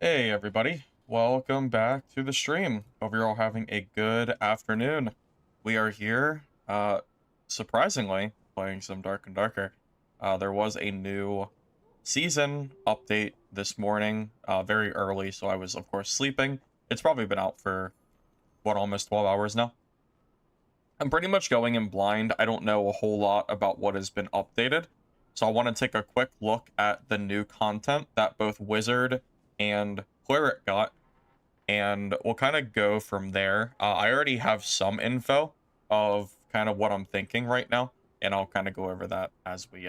Hey everybody, welcome back to the stream. Hope you're all having a good afternoon. We are here, surprisingly, playing some Dark and Darker. There was a new season update this morning, very early, so I was, of course, sleeping. It's probably been out for, what, almost 12 hours now? I'm pretty much going in blind. I don't know a whole lot about what has been updated, so I want to take a quick look at the new content that both Wizard and Cleric got, and we'll kind of go from there. I already have some info of kind of what I'm thinking right now, and I'll kind of go over that as we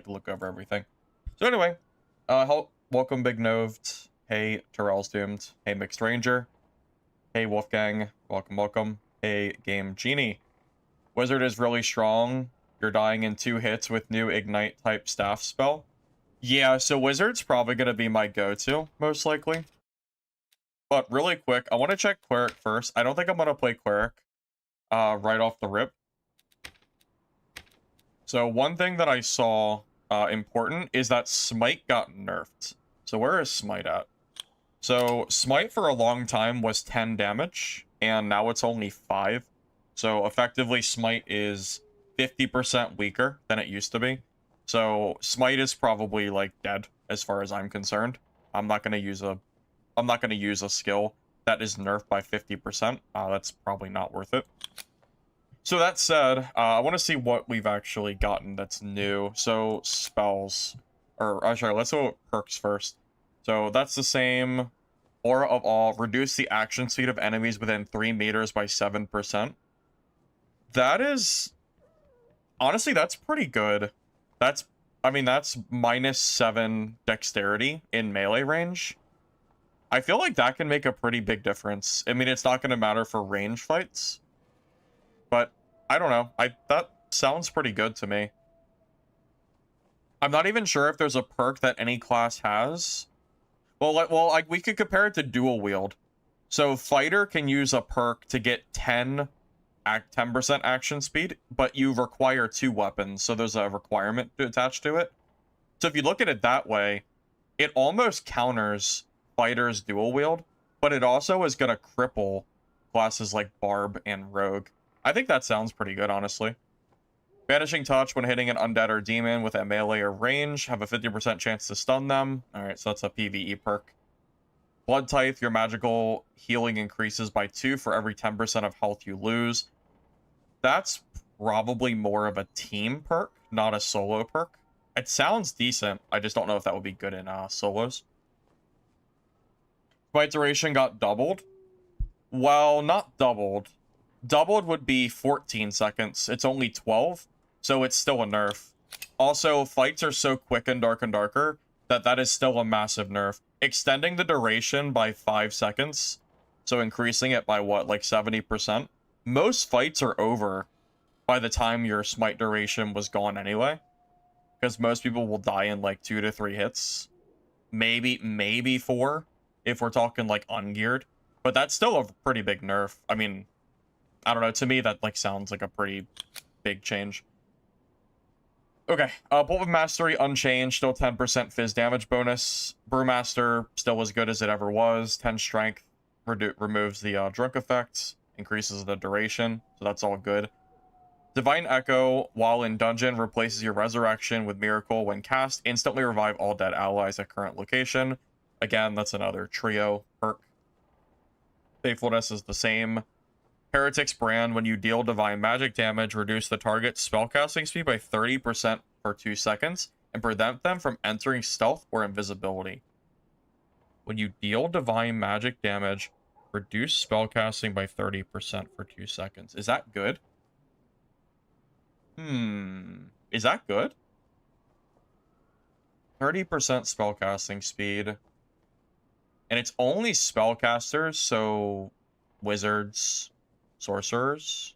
look over everything. So anyway, welcome Big Noved. Hey Terrell's Doomed. Hey Mixed Ranger. Hey Wolfgang. Welcome. Hey Game Genie. Wizard is really strong. You're dying in 2 hits with new Ignite type staff spell. Yeah, so Wizard's probably going to be my go-to, most likely. But really quick, I want to check Cleric first. I don't think I'm going to play Cleric right off the rip. So one thing that I saw important is that Smite got nerfed. So where is Smite at? So Smite for a long time was 10 damage, and now it's only 5. So effectively Smite is 50% weaker than it used to be. So Smite is probably like dead as far as I'm concerned. I'm not gonna use a skill that is nerfed by 50%. That's probably not worth it. So that said, I want to see what we've actually gotten that's new. So spells, or sorry, let's go with perks first. So that's the same. Aura of Awe, reduce the action speed of enemies within 3 meters by 7%. That is, honestly, that's pretty good. That's -7 dexterity in melee range. I feel like that can make a pretty big difference. I mean, it's not going to matter for range fights, but I don't know. That sounds pretty good to me. I'm not even sure if there's a perk that any class has. Well, we could compare it to dual wield. So fighter can use a perk to get 10% action speed, but you require 2 weapons, so there's a requirement attached to it. So if you look at it that way, it almost counters fighter's dual wield, but it also is going to cripple classes like Barb and Rogue. I think that sounds pretty good, honestly. Vanishing Touch when hitting an undead or demon with a melee or range, have a 50% chance to stun them. Alright, so that's a PvE perk. Blood Tithe, your magical healing increases by 2 for every 10% of health you lose. That's probably more of a team perk, not a solo perk. It sounds decent, I just don't know if that would be good in solos. Fight duration got doubled. Well, not doubled. Doubled would be 14 seconds. It's only 12, so it's still a nerf. Also, fights are so quick in Dark and Darker that is still a massive nerf. Extending the duration by 5 seconds, so increasing it by what, like 70%? Most fights are over by the time your smite duration was gone anyway, because most people will die in like 2 to 3 hits. Maybe 4, if we're talking like ungeared. But that's still a pretty big nerf. I mean, I don't know, to me that like sounds like a pretty big change. Okay, Bolt of Mastery unchanged, still 10% fizz damage bonus. Brewmaster still as good as it ever was. 10 strength, removes the drunk effects, increases the duration, so that's all good. Divine Echo, while in dungeon, replaces your resurrection with Miracle when cast. Instantly revive all dead allies at current location. Again, that's another trio perk. Faithfulness is the same. Heretic's Brand, when you deal divine magic damage, reduce the target's spellcasting speed by 30% for 2 seconds, and prevent them from entering stealth or invisibility. When you deal divine magic damage, reduce spellcasting by 30% for 2 seconds. Is that good? Is that good? 30% spellcasting speed. And it's only spellcasters, so wizards, sorcerers,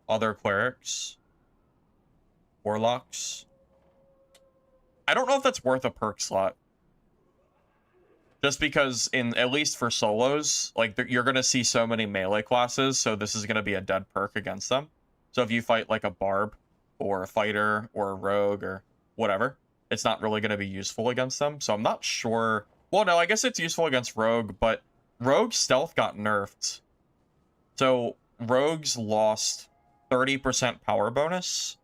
other clerics, warlocks. I don't know if that's worth a perk slot. Just because, at least for solos, like you're going to see so many melee classes, so this is going to be a dead perk against them. So if you fight like a barb, or a fighter, or a rogue, or whatever, it's not really going to be useful against them. So I'm not sure Well, no, I guess it's useful against Rogue, but Rogue stealth got nerfed. So Rogues lost 30% power bonus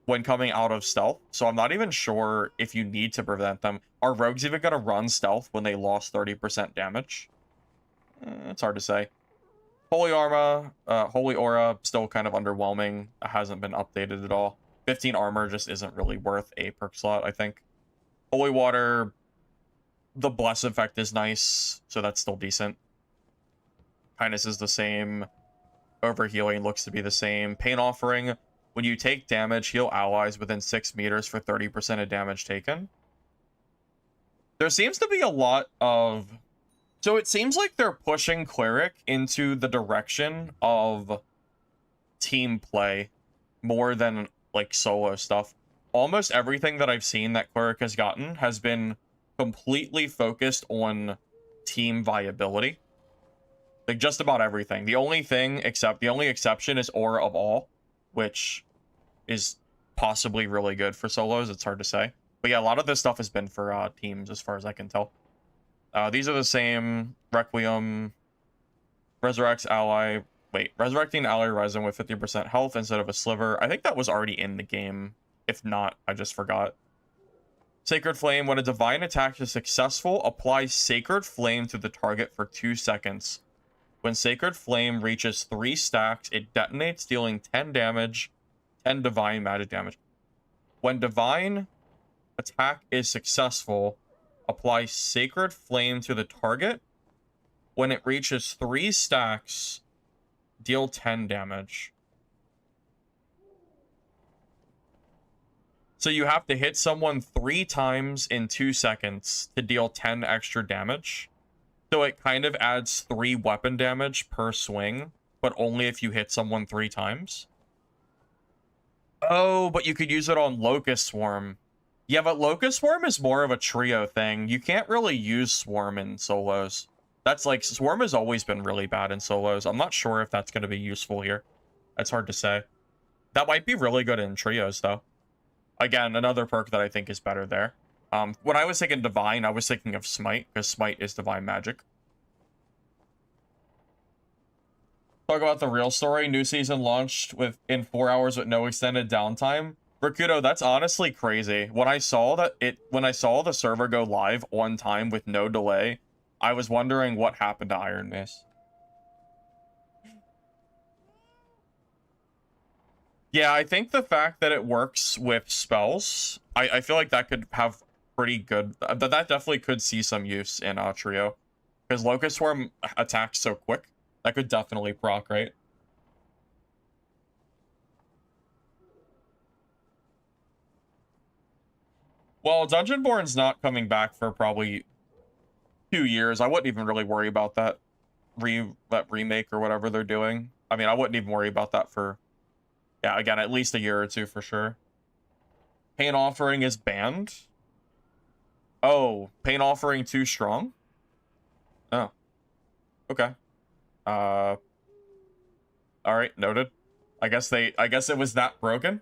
when coming out of stealth. So I'm not even sure if you need to prevent them. Are Rogues even going to run stealth when they lost 30% damage? It's hard to say. Holy Aura, still kind of underwhelming. It hasn't been updated at all. 15 armor just isn't really worth a perk slot, I think. Holy Water, the Bless effect is nice, so that's still decent. Kindness is the same. Overhealing looks to be the same. Pain Offering, when you take damage, heal allies within 6 meters for 30% of damage taken. There seems to be a lot of... So it seems like they're pushing Cleric into the direction of team play more than, like, solo stuff. Almost everything that I've seen that Cleric has gotten has been completely focused on team viability. Like, just about everything. The only exception is Aura of All, which is possibly really good for solos. It's hard to say. But yeah, a lot of this stuff has been for teams, as far as I can tell. These are the same. Requiem, resurrects ally. Wait, resurrecting ally resin with 50% health instead of a sliver. I think that was already in the game. If not, I just forgot. Sacred Flame, when a divine attack is successful, apply Sacred Flame to the target for 2 seconds. When Sacred Flame reaches 3 stacks, it detonates, dealing 10 damage, 10 divine magic damage. When divine attack is successful, apply Sacred Flame to the target. When it reaches 3 stacks, deal 10 damage. So you have to hit someone 3 times in 2 seconds to deal 10 extra damage. So it kind of adds 3 weapon damage per swing, but only if you hit someone 3 times. Oh, but you could use it on Locust Swarm. Yeah, but Locust Swarm is more of a trio thing. You can't really use Swarm in solos. That's like, Swarm has always been really bad in solos. I'm not sure if that's going to be useful here. That's hard to say. That might be really good in trios, though. Again, another perk that I think is better there. When I was thinking Divine, I was thinking of Smite, because Smite is Divine Magic. Talk about the real story. New season launched in 4 hours with no extended downtime. Rakudo, that's honestly crazy. When I saw the server go live on time with no delay, I was wondering what happened to Iron Mace. Yeah, I think the fact that it works with spells, I feel like that could have pretty good... That definitely could see some use in Trio. Because Locust Swarm attacks so quick, that could definitely proc, right? Well, Dungeonborn's not coming back for probably 2 years. I wouldn't even really worry about that remake or whatever they're doing. I mean, I wouldn't even worry about that for... Yeah, again, at least a year or 2 for sure. Pain Offering is banned? Oh, Pain Offering too strong? Oh. Okay. Alright, noted. I guess it was that broken?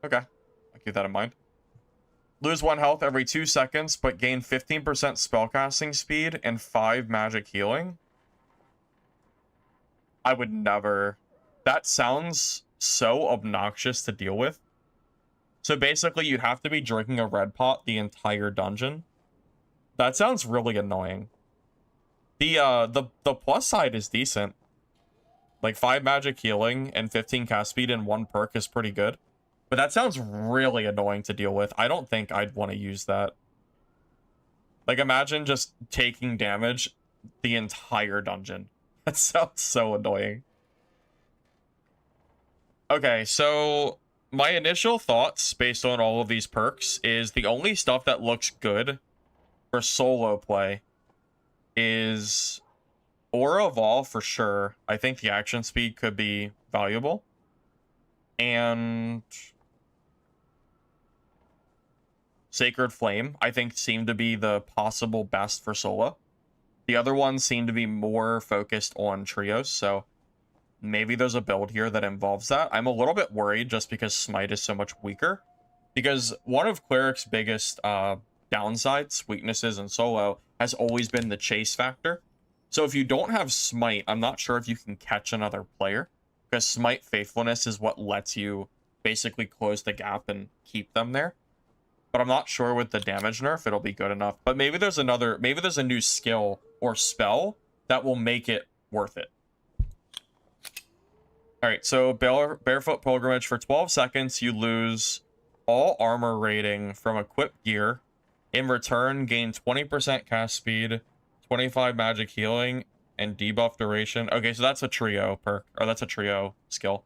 Okay. I'll keep that in mind. Lose 1 health every 2 seconds, but gain 15% spellcasting speed and 5 magic healing? I would never... That sounds so obnoxious to deal with. So basically, you'd have to be drinking a red pot the entire dungeon. That sounds really annoying. The plus side is decent. Like 5 magic healing and 15 cast speed and 1 perk is pretty good. But that sounds really annoying to deal with. I don't think I'd want to use that. Like, imagine just taking damage the entire dungeon. That sounds so annoying. Okay, so my initial thoughts based on all of these perks is the only stuff that looks good for solo play is Aura of All for sure. I think the action speed could be valuable. And Sacred Flame, I think, seemed to be the possible best for solo. The other ones seem to be more focused on trios, so maybe there's a build here that involves that. I'm a little bit worried just because Smite is so much weaker. Because one of Cleric's biggest downsides, weaknesses in solo has always been the chase factor. So if you don't have Smite, I'm not sure if you can catch another player, because Smite Faithfulness is what lets you basically close the gap and keep them there. But I'm not sure with the damage nerf it'll be good enough. But maybe there's a new skill or spell that will make it worth it. Alright, so Barefoot Pilgrimage, for 12 seconds, you lose all armor rating from equipped gear. In return, gain 20% cast speed, 25 magic healing, and debuff duration. Okay, so that's a trio perk, or that's a trio skill.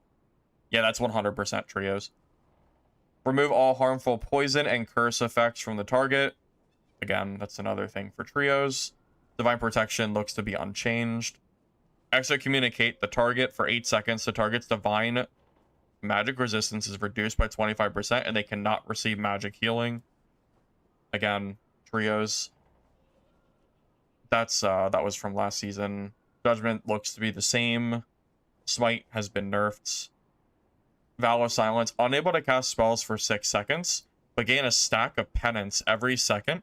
Yeah, that's 100% trios. Remove all harmful poison and curse effects from the target. Again, that's another thing for trios. Divine Protection looks to be unchanged. Excommunicate the target for 8 seconds. The target's divine magic resistance is reduced by 25%, and they cannot receive magic healing. Again, trios. That was from last season. Judgment looks to be the same. Smite has been nerfed. Vow of Silence, unable to cast spells for 6 seconds, but gain a stack of penance every second.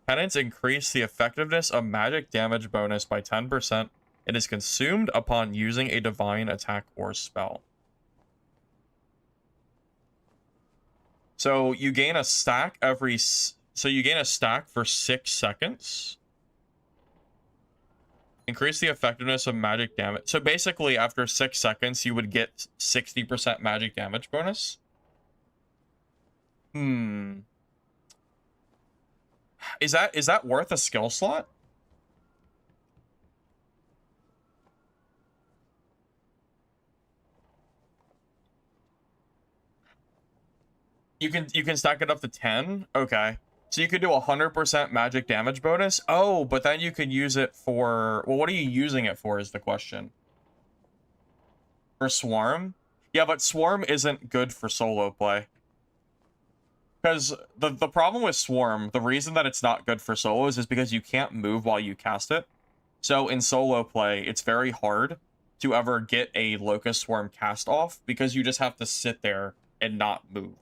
Penance increase the effectiveness of magic damage bonus by 10%. It is consumed upon using a divine attack or spell. So you gain a stack for 6 seconds. Increase the effectiveness of magic damage. So basically, after 6 seconds, you would get 60% magic damage bonus. Is that worth a skill slot? You can stack it up to 10? Okay. So you could do 100% magic damage bonus? Oh, but then you could use it for... Well, what are you using it for is the question. For Swarm? Yeah, but Swarm isn't good for solo play. Because the problem with Swarm, the reason that it's not good for solos is because you can't move while you cast it. So in solo play, it's very hard to ever get a Locust Swarm cast off because you just have to sit there and not move.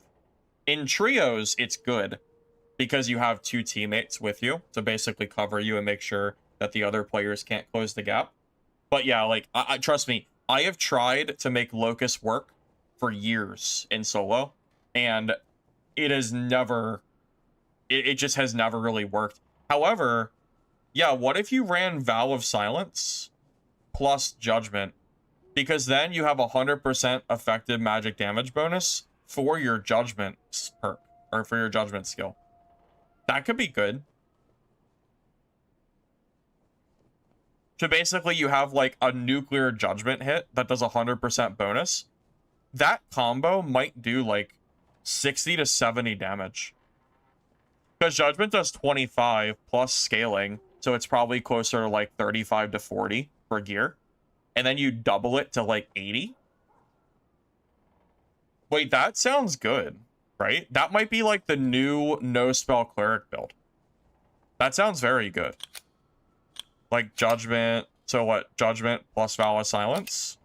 In trios, it's good because you have 2 teammates with you to basically cover you and make sure that the other players can't close the gap. But yeah, like, I trust me, I have tried to make Locust work for years in solo, and it has never, it just has never really worked. However, yeah, what if you ran Vow of Silence plus Judgment? Because then you have 100% effective magic damage bonus for your Judgment perk, or for your Judgment skill. That could be good. So basically you have like a nuclear Judgment hit that does 100% bonus. That combo might do like 60 to 70 damage. Because Judgment does 25 plus scaling, so it's probably closer to like 35 to 40 for gear. And then you double it to like 80. Wait, that sounds good, right? That might be like the new no-spell Cleric build. That sounds very good. Like Judgment, so what? Judgment plus Vow of Silence?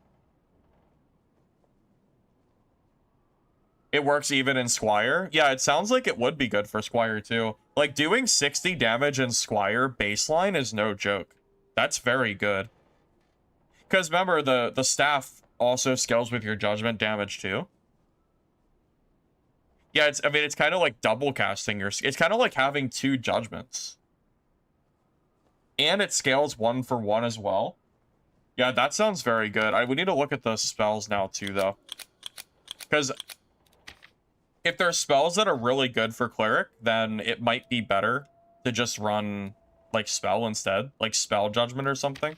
It works even in Squire? Yeah, it sounds like it would be good for Squire too. Like, doing 60 damage in Squire baseline is no joke. That's very good. Because remember, the staff also scales with your Judgment damage too. Yeah, I mean, it's kind of like double casting your... It's kind of like having 2 Judgments. And it scales 1 for 1 as well. Yeah, that sounds very good. We need to look at the spells now too, though. Because if there's spells that are really good for Cleric, then it might be better to just run, like, Spell instead. Like, Spell Judgment or something.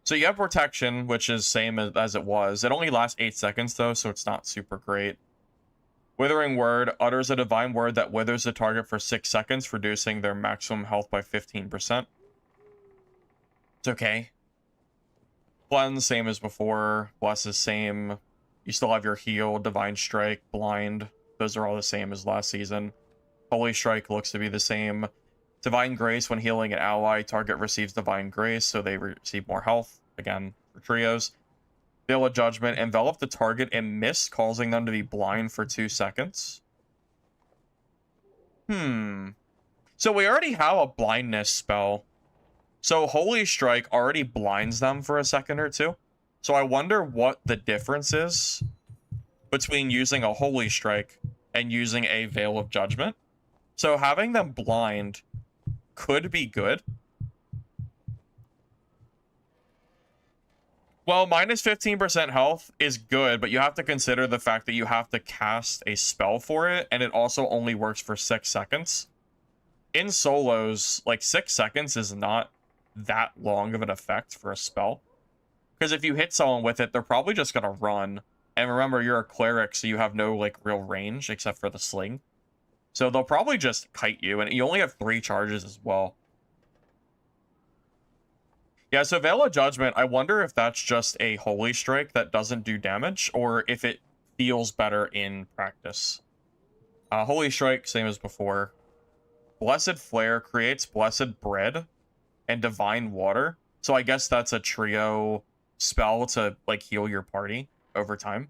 So you have Protection, which is same as it was. It only lasts 8 seconds, though, so it's not super great. Withering Word utters a divine word that withers the target for 6 seconds, reducing their maximum health by 15%. It's okay. Cleanse, same as before. Bless is same. You still have your Heal, Divine Strike, Blind. Those are all the same as last season. Holy Strike looks to be the same. Divine Grace, when healing an ally, target receives Divine Grace, so they receive more health. Again, for trios. Veil of Judgment, envelop the target in mist, causing them to be blind for 2 seconds. So we already have a blindness spell. So Holy Strike already blinds them for a second or two. So I wonder what the difference is between using a Holy Strike and using a Veil of Judgment. So having them blind could be good. Well, minus 15% health is good, but you have to consider the fact that you have to cast a spell for it, and it also only works for 6 seconds. In solos, like 6 seconds is not that long of an effect for a spell. Because if you hit someone with it, they're probably just going to run. And remember, you're a cleric, so you have no like real range except for the sling. So they'll probably just kite you, and you only have 3 charges as well. Yeah, so Veil of Judgment, I wonder if that's just a Holy Strike that doesn't do damage, or if it feels better in practice. Holy Strike, same as before. Blessed Flare creates Blessed Bread and Divine Water. So I guess that's a trio spell to like heal your party over time.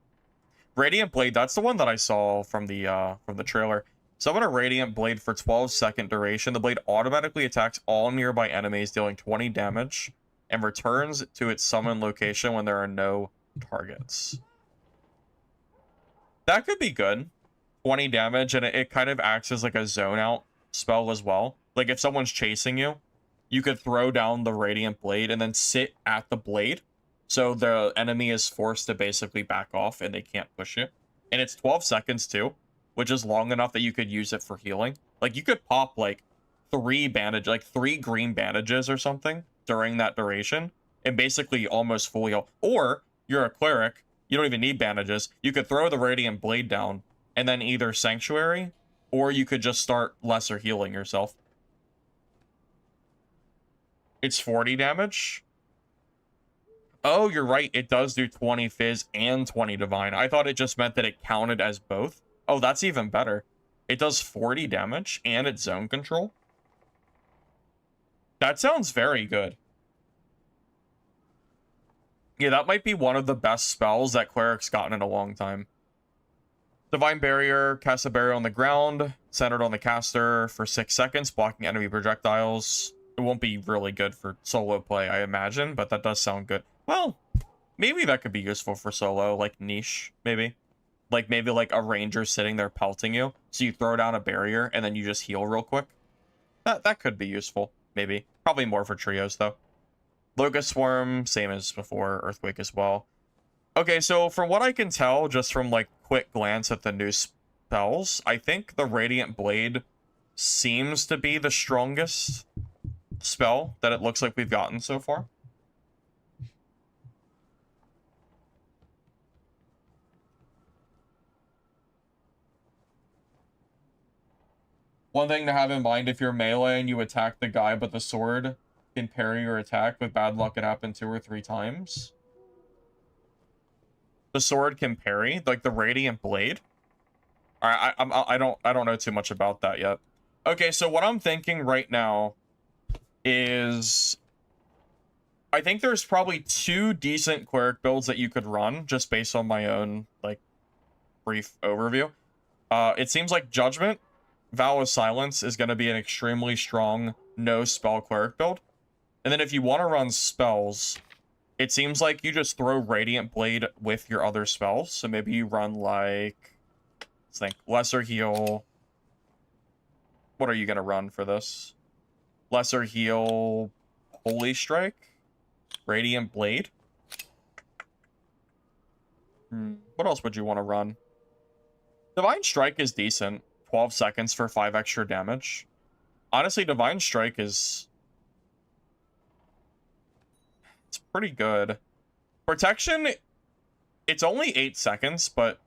Radiant Blade, that's the one that I saw from the trailer. Summon a Radiant Blade for 12-second duration. The blade automatically attacks all nearby enemies, dealing 20 damage, and returns to its summon location when there are no targets. That could be good. 20 damage, and it kind of acts as like a zone out spell as well. Like if someone's chasing you, you could throw down the Radiant Blade and then sit at the blade, so the enemy is forced to basically back off and they can't push you. And it's 12 seconds too, which is long enough that you could use it for healing. Like you could pop like 3 green bandages or something during that duration and basically almost fully heal. Or you're a cleric, you don't even need bandages. You could throw the Radiant Blade down and then either Sanctuary, or you could just start lesser healing yourself. It's 40 damage. Oh, you're right. It does do 20 Fizz and 20 Divine. I thought it just meant that it counted as both. Oh, that's even better. It does 40 damage and it's zone control. That sounds very good. Yeah, that might be one of the best spells that Cleric's gotten in a long time. Divine Barrier, cast a barrier on the ground, centered on the caster for 6 seconds, blocking enemy projectiles. It won't be really good for solo play, I imagine, but that does sound good. Well, maybe that could be useful for solo, like niche, maybe. Like maybe like a ranger sitting there pelting you, so you throw down a barrier and then you just heal real quick. That could be useful, maybe. Probably more for trios, though. Locust Swarm, same as before, Earthquake as well. Okay, so from what I can tell, just from like quick glance at the new spells, I think the Radiant Blade seems to be the strongest spell that it looks like we've gotten so far. One thing to have in mind, if you're melee and you attack the guy but the sword can parry your attack, with bad luck it happened 2 or 3 times. The sword can parry, like the Radiant Blade. I don't know too much about that yet. Okay, so what I'm thinking right now is I think there's probably 2 decent cleric builds that you could run just based on my own like brief overview. It seems like Judgment, Vow of Silence is going to be an extremely strong no spell cleric build. And then if you want to run spells, it seems like you just throw Radiant Blade with your other spells. So maybe you run like, let's think, Lesser Heal. What are you going to run for this? Lesser Heal, Holy Strike, Radiant Blade. What else would you want to run? Divine Strike is decent. 12 seconds for 5 extra damage. Honestly, Divine Strike is... it's pretty good. Protection, it's only 8 seconds, but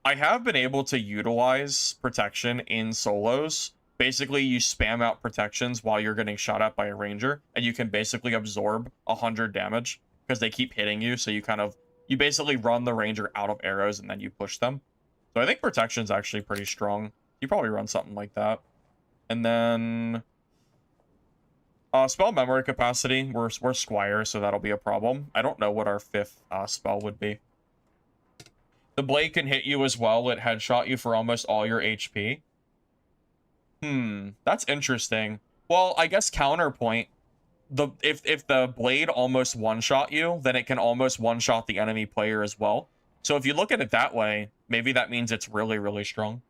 I have been able to utilize Protection in solos. Basically, you spam out protections while you're getting shot at by a ranger, and you can basically absorb 100 damage because they keep hitting you, so you basically run the ranger out of arrows and then you push them. So I think Protection's actually pretty strong. You probably run something like that. And then spell memory capacity. We're Squire, so that'll be a problem. I don't know what our 5th spell would be. The blade can hit you as well. It headshot you for almost all your HP. That's interesting. Well, I guess counterpoint, if the blade almost one-shot you, then it can almost one-shot the enemy player as well. So if you look at it that way, maybe that means it's really, really strong.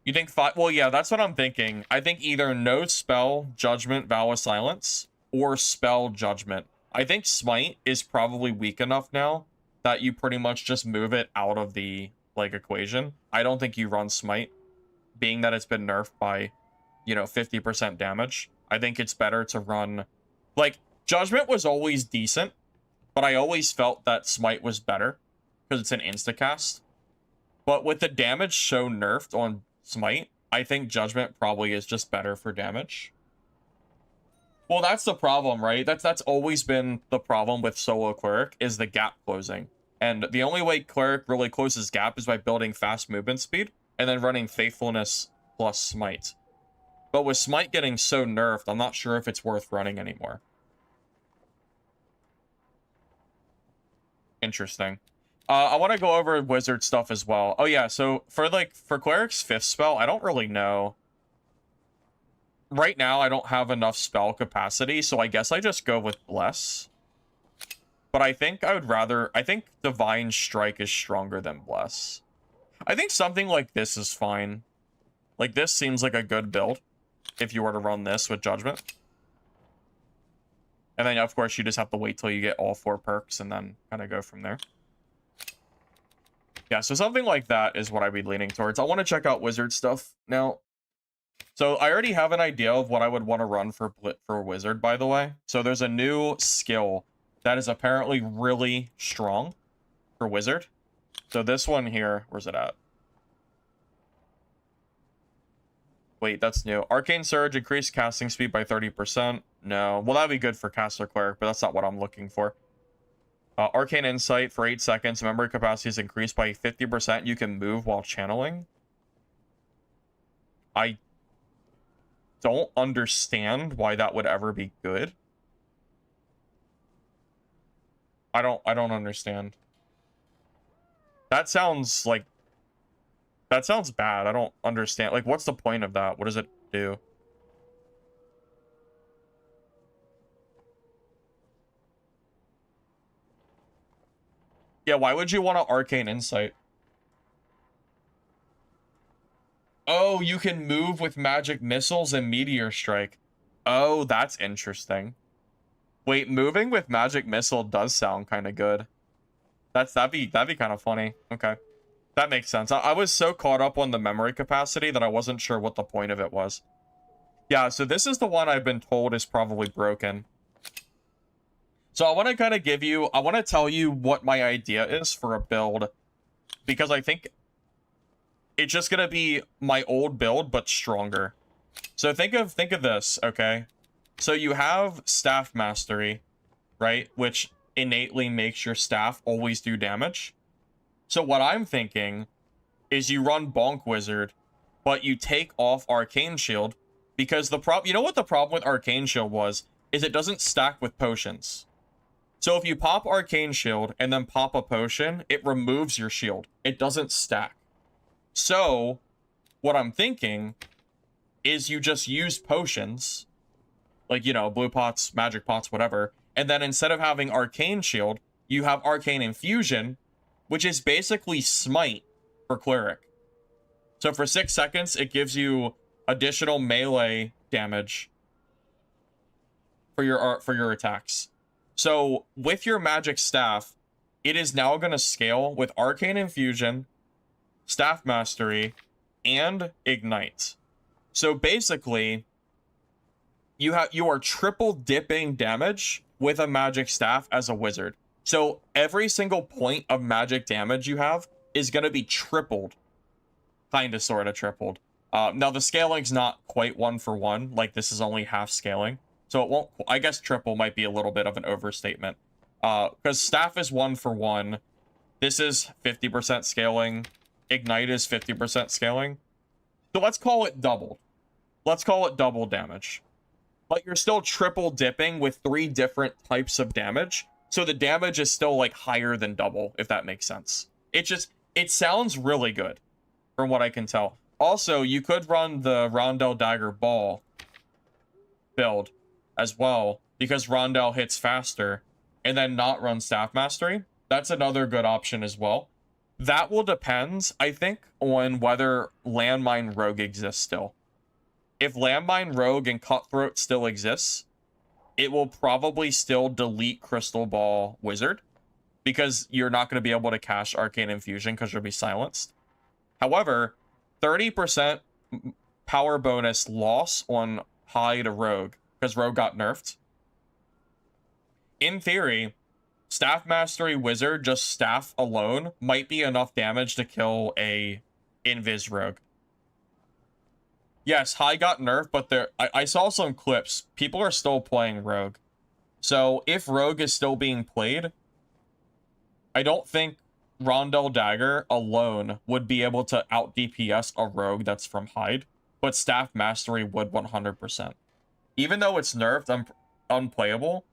You think five? Well, yeah, that's what I'm thinking. I think either no spell, judgment, vow of silence, or spell judgment. I think smite is probably weak enough now that you pretty much just move it out of the like equation. I don't think you run smite, being that it's been nerfed by, you know, 50% damage. I think it's better to run, like, judgment was always decent, but I always felt that smite was better because it's an instacast. But with the damage so nerfed on smite, I think judgment probably is just better for damage. Well, that's the problem, right? That's always been the problem with solo cleric, is the gap closing. And the only way cleric really closes gap is by building fast movement speed and then running faithfulness plus smite. But with smite getting so nerfed, I'm not sure if it's worth running anymore. Interesting. I want to go over wizard stuff as well. Oh yeah, so for cleric's 5th spell, I don't really know. Right now, I don't have enough spell capacity, so I guess I just go with bless. But I think I think divine strike is stronger than bless. I think something like this is fine. Like, this seems like a good build if you were to run this with judgment. And then, of course, you just have to wait till you get all 4 perks and then kind of go from there. Yeah, so something like that is what I'd be leaning towards. I want to check out wizard stuff now. So I already have an idea of what I would want to run for wizard, by the way. So there's a new skill that is apparently really strong for wizard. So this one here, where's it at? Wait, that's new. Arcane Surge, increased casting speed by 30%. No, well, that'd be good for caster cleric, but that's not what I'm looking for. Arcane Insight for 8 seconds. Memory capacity is increased by 50%. You can move while channeling. I don't understand why that would ever be good. I don't understand. That sounds bad. I don't understand. Like, what's the point of that? What does it do? Yeah, why would you want to Arcane Insight? Oh, you can move with magic missiles and meteor strike. Oh, that's interesting. Wait, moving with magic missile does sound kind of good. That'd be kind of funny. Okay. That makes sense. I was so caught up on the memory capacity that I wasn't sure what the point of it was. Yeah, so this is the one I've been told is probably broken. So I want to kind of I want to tell you what my idea is for a build, because I think it's just going to be my old build, but stronger. So think of this, okay? So you have staff mastery, right? Which innately makes your staff always do damage. So what I'm thinking is you run Bonk Wizard, but you take off Arcane Shield, because you know what the problem with Arcane Shield was? Is it doesn't stack with potions. So if you pop Arcane Shield and then pop a potion, it removes your shield. It doesn't stack. So what I'm thinking is you just use potions, like, you know, blue pots, magic pots, whatever. And then instead of having Arcane Shield, you have Arcane Infusion, which is basically smite for cleric. So for 6 seconds, it gives you additional melee damage for your attacks. So with your magic staff, it is now going to scale with Arcane Infusion, Staff Mastery, and Ignite. So basically, you are triple dipping damage with a magic staff as a wizard. So every single point of magic damage you have is going to be tripled. Kind of, sort of tripled. Now the scaling's not quite 1-for-1. Like, this is only half scaling. So it won't, I guess triple might be a little bit of an overstatement. Because staff is 1-for-1. This is 50% scaling. Ignite is 50% scaling. So let's call it doubled. Let's call it double damage. But you're still triple dipping with 3 different types of damage. So the damage is still, like, higher than double, if that makes sense. It sounds really good, from what I can tell. Also, you could run the Rondell Dagger Ball build as well, because Rondell hits faster, and then not run Staff Mastery. That's another good option as well. That will depend, I think, on whether Landmine Rogue exists still. If Landmine Rogue and Cutthroat still exists, it will probably still delete Crystal Ball Wizard, because you're not going to be able to cast Arcane Infusion because you'll be silenced. However, 30% power bonus loss on High to Rogue, because Rogue got nerfed. In theory, Staff Mastery Wizard, just Staff alone, might be enough damage to kill a Invis Rogue. Yes, High got nerfed, but I saw some clips. People are still playing Rogue. So if Rogue is still being played, I don't think Rondell Dagger alone would be able to out DPS a Rogue that's from Hyde, but Staff Mastery would 100%. Even though it's nerfed, unplayable,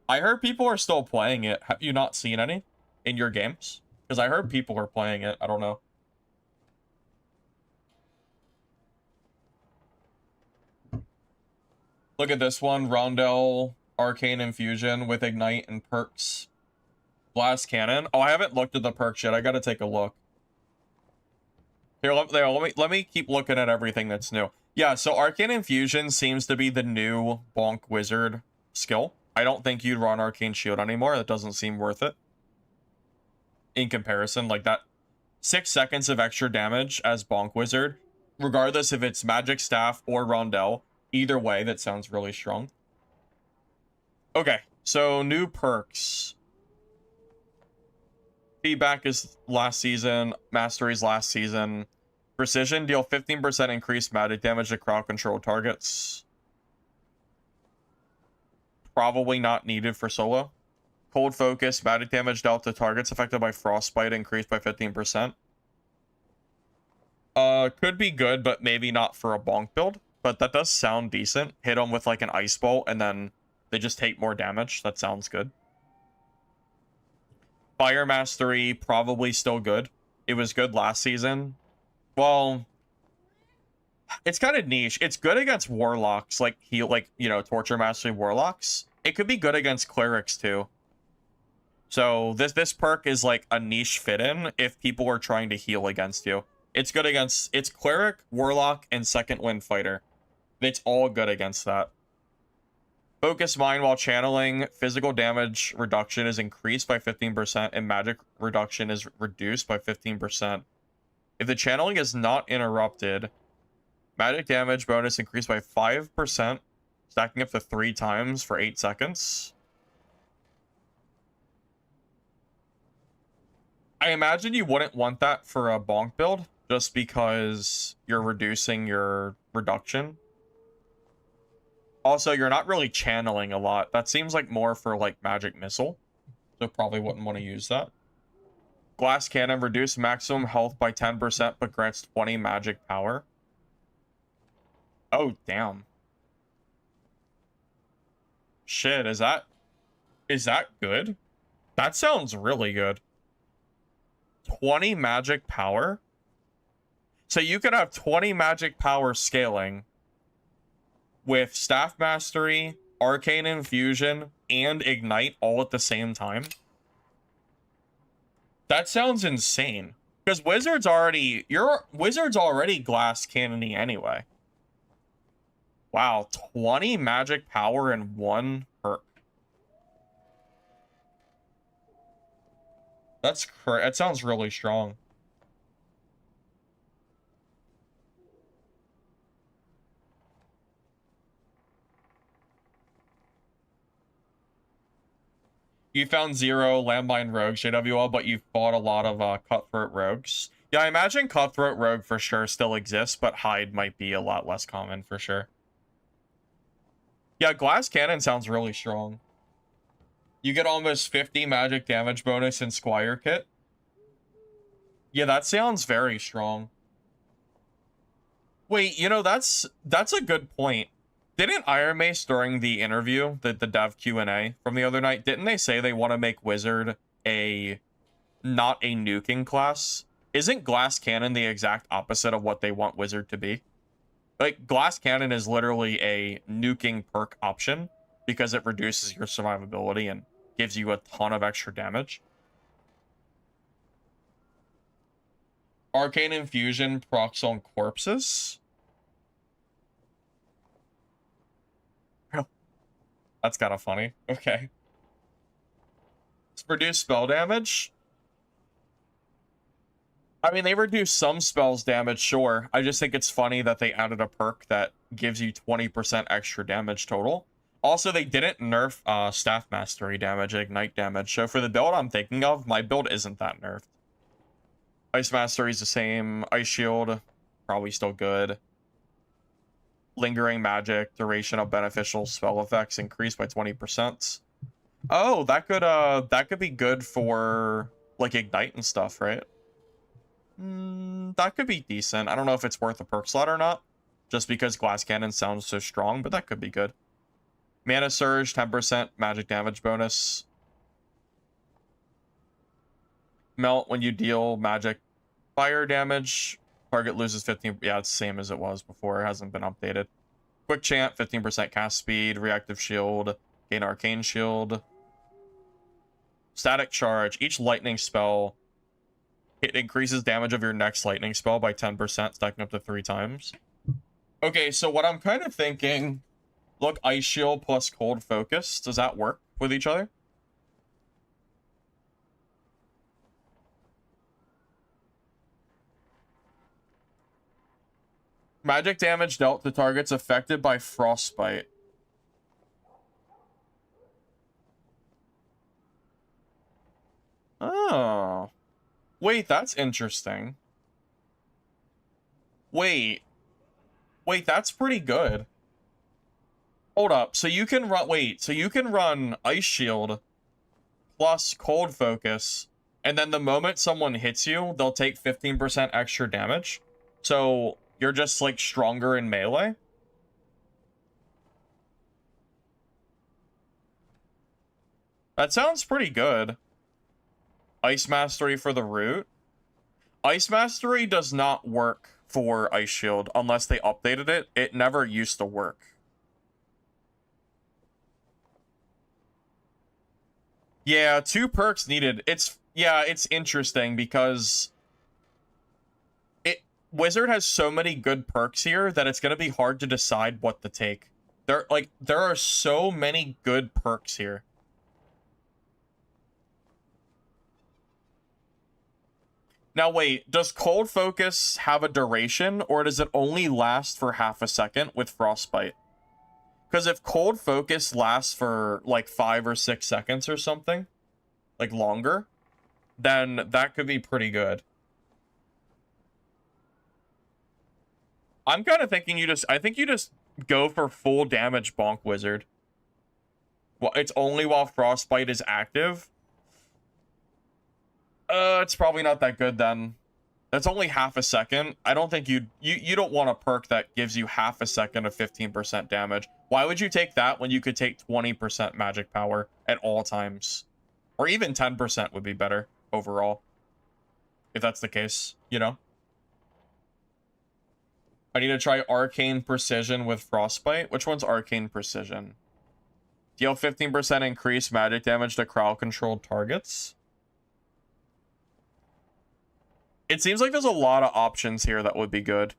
I heard people are still playing it. Have you not seen any in your games? Because I heard people are playing it. I don't know. Look at this one. Rondell Arcane Infusion with Ignite and perks. Blast Cannon. Oh, I haven't looked at the perks yet. I gotta take a look. Here, let me keep looking at everything that's new. Yeah, so Arcane Infusion seems to be the new Bonk Wizard skill. I don't think you'd run Arcane Shield anymore. That doesn't seem worth it. In comparison, like that 6 seconds of extra damage as Bonk Wizard, regardless if it's Magic Staff or Rondell, either way, that sounds really strong. Okay, so new perks. Feedback is last season. Mastery's last season. Precision, deal 15% increased magic damage to crowd control targets. Probably not needed for solo. Cold Focus, magic damage dealt to targets affected by Frostbite increased by 15%. Could be good, but maybe not for a bonk build. But that does sound decent. Hit them with like an Ice Bolt, and then they just take more damage. That sounds good. Fire Mastery, probably still good. It was good last season. Well, it's kind of niche. It's good against Warlocks, like Torture Mastery Warlocks. It could be good against Clerics too. So this perk is like a niche fit-in if people are trying to heal against you. It's good against, it's Cleric, Warlock, and Second Wind Fighter. It's all good against that. Focus Mind while channeling. Physical damage reduction is increased by 15%, and magic reduction is reduced by 15%. If the channeling is not interrupted, magic damage bonus increased by 5%, stacking up to 3 times for 8 seconds. I imagine you wouldn't want that for a bonk build, just because you're reducing your reduction. Also, you're not really channeling a lot. That seems like more for like Magic Missile, so probably wouldn't want to use that. Glass Cannon, reduce maximum health by 10%, but grants 20 magic power. Oh, damn. Shit, is that good? That sounds really good. 20 magic power? So you could have 20 magic power scaling with Staff Mastery, Arcane Infusion, and Ignite all at the same time. That sounds insane. Because Wizard's already glass cannony anyway. Wow, 20 magic power in one perk. That sounds really strong. You found 0 Landmine Rogues, JWL, but you've bought a lot of Cutthroat Rogues. Yeah, I imagine Cutthroat Rogue for sure still exists, but Hide might be a lot less common for sure. Yeah, Glass Cannon sounds really strong. You get almost 50 magic damage bonus in Squire Kit. Yeah, that sounds very strong. Wait, you know, that's a good point. Didn't Iron Mace during the interview, the dev Q&A from the other night, didn't they say they want to make Wizard not a nuking class? Isn't Glass Cannon the exact opposite of what they want Wizard to be? Like, Glass Cannon is literally a nuking perk option because it reduces your survivability and gives you a ton of extra damage. Arcane Infusion procs on corpses. That's kind of funny. Okay. Let's reduce spell damage. I mean, they reduce some spells damage, sure. I just think it's funny that they added a perk that gives you 20% extra damage total. Also, they didn't nerf Staff Mastery damage, Ignite damage. So for the build I'm thinking of, my build isn't that nerfed. Ice Mastery is the same. Ice Shield, probably still good. Lingering Magic, duration of beneficial spell effects increased by 20%. Oh, that could be good for like Ignite and stuff, right? That could be decent. I don't know if it's worth a perk slot or not, just because Glass Cannon sounds so strong, but that could be good. Mana Surge, 10% magic damage bonus. Melt when you deal magic fire damage. Target loses 15. Yeah, it's the same as it was before. It hasn't been updated. Quick Chant, 15% cast speed. Reactive Shield. Gain Arcane Shield. Static Charge. Each lightning spell, it increases damage of your next lightning spell by 10%, stacking up to 3 times. Okay, so what I'm kind of thinking... Look, Ice Shield plus Cold Focus. Does that work with each other? Magic damage dealt to targets affected by Frostbite. Oh. Wait, that's interesting. Wait, that's pretty good. Hold up, so you can run, so you can run Ice Shield plus Cold Focus, and then the moment someone hits you, they'll take 15% extra damage. So you're just, like, stronger in melee? That sounds pretty good. Ice Mastery for the root. Ice Mastery does not work for Ice Shield unless they updated it. It never used to work. Yeah, 2 perks needed. It's interesting because Wizard has so many good perks here that it's going to be hard to decide what to take. There are so many good perks here. Now wait, does Cold Focus have a duration, or does it only last for half a second with Frostbite? Because if Cold Focus lasts for like 5 or 6 seconds or something, like longer, then that could be pretty good. I'm kind of thinking I think you just go for full damage Bonk Wizard. Well, it's only while Frostbite is active. It's probably not that good then. That's only half a second. I don't think you don't want a perk that gives you half a second of 15% damage. Why would you take that when you could take 20% magic power at all times? Or even 10% would be better overall. If that's the case, you know? I need to try Arcane Precision with Frostbite. Which one's Arcane Precision? Deal 15% increased magic damage to crowd-controlled targets. It seems like there's a lot of options here that would be good.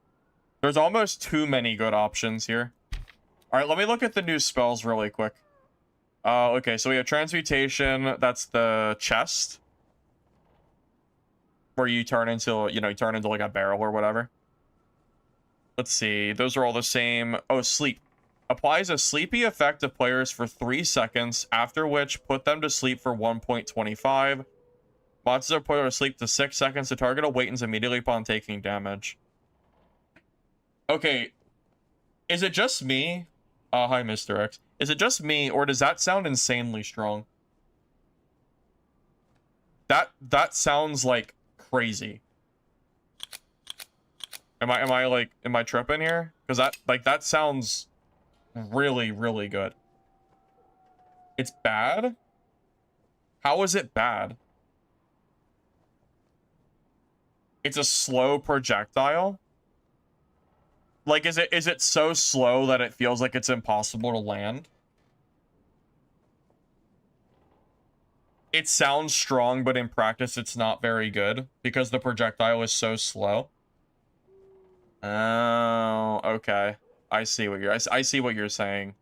There's almost too many good options here. Alright, let me look at the new spells really quick. Okay, so we have Transmutation. That's the chest. Where you turn into, you turn into like a barrel or whatever. Let's see. Those are all the same. Oh, Sleep. Applies a sleepy effect to players for 3 seconds, after which put them to sleep for 1.25. Monsters are put to sleep to 6 seconds. The target awakens immediately upon taking damage. Okay. Is it just me? Hi, Mr. X. Is it just me, or does that sound insanely strong? That sounds like crazy. Am I tripping here? Because that sounds really, really good. It's bad? How is it bad? It's a slow projectile? Like, is it so slow that it feels like it's impossible to land? It sounds strong, but in practice it's not very good because the projectile is so slow. Oh, okay. I see what I see what you're saying.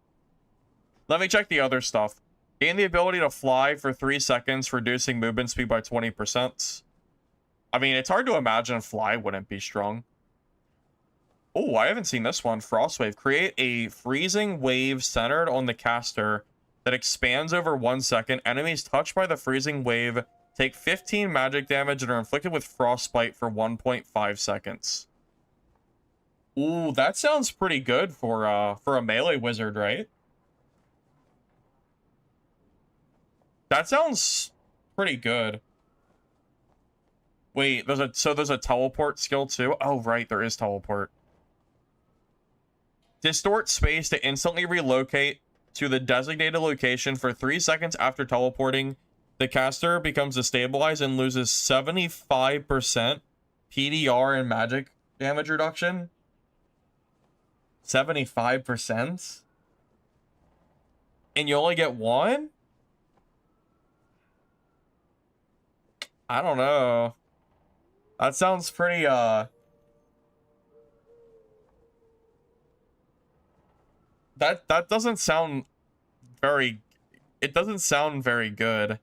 Let me check the other stuff. Gain the ability to fly for 3 seconds, reducing movement speed by 20%. I mean, it's hard to imagine fly wouldn't be strong. Oh, I haven't seen this one. Frostwave. Create a freezing wave centered on the caster that expands over 1 second. Enemies touched by the freezing wave take 15 magic damage and are inflicted with frostbite for 1.5 seconds. Ooh, that sounds pretty good for a melee wizard, right? That sounds pretty good. Wait, there's a teleport skill too? Oh, right, there is teleport. Distort space to instantly relocate to the designated location for 3 seconds after teleporting. The caster becomes destabilized and loses 75% PDR and magic damage reduction. 75%? And you only get one? I don't know. That sounds pretty, that doesn't sound very... It doesn't sound very good.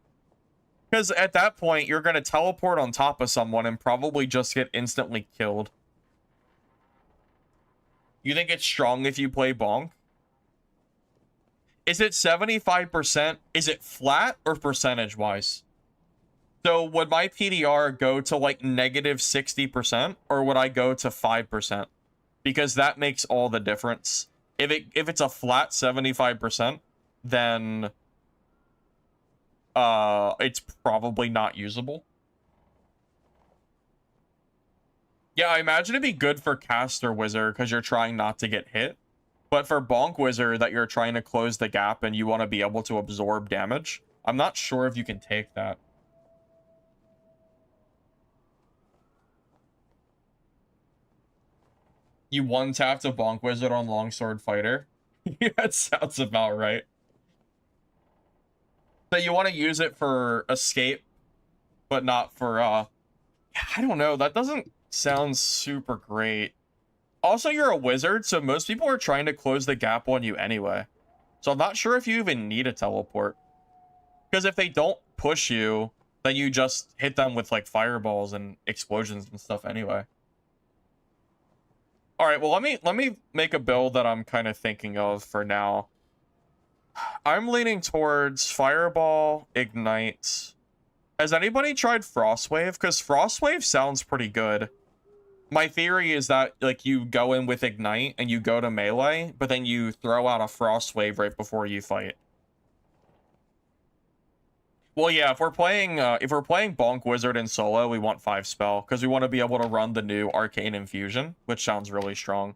Because at that point, you're going to teleport on top of someone and probably just get instantly killed. You think it's strong if you play Bonk? Is it 75%? Is it flat or percentage-wise? So would my PDR go to like negative 60% or would I go to 5%? Because that makes all the difference. If it's a flat 75%, then it's probably not usable. Yeah, I imagine it'd be good for caster wizard because you're trying not to get hit. But for bonk wizard that you're trying to close the gap and you want to be able to absorb damage, I'm not sure if you can take that. You one tap to bonk wizard on longsword fighter. Yeah, that sounds about right. So you want to use it for escape, but not for yeah, I don't know. That doesn't sound super great. Also, you're a wizard, so most people are trying to close the gap on you anyway. So I'm not sure if you even need a teleport. Because if they don't push you, then you just hit them with like fireballs and explosions and stuff anyway. All right, well, let me make a build that I'm kind of thinking of for now. I'm leaning towards Fireball, Ignite. Has anybody tried Frostwave? Because Frostwave sounds pretty good. My theory is that like you go in with Ignite and you go to melee, but then you throw out a Frostwave right before you fight. Well, yeah, if we're playing Bonk Wizard in solo, we want 5 spell because we want to be able to run the new Arcane Infusion, which sounds really strong.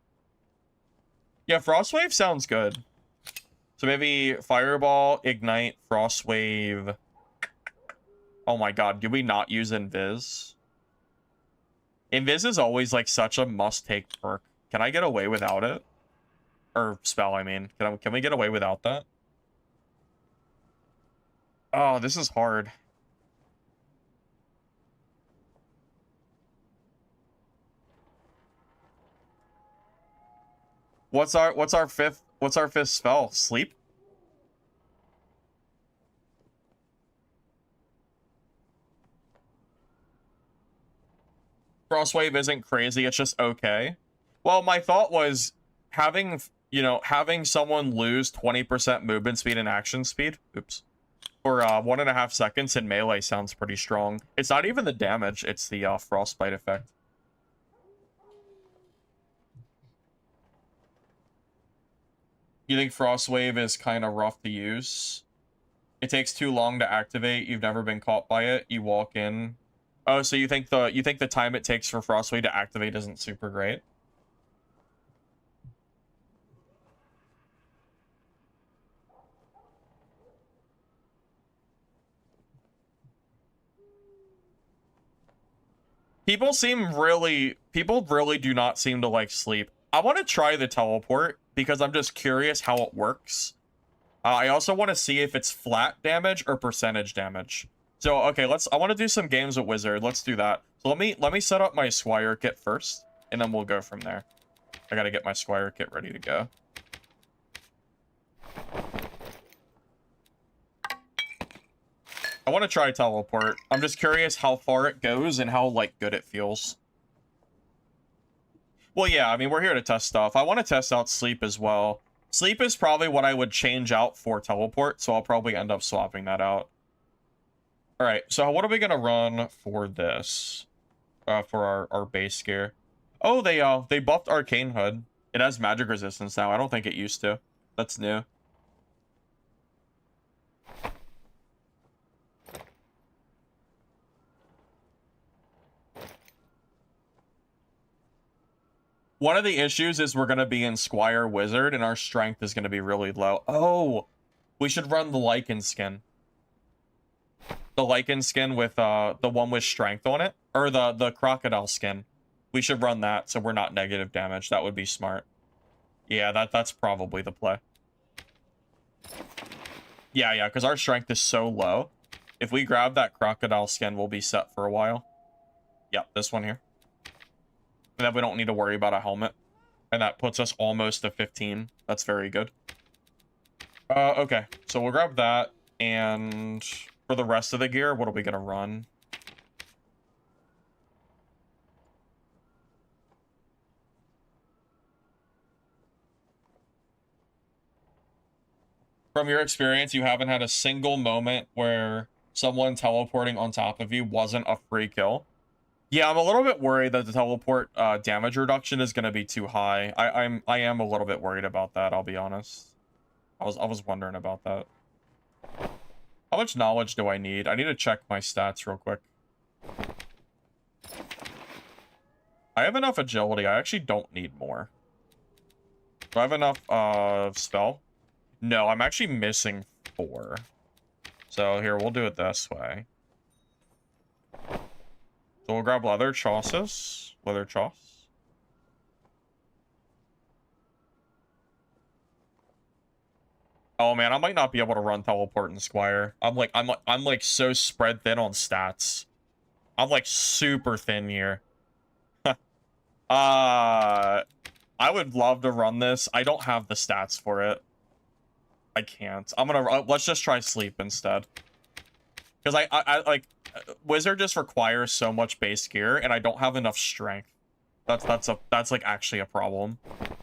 Yeah, Frostwave sounds good. So maybe Fireball, Ignite, Frostwave. Oh my god, do we not use Invis? Invis is always like such a must-take perk. Can I get away without it? Or spell, I mean. Can we get away without that? Oh, this is hard. What's our fifth spell? Sleep? Frostwave isn't crazy, it's just okay. Well, my thought was having, you know, having someone lose 20% movement speed and action speed. Oops. For 1.5 seconds in melee sounds pretty strong. It's not even the damage, it's the frostbite effect. You think Frostwave is kind of rough to use? It takes too long to activate. You've never been caught by it. You walk in. Oh, so you think the time it takes for Frostwave to activate isn't super great? People really do not seem to like sleep. I want to try the teleport because I'm just curious how it works. I also want to see if it's flat damage or percentage damage. So, okay, I want to do some games with Wizard. Let's do that. So let me set up my Squire kit first, and then we'll go from there. I gotta get my Squire kit ready to go. I want to try teleport. I'm just curious how far it goes and how, like, good it feels. Well, yeah, I mean, we're here to test stuff. I want to test out sleep as well. Sleep is probably what I would change out for teleport, so I'll probably end up swapping that out. All right, so what are we gonna run for this? For our base gear. Oh, they buffed Arcane Hood. It has magic resistance now. I don't think it used to. That's new. One of the issues is we're going to be in Squire Wizard, and our strength is going to be really low. Oh, we should run the Lycan skin. The Lycan skin with the one with strength on it. Or the Crocodile skin. We should run that so we're not negative damage. That would be smart. Yeah, that's probably the play. Yeah, because our strength is so low. If we grab that Crocodile skin, we'll be set for a while. Yep, this one here. And then we don't need to worry about a helmet. And that puts us almost to 15. That's very good. Okay, so we'll grab that. And for the rest of the gear, what are we going to run? From your experience, you haven't had a single moment where someone teleporting on top of you wasn't a free kill? Yeah, I'm a little bit worried that the teleport damage reduction is going to be too high. I am a little bit worried about that, I'll be honest. I was wondering about that. How much knowledge do I need? I need to check my stats real quick. I have enough agility. I actually don't need more. Do I have enough spell? No, I'm actually missing 4. So here, we'll do it this way. So we'll grab leather chassis. Leather choss. Oh man, I might not be able to run teleport and Squire. I'm like so spread thin on stats. I'm like super thin here. I would love to run this. I don't have the stats for it. I can't. I'm gonna let's just try sleep instead. Because I like Wizard just requires so much base gear, and I don't have enough strength. That's like actually a problem.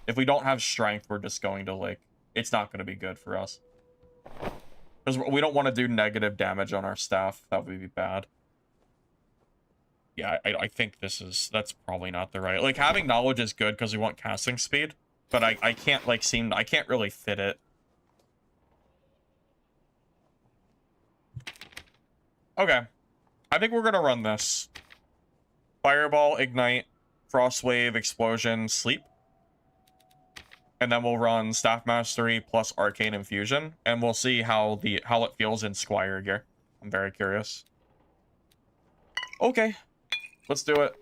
If we don't have strength, we're just going to like it's not going to be good for us. Because we don't want to do negative damage on our staff. That would be bad. Yeah, I think that's probably not the right. Like having knowledge is good because we want casting speed, but I can't like I can't really fit it. Okay. I think we're going to run this. Fireball, Ignite, Frostwave, Explosion, Sleep. And then we'll run Staff Mastery plus Arcane Infusion. And we'll see how it feels in Squire gear. I'm very curious. Okay. Let's do it.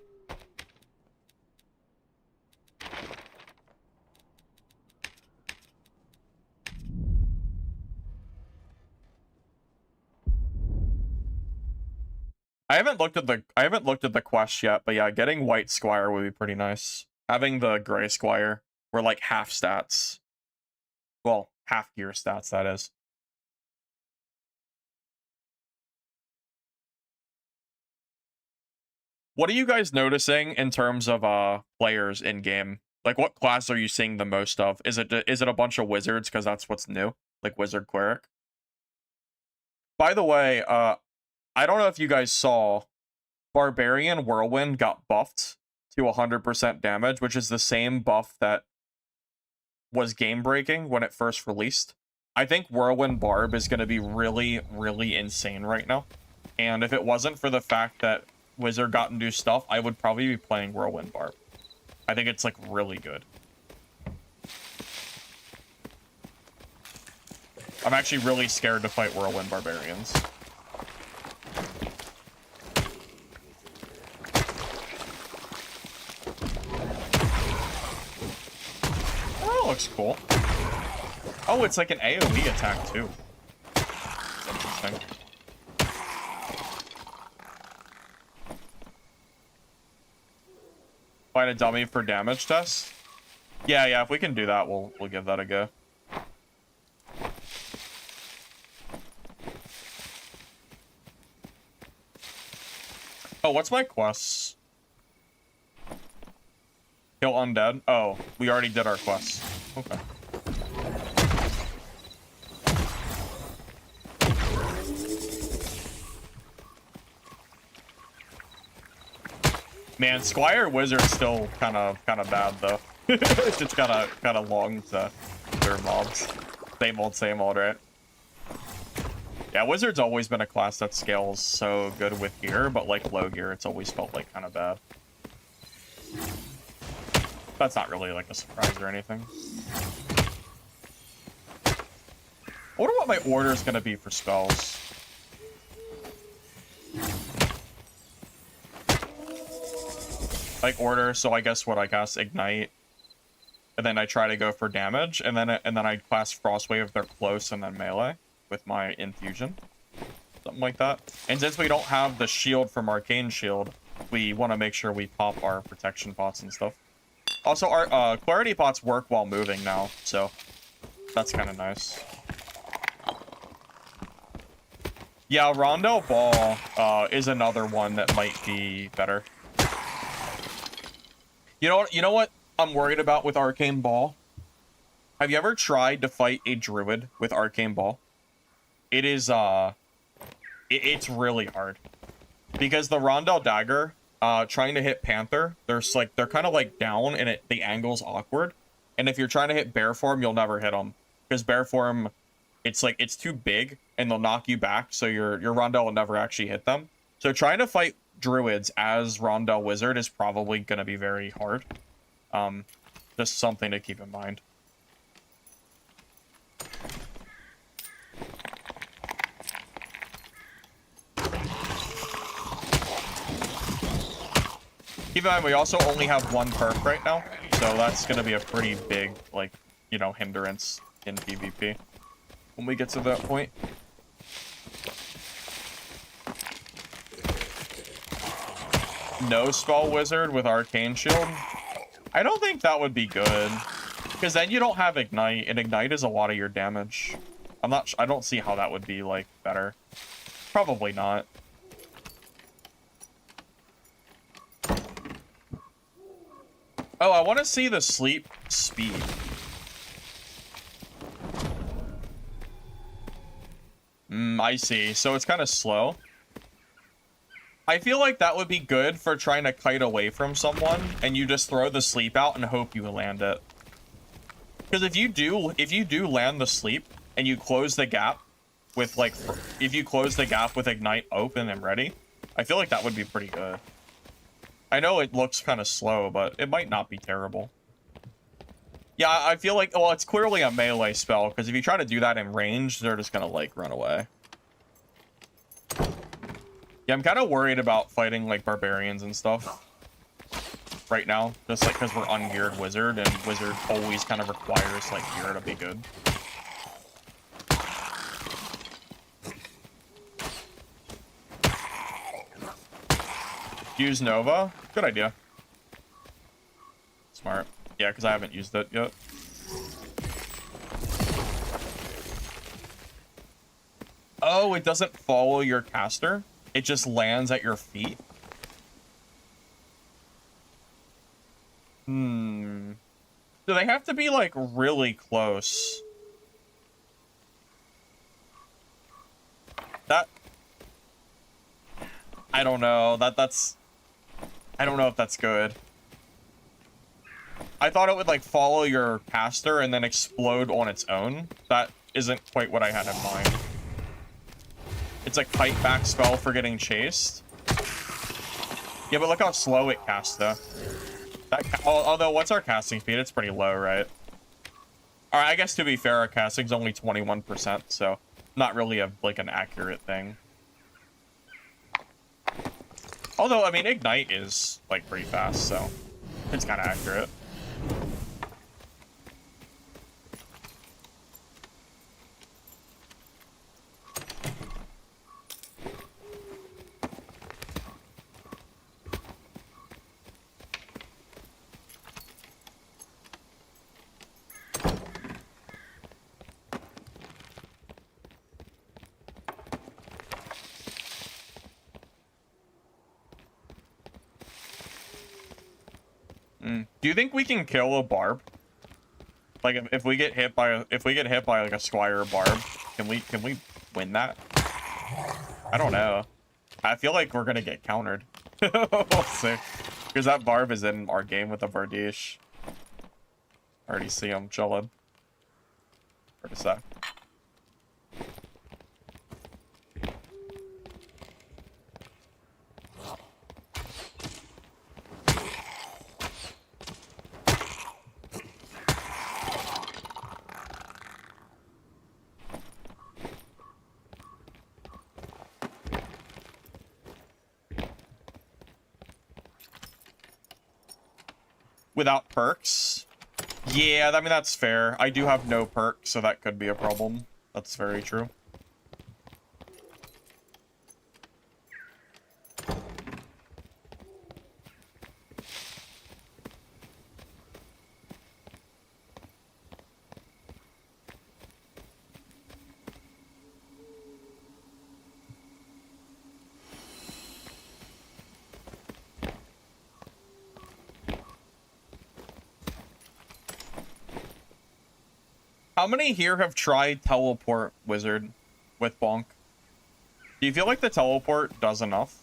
I haven't looked at the quest yet, but yeah, getting white Squire would be pretty nice. Having the gray Squire, we're like half stats. Well, half gear stats, that is. What are you guys noticing in terms of players in game? Like, what class are you seeing the most of? Is it a bunch of wizards because that's what's new, like Wizard Cleric? By the way, I don't know if you guys saw, Barbarian Whirlwind got buffed to 100% damage, which is the same buff that was game-breaking when it first released. I think Whirlwind Barb is going to be really, really insane right now. And if it wasn't for the fact that Wizard got new stuff, I would probably be playing Whirlwind Barb. I think it's, like, really good. I'm actually really scared to fight Whirlwind Barbarians. looks cool. Oh, it's like an AoE attack too. That's interesting. Find a dummy for damage test. Yeah, if we can do that, we'll give that a go. Oh, what's my quests? Kill undead. Oh, we already did our quests. Okay. Man, Squire Wizard's still kind of bad though. It's just kind of long to their mobs. Same old, right? Yeah, Wizard's always been a class that scales so good with gear, but like low gear, it's always felt like kind of bad. That's not really like a surprise or anything. I wonder what my order is gonna be for spells. Like order, so I guess what I cast Ignite, and then I try to go for damage, and then I cast Frostwave if they're close, and then melee with my infusion, something like that. And since we don't have the shield from Arcane Shield, we want to make sure we pop our protection pots and stuff. Also, our clarity pots work while moving now, so that's kind of nice. Yeah, Rondel Ball is another one that might be better. You know what I'm worried about with Arcane Ball? Have you ever tried to fight a druid with Arcane Ball? It is it's really hard. Because the Rondel Dagger, trying to hit Panther, they're kind of like down and the angle's awkward. And if you're trying to hit Bear Form, you'll never hit them. Because Bear Form, it's too big and they'll knock you back, so your Rondel will never actually hit them. So trying to fight druids as Rondel Wizard is probably going to be very hard. Just something to keep in mind. Keep in mind, we also only have one perk right now, so that's going to be a pretty big, like, you know, hindrance in PvP when we get to that point. No spell wizard with Arcane Shield? I don't think that would be good, because then you don't have Ignite, and Ignite is a lot of your damage. I don't see how that would be, like, better. Probably not. Oh, I want to see the sleep speed. I see. So it's kind of slow. I feel like that would be good for trying to kite away from someone, and you just throw the sleep out and hope you land it. Because if you do land the sleep and you close the gap with if you close the gap with Ignite open and ready, I feel like that would be pretty good. I know it looks kind of slow, but it might not be terrible. Yeah, I feel like, well, it's clearly a melee spell, because if you try to do that in range, they're just gonna, like, run away. Yeah, I'm kind of worried about fighting, like, barbarians and stuff right now, just, like, because we're ungeared wizard, and wizard always kind of requires, like, gear to be good. Use Nova? Good idea. Smart. Yeah, because I haven't used it yet. Oh, it doesn't follow your caster? It just lands at your feet? Do they have to be, like, really close? That... I don't know. That's... I don't know if that's good. I thought it would, like, follow your caster and then explode on its own. That isn't quite what I had in mind. It's a kite back spell for getting chased. Yeah, but look how slow it casts, though. Although, what's our casting speed? It's pretty low, right? Alright, I guess to be fair, our casting's only 21%, so not really like an accurate thing. Although, I mean, Ignite is, like, pretty fast, so it's kind of accurate. Do you think we can kill a barb? Like if we get hit by like a squire barb, can we win that? I don't know. I feel like we're gonna get countered. We'll see. Because that barb is in our game with the Vardish. I already see him chilling. Where'd it say? Without perks? Yeah, I mean, that's fair. I do have no perks, so that could be a problem. That's very true. How many here have tried teleport wizard with bonk? Do you feel like the teleport does enough?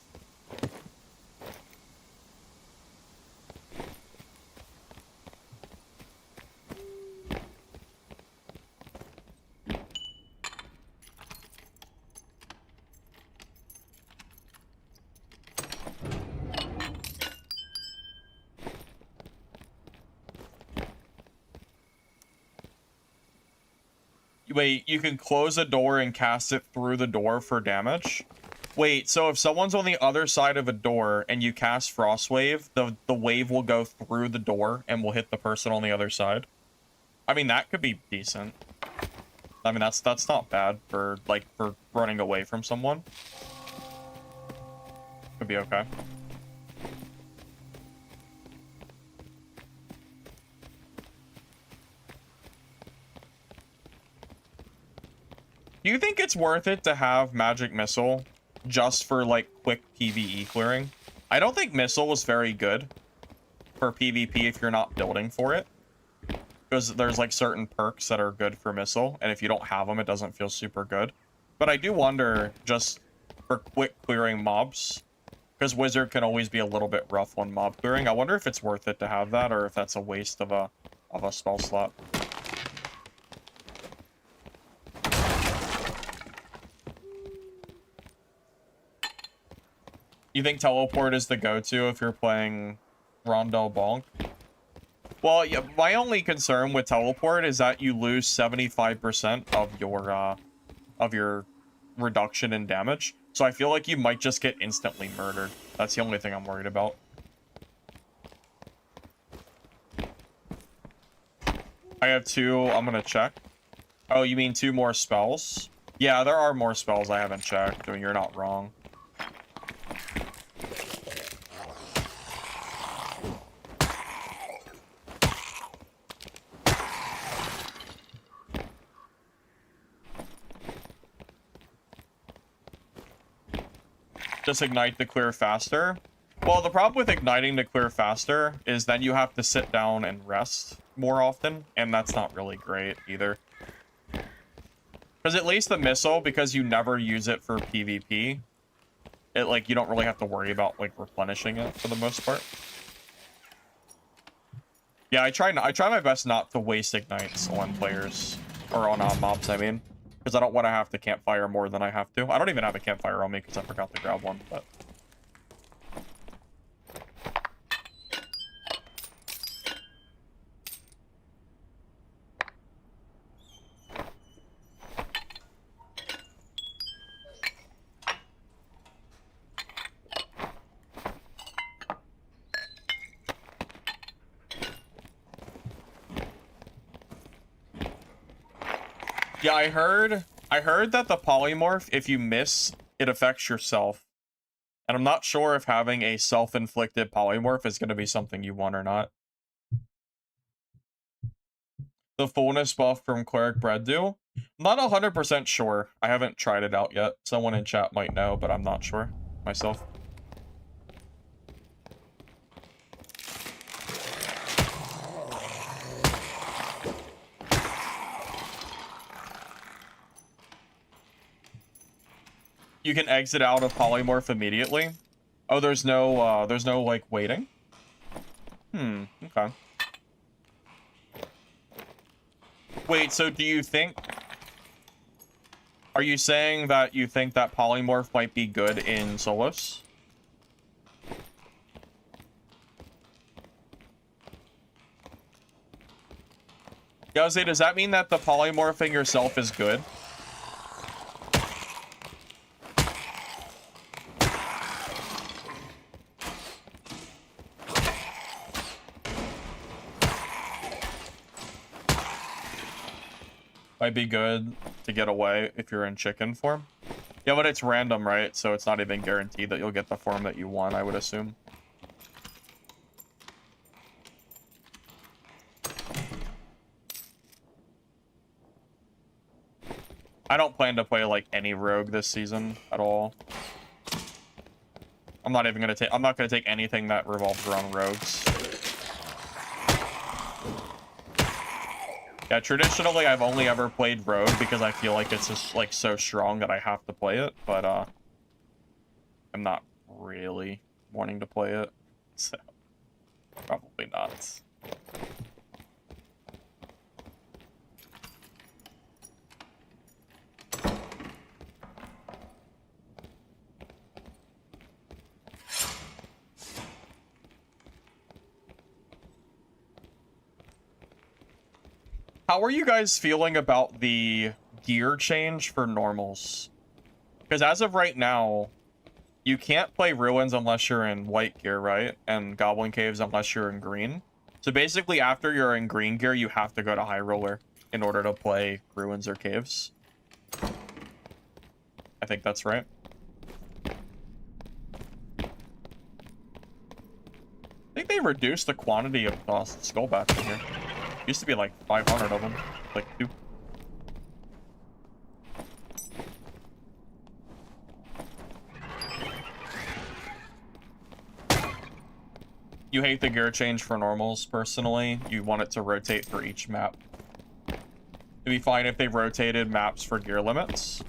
Wait, you can close a door and cast it through the door for damage? Wait, so if someone's on the other side of a door and you cast Frostwave, the wave will go through the door and will hit the person on the other side? I mean, that could be decent. I mean, that's not bad for, like, for running away from someone. Could be okay. Do you think it's worth it to have Magic Missile just for, like, quick PvE clearing? I don't think Missile is very good for PvP if you're not building for it. Because there's, like, certain perks that are good for Missile, and if you don't have them, it doesn't feel super good. But I do wonder, just for quick clearing mobs, because Wizard can always be a little bit rough on mob clearing, I wonder if it's worth it to have that, or if that's a waste of a spell slot. You think teleport is the go-to if you're playing Rondel Bonk? Well, yeah, my only concern with teleport is that you lose 75% of your reduction in damage. So I feel like you might just get instantly murdered. That's the only thing I'm worried about. I have 2. I'm gonna check. Oh, you mean 2 more spells? Yeah, there are more spells I haven't checked. I mean, you're not wrong. Just ignite to clear faster. Well, the problem with igniting to clear faster is then you have to sit down and rest more often, and that's not really great either. Because at least the missile, because you never use it for PvP, it, like, you don't really have to worry about, like, replenishing it for the most part. Yeah, I try my best not to waste ignites on players, or on mobs, I mean. Because I don't want to have to campfire more than I have to. I don't even have a campfire on me because I forgot to grab one, but... Yeah, I heard that the polymorph, if you miss, it affects yourself. And I'm not sure if having a self-inflicted polymorph is going to be something you want or not. The fullness buff from Cleric Bread do? I'm not 100% sure. I haven't tried it out yet. Someone in chat might know, but I'm not sure myself. You can exit out of polymorph immediately. Oh, there's no like waiting. Okay. Wait, so do you think? Are you saying that you think that polymorph might be good in solos? Yose, does that mean that the polymorphing yourself is good? Might be good to get away if you're in chicken form. Yeah, but it's random, right? So it's not even guaranteed that you'll get the form that you want, I would assume. I don't plan to play like any rogue this season at all. I'm not gonna take anything that revolves around rogues. Yeah, traditionally I've only ever played rogue because I feel like it's just like so strong that I have to play it, but I'm not really wanting to play it, so probably not. How are you guys feeling about the gear change for normals? Because as of right now, you can't play Ruins unless you're in white gear, right? And Goblin Caves unless you're in green. So basically, after you're in green gear, you have to go to High Roller in order to play Ruins or Caves. I think that's right. I think they reduced the quantity of skull bats in here. Used to be like 500 of them, like 2. You hate the gear change for normals, personally. You want it to rotate for each map. It'd be fine if they rotated maps for gear limits.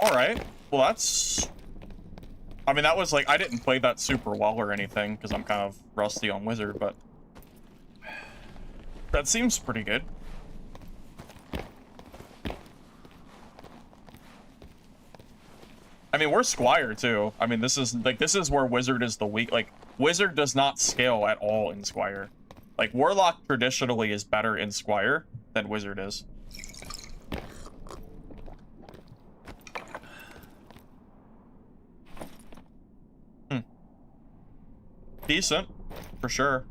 Alright, well that's... I mean, that was like, I didn't play that super well or anything, because I'm kind of rusty on Wizard, but... that seems pretty good. I mean, we're Squire, too. I mean, this is where Wizard is the weak... Like, Wizard does not scale at all in Squire. Like, Warlock traditionally is better in Squire than Wizard is. Decent, for sure.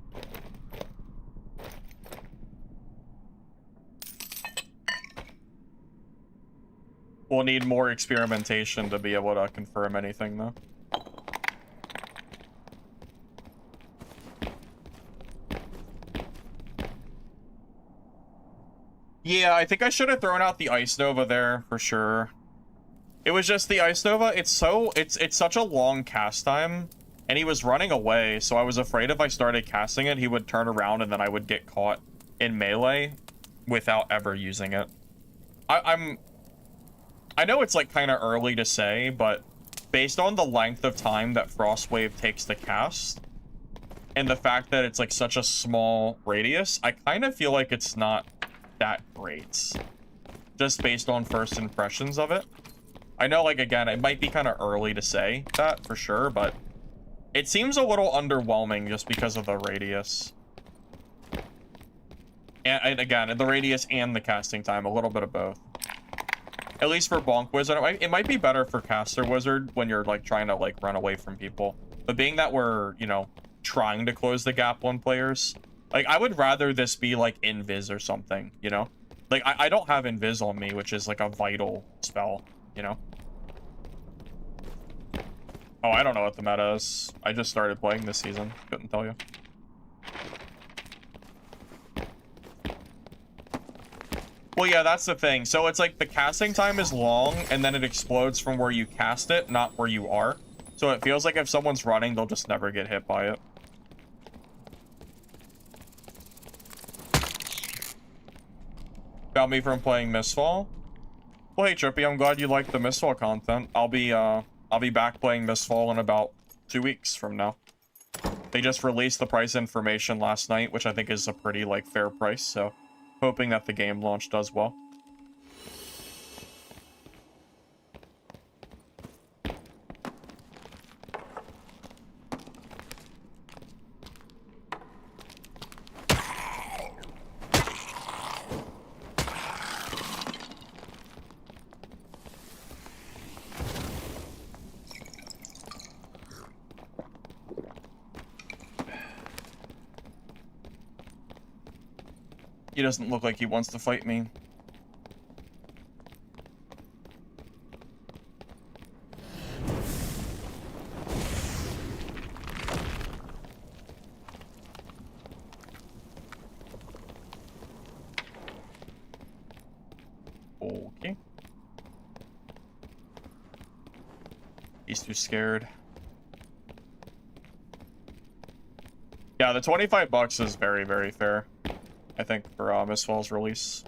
We'll need more experimentation to be able to confirm anything, though. Yeah, I think I should have thrown out the Ice Nova there, for sure. It was just the Ice Nova, it's such a long cast time. And he was running away, so I was afraid if I started casting it, he would turn around and then I would get caught in melee without ever using it. I know it's like kind of early to say, but based on the length of time that Frostwave takes to cast, and the fact that it's like such a small radius, I kind of feel like it's not that great. Just based on first impressions of it. I know, like, again, it might be kind of early to say that for sure, but it seems a little underwhelming just because of the radius. And again, the radius and the casting time, a little bit of both. At least for Bonk Wizard, it might be better for Caster Wizard when you're, like, trying to, like, run away from people. But being that we're, you know, trying to close the gap on players, like, I would rather this be, like, Invis or something, you know? Like, I don't have Invis on me, which is, like, a vital spell, you know? Oh, I don't know what the meta is. I just started playing this season. Couldn't tell you. Well, yeah, that's the thing. So it's like the casting time is long, and then it explodes from where you cast it, not where you are. So it feels like if someone's running, they'll just never get hit by it. Got me from playing Mistfall. Well, hey, Trippy, I'm glad you liked the Mistfall content. I'll be back playing Mistfall in about 2 weeks from now. They just released the price information last night, which I think is a pretty, like, fair price, so hoping that the game launch does well. He doesn't look like he wants to fight me. Okay. He's too scared. Yeah, the 25 bucks is very, very fair, I think, for Mistfall's release.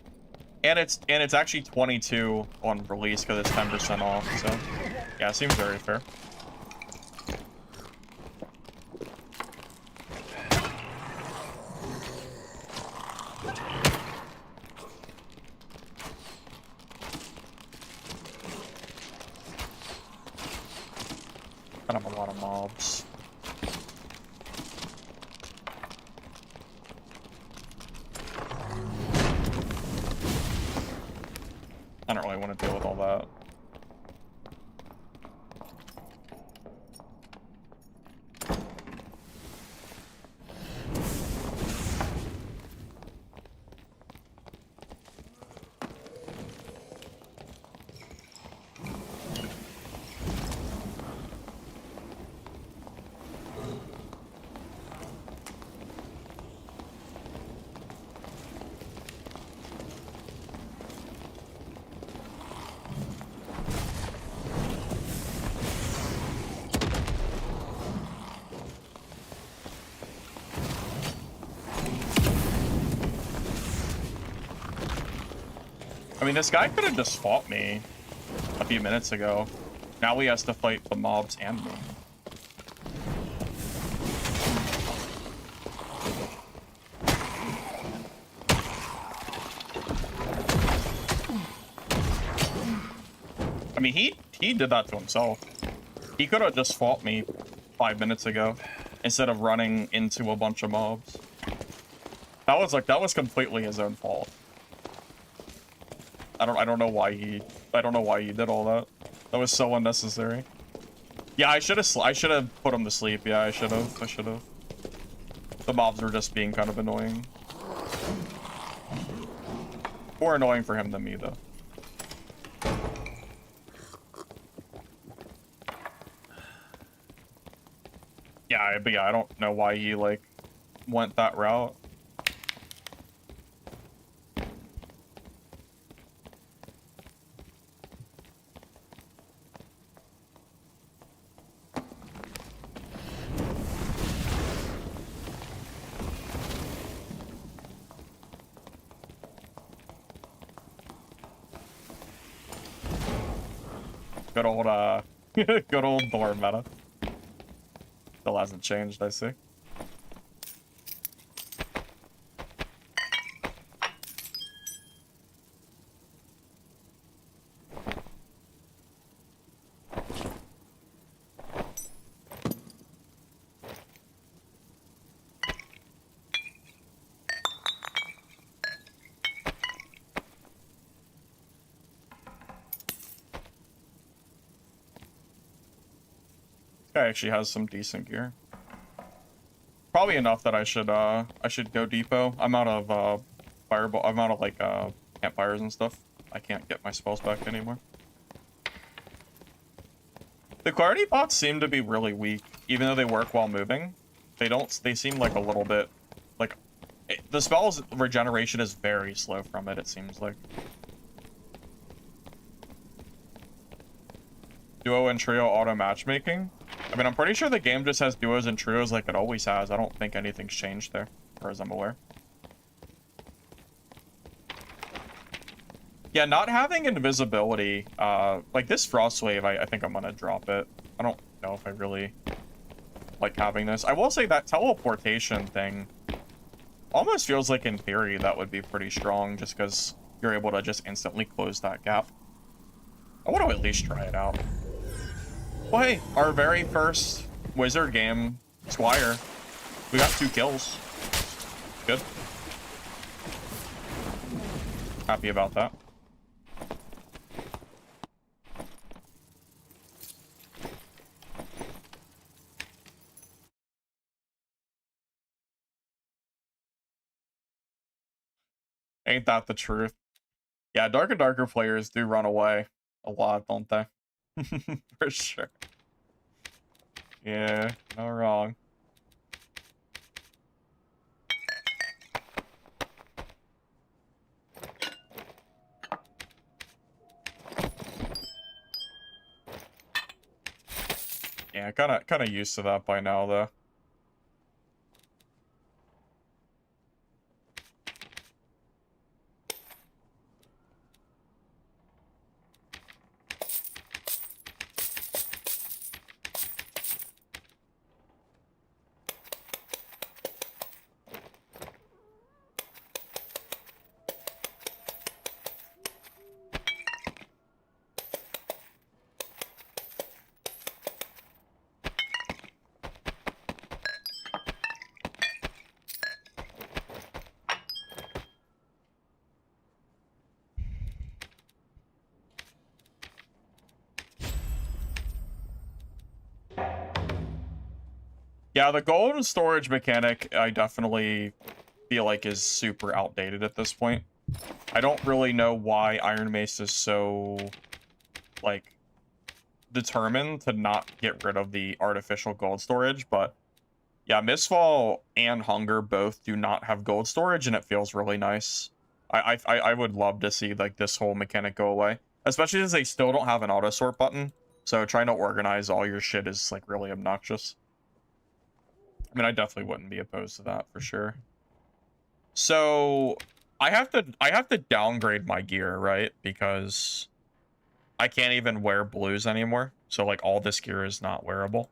And it's actually 22 on release because it's 10% off, so yeah, it seems very fair. Kind of a lot of mobs. I don't really want to deal with all that. I mean, this guy could have just fought me a few minutes ago. Now he has to fight the mobs and me. I mean, he did that to himself. He could have just fought me 5 minutes ago instead of running into a bunch of mobs. That was completely his own fault. I don't know why he did all that. That was so unnecessary. Yeah, I should have put him to sleep. Yeah, I should have. The mobs were just being kind of annoying. More annoying for him than me, though. Yeah, but yeah, I don't know why he, like, went that route. Good old, good old Thor meta. Still hasn't changed, I see. Guy actually has some decent gear. Probably enough that I should go depot. I'm out of fireball. I'm out of like campfires and stuff. I can't get my spells back anymore. The clarity pots seem to be really weak, even though they work while moving. They don't. They seem like a little bit like the spell's regeneration is very slow from it seems like. Duo and trio auto matchmaking? I mean, I'm pretty sure the game just has duos and trios like it always has. I don't think anything's changed there, as far as I'm aware. Yeah, not having invisibility, like this Frost Wave, I think I'm gonna drop it. I don't know if I really like having this. I will say that teleportation thing almost feels like in theory that would be pretty strong just because you're able to just instantly close that gap. I want to at least try it out. Well, hey, our very first wizard game, Squire. We got 2 kills. Good. Happy about that. Ain't that the truth? Yeah, Dark and Darker players do run away a lot, don't they? For sure. Yeah, no wrong. Yeah, kind of used to that by now, though. Yeah, the golden storage mechanic, I definitely feel like is super outdated at this point. I don't really know why Iron Mace is so, like, determined to not get rid of the artificial gold storage, but yeah, Mistfall and Hunger both do not have gold storage, and it feels really nice. I would love to see, like, this whole mechanic go away, especially since they still don't have an auto sort button, so trying to organize all your shit is, like, really obnoxious. I mean, I definitely wouldn't be opposed to that for sure. So I have to downgrade my gear, right? Because I can't even wear blues anymore. So like all this gear is not wearable.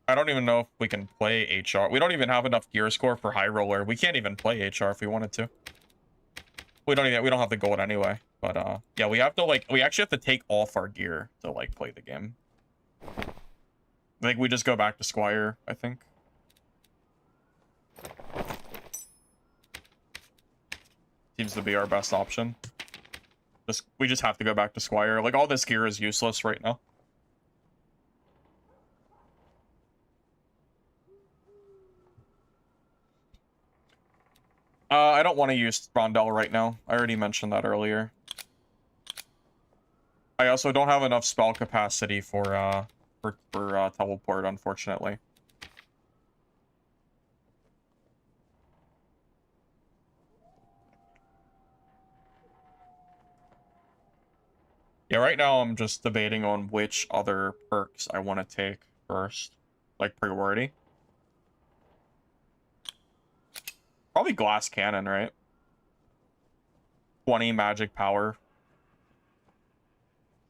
I don't even know if we can play HR. We don't even have enough gear score for high roller. We can't even play HR if we wanted to. We don't have the gold anyway. But yeah, we actually have to take off our gear to like play the game. I think we just go back to Squire, I think. Seems to be our best option. We just have to go back to Squire. Like, all this gear is useless right now. I don't want to use Rondell right now. I already mentioned that earlier. I also don't have enough spell capacity for teleport, unfortunately. Yeah, right now I'm just debating on which other perks I want to take first, like priority. Probably Glass Cannon, right? 20 magic power.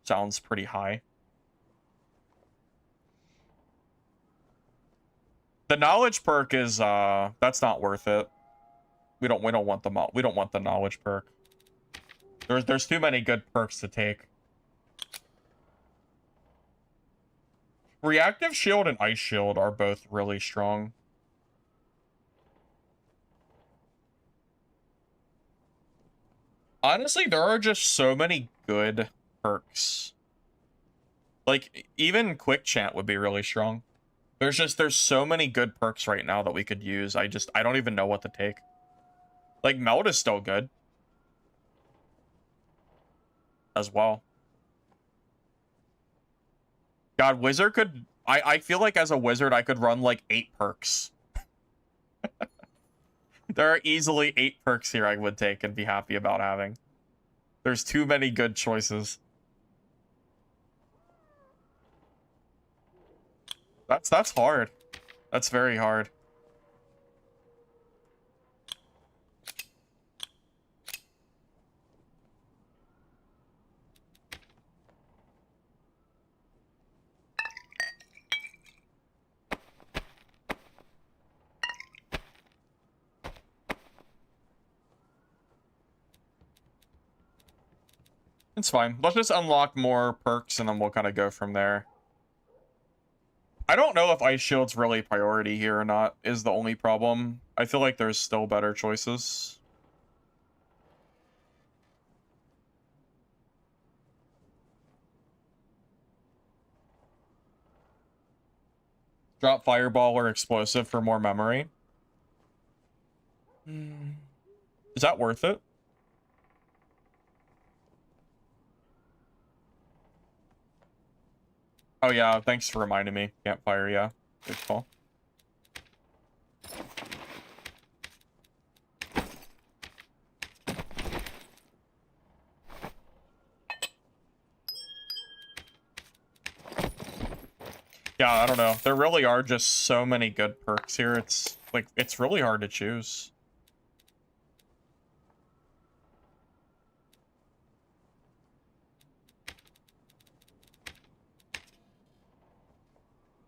Sounds pretty high. The knowledge perk is that's not worth it. We don't want the knowledge perk. There's too many good perks to take. Reactive Shield and Ice Shield are both really strong. Honestly, there are just so many good perks. Like, even Quick Chant would be really strong. There's so many good perks right now that we could use. I don't even know what to take. Like, Meld is still good. As well. God, Wizard could I feel like as a wizard, I could run like 8 perks. There are easily 8 perks here I would take and be happy about having. There's too many good choices. That's hard. That's very hard. It's fine. Let's just unlock more perks and then we'll kind of go from there. I don't know if Ice Shield's really priority here or not, is the only problem. I feel like there's still better choices. Drop Fireball or Explosive for more memory. Is that worth it? Oh yeah, thanks for reminding me. Campfire, yeah. Good call. Yeah, I don't know. There really are just so many good perks here. It's like, it's really hard to choose.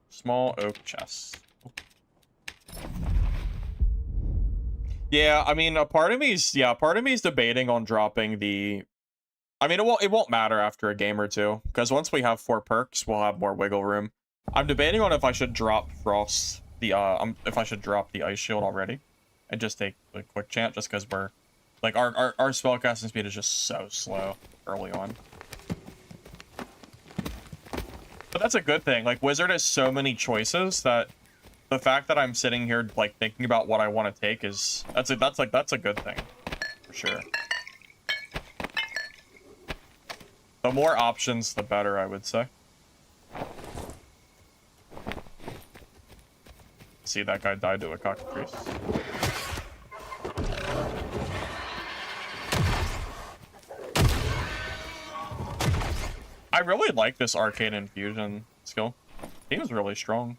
Small oak chest. Yeah, I mean, part of me's debating on dropping the... I mean, it won't matter after a game or two, because once we have 4 perks, we'll have more wiggle room. I'm debating on if I should drop Frost, if I should drop the Ice Shield already, and just take a quick chant, just because we're... Like, our spellcasting speed is just so slow early on. But that's a good thing. Like, Wizard has so many choices that the fact that I'm sitting here, like, thinking about what I want to take is... That's a good thing. For sure. The more options, the better, I would say. See, that guy died to a cockatrice. I really like this Arcane Infusion skill. He was really strong.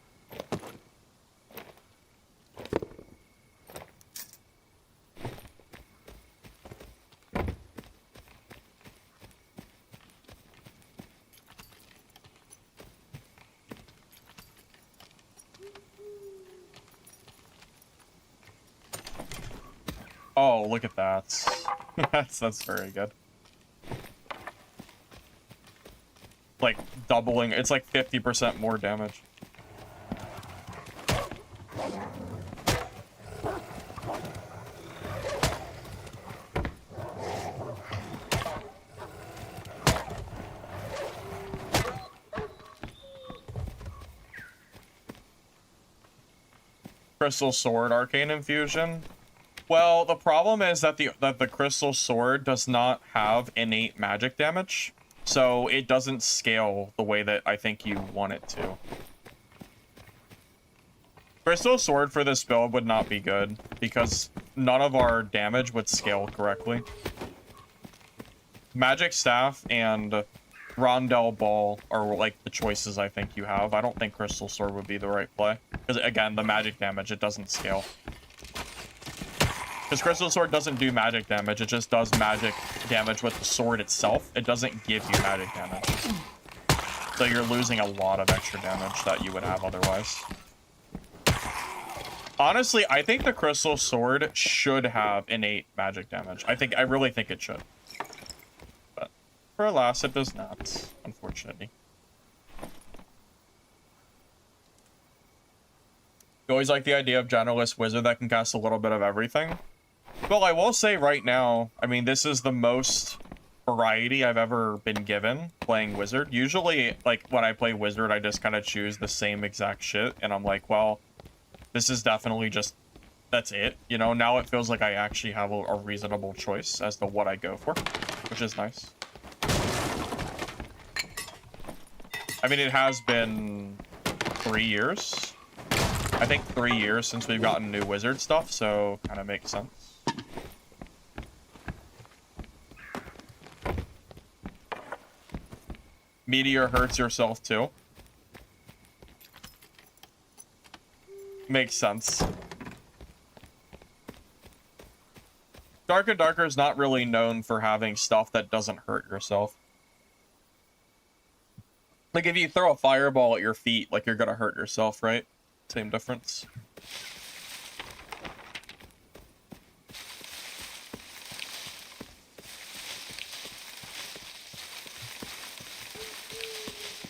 Oh, look at that. That's very good. Like, doubling. It's like 50% more damage. Crystal Sword Arcane Infusion. Well, the problem is that the Crystal Sword does not have innate magic damage, so it doesn't scale the way that I think you want it to. Crystal Sword for this build would not be good, because none of our damage would scale correctly. Magic Staff and Rondell Ball are like the choices I think you have. I don't think Crystal Sword would be the right play, because again, the magic damage, it doesn't scale. Because Crystal Sword doesn't do magic damage, it just does magic damage with the sword itself. It doesn't give you magic damage. So you're losing a lot of extra damage that you would have otherwise. Honestly, I think the Crystal Sword should have innate magic damage. I really think it should. But for alas, it does not, unfortunately. You always like the idea of Generalist Wizard that can cast a little bit of everything. Well, I will say right now, I mean, this is the most variety I've ever been given playing Wizard. Usually, like, when I play Wizard, I just kind of choose the same exact shit, and I'm like, well, this is definitely just, that's it. You know, now it feels like I actually have a reasonable choice as to what I go for, which is nice. I mean, it has been 3 years. I think 3 years since we've gotten new wizard stuff, so kind of makes sense. Meteor hurts yourself too. Makes sense. Dark and Darker is not really known for having stuff that doesn't hurt yourself. Like, if you throw a fireball at your feet, like, you're gonna hurt yourself, right? Same difference.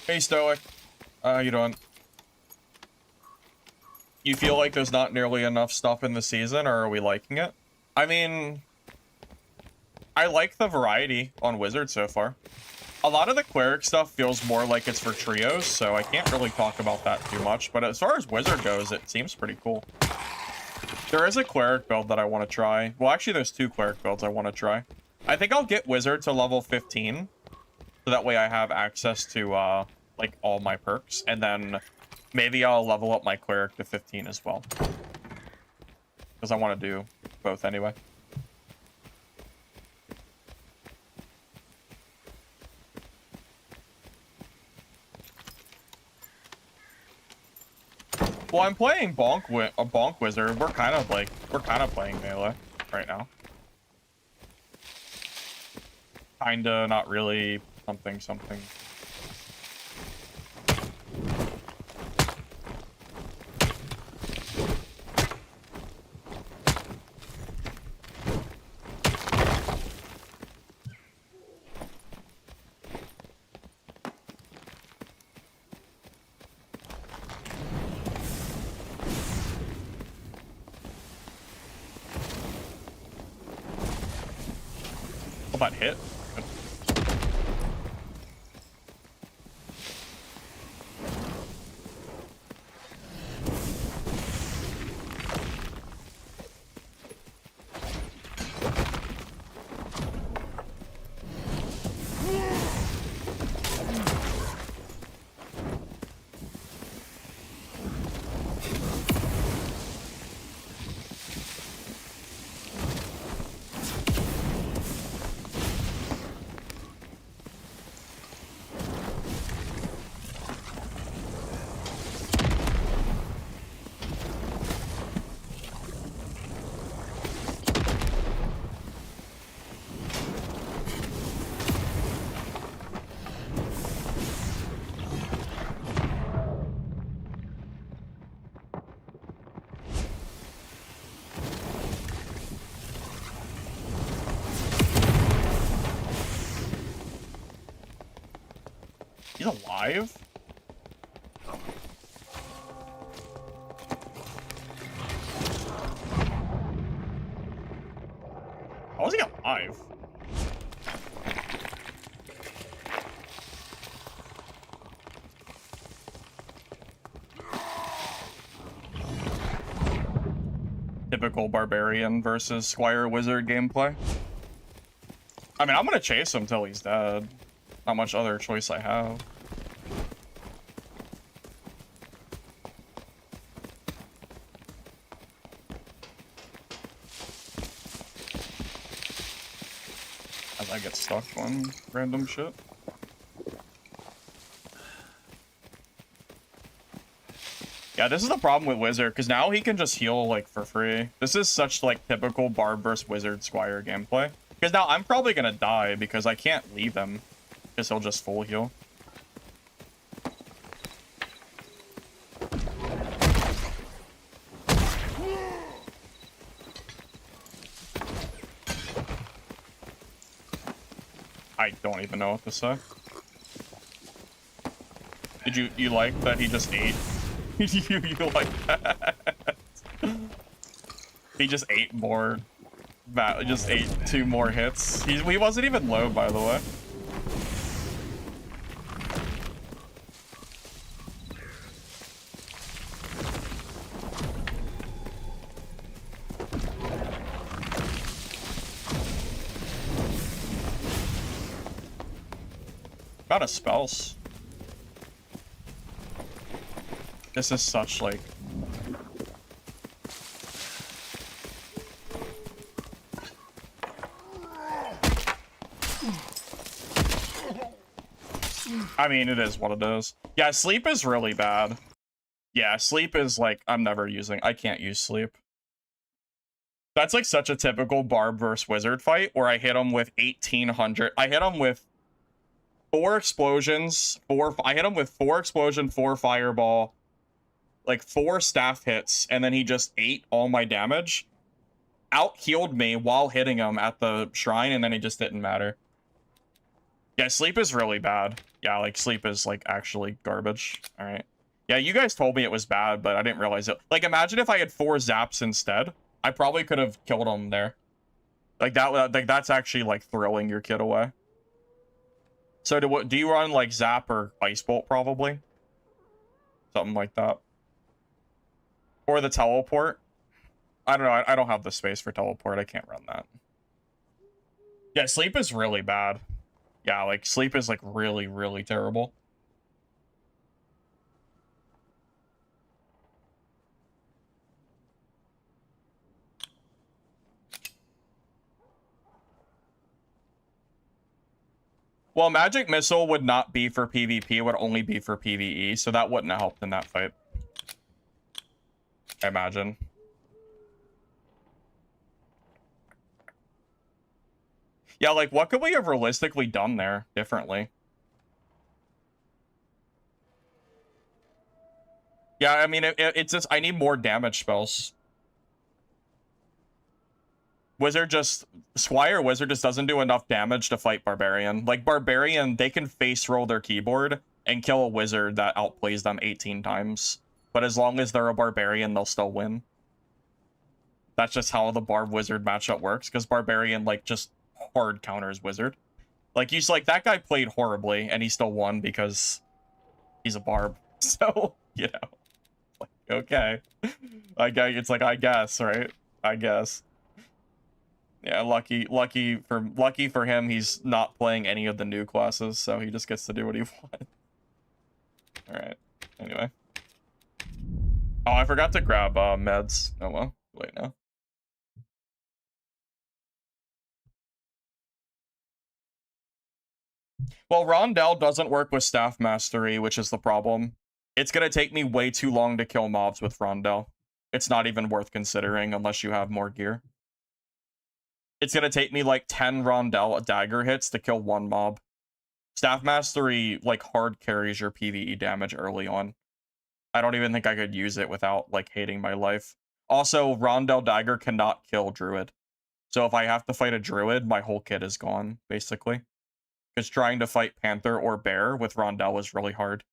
Hey, Stoic. How you doing? You feel like there's not nearly enough stuff in the season, or are we liking it? I mean, I like the variety on Wizard so far. A lot of the Cleric stuff feels more like it's for trios, so I can't really talk about that too much. But as far as Wizard goes, it seems pretty cool. There is a Cleric build that I want to try. Well, actually, there's 2 Cleric builds I want to try. I think I'll get Wizard to level 15, so that way I have access to, like, all my perks. And then maybe I'll level up my Cleric to 15 as well. Because I want to do both anyway. Well, I'm playing Bonk Wizard. We're kind of playing melee right now. Kinda, not really. Something. That hit. He's alive? How is he alive? Typical barbarian versus squire wizard gameplay. I mean, I'm gonna chase him till he's dead. Not much other choice I have. As I get stuck on random shit. Yeah, this is the problem with Wizard, because now he can just heal, like, for free. This is such, like, typical Barb vs. Wizard Squire gameplay. Because now I'm probably gonna die, because I can't leave him. Because he'll just full heal. I don't even know what to say. Did you like that he just ate? you like that? He just ate more. Just ate 2 more hits. He wasn't even low, by the way. Got a spells. This is such, like... I mean, it is what it is. Yeah, sleep is really bad. Yeah, sleep is, like, I'm never using... I can't use sleep. That's, like, such a typical Barb versus Wizard fight, where I hit him with 1,800... I hit him with 4 explosions, I hit him with 4 explosion, 4 fireball, like 4 staff hits, and then he just ate all my damage. Out-healed me while hitting him at the shrine, and then it just didn't matter. Yeah, sleep is really bad. Yeah, like, sleep is, like, actually garbage. Alright. Yeah, you guys told me it was bad, but I didn't realize it. Like, imagine if I had 4 zaps instead. I probably could have killed him there. Like, that's actually, like, throwing your kid away. So, do you run, like, Zap or Ice Bolt, probably? Something like that. Or the Teleport. I don't know. I don't have the space for Teleport. I can't run that. Yeah, sleep is really bad. Yeah, like, sleep is, like, really, really terrible. Well, Magic Missile would not be for PvP, it would only be for PvE, so that wouldn't have helped in that fight. I imagine. Yeah, like, what could we have realistically done there differently? Yeah, I mean, it's just, I need more damage spells. Squire Wizard just doesn't do enough damage to fight Barbarian. Like, Barbarian, they can face roll their keyboard and kill a Wizard that outplays them 18 times. But as long as they're a Barbarian, they'll still win. That's just how the Barb Wizard matchup works, because Barbarian, like, just hard counters Wizard. Like, he's like, that guy played horribly, and he still won because he's a Barb. So, you know. Like, okay. It's like, I guess, right? I guess. Yeah, lucky for him, he's not playing any of the new classes, so he just gets to do what he wants. Alright, anyway. Oh, I forgot to grab meds. Oh well, wait now. Well, Rondell doesn't work with Staff Mastery, which is the problem. It's gonna take me way too long to kill mobs with Rondell. It's not even worth considering unless you have more gear. It's gonna take me like 10 Rondell dagger hits to kill 1 mob. Staff Mastery, like, hard carries your PvE damage early on. I don't even think I could use it without, like, hating my life. Also, Rondell dagger cannot kill Druid. So if I have to fight a Druid, my whole kit is gone, basically. Because trying to fight Panther or Bear with Rondell is really hard.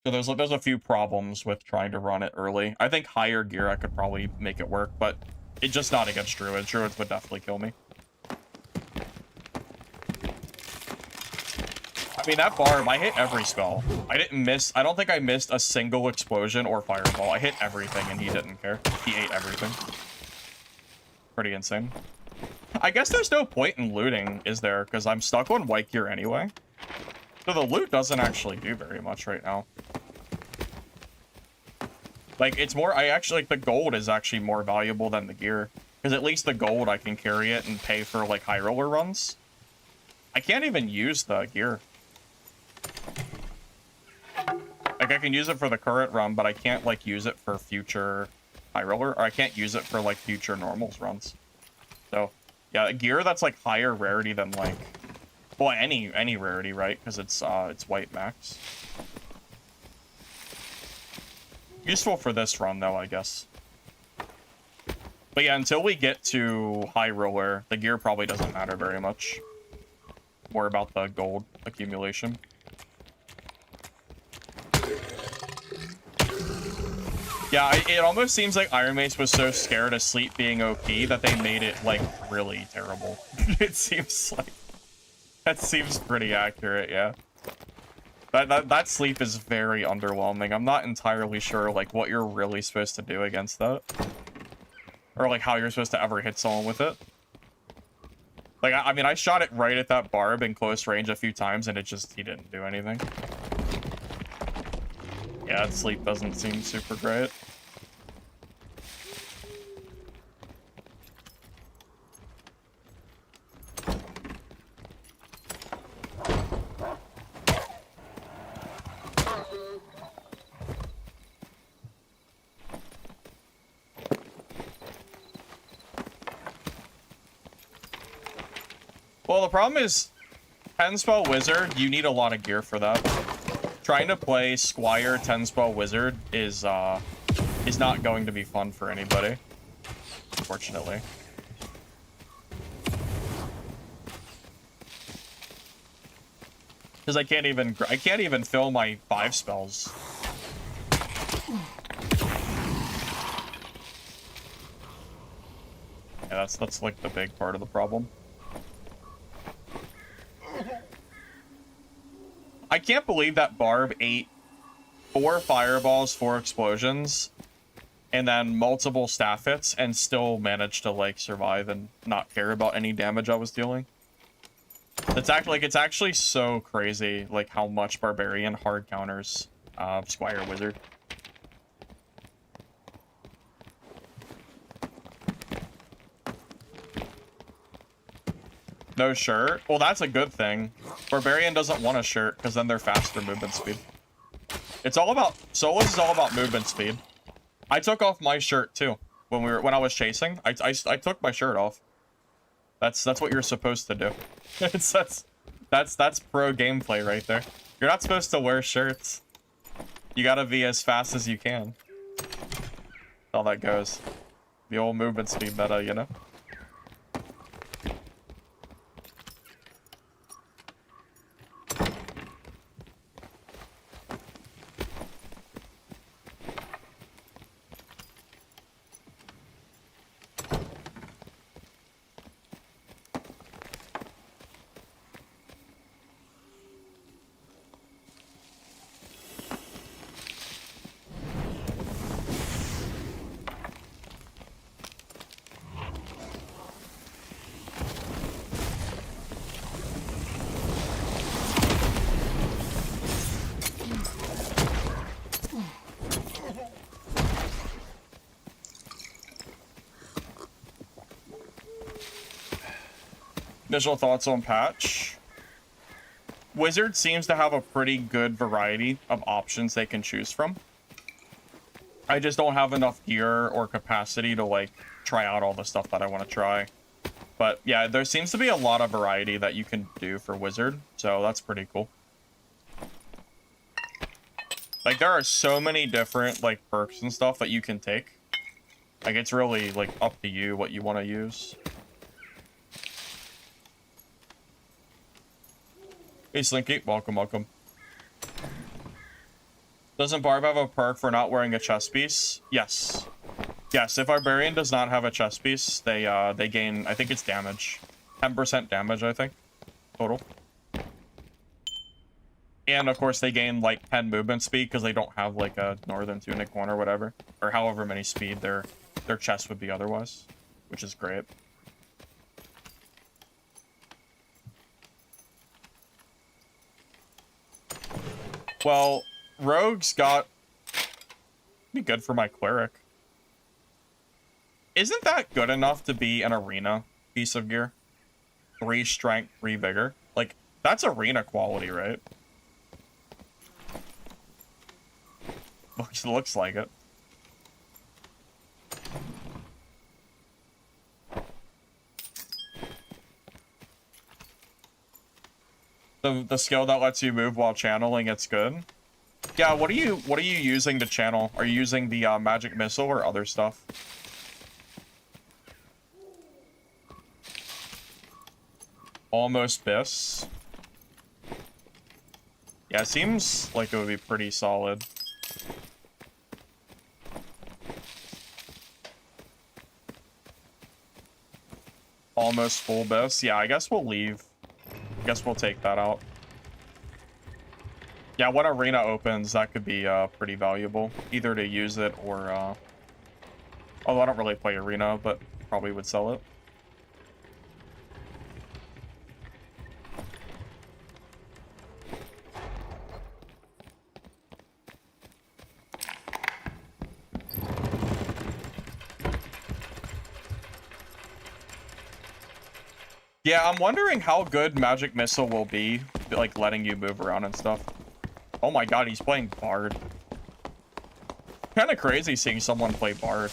So there's a few problems with trying to run it early. I think higher gear I could probably make it work, but it's just not against Druids. Druids would definitely kill me. I mean, that Barb, I hit every spell. I don't think I missed a single explosion or fireball. I hit everything and he didn't care. He ate everything. Pretty insane. I guess there's no point in looting, is there? Because I'm stuck on white gear anyway. So the loot doesn't actually do very much right now. Like, it's more, like, the gold is actually more valuable than the gear. Because at least the gold, I can carry it and pay for, like, high roller runs. I can't even use the gear. Like, I can use it for the current run, but I can't, like, use it for future high roller, or I can't use it for, like, future normals runs. So, yeah, gear that's, like, higher rarity than, like, well, any rarity, right? Because it's white max. Useful for this run, though, I guess. But yeah, until we get to high roller, the gear probably doesn't matter very much. More about the gold accumulation. Yeah, it almost seems like Iron Mace was so scared of sleep being OP that they made it, like, really terrible. It seems like... That seems pretty accurate, yeah. That sleep is very underwhelming. I'm not entirely sure, like, what you're really supposed to do against that. Or, like, how you're supposed to ever hit someone with it. Like, I mean, I shot it right at that Barb in close range a few times, and he didn't do anything. Yeah, sleep doesn't seem super great. Well, the problem is, 10-spell wizard, you need a lot of gear for that. Trying to play Squire 10-spell wizard is not going to be fun for anybody, unfortunately. Because I can't even fill my 5 spells. Yeah, that's like the big part of the problem. I can't believe that Barb ate 4 fireballs, 4 explosions, and then multiple staff hits, and still managed to like survive and not care about any damage I was dealing. It's actually so crazy, like how much Barbarian hard counters Squire Wizard. No shirt? Well, that's a good thing. Barbarian doesn't want a shirt, because then they're faster movement speed. It's all about... Solas is all about movement speed. I took off my shirt, too. When I was chasing, I took my shirt off. That's what you're supposed to do. That's pro gameplay right there. You're not supposed to wear shirts. You gotta be as fast as you can. That's all that goes. The old movement speed meta, you know? Initial thoughts on patch. Wizard seems to have a pretty good variety of options they can choose from. I just don't have enough gear or capacity to like try out all the stuff that I want to try. But yeah, there seems to be a lot of variety that you can do for Wizard, so that's pretty cool. Like there are so many different like perks and stuff that you can take. Like it's really like up to you what you want to use. Hey Slinky, welcome, welcome. Doesn't Barb have a perk for not wearing a chest piece? Yes. Yes, if Barbarian does not have a chest piece, they gain, I think it's damage. 10% damage, I think, total. And of course they gain like 10 movement speed because they don't have like a Northern Tunic one or whatever. Or however many speed their chest would be otherwise, which is great. Well, Rogue's got... be good for my Cleric. Isn't that good enough to be an arena piece of gear? 3 strength, 3 vigor. Like, that's arena quality, right? Looks like it. The skill that lets you move while channeling, it's good. Yeah, what are you using to channel? Are you using the magic missile or other stuff? Almost Biss. Yeah, it seems like it would be pretty solid. Almost full Biss. Yeah, I guess we'll leave. I guess we'll take that out. Yeah, when arena opens, that could be pretty valuable. Either to use it or... although I don't really play arena, but probably would sell it. Yeah, I'm wondering how good Magic Missile will be, like, letting you move around and stuff. Oh my god, he's playing Bard. Kind of crazy seeing someone play Bard.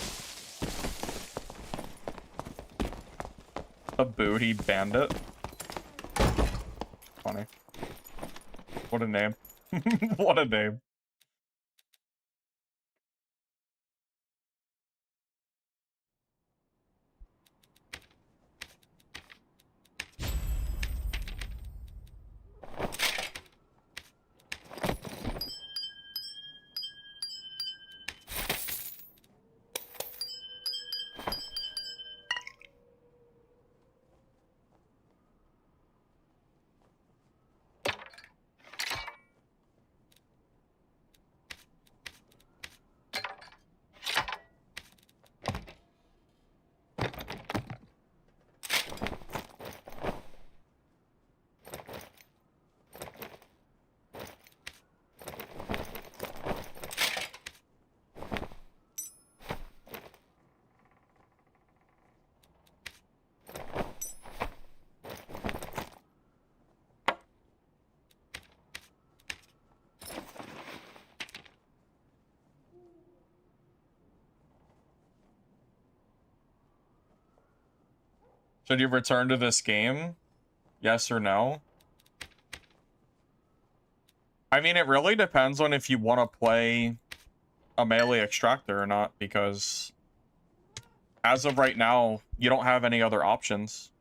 A booty bandit. Funny. What a name. What a name. Should you return to this game? Yes or no? I mean, it really depends on if you want to play a melee extractor or not, because as of right now, you don't have any other options.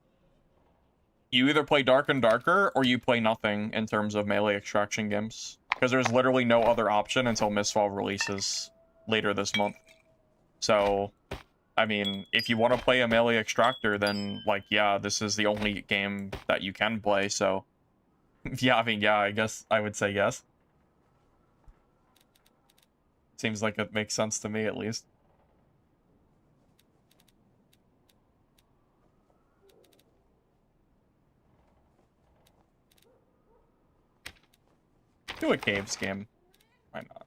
You either play Dark and Darker, or you play nothing in terms of melee extraction games. Because there's literally no other option until Mistfall releases later this month. So, I mean, if you want to play a melee extractor, then, like, yeah, this is the only game that you can play, so... yeah, I mean, yeah, I guess I would say yes. Seems like it makes sense to me, at least. Do a caves game. Why not?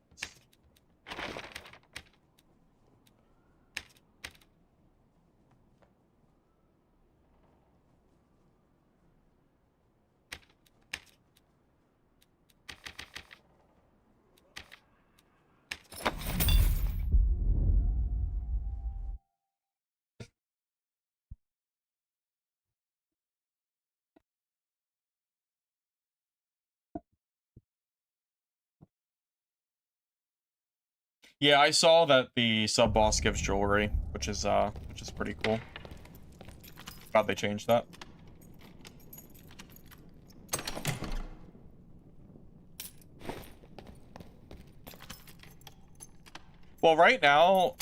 Yeah, I saw that the sub-boss gives jewelry, which is pretty cool. Glad they changed that. Well, right now,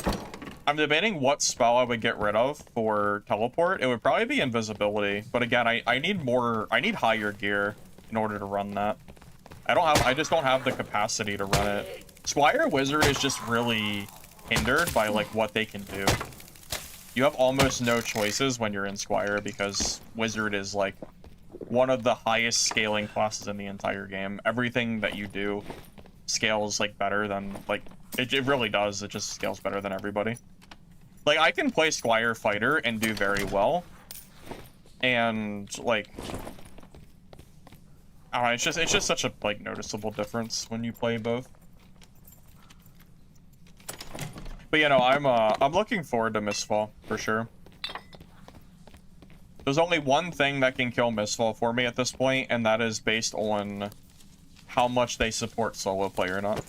I'm debating what spell I would get rid of for teleport. It would probably be invisibility, but again, I need higher gear in order to run that. I just don't have the capacity to run it. Squire Wizard is just really hindered by, like, what they can do. You have almost no choices when you're in Squire, because Wizard is, like, one of the highest scaling classes in the entire game. Everything that you do scales, like, better than, like, it really does. It just scales better than everybody. Like, I can play Squire Fighter and do very well. And, like... I don't know, it's just such a, like, noticeable difference when you play both. But, you know, I'm looking forward to Mistfall, for sure. There's only one thing that can kill Mistfall for me at this point, and that is based on how much they support solo play or not.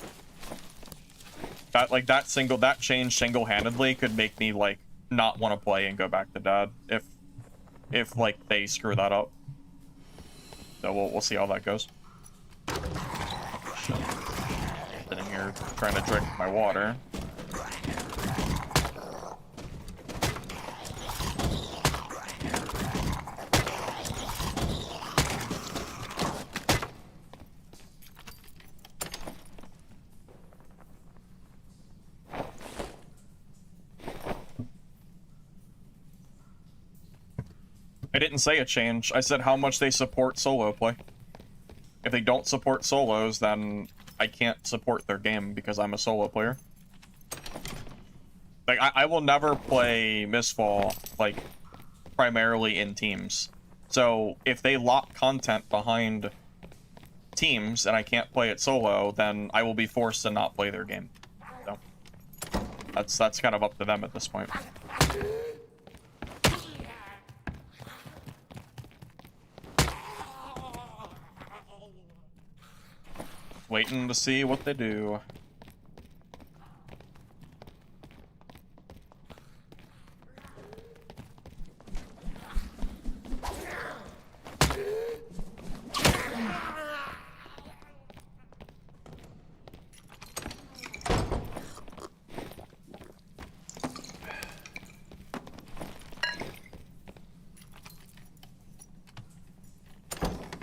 That change single-handedly could make me, like, not want to play and go back to Dad if like, they screw that up. So we'll see how that goes. Sitting here trying to drink my water. I didn't say a change. I said how much they support solo play. If they don't support solos, then I can't support their game because I'm a solo player. Like, I will never play Mistfall, like, primarily in teams. So if they lock content behind teams and I can't play it solo, then I will be forced to not play their game. So that's kind of up to them at this point. Waiting to see what they do.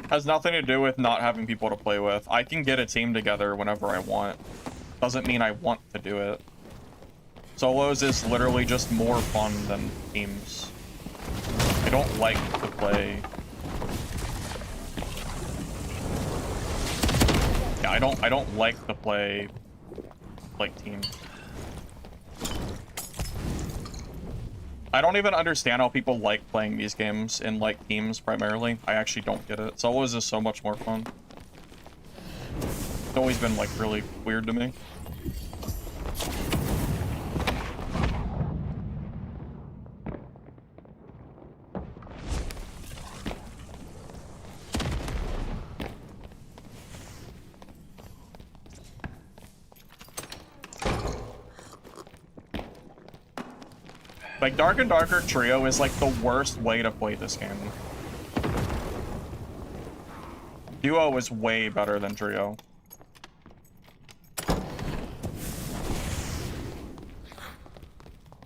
Has nothing to do with not having people to play with. I can get a team together whenever I want. Doesn't mean I want to do it. Solos is literally just more fun than teams. I don't like to play. Yeah, I don't like to play like teams. I don't even understand how people like playing these games in, like, teams, primarily. I actually don't get it. Solos is so much more fun. It's always been, like, really weird to me. Like, Dark and Darker Trio is, like, the worst way to play this game. Duo is way better than Trio.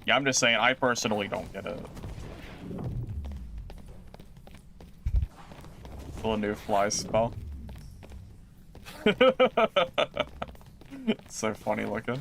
Yeah, I'm just saying, I personally don't get it. Still a new fly spell. It's so funny looking.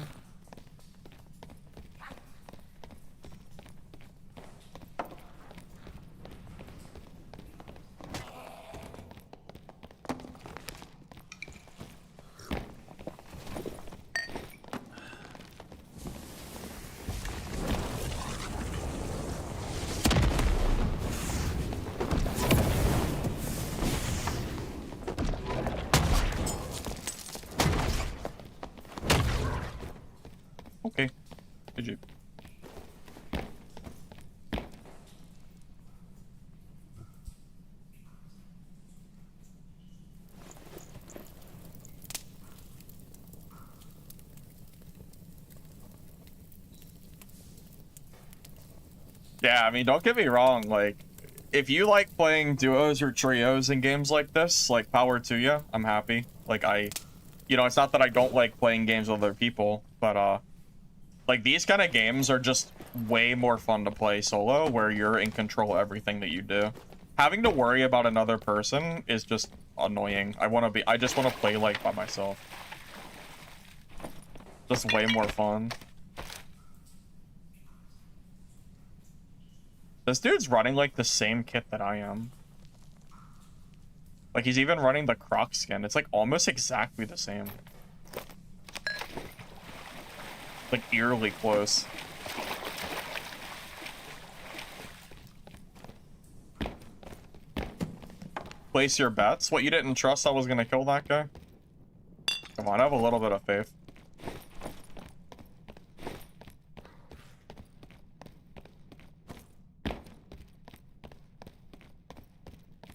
Okay. GG. Yeah, I mean, don't get me wrong, like, if you like playing duos or trios in games like this, like, power to you, I'm happy. Like, you know, it's not that I don't like playing games with other people, but, like, these kind of games are just way more fun to play solo, where you're in control of everything that you do. Having to worry about another person is just annoying. I just want to play, like, by myself. Just way more fun. This dude's running, like, the same kit that I am. Like, he's even running the Croc skin. It's, like, almost exactly the same. Like, eerily close. Place your bets? What, you didn't trust I was gonna kill that guy? Come on, I have a little bit of faith.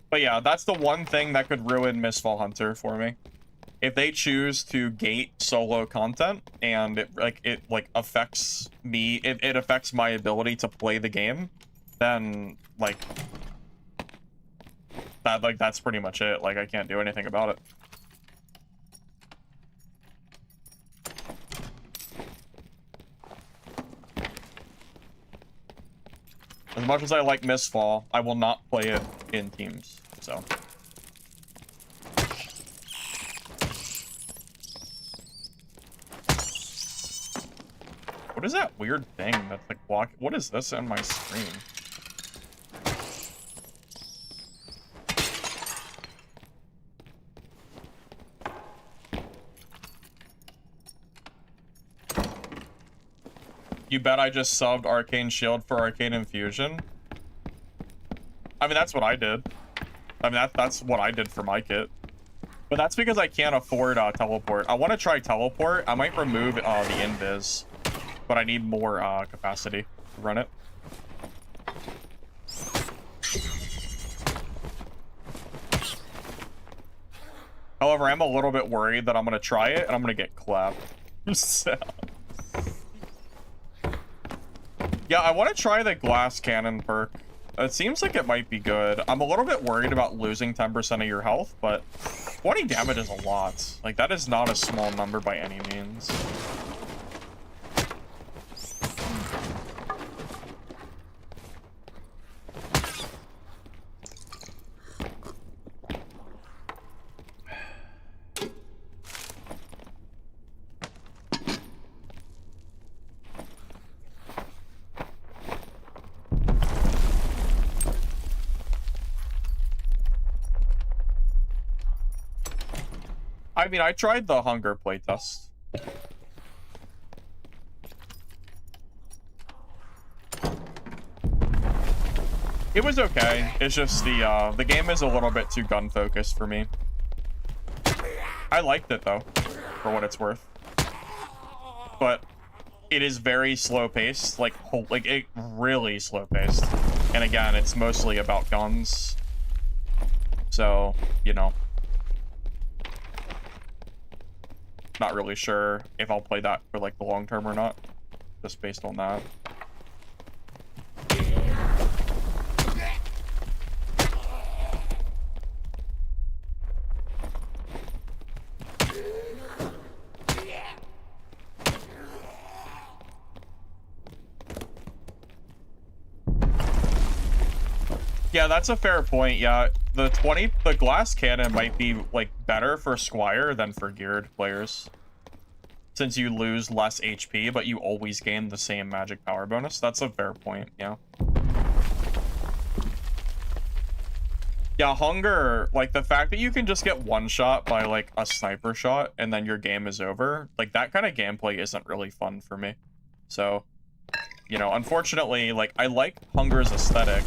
But yeah, that's the one thing that could ruin Mistfall Hunter for me. If they choose to gate solo content and it affects me, it affects my ability to play the game, then that's pretty much it. Like, I can't do anything about it. As much as I like Mistfall, I will not play it in teams, so. What is that weird thing that's like block? What is this on my screen? You bet I just subbed Arcane Shield for Arcane Infusion? I mean, that's what I did. I mean, that's what I did for my kit. But that's because I can't afford teleport. I want to try teleport. I might remove the invis, but I need more capacity to run it. However, I'm a little bit worried that I'm going to try it and I'm going to get clapped. So... Yeah, I want to try the glass cannon perk. It seems like it might be good. I'm a little bit worried about losing 10% of your health, but 20 damage is a lot. Like, that is not a small number by any means. I mean, I tried the hunger playtest. It was okay. It's just the game is a little bit too gun focused for me. I liked it though, for what it's worth. But it is very slow paced, like it really slow paced. And again, it's mostly about guns. So, you know. Not really sure if I'll play that for like the long term or not, just based on that. Yeah, that's a fair point. Yeah, the glass cannon might be like better for Squire than for geared players, since you lose less HP, but you always gain the same magic power bonus. That's a fair point. Yeah. Yeah, hunger, like the fact that you can just get one shot by like a sniper shot and then your game is over, like that kind of gameplay isn't really fun for me. So, you know, unfortunately, like I like hunger's aesthetic,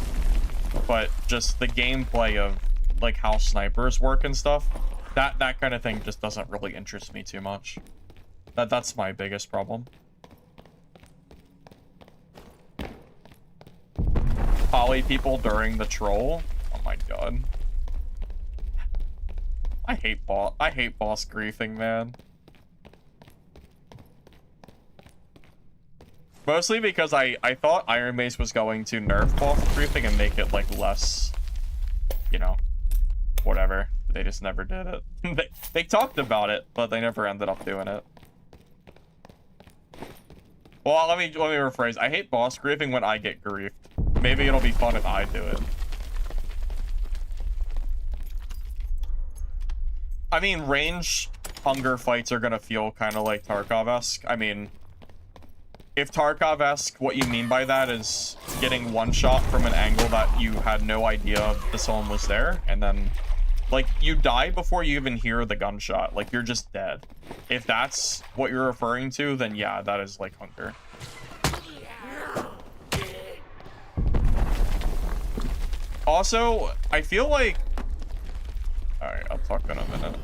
but just the gameplay of like how snipers work and stuff, that kind of thing just doesn't really interest me too much. That's my biggest problem. Poly people during the troll. Oh my god. I hate boss griefing, man. Mostly because I thought Iron Mace was going to nerf boss griefing and make it like less, you know, whatever. They just never did it. they talked about it, but they never ended up doing it. Well, let me rephrase. I hate boss griefing when I get griefed. Maybe it'll be fun if I do it. I mean, range hunger fights are gonna feel kind of like Tarkov-esque. I mean, if Tarkov-esque, what you mean by that is getting one shot from an angle that you had no idea that someone was there, and then, like, you die before you even hear the gunshot. Like, you're just dead. If that's what you're referring to, then yeah, that is like hunger. Also, I feel like... Alright, I'll talk in a minute.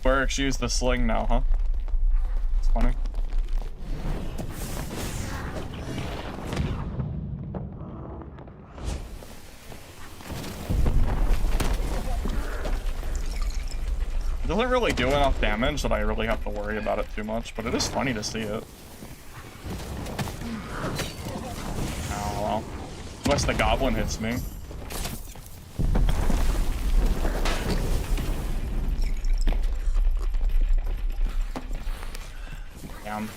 Cleric used the sling now, huh? It's funny. It doesn't really do enough damage that I really have to worry about it too much, but it is funny to see it. Oh well. Unless the goblin hits me. Damn.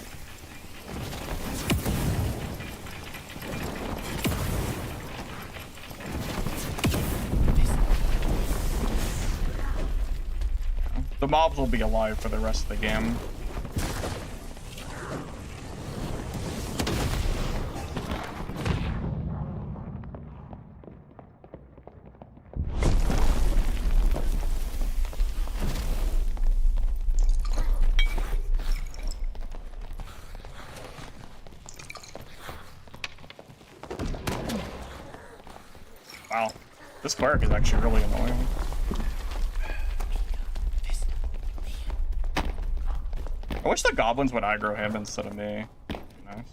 The mobs will be alive for the rest of the game. This cleric is actually really annoying. I wish the goblins would aggro him instead of me. Nice.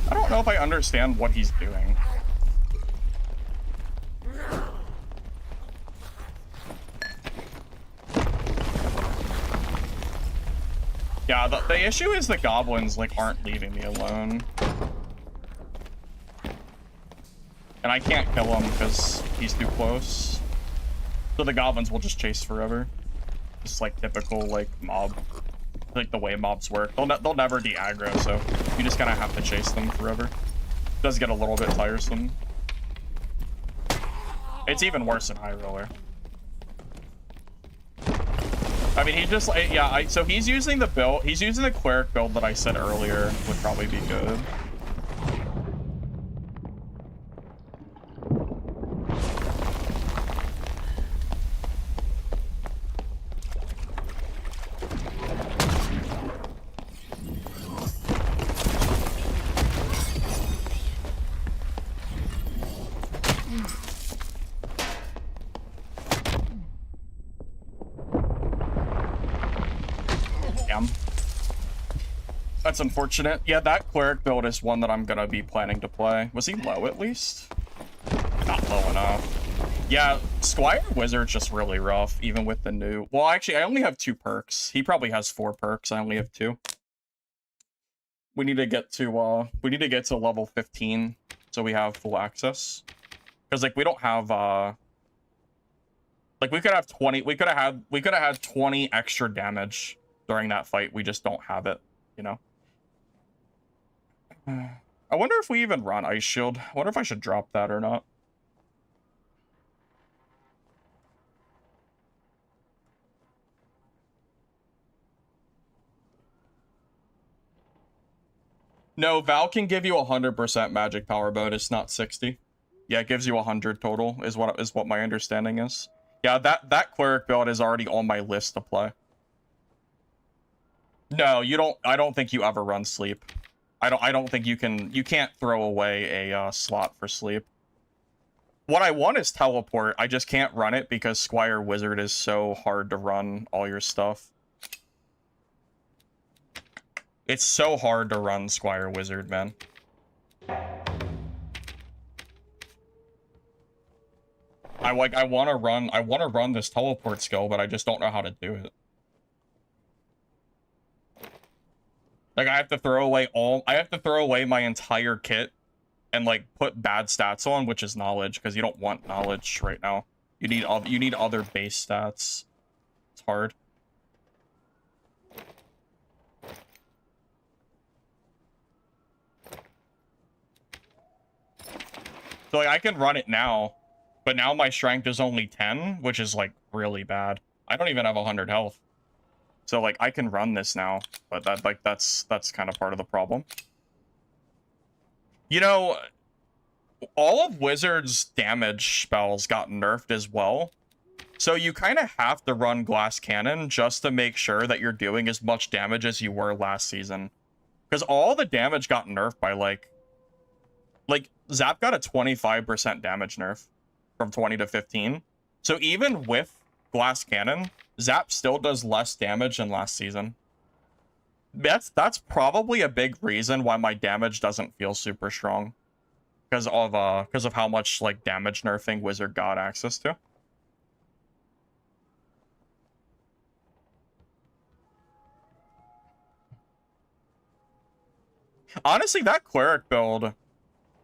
I don't know if I understand what he's doing. Yeah, the issue is the goblins, like, aren't leaving me alone. And I can't kill him because he's too close. So the goblins will just chase forever. Just like typical, like, mob. Like the way mobs work. They'll never de-aggro, so you just kind of have to chase them forever. It does get a little bit tiresome. It's even worse in High Roller. I mean, he just, yeah, so he's using the build, he's using the Cleric build that I said earlier would probably be good. That's unfortunate. Yeah, that Cleric build is one that I'm gonna be planning to play. Was he low at least? Not low enough. Yeah, Squire Wizard's just really rough, even with the new... Well, actually, I only have 2 perks. He probably has 4 perks. I only have 2. We need to get to level 15 so we have full access. Because, like, we don't have, like, we could have 20... We could have had 20 extra damage during that fight. We just don't have it, you know? I wonder if we even run Ice Shield. I wonder if I should drop that or not. No, Val can give you 100% magic power bonus, not 60. Yeah, it gives you 100 total, is what my understanding is. Yeah, that Cleric build is already on my list to play. No, you don't. I don't think you ever run sleep. I don't think you can't throw away a slot for sleep. What I want is teleport. I just can't run it because Squire Wizard is so hard to run all your stuff. It's so hard to run Squire Wizard, man. I want to run this teleport skill, but I just don't know how to do it. Like, I have to throw away my entire kit and, like, put bad stats on, which is knowledge, because you don't want knowledge right now. You need other base stats. It's hard. So, like, I can run it now, but now my strength is only 10, which is, like, really bad. I don't even have 100 health. So, like, I can run this now, but that's kind of part of the problem. You know, all of Wizard's damage spells got nerfed as well. So you kind of have to run Glass Cannon just to make sure that you're doing as much damage as you were last season. Because all the damage got nerfed by, like, Zap got a 25% damage nerf from 20 to 15. So even with Glass Cannon, Zap still does less damage than last season. That's probably a big reason why my damage doesn't feel super strong. Because of how much, like, damage nerfing Wizard got access to. Honestly, that Cleric build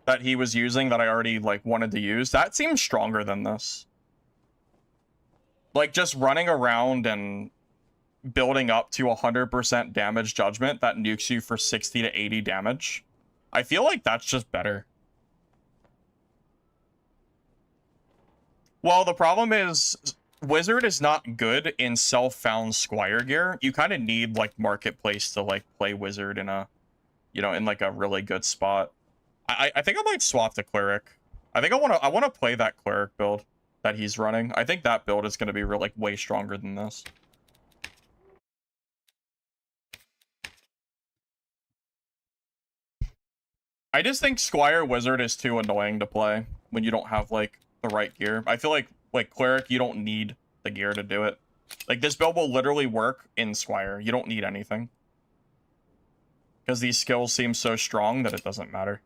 that he was using that I already, like, wanted to use, that seems stronger than this. Like, just running around and building up to 100% damage judgment that nukes you for 60 to 80 damage. I feel like that's just better. Well, the problem is Wizard is not good in self-found Squire gear. You kind of need like Marketplace to like play Wizard in a, you know, in like a really good spot. I think I might swap to Cleric. I think I want to play that Cleric build that he's running. I think that build is going to be like way stronger than this. I just think Squire Wizard is too annoying to play when you don't have like the right gear. I feel like Cleric, you don't need the gear to do it. Like this build will literally work in Squire. You don't need anything. Because these skills seem so strong that it doesn't matter.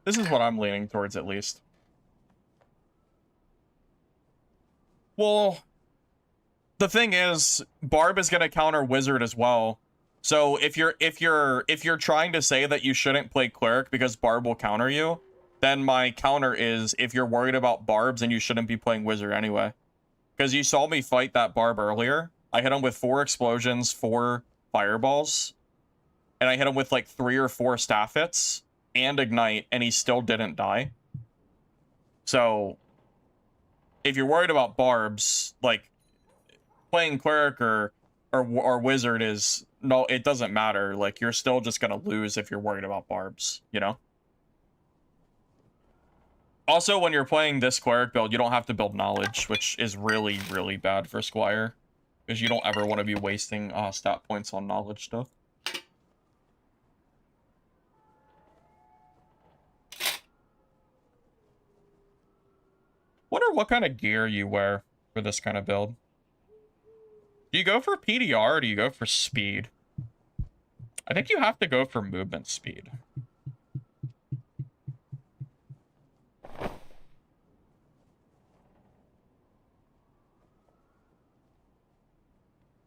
This is what I'm leaning towards, at least. Well, the thing is, Barb is going to counter Wizard as well. So if you're trying to say that you shouldn't play Cleric because Barb will counter you, then my counter is if you're worried about Barbs, then you shouldn't be playing Wizard anyway. Because you saw me fight that Barb earlier. I hit him with 4 explosions, 4 fireballs, and I hit him with like 3 or 4 staff hits and ignite, and he still didn't die. So if you're worried about Barbs, like playing Cleric or Wizard is no, it doesn't matter. Like you're still just gonna lose if you're worried about Barbs, you know? Also, when you're playing this Cleric build, you don't have to build Knowledge, which is really, really bad for Squire. Because you don't ever want to be wasting stat points on Knowledge stuff. Wonder what kind of gear you wear for this kind of build. Do you go for PDR or do you go for speed? I think you have to go for movement speed.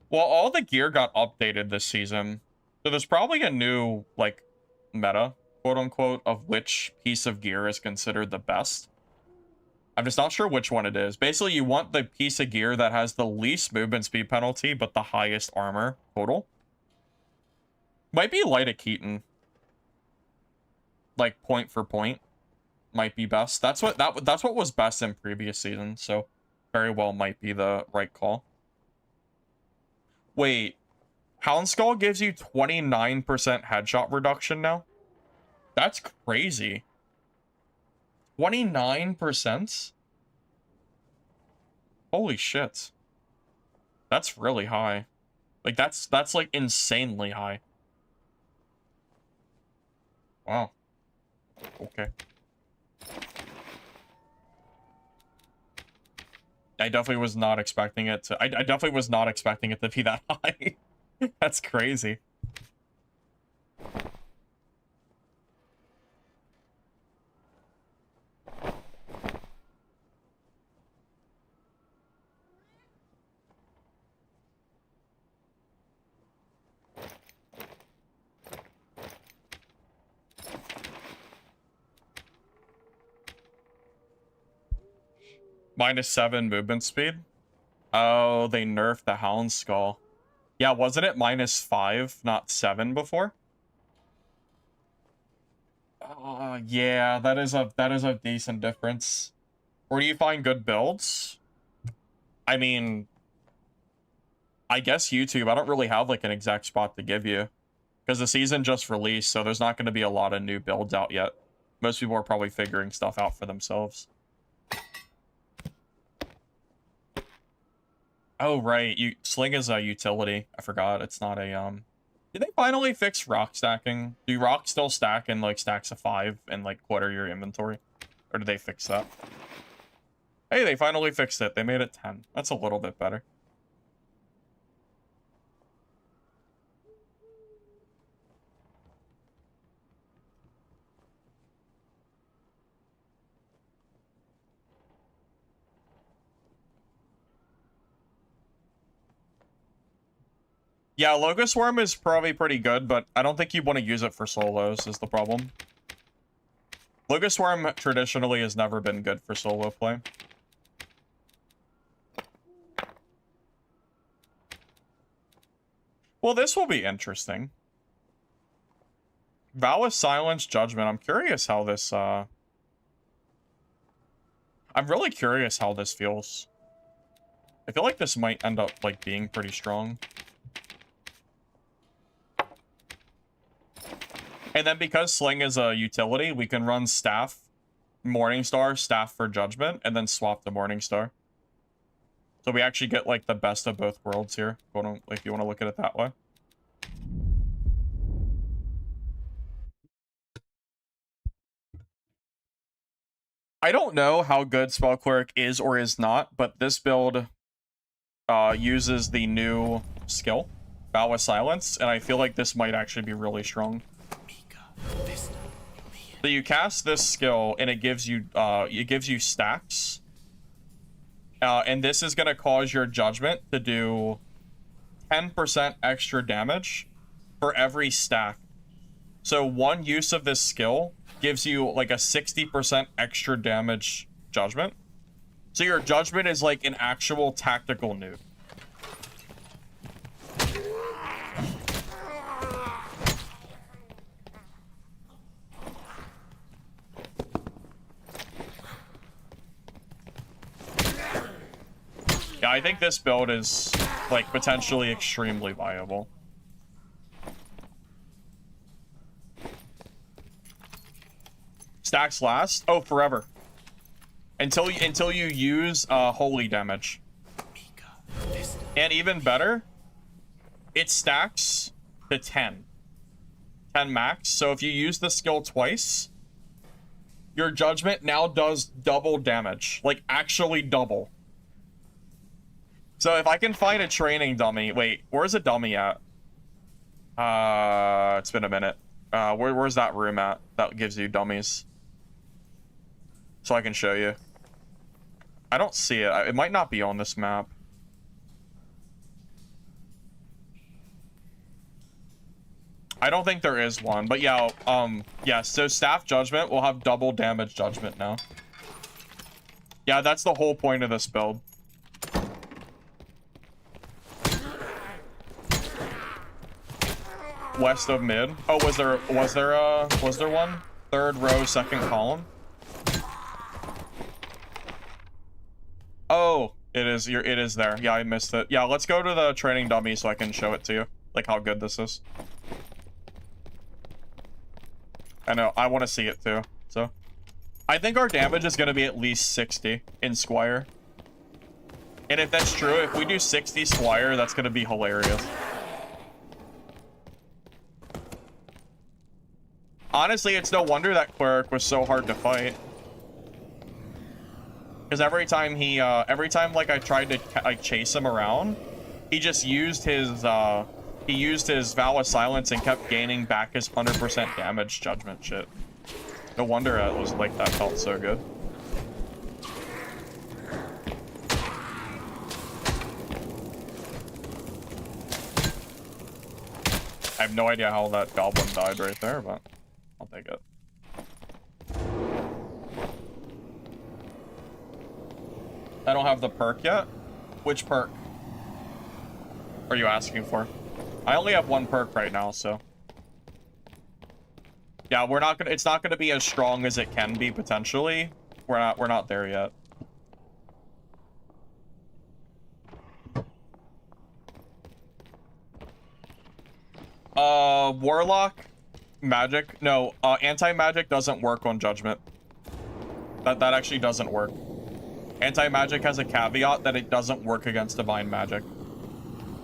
Well, all the gear got updated this season. So there's probably a new, like, meta, quote-unquote, of which piece of gear is considered the best. I'm just not sure which one it is. Basically, you want the piece of gear that has the least movement speed penalty, but the highest armor total. Might be Light of Keaton. Like, point for point. Might be best. That's what was best in previous seasons, so very well might be the right call. Wait, Houndskull gives you 29% headshot reduction now? That's crazy. 29%? Holy shit. That's really high. Like, that's like insanely high. Wow. Okay. I definitely was not expecting it to... I definitely was not expecting it to be that high. That's crazy. -7 movement speed? Oh, they nerfed the Houndskull. Yeah, wasn't it -5, not 7 before? Yeah, that is a decent difference. Where do you find good builds? I mean, I guess YouTube. I don't really have like an exact spot to give you. Because the season just released, so there's not going to be a lot of new builds out yet. Most people are probably figuring stuff out for themselves. Oh, right. Sling is a utility. I forgot. It's not a, Did they finally fix rock stacking? Do rock still stack in, like, stacks of 5 and, like, clutter your inventory? Or did they fix that? Hey, they finally fixed it. They made it 10. That's a little bit better. Yeah, Locust Worm is probably pretty good, but I don't think you want to use it for solos is the problem. Locust Worm traditionally has never been good for solo play. Well, this will be interesting. Vow of Silence, Judgment. I'm curious how this, I'm really curious how this feels. I feel like this might end up, like, being pretty strong. And then because Sling is a utility, we can run Staff, Morningstar, Staff for Judgment, and then swap the Morningstar. So we actually get, like, the best of both worlds here, if you want to look at it that way. I don't know how good Spell Cleric is or is not, but this build uses the new skill, Vow of Silence, and I feel like this might actually be really strong. So you cast this skill, and it gives you stacks, and this is gonna cause your Judgment to do 10% extra damage for every stack. So one use of this skill gives you like a 60% extra damage Judgment. So your Judgment is like an actual tactical nuke. Yeah, I think this build is like potentially extremely viable. Stacks last? Oh, forever. Until you use holy damage. And even better, it stacks to 10. 10 max. So if you use the skill twice, your Judgment now does double damage. Like, actually double. So if I can find a training dummy... Wait, where's a dummy at? It's been a minute. Where's that room at that gives you dummies? So I can show you. I don't see it. It might not be on this map. I don't think there is one, but yeah, yeah, so Staff Judgment will have double damage Judgment now. Yeah, that's the whole point of this build. West of mid. Oh, was there one? Third row, second column? Oh, it is there. Yeah, I missed it. Yeah, let's go to the training dummy so I can show it to you. Like how good this is. I know, I want to see it too. So I think our damage is going to be at least 60 in Squire. And if that's true, if we do 60 Squire, that's going to be hilarious. Honestly, it's no wonder that Cleric was so hard to fight. Because every time like I tried to like chase him around, he just used his Vow of Silence and kept gaining back his 100% damage Judgment shit. No wonder it was like that felt so good. I have no idea how that goblin died right there, but I'll take it. I don't have the perk yet. Which perk are you asking for? I only have one perk right now, so yeah, it's not gonna be as strong as it can be potentially. We're not there yet. Warlock magic. No, anti-magic doesn't work on Judgment. That actually doesn't work. Anti-magic has a caveat that it doesn't work against divine magic.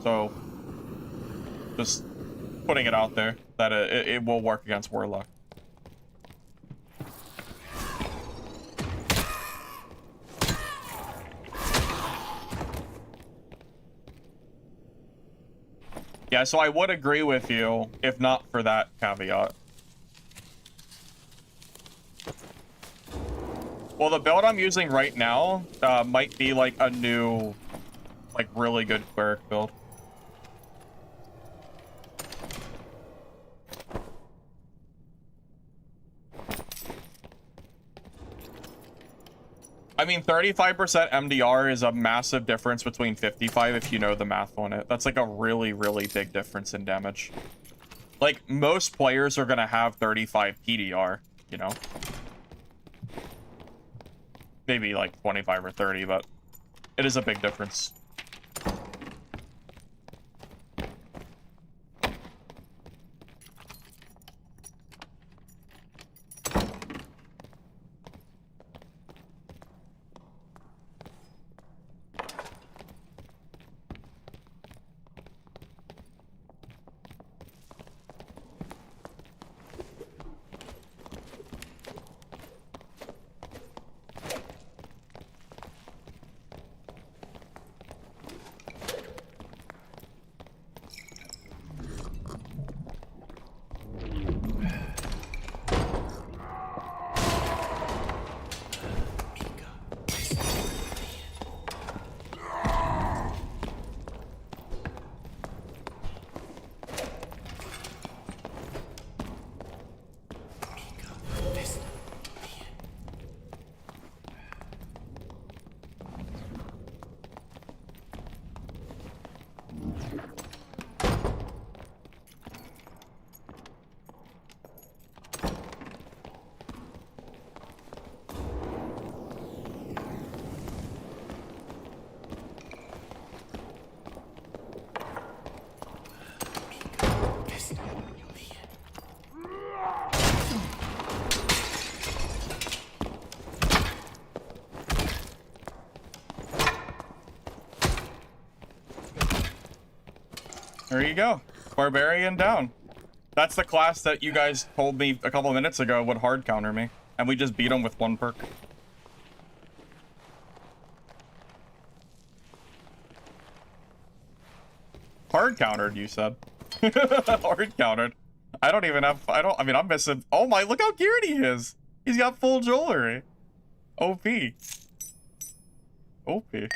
So, just putting it out there that it will work against Warlock. Yeah, so I would agree with you if not for that caveat. Well, the build I'm using right now might be like a new, like really good Cleric build. I mean, 35% MDR is a massive difference between 55 if you know the math on it. That's like a really, really big difference in damage. Like, most players are gonna have 35 PDR, you know? Maybe like 25 or 30, but it is a big difference. There you go. Barbarian down. That's the class that you guys told me a couple of minutes ago would hard counter me. And we just beat him with 1 perk. Hard countered, you said. Hard countered. I don't even have, I mean, I'm missing. Oh my, look how geared he is. He's got full jewelry. OP. OP. Look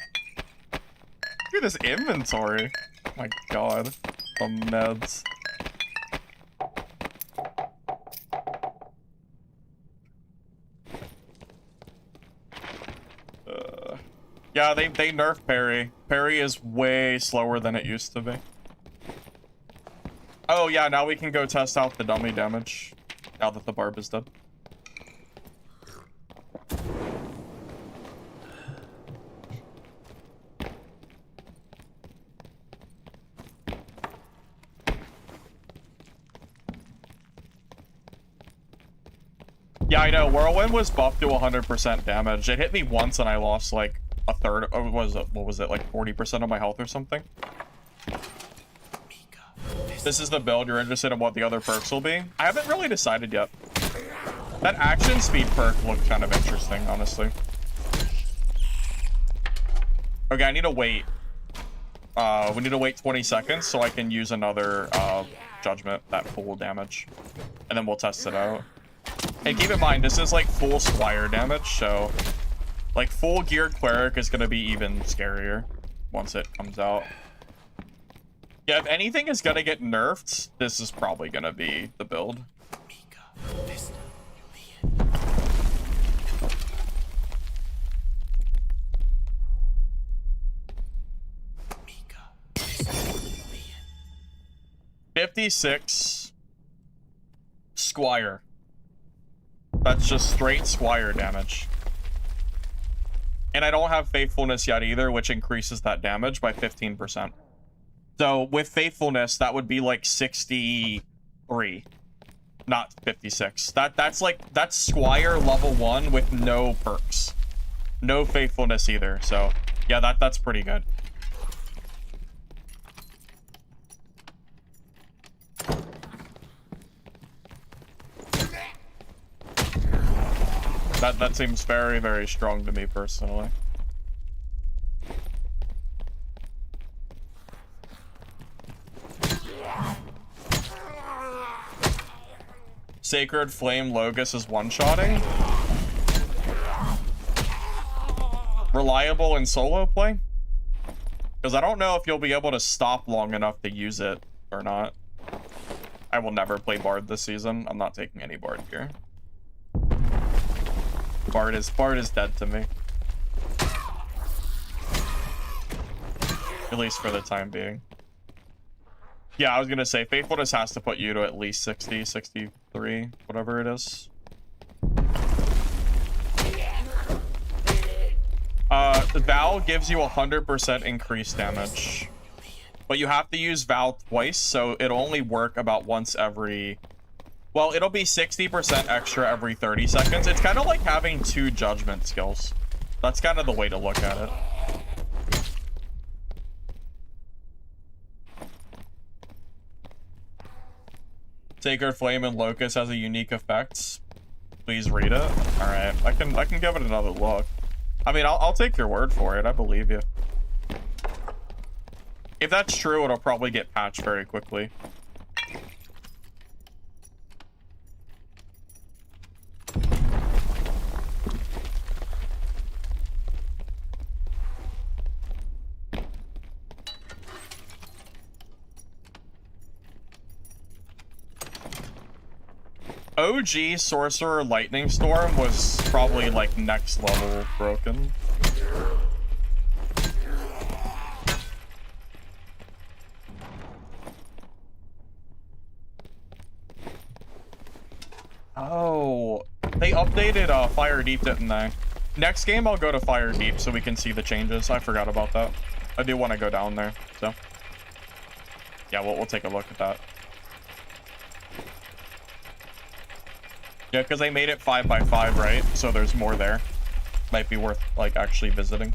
at this inventory. Oh my god. The meds. Yeah, they nerfed parry. Parry is way slower than it used to be. Oh yeah, now we can go test out the dummy damage. Now that the barb is dead. Yeah, I know. Whirlwind was buffed to 100% damage. It hit me once and I lost like a third. Or what was it? Like 40% of my health or something. This is the build. You're interested in what the other perks will be? I haven't really decided yet. That action speed perk looked kind of interesting, honestly. Okay, I need to wait. We need to wait 20 seconds so I can use another judgment, that full damage. And then we'll test it out. And keep in mind, this is like full Squire damage, so like full geared Cleric is going to be even scarier once it comes out. Yeah, if anything is going to get nerfed, this is probably going to be the build. $56 Squire. That's just straight Squire damage. And I don't have Faithfulness yet either, which increases that damage by 15%. So with Faithfulness, that would be like 63, not 56. That's Squire level 1 with no perks. No Faithfulness either. So yeah, that's pretty good. That seems very, very strong to me personally. Sacred Flame Logos is one-shotting. Reliable in solo play? Because I don't know if you'll be able to stop long enough to use it or not. I will never play Bard this season. I'm not taking any Bard here. Bard is dead to me. At least for the time being. Yeah, I was gonna say, Faithfulness has to put you to at least 60, 63, whatever it is. Val gives you 100% increased damage. But you have to use Val twice, so it'll only work about once every... Well, it'll be 60% extra every 30 seconds. It's kind of like having 2 judgment skills. That's kind of the way to look at it. Sacred Flame and Locust has a unique effect. Please read it. All right, I can give it another look. I mean, I'll take your word for it. I believe you. If that's true, it'll probably get patched very quickly. OG Sorcerer Lightning Storm was probably like next level broken. Oh, they updated Fire Deep, didn't they? Next game I'll go to Fire Deep so we can see the changes. I forgot about that. I do want to go down there, so yeah, we'll take a look at that. Yeah, because they made it 5x5, right? So there's more there. Might be worth, like, actually visiting.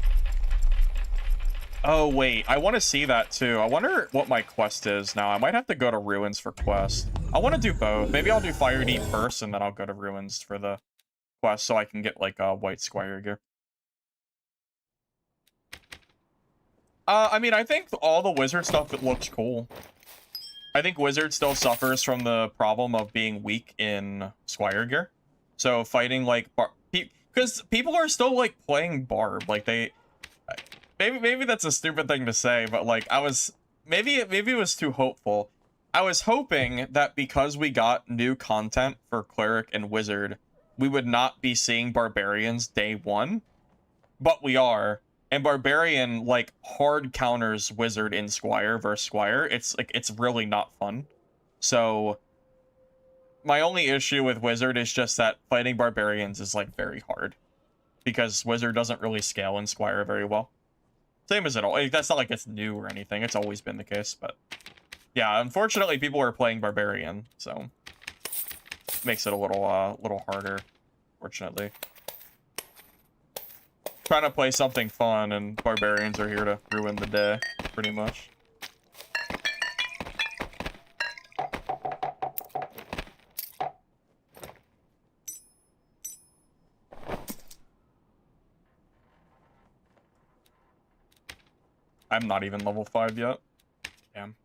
Oh, wait. I want to see that, too. I wonder what my quest is now. I might have to go to Ruins for quest. I want to do both. Maybe I'll do Fire Deep first, and then I'll go to Ruins for the quest so I can get, like, White Squire gear. I mean, I think all the wizard stuff, it looks cool. I think Wizard still suffers from the problem of being weak in Squire gear. So fighting like because people are still like playing Barb. Like they maybe that's a stupid thing to say, but like maybe it was too hopeful. I was hoping that because we got new content for Cleric and Wizard, we would not be seeing Barbarians day 1, but we are. And Barbarian, like, hard counters Wizard in Squire versus Squire. It's, like, it's really not fun. So, my only issue with Wizard is just that fighting Barbarians is, like, very hard. Because Wizard doesn't really scale in Squire very well. Same as it all. That's not like it's new or anything. It's always been the case, but... Yeah, unfortunately, people are playing Barbarian, so... Makes it a little harder, fortunately. Trying to play something fun, and Barbarians are here to ruin the day, pretty much. I'm not even level 5 yet. Damn.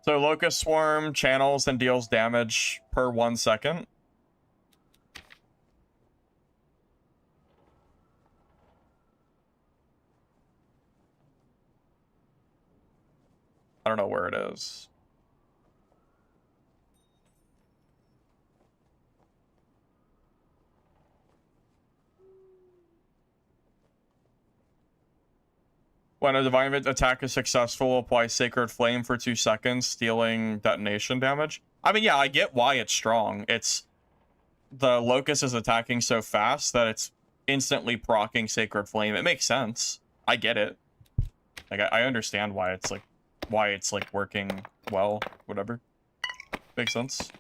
So Locust Swarm channels and deals damage per 1 second. I don't know where it is. When a divine attack is successful, apply Sacred Flame for 2 seconds, stealing detonation damage. I mean, yeah, I get why it's strong. It's... The Locust is attacking so fast that it's instantly proccing Sacred Flame. It makes sense. I get it. Like, I understand why it's, like, working well, whatever. Makes sense.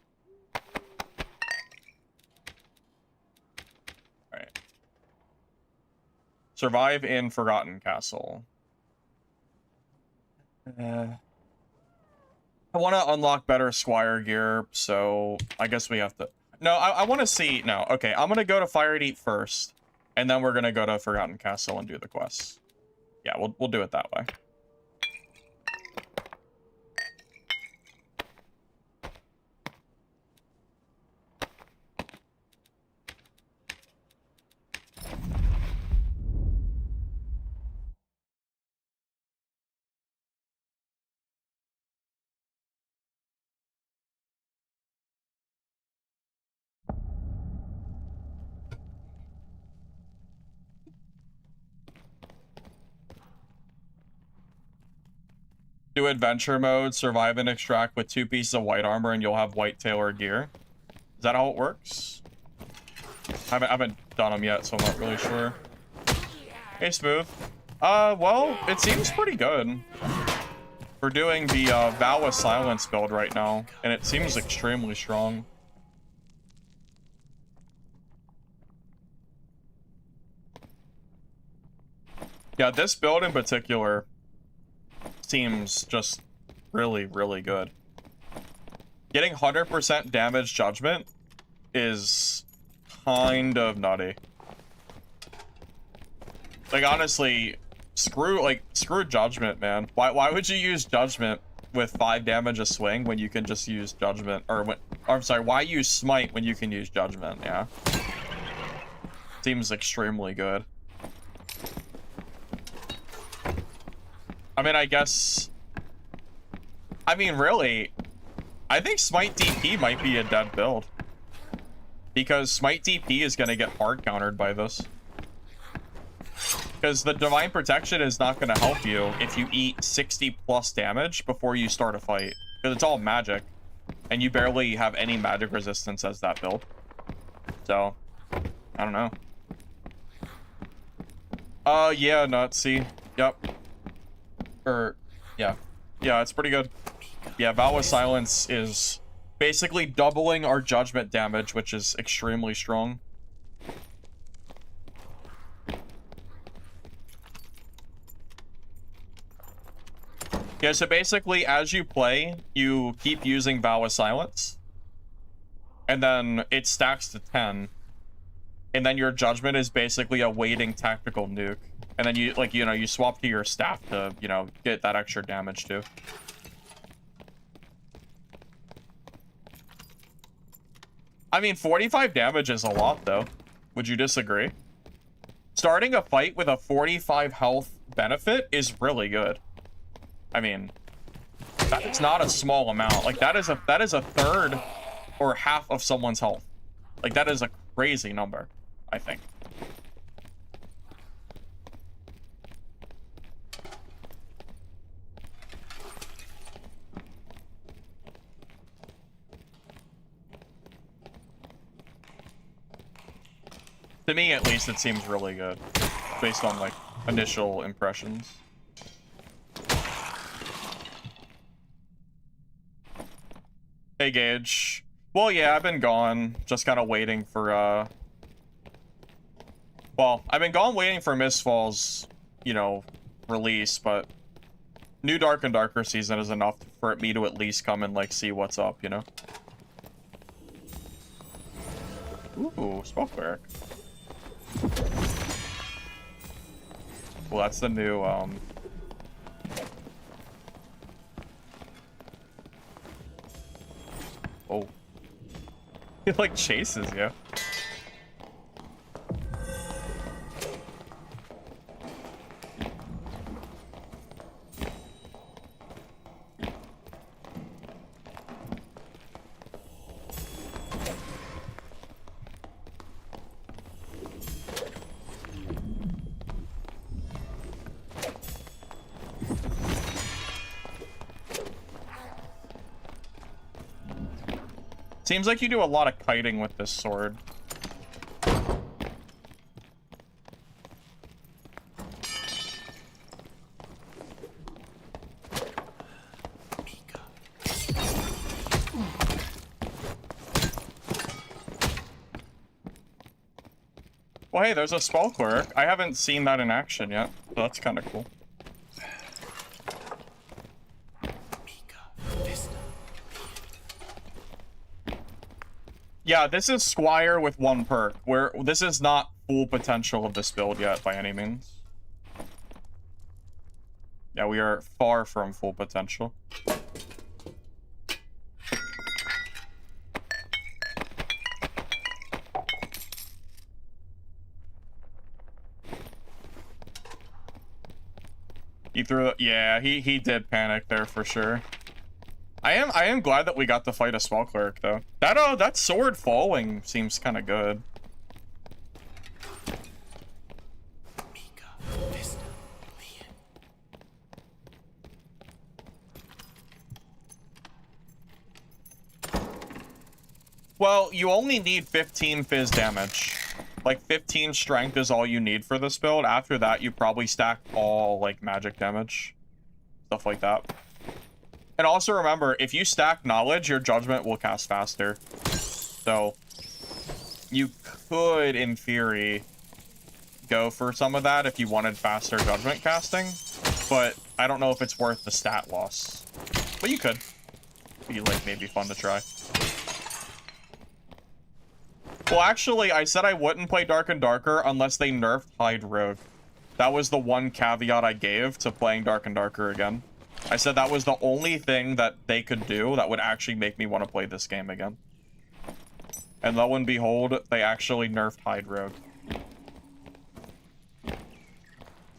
Alright. Survive in Forgotten Castle. I want to unlock better Squire gear, so I guess we have to... No, I want to see... No, okay, I'm going to go to Fire Deep first, and then we're going to go to Forgotten Castle and do the quests. Yeah, we'll do it that way. Do adventure mode, survive and extract with 2 pieces of white armor, and you'll have white tailored gear. Is that how it works? I haven't done them yet, so I'm not really sure. Hey, Smooth. Well, it seems pretty good. We're doing the Vow of Silence build right now, and it seems extremely strong. Yeah, this build in particular seems just really, really good. Getting 100% damage judgment is kind of nutty. Like, honestly, screw judgment, man. Why would you use judgment with 5 damage a swing when you can just use judgment, or I'm sorry, why use smite when you can use judgment? Yeah, seems extremely good. I mean, really, I think Smite DP might be a dead build. Because Smite DP is going to get hard countered by this. Because the Divine Protection is not going to help you if you eat 60 plus damage before you start a fight. Because it's all magic. And you barely have any magic resistance as that build. So, I don't know. Yeah, Nutsy. Yep. Yeah. Yeah, it's pretty good. Yeah, Vow of Silence is basically doubling our judgment damage, which is extremely strong. Yeah, so basically, as you play, you keep using Vow of Silence. And then it stacks to 10. And then your judgment is basically a waiting tactical nuke. And then you swap to your staff to, get that extra damage too. I mean, 45 damage is a lot, though. Would you disagree? Starting a fight with a 45 health benefit is really good. I mean, that is not a small amount. Like, that is a third or half of someone's health. Like, that is a crazy number, I think. To me, at least, it seems really good, based on, like, initial impressions. Hey, Gage. Well, yeah, I've been gone, just kind of waiting for, well, I've been gone waiting for Mistfall's, release, but new Dark and Darker season is enough for me to at least come and, like, see what's up, Ooh, Spell Cleric. Well, that's the new, Oh. He, like, chases you. Seems like you do a lot of kiting with this sword. Well, hey, there's a Spell Cleric. I haven't seen that in action yet, so that's kind of cool. Yeah, this is Squire with 1 perk, where this is not full potential of this build yet by any means. Yeah, we are far from full potential. He threw it. Yeah, he did panic there for sure. I am glad that we got to fight a Spell Cleric though. That sword falling seems kind of good. Well, you only need 15 fizz damage. Like, 15 strength is all you need for this build. After that, you probably stack all, like, magic damage. Stuff like that. And also remember, if you stack knowledge, your judgment will cast faster. So, you could, in theory, go for some of that if you wanted faster judgment casting. But I don't know if it's worth the stat loss. But you could. Be, like, maybe fun to try. Well, actually, I said I wouldn't play Dark and Darker unless they nerfed Hide Rogue. That was the one caveat I gave to playing Dark and Darker again. I said that was the only thing that they could do that would actually make me want to play this game again. And lo and behold, they actually nerfed Hide Rogue.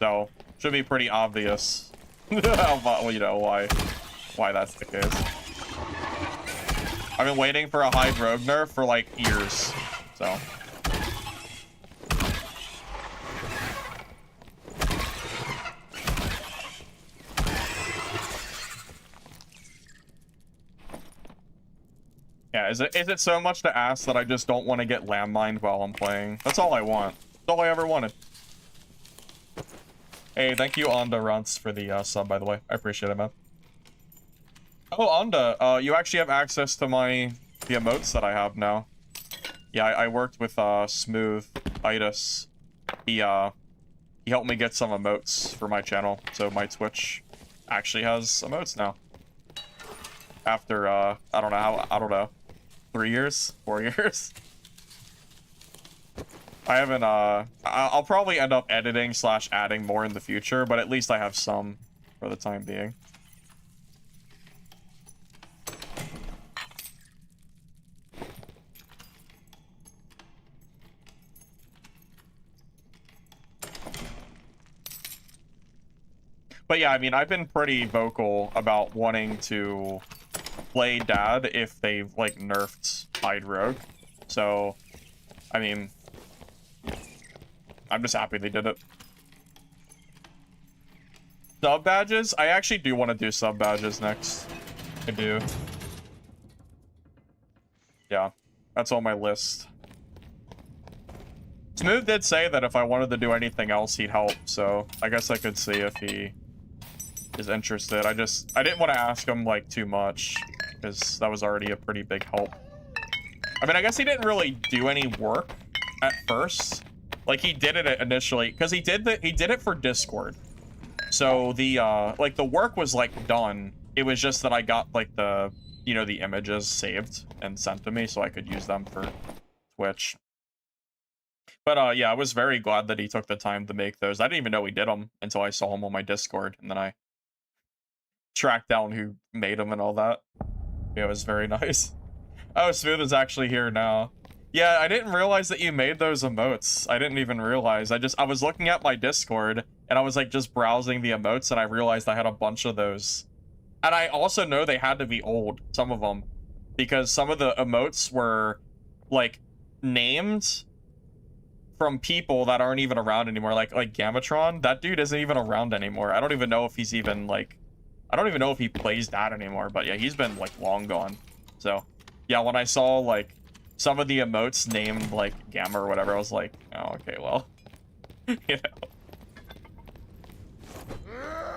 So, should be pretty obvious, well, you know, why that's the case. I've been waiting for a Hide Rogue nerf for, like, years, so. Yeah, is it so much to ask that I just don't want to get landmined while I'm playing? That's all I want. That's all I ever wanted. Hey, thank you, Onda Runts, for the sub, by the way. I appreciate it, man. Oh, Onda, you actually have access to the emotes that I have now. Yeah, I worked with Smooth Itis. He helped me get some emotes for my channel, so my Twitch actually has emotes now. After I don't know, 3 years, 4 years. I haven't I'll probably end up editing / adding more in the future, but at least I have some for the time being. But yeah, I mean, I've been pretty vocal about wanting to play Dad if they've, like, nerfed Hide Rogue. So, I mean, I'm just happy they did it. Sub badges? I actually do want to do sub badges next. I do. Yeah, that's on my list. Smooth did say that if I wanted to do anything else, he'd help, so I guess I could see if he is interested. I didn't want to ask him, like, too much, because that was already a pretty big help. I mean, I guess he didn't really do any work at first. Like, he did it initially, because he did it for Discord. So the like, the work was, like, done. It was just that I got, like, the, you know, the images saved and sent to me so I could use them for Twitch. But yeah, I was very glad that he took the time to make those. I didn't even know he did them until I saw him on my Discord, and then I tracked down who made them and all that. Yeah, it was very nice. Oh, Smooth is actually here now. Yeah, I didn't realize that you made those emotes. I didn't even realize. I was looking at my Discord, and I was, like, just browsing the emotes, and I realized I had a bunch of those. And I also know they had to be old, some of them, because some of the emotes were, like, named from people that aren't even around anymore. Like Gamatron, that dude isn't even around anymore. I don't even know if he's even, like, I don't even know if he plays that anymore, but yeah, he's been, like, long gone. So yeah, when I saw, like, some of the emotes named, like, Gamma or whatever, I was like, oh, okay, well, you know.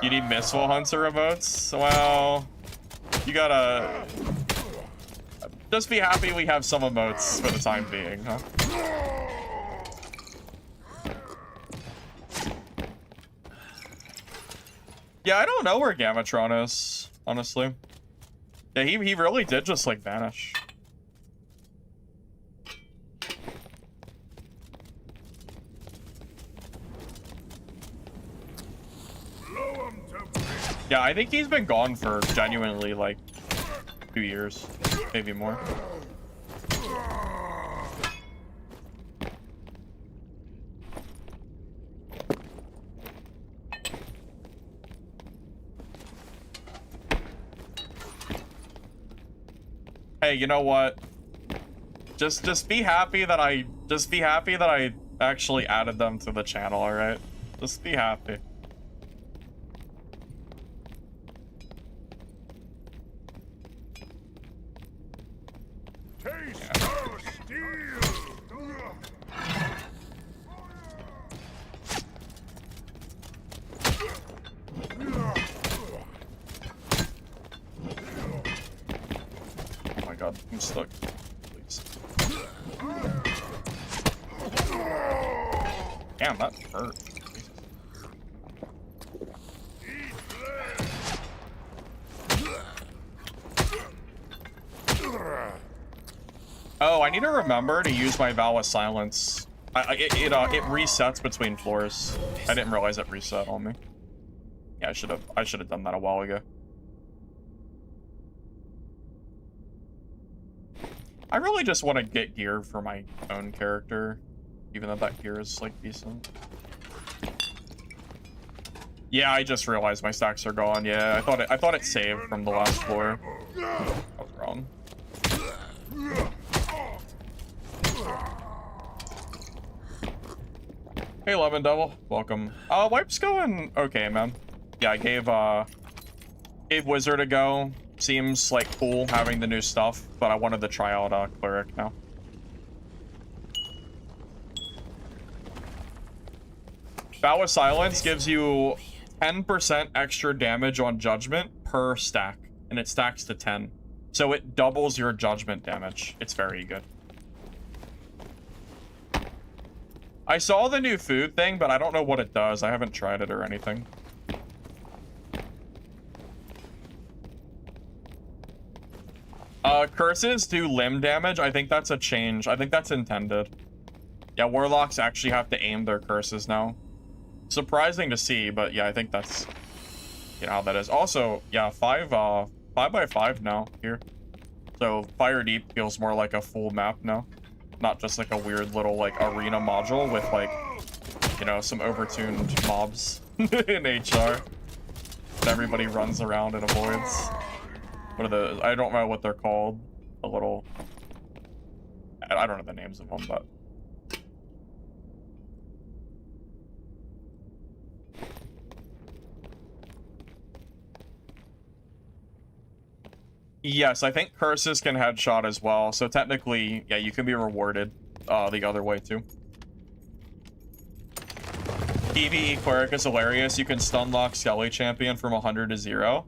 You need Missile Hunter emotes? Well, you gotta just be happy we have some emotes for the time being, huh? Yeah, I don't know where Gamatron is, honestly. Yeah, he really did just, like, vanish. Yeah, I think he's been gone for genuinely, like, 2 years, maybe more. Hey, you know what? Just be happy that I actually added them to the channel, all right? Just be happy. Taste our steel. Oh my god, I'm stuck. Please. Damn, that hurt. Oh, I need to remember to use my Vow of Silence. It resets between floors. I didn't realize it reset on me. Yeah, I should have done that a while ago. I really just want to get gear for my own character, even though that gear is like decent. Yeah, I just realized my stacks are gone. Yeah, I thought it saved from the last floor. I was wrong. Hey, Lemon Devil, welcome. Wipe's going okay, man. Yeah, I gave Wizard a go. Seems like cool having the new stuff, but I wanted to try out Cleric now. Vow of Silence gives you 10% extra damage on Judgment per stack, and it stacks to 10. So it doubles your Judgment damage. It's very good. I saw the new food thing, but I don't know what it does. I haven't tried it or anything. Curses do limb damage. I think that's a change. I think that's intended. Yeah, Warlocks actually have to aim their curses now. Surprising to see, but yeah, I think that's, you know, how that is. Also, yeah, 5 by 5 now here. So Fire Deep feels more like a full map now. Not just like a weird little like arena module with like, you know, some overtuned mobs in HR that everybody runs around and avoids. What are the, I don't know what they're called. A little, I don't know the names of them, but. Yes, I think curses can headshot as well. So technically, yeah, you can be rewarded the other way too. PvE Cleric is hilarious. You can stun lock Skelly Champion from 100 to 0.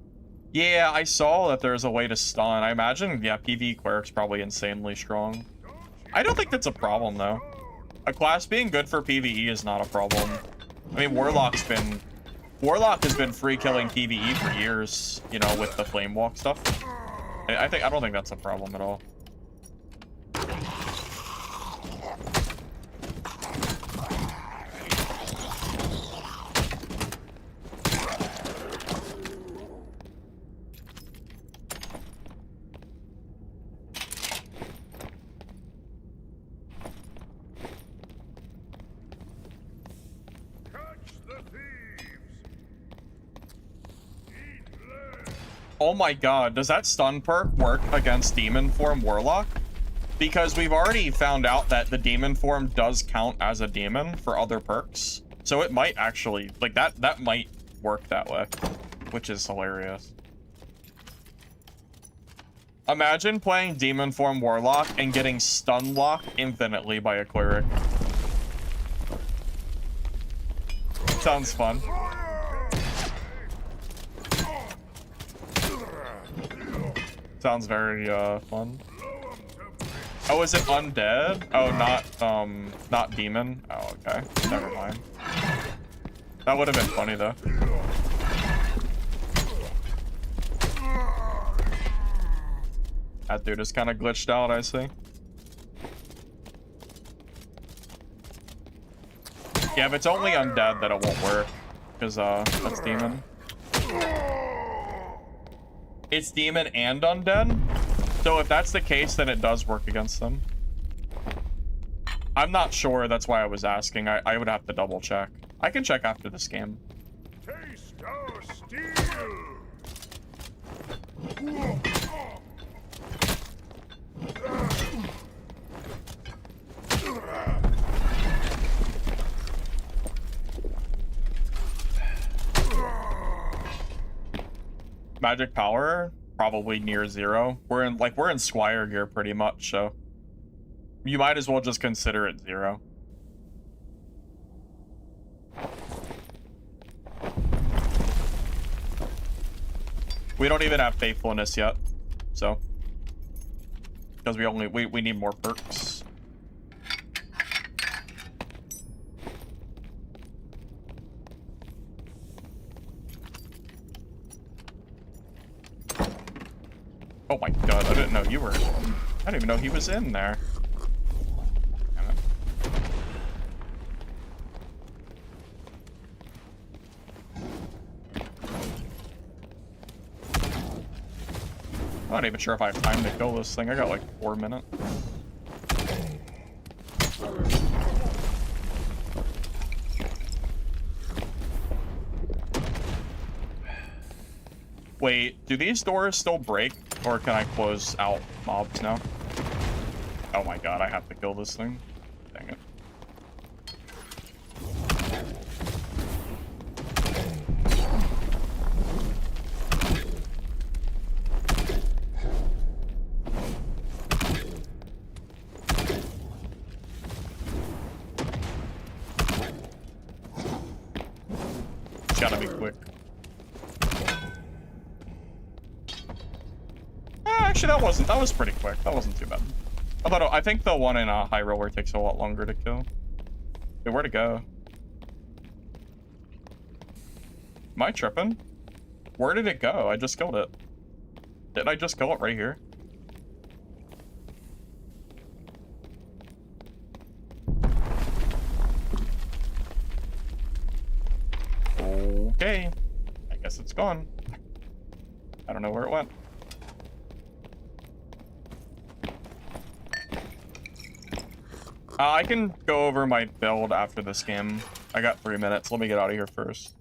Yeah, I saw that there's a way to stun. I imagine, yeah, PvE Cleric's probably insanely strong. I don't think that's a problem though. A class being good for PvE is not a problem. I mean, Warlock has been free killing PvE for years, you know, with the Flame Walk stuff. I don't think that's a problem at all. Oh my god, does that stun perk work against Demon Form Warlock? Because we've already found out that the Demon Form does count as a demon for other perks. So it might actually, like that might work that way, which is hilarious. Imagine playing Demon Form Warlock and getting stun locked infinitely by a Cleric. Sounds fun. Sounds very fun. Oh, is it undead? Oh, not demon. Oh, okay. Never mind. That would have been funny though. That dude is kind of glitched out, I see. Yeah, if it's only undead, then it won't work. Because, that's demon. It's demon and undead? So if that's the case, then it does work against them. I'm not sure, that's why I was asking. I would have to double check. I can check after this game. Taste our steel. Magic power? probably near 0. We're in Squire gear pretty much, so you might as well just consider it 0. We don't even have faithfulness yet, so because we need more perks. Oh my god, I didn't know you were... I didn't even know he was in there. Damn it. I'm not even sure if I have time to kill this thing. I got like 4 minutes. Wait, do these doors still break? Or can I close out mobs now? Oh my god, I have to kill this thing. Dang it. It's gotta be quick. Actually, that was pretty quick. That wasn't too bad. Although, I think the one in High Roller takes a lot longer to kill. Wait, where'd it go? Am I tripping? Where did it go? I just killed it. Didn't I just kill it right here? Okay. I guess it's gone. I don't know where it went. I can go over my build after this game. I got 3 minutes. Let me get out of here first.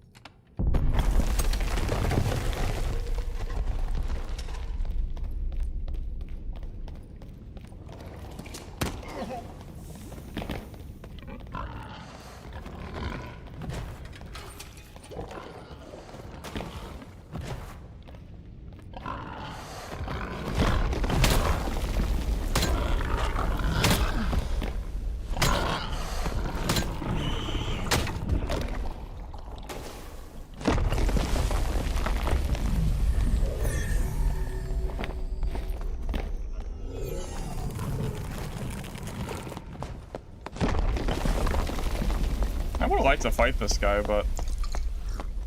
I would like to fight this guy, but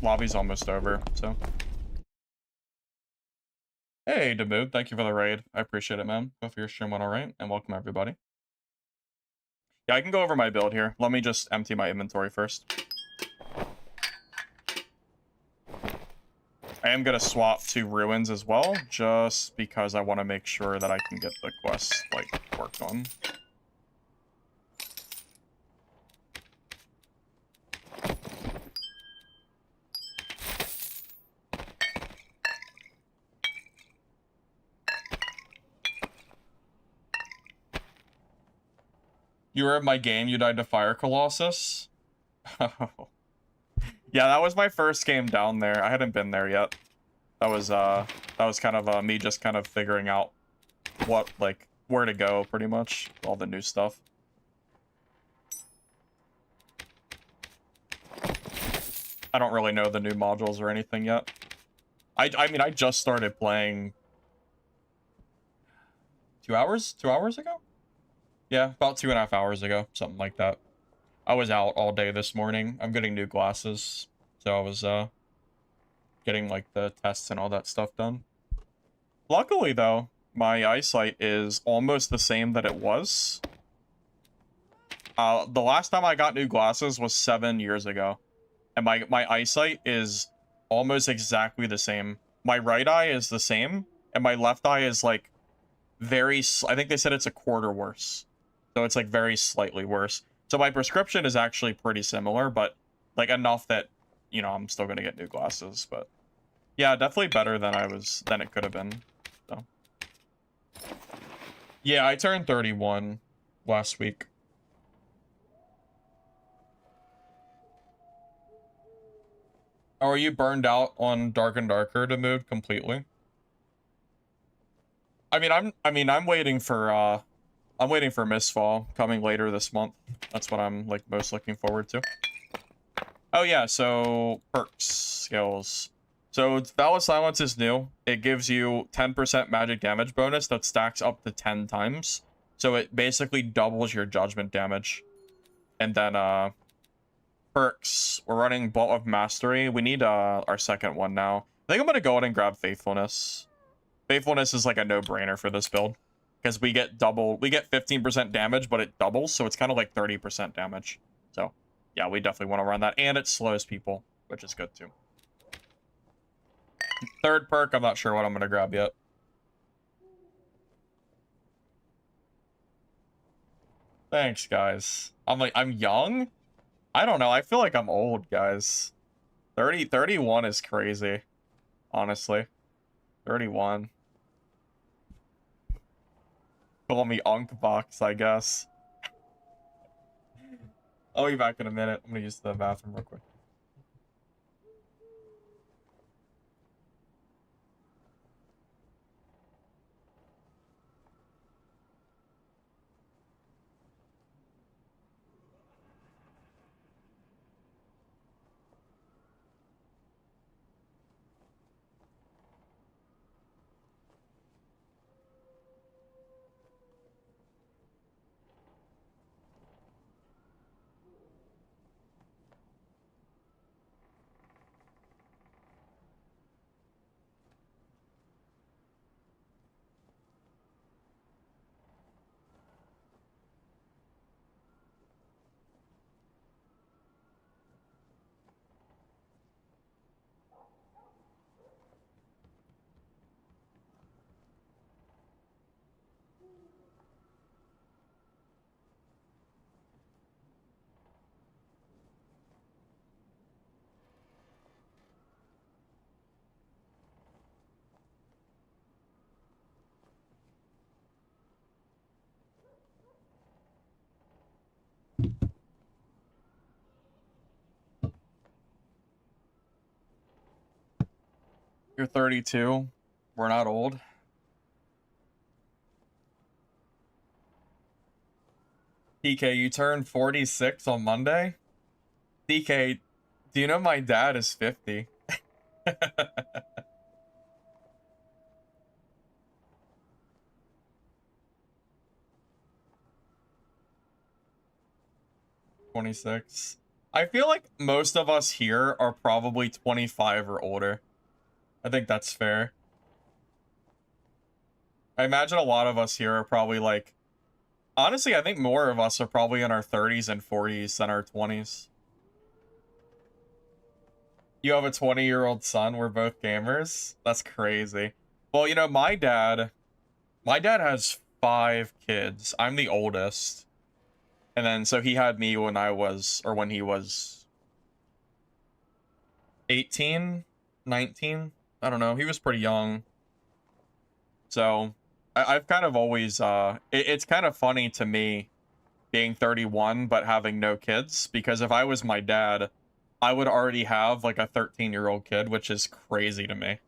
lobby's almost over, so. Hey, Demood, thank you for the raid. I appreciate it, man. Hope your stream went alright, and welcome everybody. Yeah, I can go over my build here. Let me just empty my inventory first. I am gonna swap to Ruins as well, just because I want to make sure that I can get the quest, like, worked on. You were in my game, you died to Fire Colossus? Yeah, that was my first game down there. I hadn't been there yet. That was kind of me just kind of figuring out what, like, where to go, pretty much. All the new stuff. I don't really know the new modules or anything yet. I mean, I just started playing 2 hours? 2 hours ago? Yeah, about 2.5 hours ago, something like that. I was out all day this morning. I'm getting new glasses, so I was getting like the tests and all that stuff done. Luckily though, my eyesight is almost the same that it was. The last time I got new glasses was 7 years ago, and my eyesight is almost exactly the same. My right eye is the same, and my left eye is like I think they said it's a quarter worse. So it's like very slightly worse. So my prescription is actually pretty similar, but like enough that, you know, I'm still gonna get new glasses. But yeah, definitely better than it could have been. So yeah, I turned 31 last week. Are you burned out on Dark and Darker to move completely? I'm waiting for Mistfall coming later this month. That's what I'm like most looking forward to. Oh yeah, so perks, skills. So Vow of Silence is new. It gives you 10% magic damage bonus that stacks up to 10 times. So it basically doubles your judgment damage. And then perks. We're running Bolt of Mastery. We need our second one now. I think I'm gonna go ahead and grab Faithfulness. Faithfulness is like a no-brainer for this build. Because we get 15% damage, but it doubles, so it's kind of like 30% damage. So yeah, we definitely want to run that. And it slows people, which is good too. Third perk, I'm not sure what I'm gonna grab yet. Thanks, guys. I'm young? I don't know. I feel like I'm old, guys. 31 is crazy. Honestly. 31. Call me Unkbox, I guess. I'll be back in a minute. I'm gonna use the bathroom real quick. You're 32. We're not old. TK, you turned 46 on Monday? TK, do you know my dad is 50? 26. I feel like most of us here are probably 25 or older. I think that's fair. I imagine a lot of us here are probably like... Honestly, I think more of us are probably in our 30s and 40s than our 20s. You have a 20-year-old son, we're both gamers? That's crazy. Well, you know, my dad has 5 kids. I'm the oldest. And then, so he had me when when he was 18, 19. I don't know. He was pretty young. So I've kind of always, it's kind of funny to me being 31, but having no kids, because if I was my dad, I would already have like a 13-year-old kid, which is crazy to me.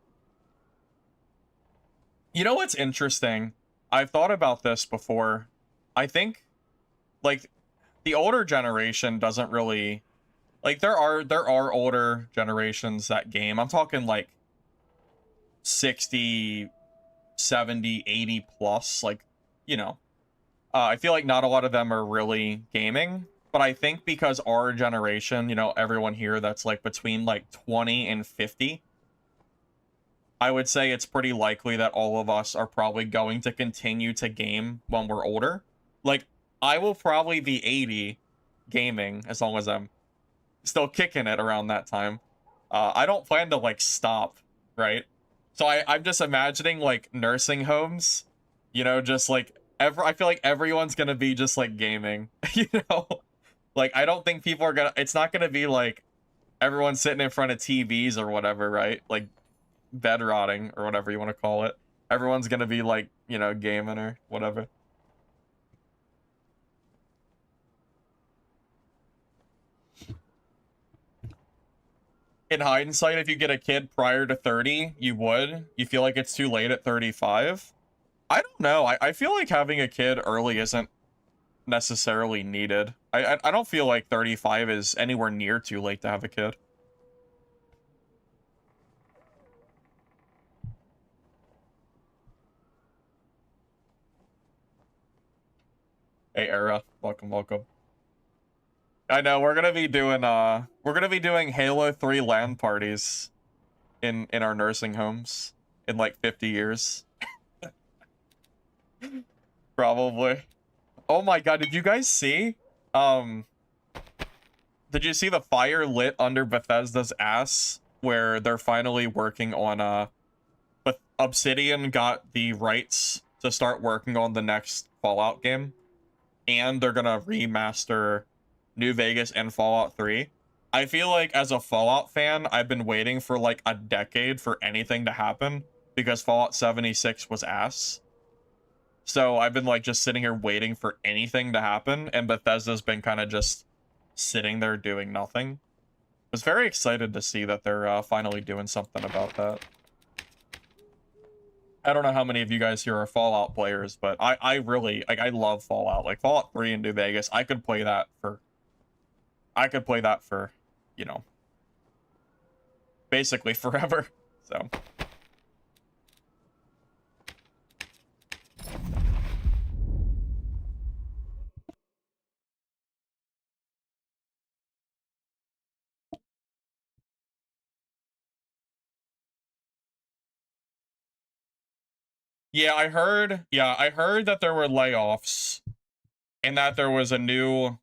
You know what's interesting? I've thought about this before. I think like the older generation doesn't really like there are older generations that game. I'm talking like 60, 70, 80 plus, like, you know. I feel like not a lot of them are really gaming, but I think because our generation, you know, everyone here that's like between like 20 and 50, I would say it's pretty likely that all of us are probably going to continue to game when we're older. Like, I will probably be 80 gaming as long as I'm still kicking it around that time. I don't plan to like stop, right? So I'm just imagining like nursing homes, you know, just like I feel like everyone's gonna be just like gaming, you know? Like, I don't think people are gonna, it's not gonna be like everyone sitting in front of TVs or whatever, right? Like bed rotting or whatever you want to call it. Everyone's gonna be like, you know, gaming or whatever. In hindsight, if you get a kid prior to 30, you would. You feel like it's too late at 35. I don't know. I feel like having a kid early isn't necessarily needed. I don't feel like 35 is anywhere near too late to have a kid. Hey, Era. Welcome, welcome. I know we're gonna be doing Halo 3 LAN parties in our nursing homes in like 50 years. Probably. Oh my god, did you guys see? Did you see the fire lit under Bethesda's ass where they're finally working on but Obsidian got the rights to start working on the next Fallout game, and they're gonna remaster New Vegas and Fallout 3. I feel like as a Fallout fan, I've been waiting for like a decade for anything to happen because Fallout 76 was ass. So I've been like just sitting here waiting for anything to happen, and Bethesda's been kind of just sitting there doing nothing. I was very excited to see that they're finally doing something about that. I don't know how many of you guys here are Fallout players, but I really, like, I love Fallout. Like, Fallout 3 in New Vegas, I could play that for, you know, basically forever, so. Yeah, I heard that there were layoffs and that there was a new,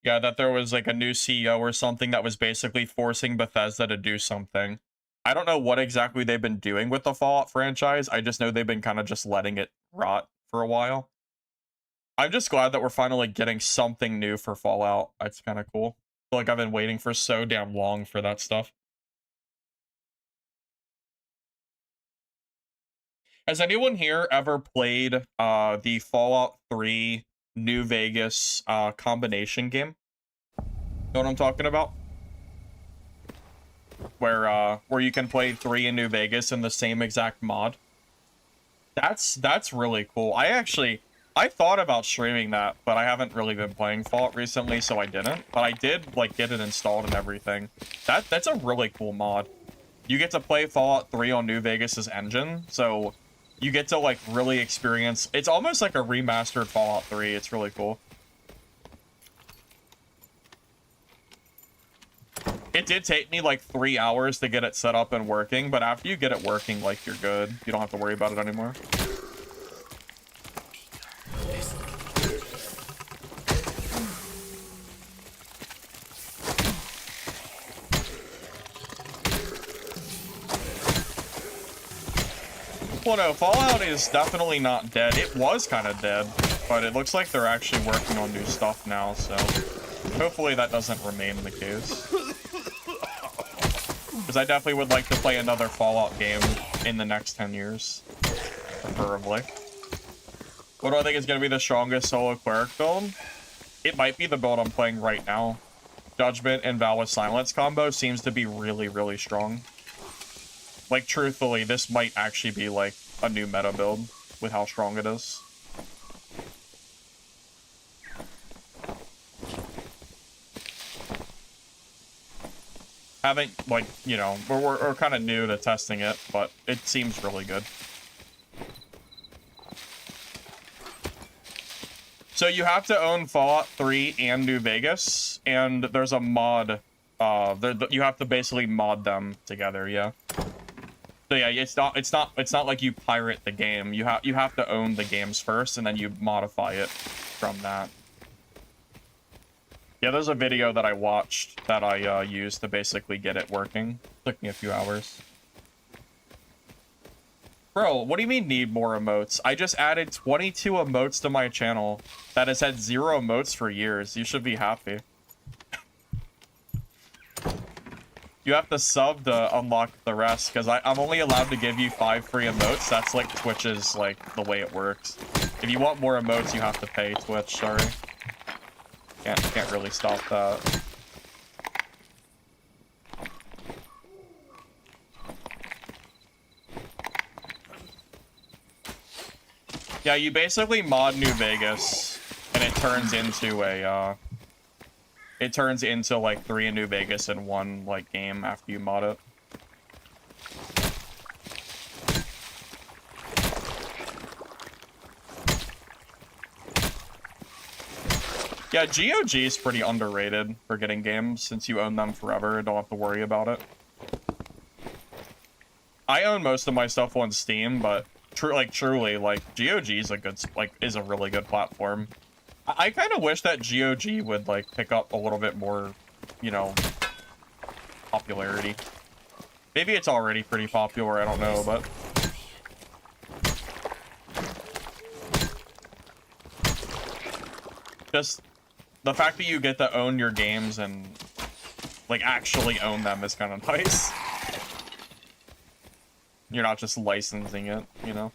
that there was like a new CEO or something that was basically forcing Bethesda to do something. I don't know what exactly they've been doing with the Fallout franchise. I just know they've been kind of just letting it rot for a while. I'm just glad that we're finally getting something new for Fallout. It's kind of cool. I feel like I've been waiting for so damn long for that stuff. Has anyone here ever played the Fallout 3 New Vegas combination game? Know what I'm talking about? Where you can play 3 in New Vegas in the same exact mod. That's really cool. I thought about streaming that, but I haven't really been playing Fallout recently, so I didn't. But I did like get it installed and everything. That's a really cool mod. You get to play Fallout 3 on New Vegas's engine, so you get to like really experience. It's almost like a remastered Fallout 3. It's really cool. It did take me like 3 hours to get it set up and working, but after you get it working, like, you're good. You don't have to worry about it anymore. Well, no, Fallout is definitely not dead. It was kind of dead, but it looks like they're actually working on new stuff now, so hopefully that doesn't remain the case. Because I definitely would like to play another Fallout game in the next 10 years, preferably. What do I think is going to be the strongest solo cleric build? It might be the build I'm playing right now. Judgment and Vow of Silence combo seems to be really, really strong. Like, truthfully, this might actually be, like, a new meta build with how strong it is. Haven't, like, you know, we're kind of new to testing it, but it seems really good. So you have to own Fallout 3 and New Vegas, and there's a mod, you have to basically mod them together, yeah. So yeah, it's not like you pirate the game. You have to own the games first, and then you modify it from that. Yeah, there's a video that I watched that I used to basically get it working. Took me a few hours. Bro, what do you mean need more emotes? I just added 22 emotes to my channel that has had 0 emotes for years. You should be happy. You have to sub to unlock the rest, because I'm only allowed to give you 5 free emotes. That's like Twitch's, like, the way it works. If you want more emotes, you have to pay Twitch, sorry. Can't really stop that. Yeah, you basically mod New Vegas, and it turns into a, it turns into, like, 3 in New Vegas in one, like, game after you mod it. Yeah, GOG is pretty underrated for getting games, since you own them forever and don't have to worry about it. I own most of my stuff on Steam, but truly, GOG is is a really good platform. I kind of wish that GOG would, like, pick up a little bit more, you know, popularity. Maybe it's already pretty popular, I don't know, but... Just the fact that you get to own your games and, like, actually own them is kind of nice. You're not just licensing it, you know?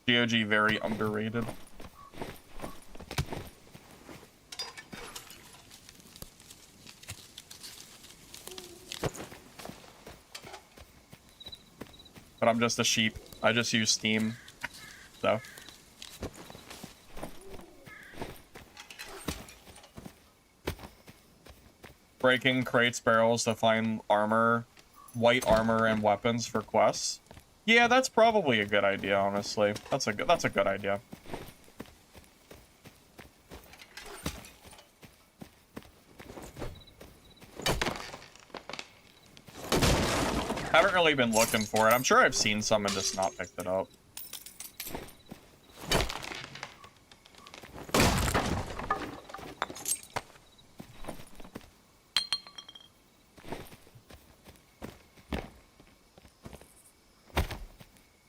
GOG very underrated. But I'm just a sheep. I just use Steam. So. Breaking crates, barrels to find armor, white armor, and weapons for quests. Yeah, that's probably a good idea, honestly. That's a good idea. Haven't really been looking for it. I'm sure I've seen some and just not picked it up.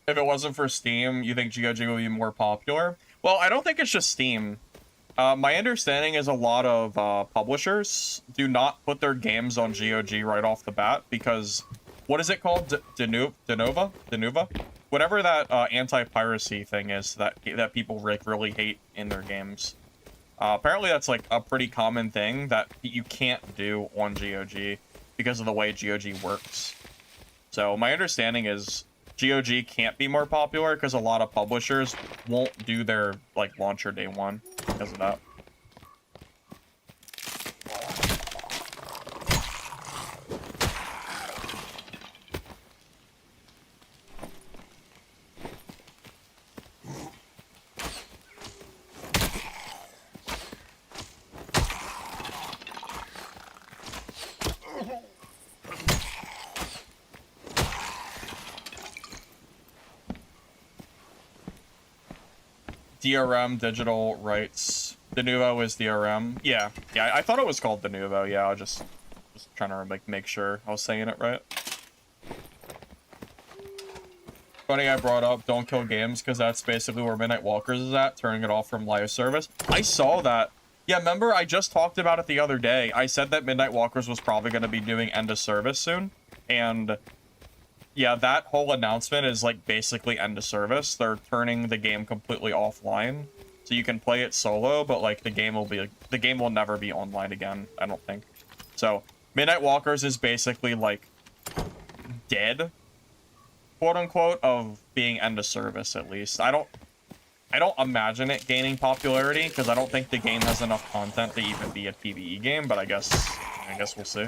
If it wasn't for Steam, you think GOG would be more popular? Well, I don't think it's just Steam. My understanding is a lot of publishers do not put their games on GOG right off the bat because, what is it called? Denuva? Whatever that anti-piracy thing is that people really hate in their games. Apparently that's like a pretty common thing that you can't do on GOG because of the way GOG works. So my understanding is GOG can't be more popular because a lot of publishers won't do their, like, launcher day one because of that. DRM, digital rights. Denuvo is DRM. Yeah, I thought it was called Denuvo. Yeah, I was just trying to, like, make sure I was saying it right. Funny I brought up Don't Kill Games, because that's basically where Midnight Walkers is at, turning it off from live service. I saw that. Yeah, remember, I just talked about it the other day. I said that Midnight Walkers was probably going to be doing end of service soon, and... yeah, that whole announcement is, like, basically end of service. They're turning the game completely offline, so you can play it solo, but, like, the game will never be online again, I don't think. So, Midnight Walkers is basically, like, dead, quote-unquote, of being end of service, at least. I don't imagine it gaining popularity, because I don't think the game has enough content to even be a PvE game, but I guess we'll see.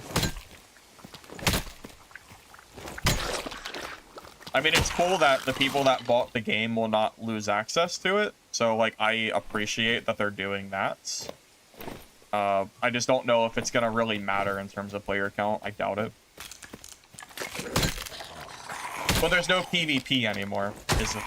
I mean, it's cool that the people that bought the game will not lose access to it. So, like, I appreciate that they're doing that. I just don't know if it's going to really matter in terms of player count. I doubt it. But there's no PvP anymore, is it?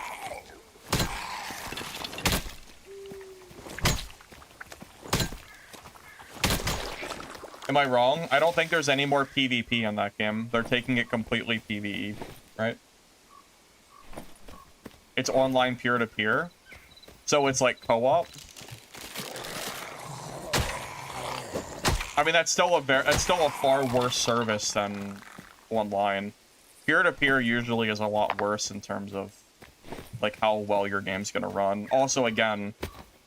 Am I wrong? I don't think there's any more PvP in that game. They're taking it completely PvE, right? It's online peer-to-peer, so it's like co-op. I mean, that's still a far worse service than online. Peer-to-peer usually is a lot worse in terms of, like, how well your game's gonna run. Also, again,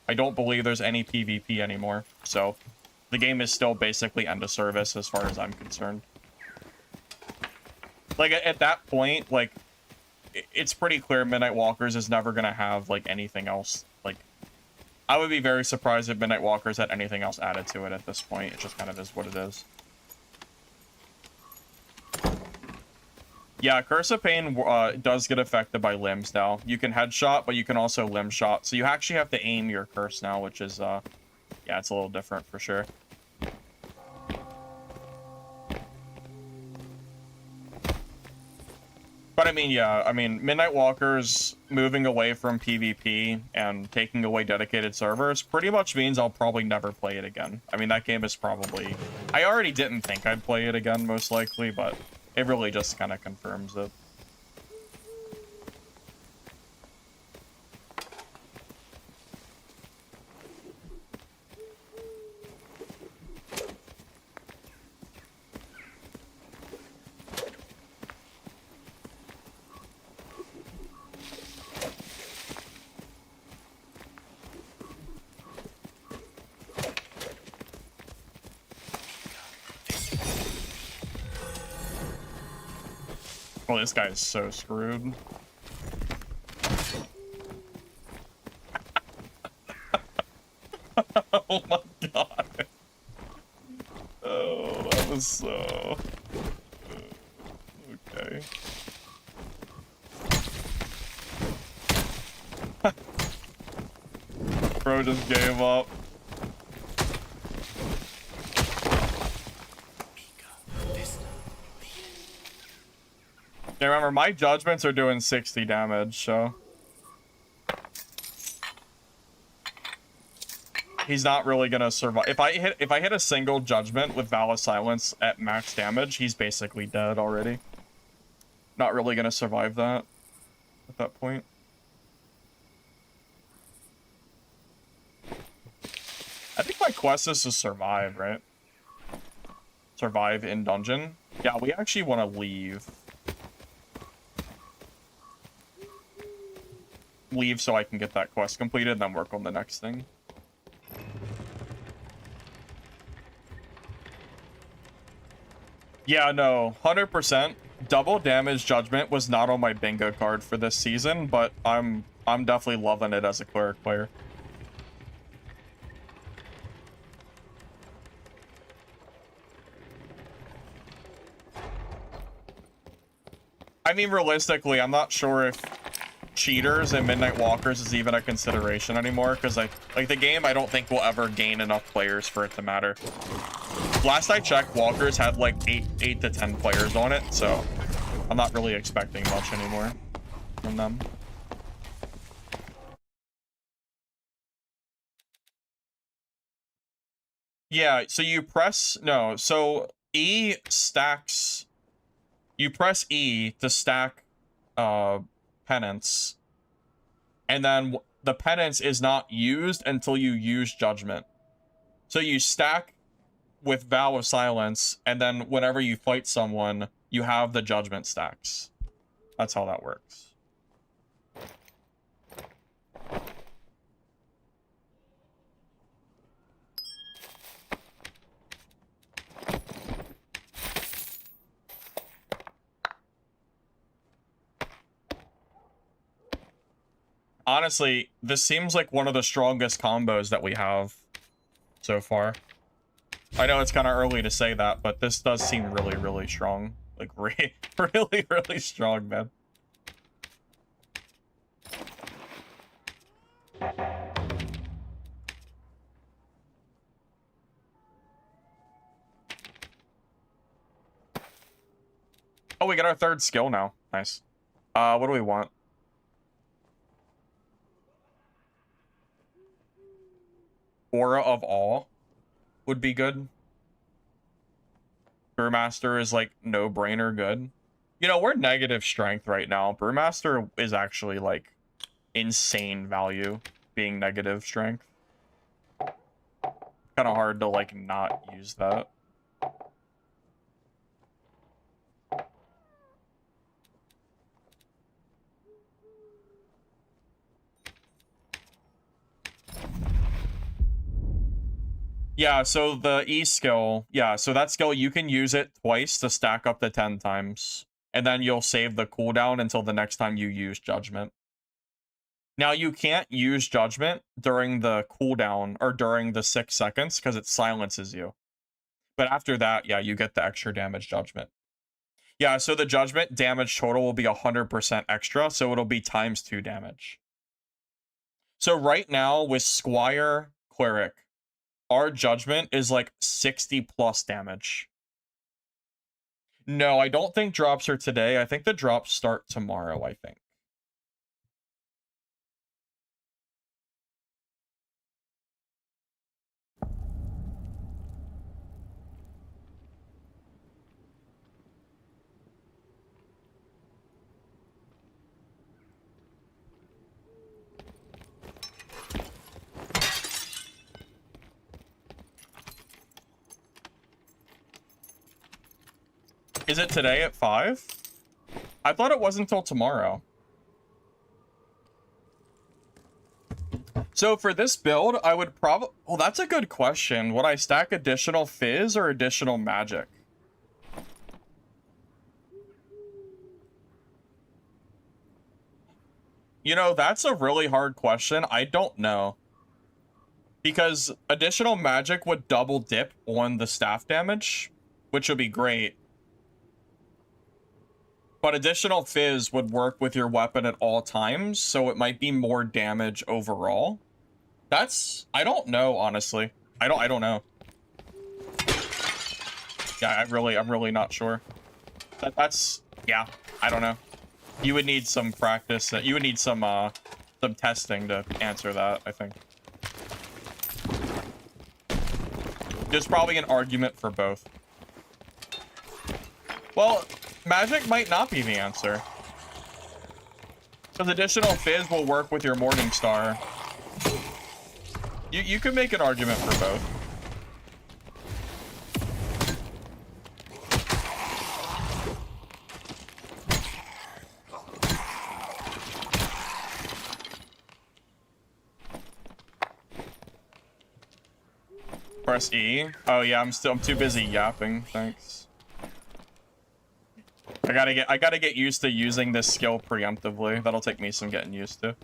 I don't believe there's any PvP anymore, so the game is still basically end of service as far as I'm concerned. Like, at that point, like, it's pretty clear Midnight Walkers is never gonna have like anything else. Like, I would be very surprised if Midnight Walkers had anything else added to it at this point. It just kind of is what it is. Yeah, Curse of Pain does get affected by limbs now. You can headshot, but you can also limb shot. So you actually have to aim your curse now, which is, yeah, it's a little different for sure. But I mean, yeah, I mean, Midnight Walkers moving away from PvP and taking away dedicated servers pretty much means I'll probably never play it again. I mean, that game is probably... I already didn't think I'd play it again, most likely, but it really just kind of confirms it. Well, this guy is so screwed. Oh my god. Oh, that was so... okay. Bro just gave up. Yeah, remember, my judgments are doing 60 damage, so... he's not really gonna survive. If I hit a single judgment with Vow of Silence at max damage, he's basically dead already. Not really gonna survive that at that point. I think my quest is to survive, right? Survive in dungeon. Yeah, we actually want to leave. Leave so I can get that quest completed and then work on the next thing. Yeah, no, 100%. Double damage judgment was not on my bingo card for this season, but I'm definitely loving it as a cleric player. I mean, realistically, I'm not sure if cheaters and Midnight Walkers is even a consideration anymore, because like the game I don't think will ever gain enough players for it to matter. Last I checked, Walkers had like 8 to 10 players on it, so I'm not really expecting much anymore from them. Yeah, so you press... no, so E stacks... you press E to stack penance, and then the penance is not used until you use judgment. So you stack with Vow of Silence, and then whenever you fight someone, you have the judgment stacks. That's how that works. Honestly, this seems like one of the strongest combos that we have so far. I know it's kind of early to say that, but this does seem really, really strong. Like, really, really strong, man. Oh, we got our third skill now. Nice. What do we want? Aura of Awe would be good. Brewmaster is like no-brainer good. You know, we're negative strength right now. Brewmaster is actually like insane value being negative strength. Kind of hard to like not use that. Yeah, so the E skill, yeah, so that skill, you can use it twice to stack up to 10 times. and then you'll save the cooldown until the next time you use Judgment. Now, you can't use Judgment during the cooldown or during the 6 seconds because it silences you. But after that, yeah, you get the extra damage Judgment. Yeah, so the Judgment damage total will be 100% extra, so it'll be ×2 damage. So right now, with Squire, Cleric, our Judgment is like 60 plus damage. No, I don't think drops are today. I think the drops start tomorrow, I think. Is it today at 5? I thought it wasn't until tomorrow. So for this build, I would probably... Well, that's a good question. Would I stack additional fizz or additional magic? You know, that's a really hard question. I don't know. Because additional magic would double dip on the staff damage, which would be great. But additional fizz would work with your weapon at all times, so it might be more damage overall. That's... I don't know, honestly. I don't know. Yeah, I'm really not sure. That's... Yeah, I don't know. You would need some practice. You would need some testing to answer that, I think. There's probably an argument for both. Well, magic might not be the answer. Because additional fizz will work with your Morning Star. You could make an argument for both. Press E. Oh yeah, I'm too busy yapping. Thanks. I gotta get used to using this skill preemptively. That'll take me some getting used to.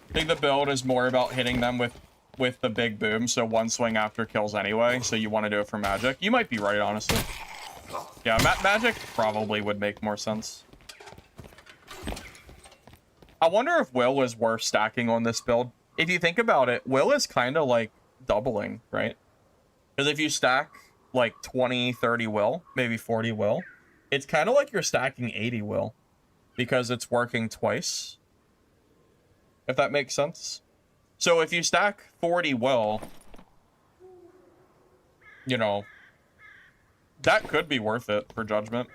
I think the build is more about hitting them with the big boom, so one swing after kills anyway, so you want to do it for magic. You might be right, honestly. Yeah, magic probably would make more sense. I wonder if Will is worth stacking on this build. If you think about it, Will is kind of like doubling, right? Because if you stack like 20, 30 Will, maybe 40 Will, it's kind of like you're stacking 80 Will because it's working twice. If that makes sense. So if you stack 40 Will, you know, that could be worth it for Judgment.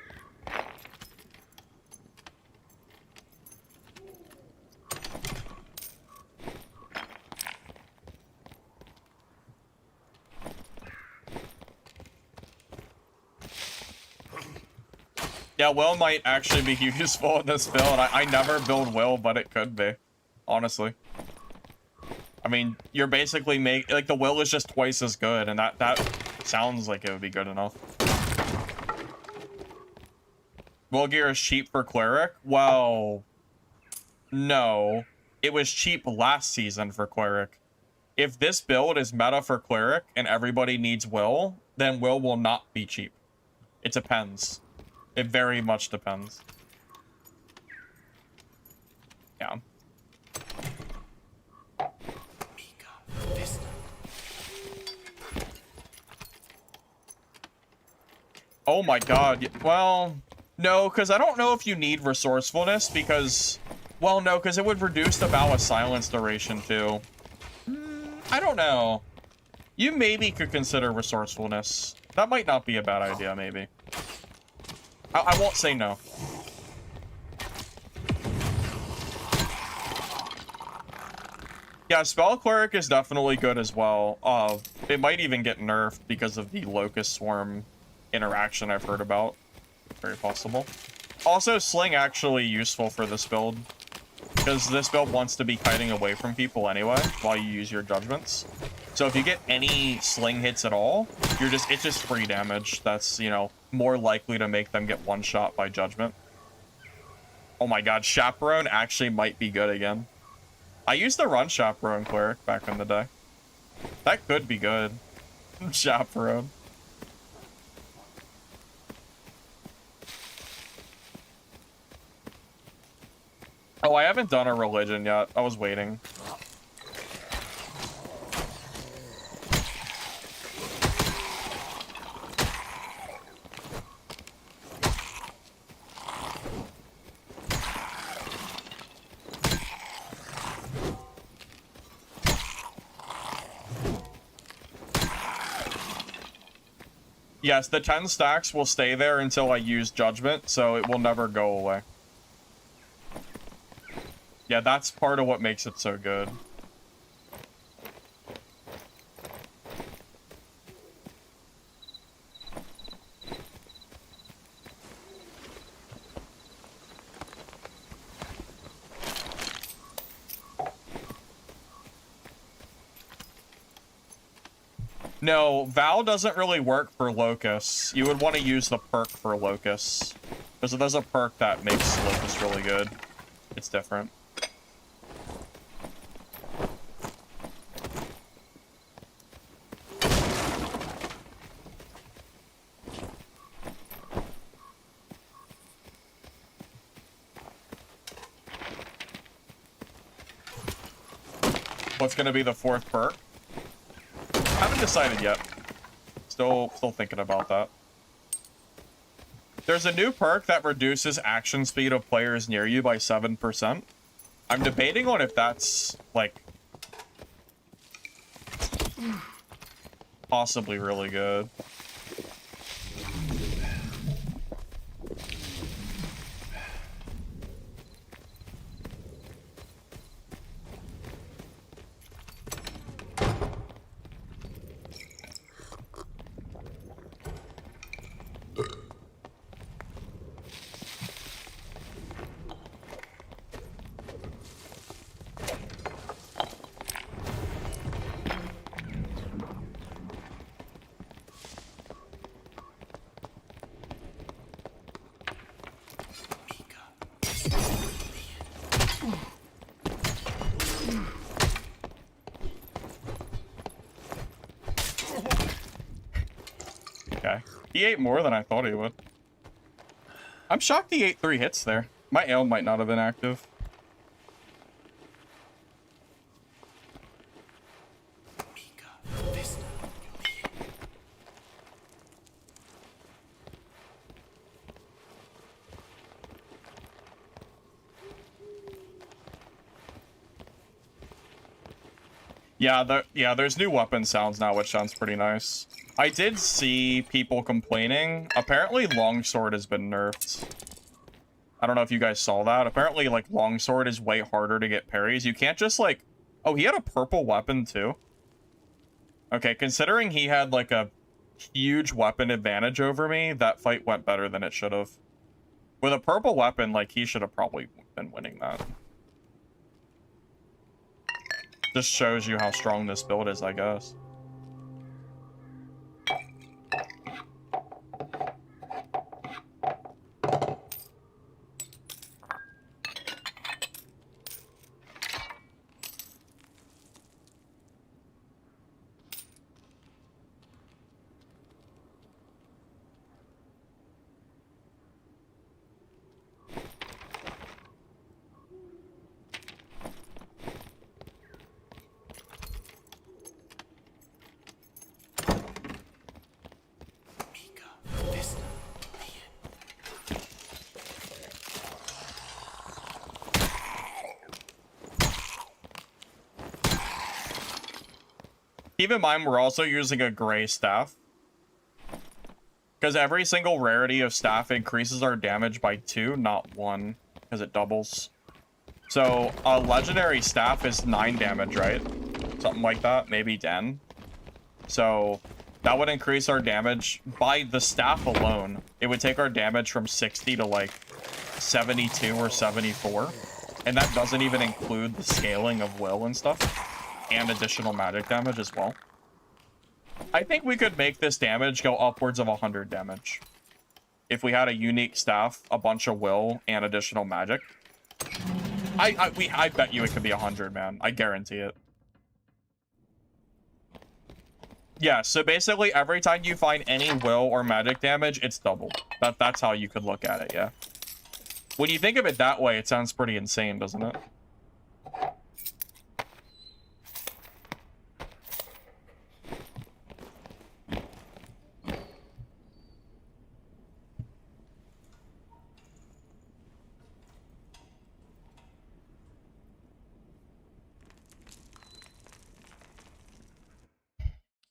Yeah, Will might actually be useful in this build. I never build Will, but it could be. Honestly. I mean, you're basically like, the Will is just twice as good, and that sounds like it would be good enough. Will gear is cheap for Cleric? Well, no. It was cheap last season for Cleric. If this build is meta for Cleric and everybody needs Will, then Will not be cheap. It depends. It very much depends. Yeah. Oh my god. Well, no, because I don't know if you need resourcefulness because... Well, no, because it would reduce the Vow of Silence duration too. I don't know. You maybe could consider resourcefulness. That might not be a bad idea, maybe. I won't say no. Yeah, Spell Cleric is definitely good as well. It might even get nerfed because of the Locust Swarm interaction I've heard about. Very possible. Also, Sling actually useful for this build. Because this build wants to be kiting away from people anyway, while you use your Judgments. So if you get any sling hits at all, it's just free damage. That's, you know, more likely to make them get one shot by judgment. Oh my god, Chaperone actually might be good again. I used to run Chaperone Cleric back in the day. That could be good. Chaperone. Oh, I haven't done a religion yet. I was waiting. Yes, the 10 stacks will stay there until I use Judgment, so it will never go away. Yeah, that's part of what makes it so good. No, Val doesn't really work for Locusts. You would want to use the perk for Locusts. Because there's a perk that makes Locusts really good. It's different. What's going to be the 4th perk? Haven't decided yet. Still thinking about that. There's a new perk that reduces action speed of players near you by 7%. I'm debating on if that's, like, possibly really good. Okay. He ate more than I thought he would. I'm shocked he ate 3 hits there. My ale might not have been active. Yeah, there's new weapon sounds now, which sounds pretty nice. I did see people complaining. Apparently, longsword has been nerfed. I don't know if you guys saw that. Apparently, like, longsword is way harder to get parries. You can't just, like... Oh, he had a purple weapon, too? Okay, considering he had, like, a huge weapon advantage over me, that fight went better than it should have. With a purple weapon, like, he should have probably been winning that. Just shows you how strong this build is, I guess. Keep in mind, we're also using a gray staff. Because every single rarity of staff increases our damage by 2, not 1. Because it doubles. So, a legendary staff is 9 damage, right? Something like that. Maybe 10. So, that would increase our damage by the staff alone. It would take our damage from 60 to, like, 72 or 74. And that doesn't even include the scaling of will and stuff. and additional magic damage as well. I think we could make this damage go upwards of 100 damage. If we had a unique staff, a bunch of will, and additional magic. I bet you it could be 100, man. I guarantee it. Yeah, so basically every time you find any will or magic damage, it's doubled. That's how you could look at it, yeah. When you think of it that way, it sounds pretty insane, doesn't it?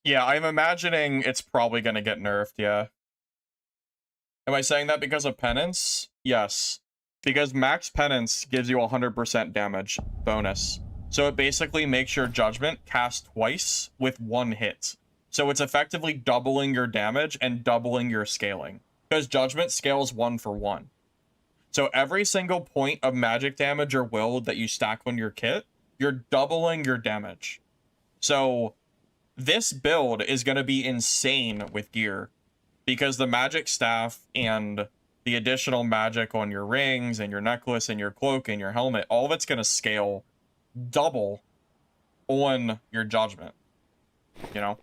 Yeah, I'm imagining it's probably going to get nerfed, yeah. Am I saying that because of penance? Yes. Because max penance gives you 100% damage bonus. So it basically makes your judgment cast twice with one hit. So it's effectively doubling your damage and doubling your scaling. Because judgment scales 1 for 1. So every single point of magic damage or will that you stack on your kit, you're doubling your damage. So this build is going to be insane with gear. Because the magic staff and the additional magic on your rings and your necklace and your cloak and your helmet, all of it's going to scale double on your judgment. You know?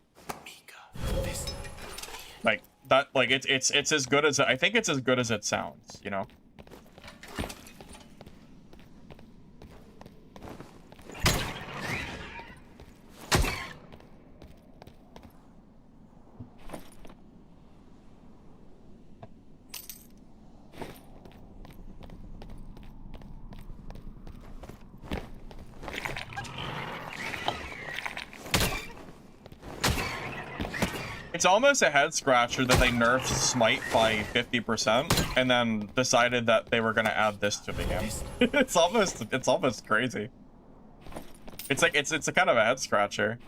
Like that, like it's as good as, I think it's as good as it sounds, you know? It's almost a head scratcher that they nerfed Smite by 50% and then decided that they were gonna add this to the game. it's almost crazy. It's like it's a kind of a head scratcher.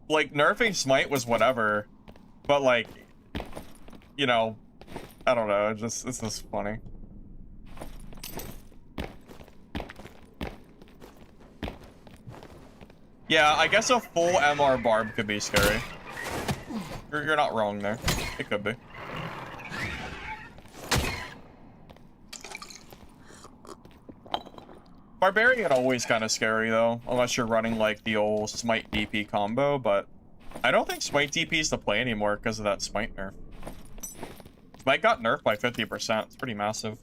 Like nerfing Smite was whatever, but like, you know, I don't know. It's just funny. Yeah, I guess a full MR barb could be scary. You're not wrong there. It could be. Barbarian always kind of scary though, unless you're running like the old Smite DP combo, but I don't think Smite DP is the play anymore because of that Smite nerf. Smite got nerfed by 50%. It's pretty massive.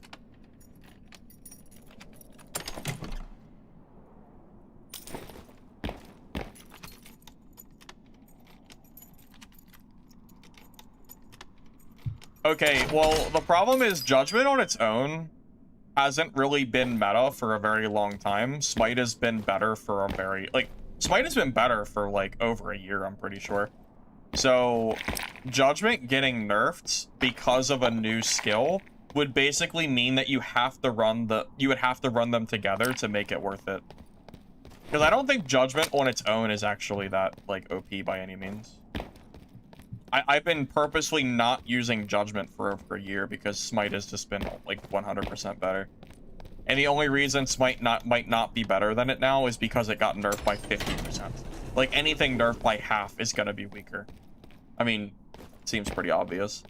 Okay, well, the problem is Judgment on its own hasn't really been meta for a very long time. Smite has been better for a very, like, Smite has been better for, like, over a year, I'm pretty sure. So, Judgment getting nerfed because of a new skill would basically mean that you have to run you would have to run them together to make it worth it. Because I don't think Judgment on its own is actually that, like, OP by any means. I've been purposely not using Judgment for over a year because Smite has just been like 100% better. And the only reason Smite might not be better than it now is because it got nerfed by 50%. Like anything nerfed by half is gonna be weaker. I mean, it seems pretty obvious.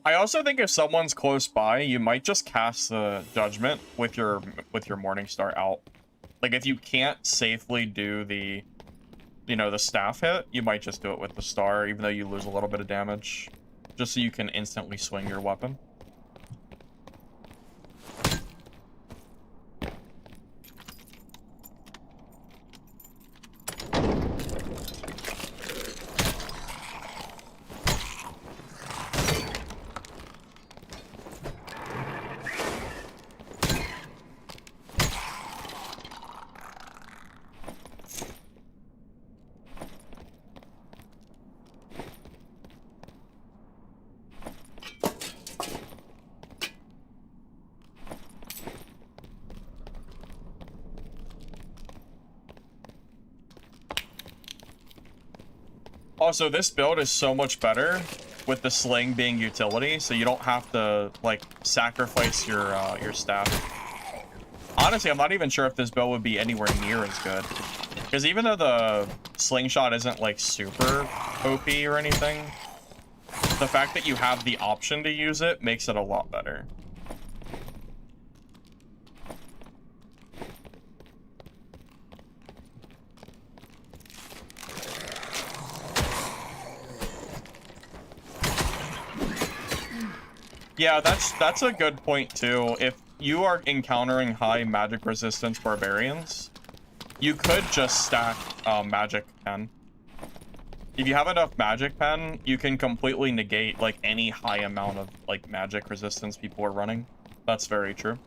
I also think if someone's close by, you might just cast the Judgment with your Morningstar out. Like if you can't safely do the, you know, the staff hit, you might just do it with the star, even though you lose a little bit of damage, just so you can instantly swing your weapon. Also, this build is so much better with the sling being utility, so you don't have to, like, sacrifice your staff. Honestly, I'm not even sure if this build would be anywhere near as good. Because even though the slingshot isn't, like, super OP or anything, the fact that you have the option to use it makes it a lot better. Yeah, that's a good point too. If you are encountering high magic resistance barbarians, you could just stack magic pen. If you have enough magic pen, you can completely negate like any high amount of like magic resistance people are running. That's very true.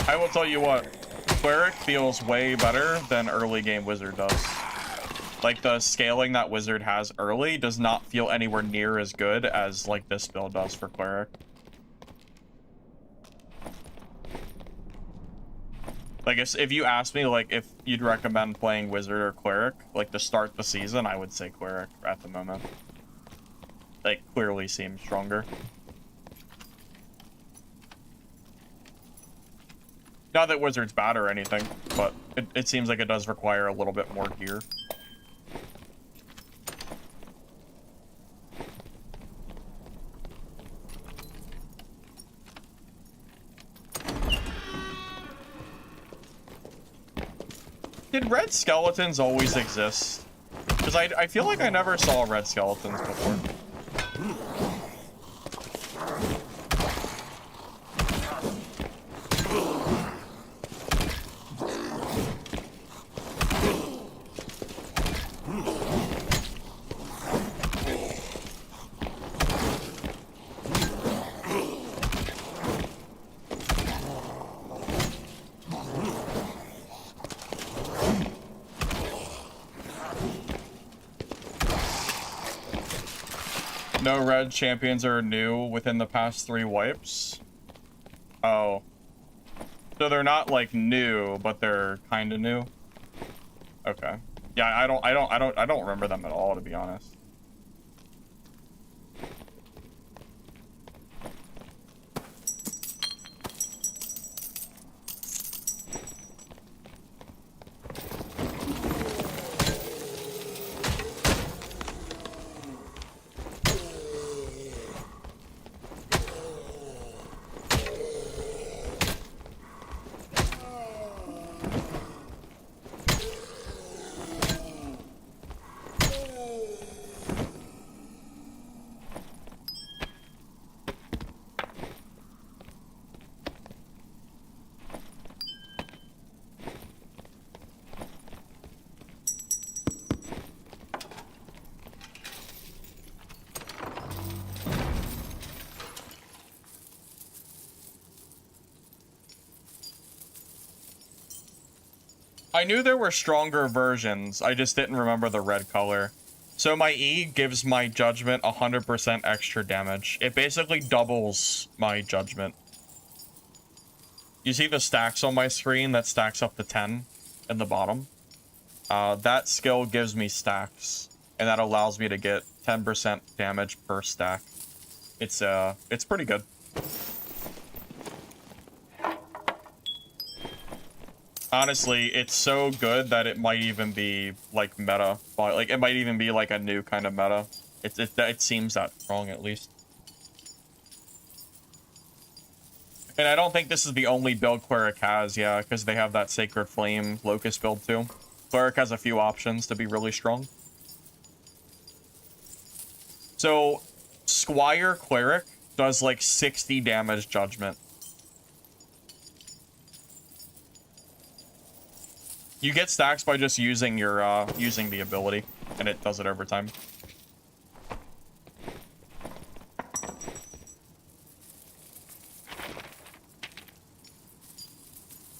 I will tell you what, Cleric feels way better than early game Wizard does. Like, the scaling that Wizard has early does not feel anywhere near as good as, like, this build does for Cleric. Like, if you asked me, like, if you'd recommend playing Wizard or Cleric, like, to start the season, I would say Cleric at the moment. Like, clearly seems stronger. Not that Wizard's bad or anything, but it seems like it does require a little bit more gear. Did red skeletons always exist? Because I feel like I never saw red skeletons before. No red champions are new within the past 3 wipes. Oh. So they're not like new, but they're kind of new. Okay. Yeah, I don't remember them at all, to be honest. I knew there were stronger versions, I just didn't remember the red color. So my E gives my judgment 100% extra damage. It basically doubles my judgment. You see the stacks on my screen that stacks up to 10 in the bottom? That skill gives me stacks, and that allows me to get 10% damage per stack. It's pretty good. Honestly, it's so good that it might even be like meta. Like it might even be like a new kind of meta. It seems that strong at least. And I don't think this is the only build Cleric has, yeah, because they have that Sacred Flame Locust build too. Cleric has a few options to be really strong. So, Squire Cleric does like 60 damage judgment. You get stacks by just using your using the ability, and it does it every time.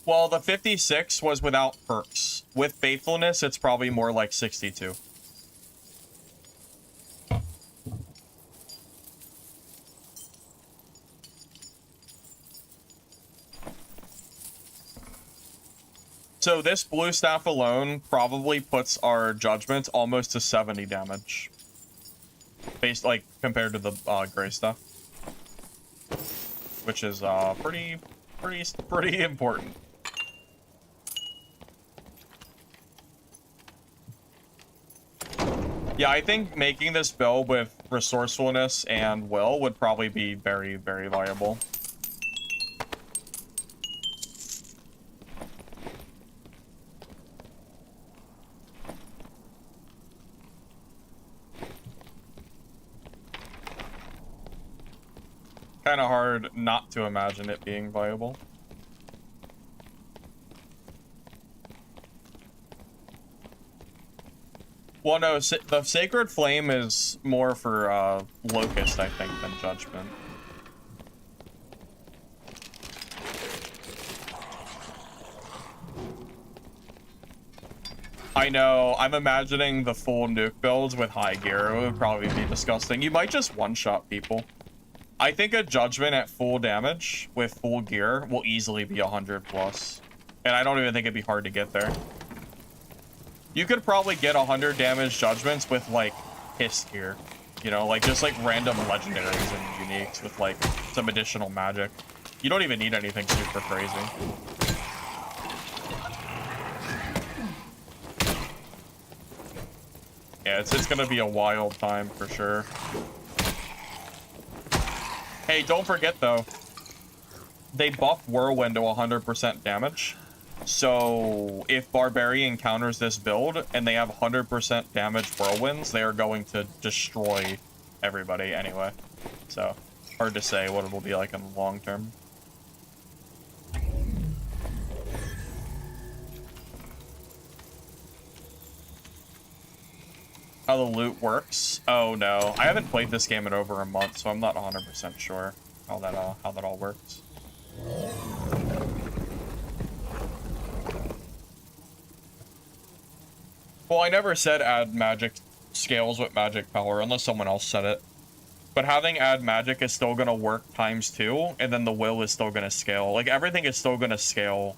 Well, the 56 was without perks. With faithfulness, it's probably more like 62. So this blue staff alone probably puts our judgment almost to 70 damage. Based, like, compared to the gray stuff. Which is pretty important. Yeah, I think making this build with resourcefulness and will would probably be very, very viable. Kind of hard not to imagine it being viable. Well, no, the Sacred Flame is more for Locust, I think, than Judgment. I know, I'm imagining the full nuke builds with high gear. It would probably be disgusting. You might just one-shot people. I think a Judgment at full damage with full gear will easily be 100 plus. And I don't even think it'd be hard to get there. You could probably get 100 damage Judgments with, like, Hiss gear. You know, like, just, like, random legendaries and uniques with, like, some additional magic. You don't even need anything super crazy. Yeah, it's gonna be a wild time for sure. Hey, don't forget, though, they buff Whirlwind to 100% damage. So, if Barbarian counters this build, and they have 100% damage Whirlwinds, they are going to destroy everybody anyway. So, hard to say what it will be like in the long term. How the loot works? Oh no, I haven't played this game in over a month, so I'm not 100% sure how that all works. Well, I never said add magic scales with magic power, unless someone else said it. But having add magic is still gonna work ×2, and then the will is still gonna scale. Like, everything is still gonna scale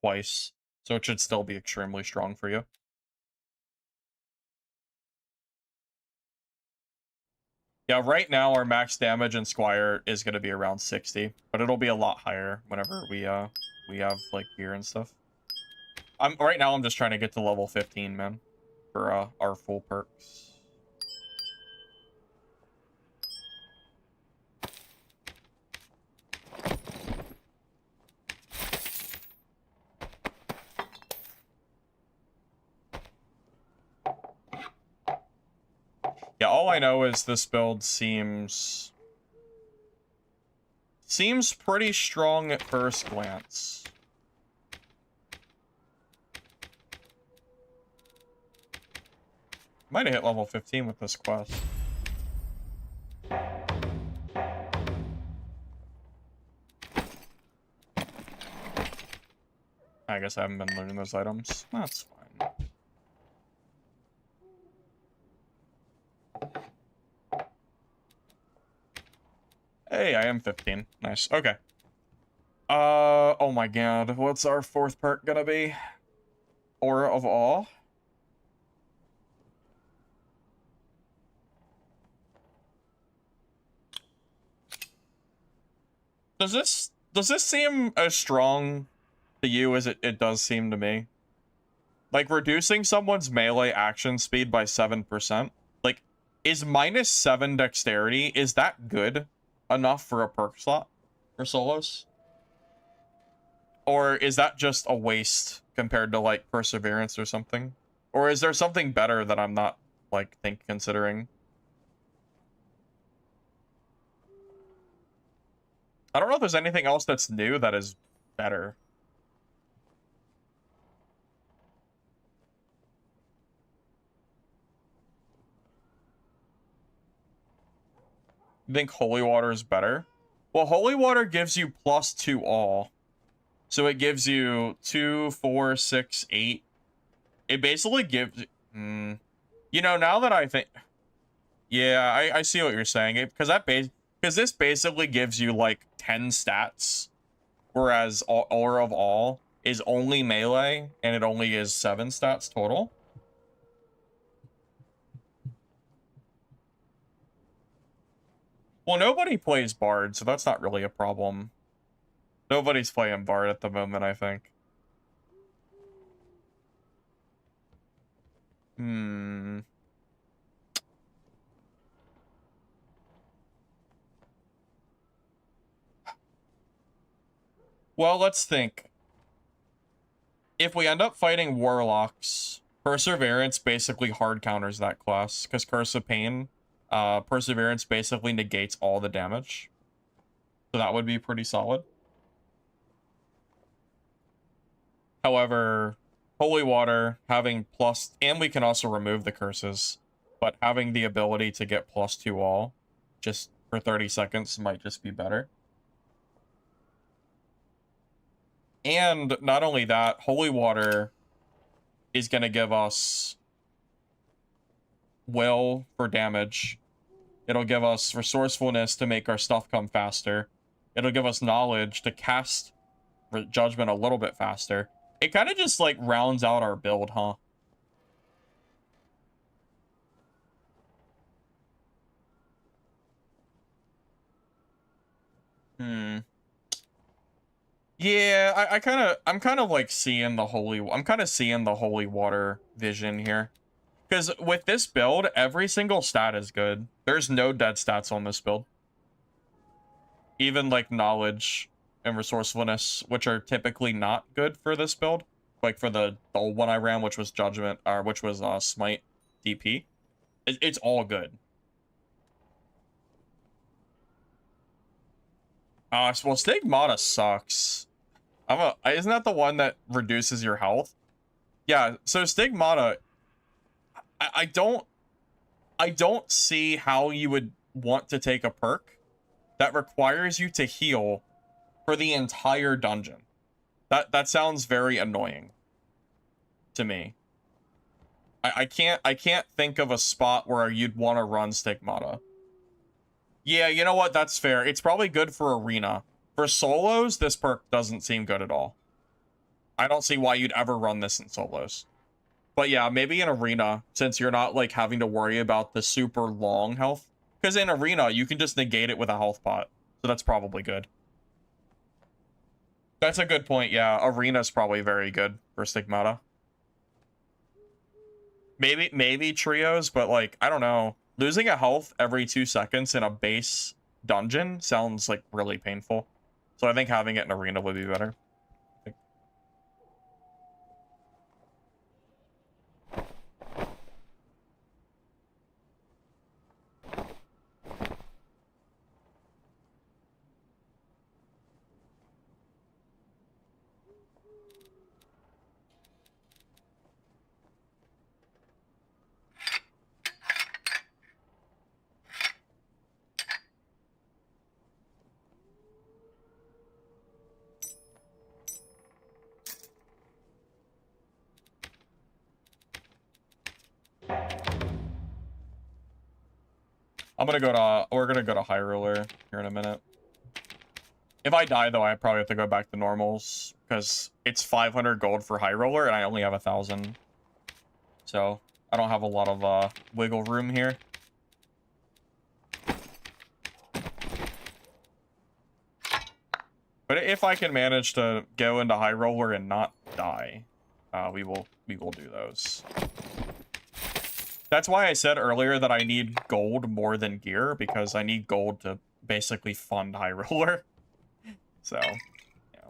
twice, so it should still be extremely strong for you. Yeah, right now our max damage in Squire is gonna be around 60, but it'll be a lot higher whenever we have like gear and stuff. Right now I'm just trying to get to level 15, man, for our full perks. Yeah, all I know is this build seems pretty strong at first glance. Might have hit level 15 with this quest. I guess I haven't been looting those items. That's fine. Hey, I am 15. Nice. Okay. Oh my god. What's our fourth perk gonna be? Aura of Awe? Does this seem as strong to you as it does seem to me? Like, reducing someone's melee action speed by 7%? Like, is -7 dexterity, is that good enough for a perk slot for solos? Or is that just a waste compared to, like, perseverance or something? Or is there something better that I'm not, like, considering? I don't know if there's anything else that's new that is better. You think Holy Water is better? Well, Holy Water gives you +2 all. So it gives you 2, 4, 6, 8. It basically gives... You know, now that I think... Yeah, I see what you're saying. Because this basically gives you, like, 10 stats. Whereas Aura of All is only melee, and it only is 7 stats total. Well, nobody plays Bard, so that's not really a problem. Nobody's playing Bard at the moment, I think. Well, let's think. If we end up fighting Warlocks, Perseverance basically hard counters that class, because Curse of Pain, Perseverance basically negates all the damage. So that would be pretty solid. However, Holy Water, having plus... And we can also remove the curses. But having the ability to get +2 all, just for 30 seconds, might just be better. And not only that, Holy Water is going to give us Will for damage. It'll give us Resourcefulness to make our stuff come faster. It'll give us Knowledge to cast Judgment a little bit faster. It kind of just, like, rounds out our build, huh? Yeah, I'm kind of like seeing the I'm kind of seeing the Holy Water vision here. Because with this build, every single stat is good. There's no dead stats on this build. Even like Knowledge and Resourcefulness, which are typically not good for this build. Like for the old one I ran, which was Judgment, or which was Smite DP. It's all good. Well, Stigmata sucks. Isn't that the one that reduces your health? Yeah, so Stigmata, I don't see how you would want to take a perk that requires you to heal for the entire dungeon. That sounds very annoying to me. I can't think of a spot where you'd want to run Stigmata. Yeah, you know what? That's fair. It's probably good for Arena. For solos, this perk doesn't seem good at all. I don't see why you'd ever run this in solos. But yeah, maybe in Arena, since you're not, like, having to worry about the super long health. Because in Arena, you can just negate it with a health pot. So that's probably good. That's a good point, yeah. Arena's probably very good for Stigmata. Maybe trios, but, like, I don't know. Losing a health every 2 seconds in a base dungeon sounds, like, really painful. So I think having it in Arena would be better. We're gonna go to High Roller here in a minute. If I die, though, I probably have to go back to normals, because it's 500 gold for High Roller, and I only have 1,000. So, I don't have a lot of wiggle room here. But if I can manage to go into High Roller and not die, we will do those. That's why I said earlier that I need gold more than gear, because I need gold to basically fund High Roller. So, yeah.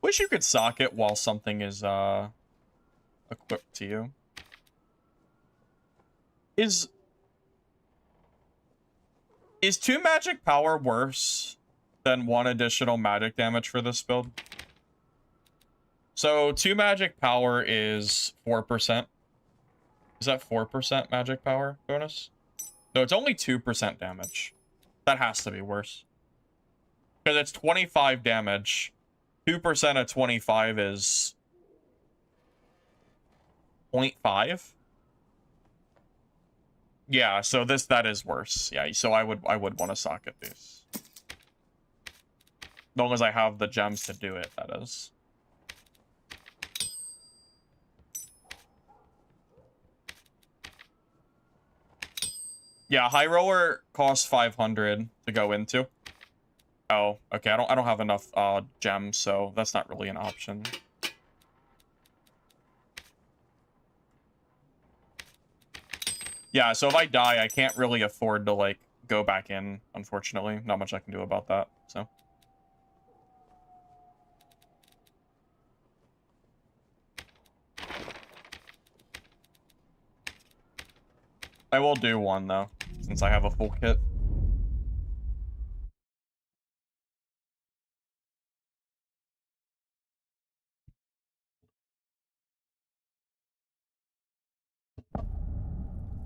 Wish you could sock it while something is equipped to you. Is 2 magic power worse than 1 additional magic damage for this build? So 2 magic power is 4%. Is that 4% magic power bonus? No, it's only 2% damage. That has to be worse. Because it's 25 damage. 2% of 25 is 0.5. Yeah, so that is worse. Yeah, so I would want to socket these. As long as I have the gems to do it, that is. Yeah, high roller costs 500 to go into. Oh, okay. I don't have enough gems, so that's not really an option. Yeah, so if I die, I can't really afford to like go back in, unfortunately. Not much I can do about that, so. I will do one though, since I have a full kit.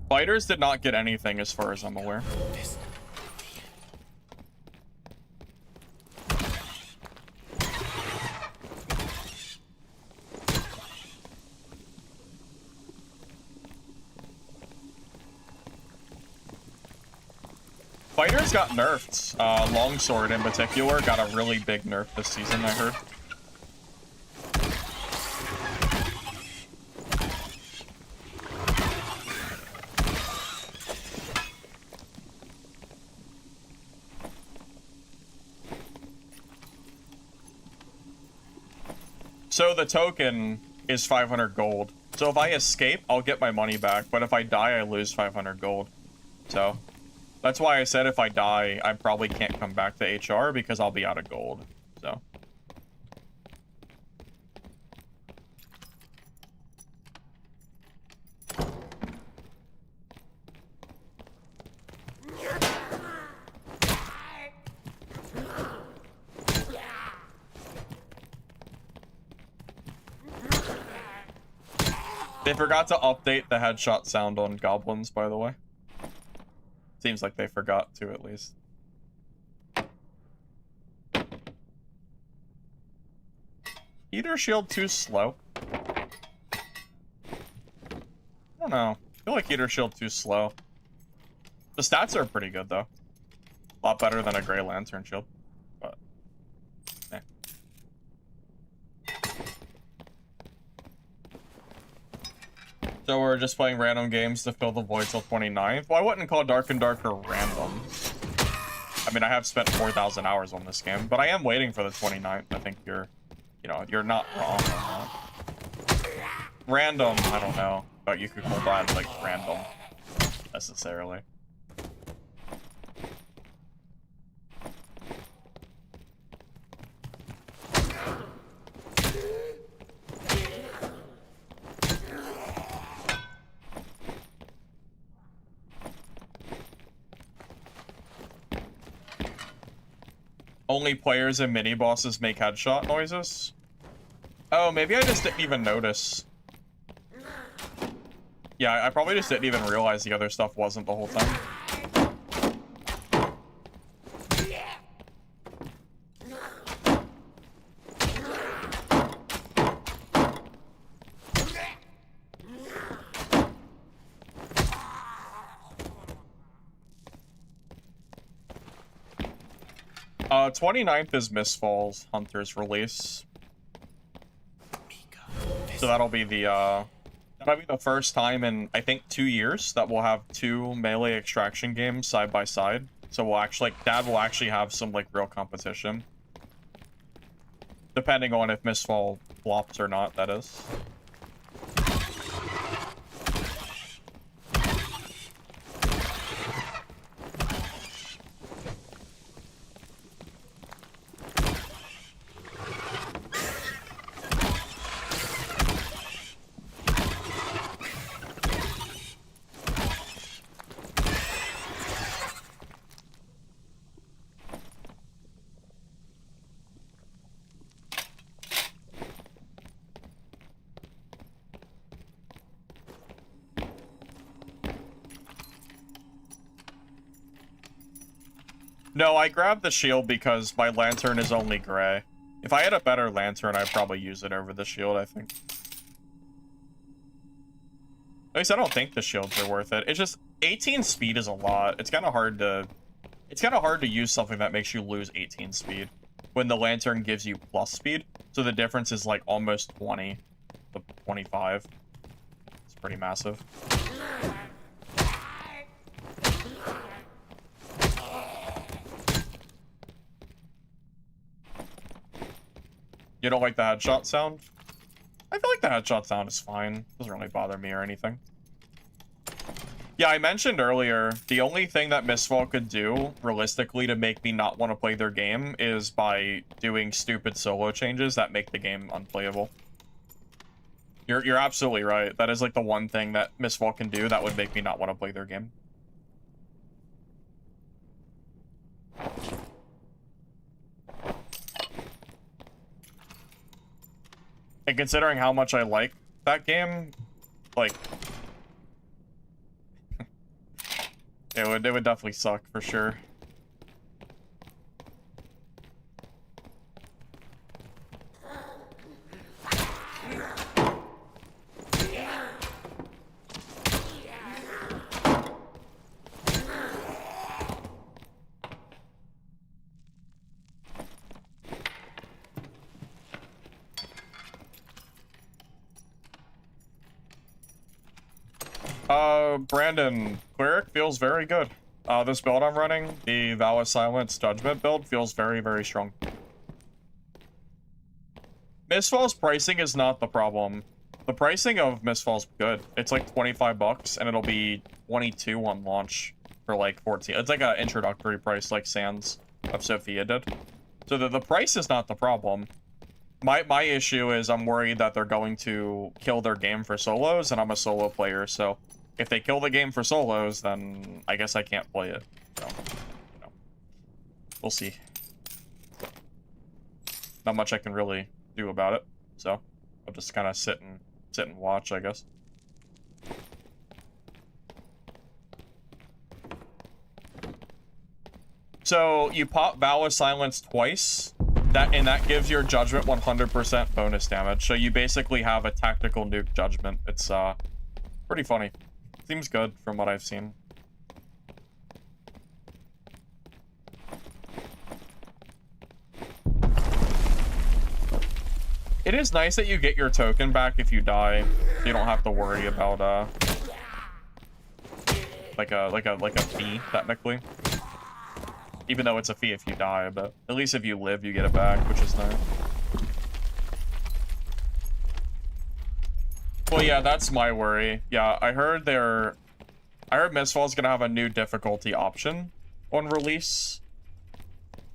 Fighters did not get anything as far as I'm aware. Fighters got nerfed. Longsword in particular got a really big nerf this season, I heard. So the token is 500 gold. So if I escape, I'll get my money back. But if I die, I lose 500 gold. So that's why I said if I die, I probably can't come back to HR because I'll be out of gold. So. They forgot to update the headshot sound on goblins, by the way. Seems like they forgot to, at least. Heater shield too slow? I don't know. I feel like heater shield too slow. The stats are pretty good, though. A lot better than a Grey Lantern shield. But, eh. So we're just playing random games to fill the void till 29th? Well, I wouldn't call Dark and Darker random. I mean, I have spent 4,000 hours on this game, but I am waiting for the 29th. I think you're not wrong on that. Random, I don't know. But you could call that, like, random. Necessarily. Only players and mini-bosses make headshot noises? Oh, maybe I just didn't even notice. Yeah, I probably just didn't even realize the other stuff wasn't the whole time. 29th is Mistfall's Hunter's release. So that'll be the first time in, I think, 2 years that we'll have 2 melee extraction games side by side. So we'll actually, Dad will actually have some, like, real competition. Depending on if Mistfall flops or not, that is. No, I grabbed the shield because my lantern is only gray. If I had a better lantern, I'd probably use it over the shield, I think. At least I don't think the shields are worth it. It's just 18 speed is a lot. It's kind of hard to use something that makes you lose 18 speed when the lantern gives you plus speed. So the difference is like almost 20 to 25. It's pretty massive. You don't like the headshot sound? I feel like the headshot sound is fine. Doesn't really bother me or anything. Yeah, I mentioned earlier, the only thing that Mistfall could do, realistically, to make me not want to play their game is by doing stupid solo changes that make the game unplayable. You're absolutely right. That is like the one thing that Mistfall can do that would make me not want to play their game. And considering how much I like that game, like, it would definitely suck for sure. Brandon, Cleric feels very good. This build I'm running, the Vow of Silence Judgment build, feels very, very strong. Mistfall's pricing is not the problem. The pricing of Mistfall's good. It's like 25 bucks, and it'll be 22 on launch for like 14. It's like an introductory price like Sands of Sophia did. So the price is not the problem. My issue is I'm worried that they're going to kill their game for solos, and I'm a solo player, so if they kill the game for solos, then I guess I can't play it. So, you know, we'll see. Not much I can really do about it, so I'll just kind of sit and watch, I guess. So you pop Vow of Silence twice. And that gives your judgment 100% bonus damage. So you basically have a tactical nuke judgment. It's pretty funny. Seems good from what I've seen. It is nice that you get your token back if you die. You don't have to worry about like a fee technically. Even though it's a fee if you die, but at least if you live, you get it back, which is nice. Well, yeah, that's my worry. Yeah, I heard Mistfall's gonna have a new difficulty option on release.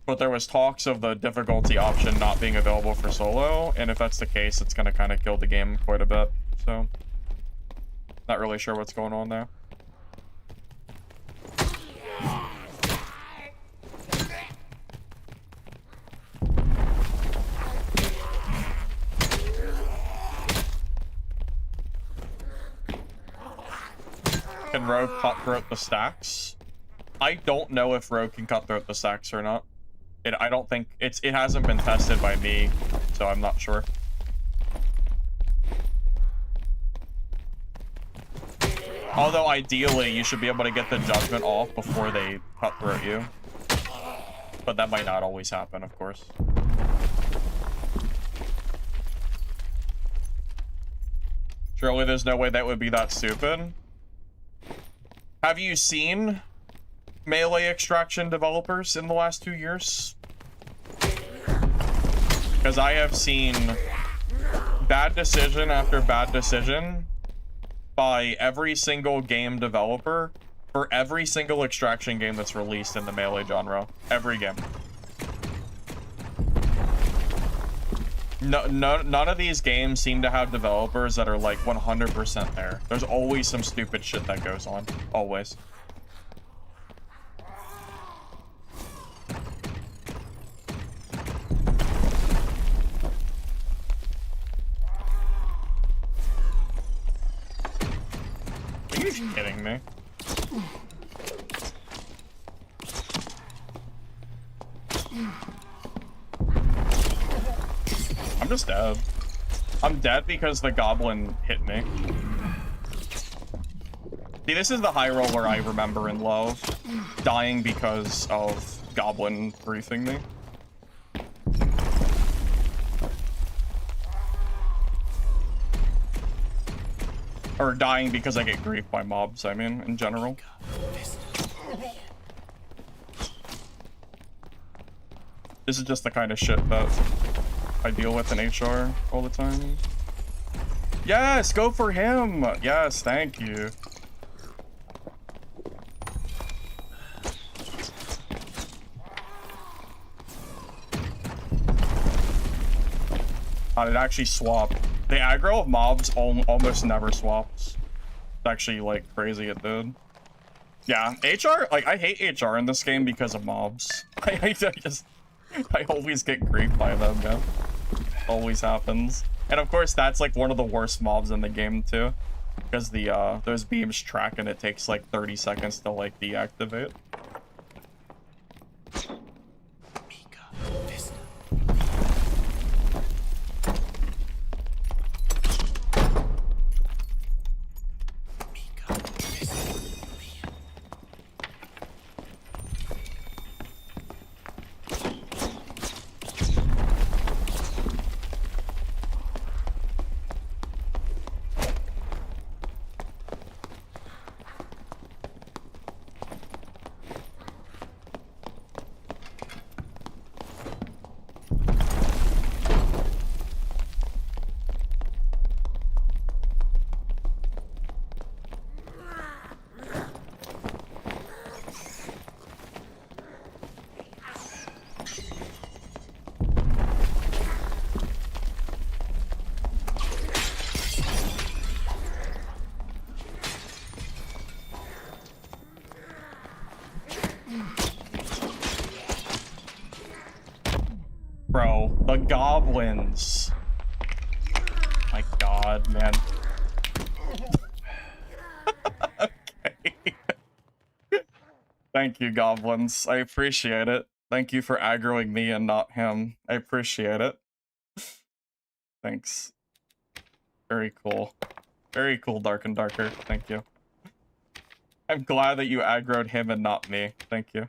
But there was talks of the difficulty option not being available for solo, and if that's the case, it's gonna kind of kill the game quite a bit. So, not really sure what's going on there. Can Rogue cutthroat the stacks? I don't know if Rogue can cutthroat the stacks or not. I don't think it hasn't been tested by me, so I'm not sure. Although ideally you should be able to get the judgment off before they cutthroat you. But that might not always happen, of course. Surely there's no way that would be that stupid. Have you seen melee extraction developers in the last 2 years? Because I have seen bad decision after bad decision by every single game developer for every single extraction game that's released in the melee genre. Every game. None of these games seem to have developers that are like 100% there. There's always some stupid shit that goes on. Always. Are you kidding me? I'm just dead. I'm dead because the goblin hit me. See, this is the high roller I remember and love. Dying because of goblin griefing me. Or dying because I get griefed by mobs, I mean, in general. This is just the kind of shit that I deal with in HR all the time. Yes, go for him! Yes, thank you. It actually swapped. The aggro of mobs almost never swaps. It's actually, like, crazy it did. Yeah, HR, like, I hate HR in this game because of mobs. I always get griefed by them, yeah. Always happens. And of course, that's, like, one of the worst mobs in the game, too. Because the, those beams track and it takes, like, 30 seconds to, like, deactivate. Bro, the goblins. My god, man. Okay. Thank you, goblins. I appreciate it. Thank you for aggroing me and not him. I appreciate it. Thanks. Very cool. Very cool, Dark and Darker. Thank you. I'm glad that you aggroed him and not me. Thank you.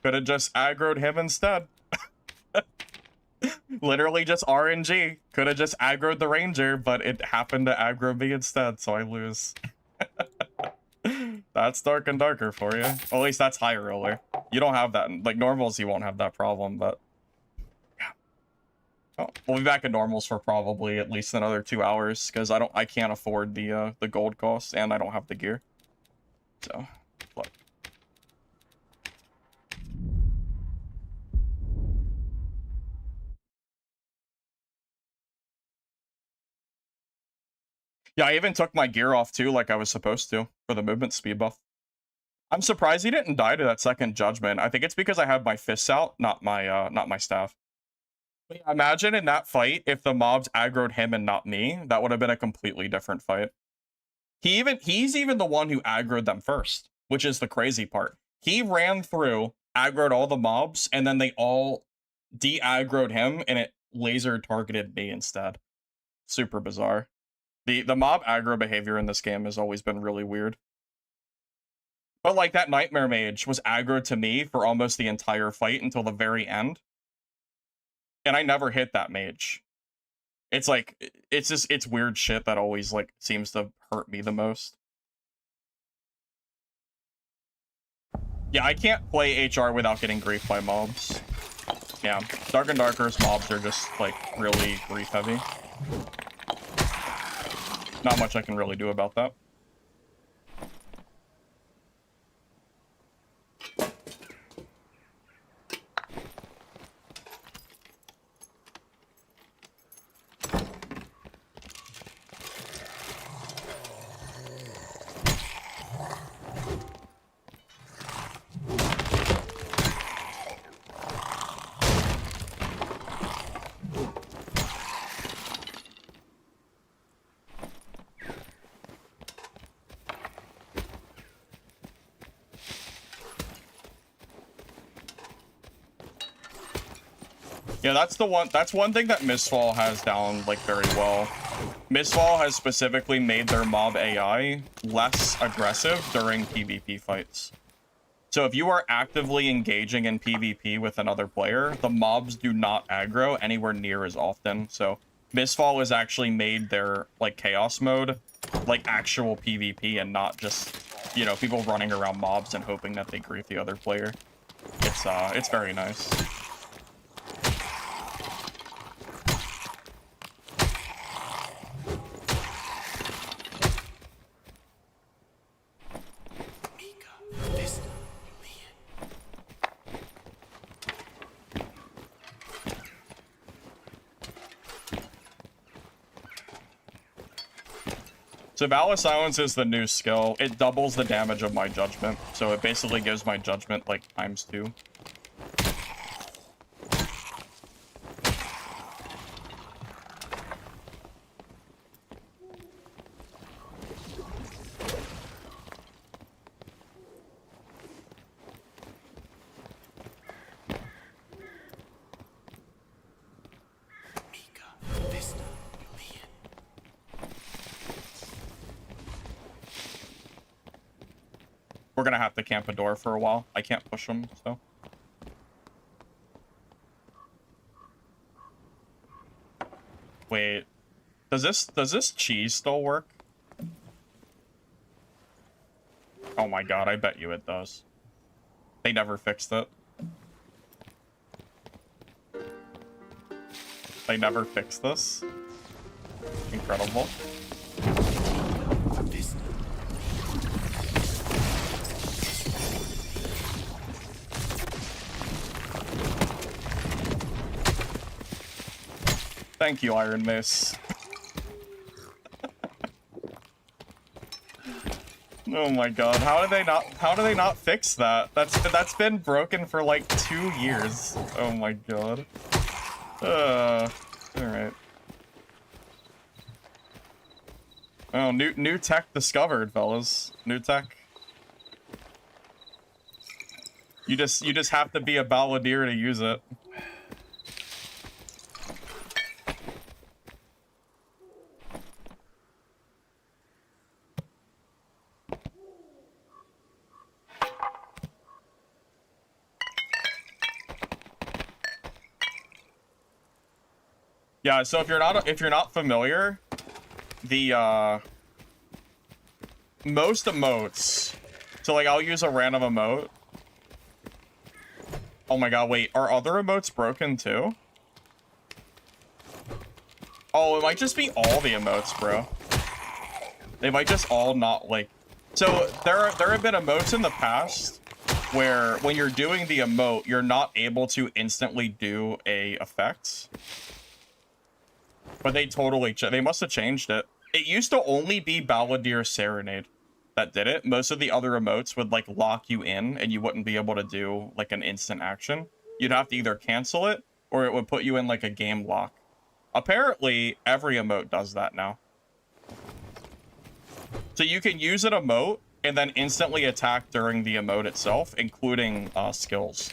Could have just aggroed him instead. Literally just RNG. Could have just aggroed the ranger, but it happened to aggro me instead, so I lose. That's Dark and Darker for you. Well, at least that's high roller. You don't have that. Like, normals, you won't have that problem, but... yeah. Oh, we'll be back at normals for probably at least another 2 hours, because I can't afford the gold cost, and I don't have the gear. So, look. Yeah, I even took my gear off too, like I was supposed to, for the movement speed buff. I'm surprised he didn't die to that second judgment. I think it's because I had my fists out, not my staff. But yeah, imagine in that fight, if the mobs aggroed him and not me, that would have been a completely different fight. He's even the one who aggroed them first, which is the crazy part. He ran through, aggroed all the mobs, and then they all de-aggroed him, and it laser targeted me instead. Super bizarre. The mob aggro behavior in this game has always been really weird. But like that Nightmare Mage was aggroed to me for almost the entire fight until the very end. And I never hit that mage. It's like, it's weird shit that always like seems to hurt me the most. Yeah, I can't play HR without getting griefed by mobs. Yeah, Dark and Darker's mobs are just like really grief heavy. Not much I can really do about that. Yeah, that's one thing that Mistfall has down, like, very well. Mistfall has specifically made their mob AI less aggressive during PvP fights. So if you are actively engaging in PvP with another player, the mobs do not aggro anywhere near as often. So Mistfall has actually made their, like, chaos mode, like, actual PvP and not just, you know, people running around mobs and hoping that they grief the other player. It's very nice. So Vow of Silence is the new skill. It doubles the damage of my judgment. So it basically gives my judgment like ×2. We're gonna have to camp a door for a while. I can't push them, so. Wait, does this cheese still work? Oh my god, I bet you it does. They never fixed it. They never fixed this. Incredible. Thank you, Iron Mace. Oh my god, how do they not fix that? That's been broken for like 2 years. Oh my god. Alright. Oh, new tech discovered, fellas. New tech. You just have to be a balladeer to use it. Yeah, so if you're not familiar, the most emotes, so like I'll use a random emote. Oh my god, wait, are other emotes broken too? Oh, it might just be all the emotes, bro. They might just all not like. So there have been emotes in the past where when you're doing the emote, you're not able to instantly do a effect. But they totally they must have changed it. It used to only be Balladeer Serenade that did it. Most of the other emotes would like lock you in and you wouldn't be able to do like an instant action. You'd have to either cancel it or it would put you in like a game lock. Apparently every emote does that now. So you can use an emote and then instantly attack during the emote itself, including skills.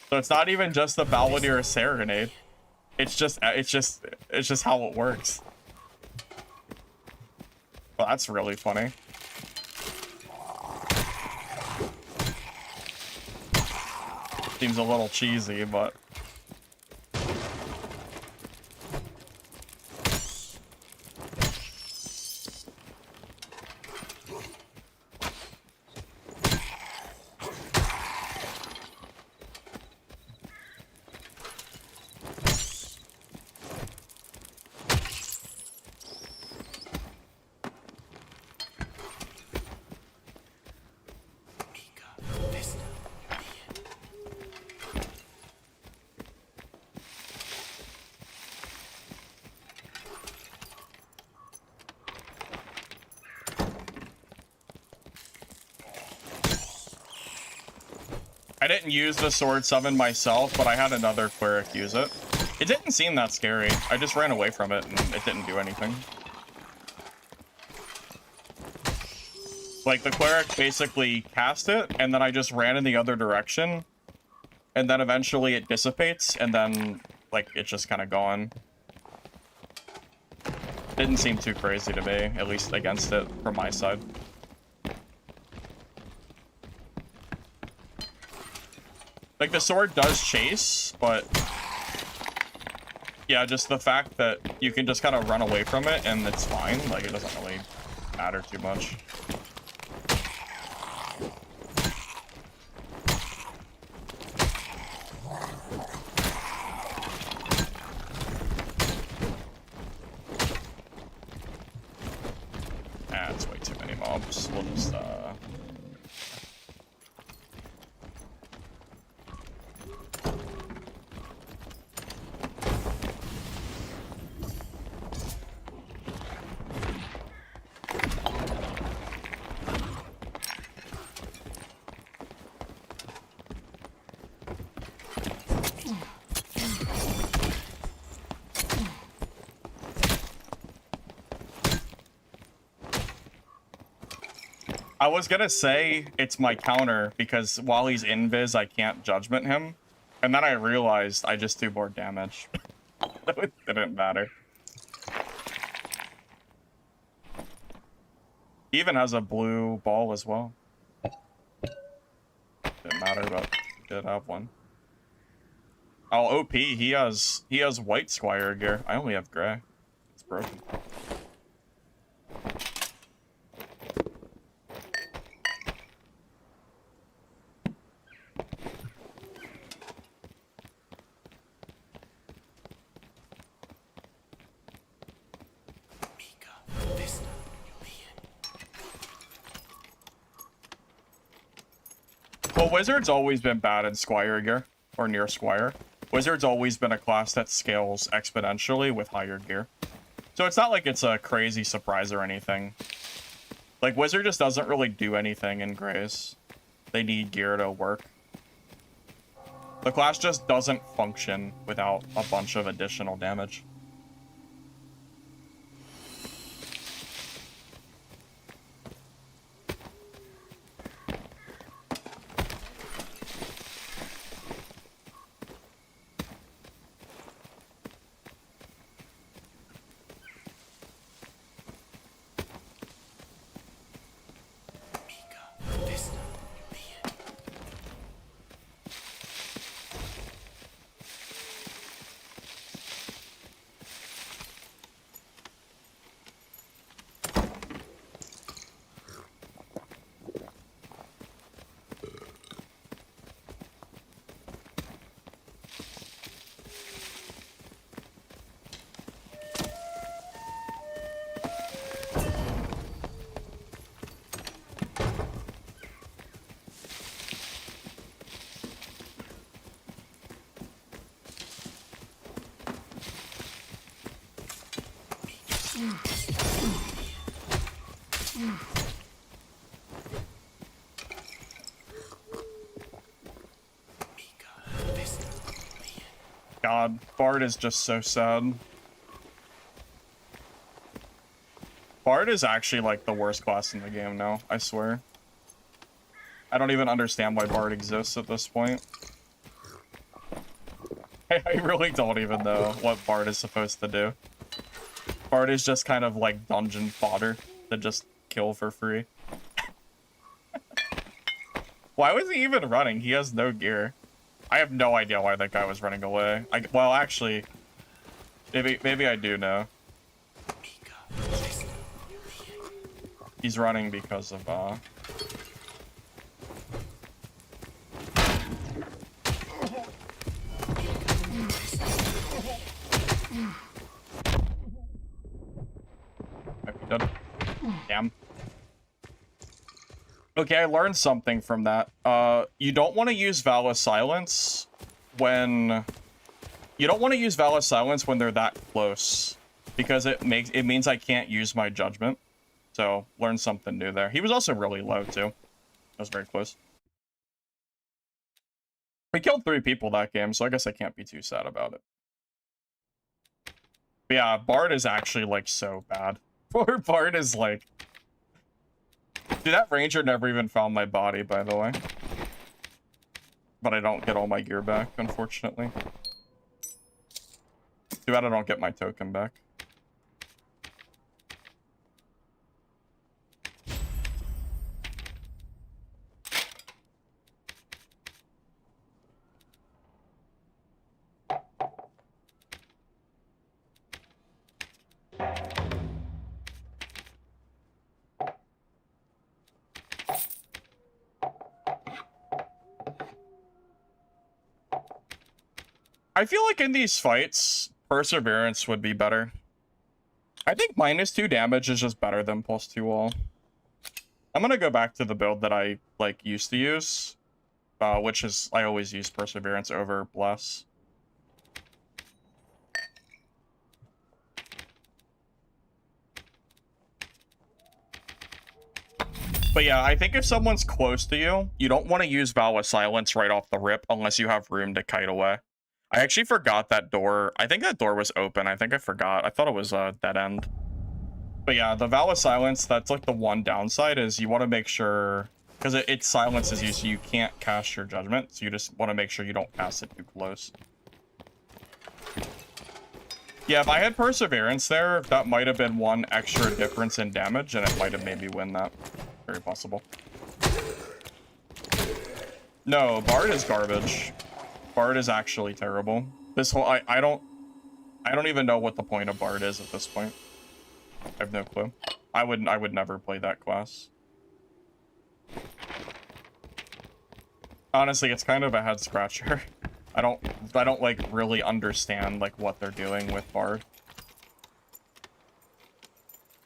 So it's not even just the Balladeer Serenade. It's just how it works. Well, that's really funny. Seems a little cheesy, but I didn't use the sword summon myself, but I had another cleric use it. It didn't seem that scary. I just ran away from it and it didn't do anything. Like the cleric basically cast it and then I just ran in the other direction and then eventually it dissipates, and then, like, it's just kind of gone. Didn't seem too crazy to me, at least against it from my side. Like, the sword does chase, but yeah, just the fact that you can just kind of run away from it and it's fine. Like, it doesn't really matter too much. That's way too many mobs. We'll just, I was gonna say it's my counter because while he's invis, I can't judgment him. And then I realized I just do more damage. So it didn't matter. He even has a blue ball as well. Didn't matter, but he did have one. Oh, OP, he has white squire gear. I only have gray. It's broken. Well, Wizard's always been bad in Squire gear, or near Squire. Wizard's always been a class that scales exponentially with higher gear. So it's not like it's a crazy surprise or anything. Like, Wizard just doesn't really do anything in Grays. They need gear to work. The class just doesn't function without a bunch of additional damage. God, Bard is just so sad. Bard is actually like the worst class in the game now, I swear. I don't even understand why Bard exists at this point. I really don't even know what Bard is supposed to do. Bard is just kind of like dungeon fodder to just kill for free. Why was he even running? He has no gear. I have no idea why that guy was running away. Well, actually, maybe I do know. He's running because of, might be dead. Damn. Okay, I learned something from that. You don't want to use Valor Silence when... You don't want to use Valor Silence when they're that close. Because it means I can't use my judgment. So, learn something new there. He was also really low, too. That was very close. We killed 3 people that game, so I guess I can't be too sad about it. But yeah, Bard is actually, like, so bad. Poor Bard is, like... Dude, that ranger never even found my body, by the way. but I don't get all my gear back, unfortunately. Too bad I don't get my token back. I feel like in these fights, Perseverance would be better. I think -2 damage is just better than +2 all. I'm gonna go back to the build that I like used to use, which is I always use Perseverance over Bless. But yeah, I think if someone's close to you, you don't want to use Vow of Silence right off the rip unless you have room to kite away. I actually forgot that door. I think that door was open. I think I forgot. I thought it was a dead end. But yeah, the Vow of Silence, that's like the one downside is you want to make sure, because it silences you, so you can't cast your Judgment. So you just want to make sure you don't cast it too close. Yeah, if I had Perseverance there, that might have been one extra difference in damage, and it might have made me win that. Very possible. No, Bard is garbage. Bard is actually terrible. This whole I don't even know what the point of Bard is at this point. I have no clue. I would never play that class. Honestly, it's kind of a head scratcher. I don't like really understand like what they're doing with Bard.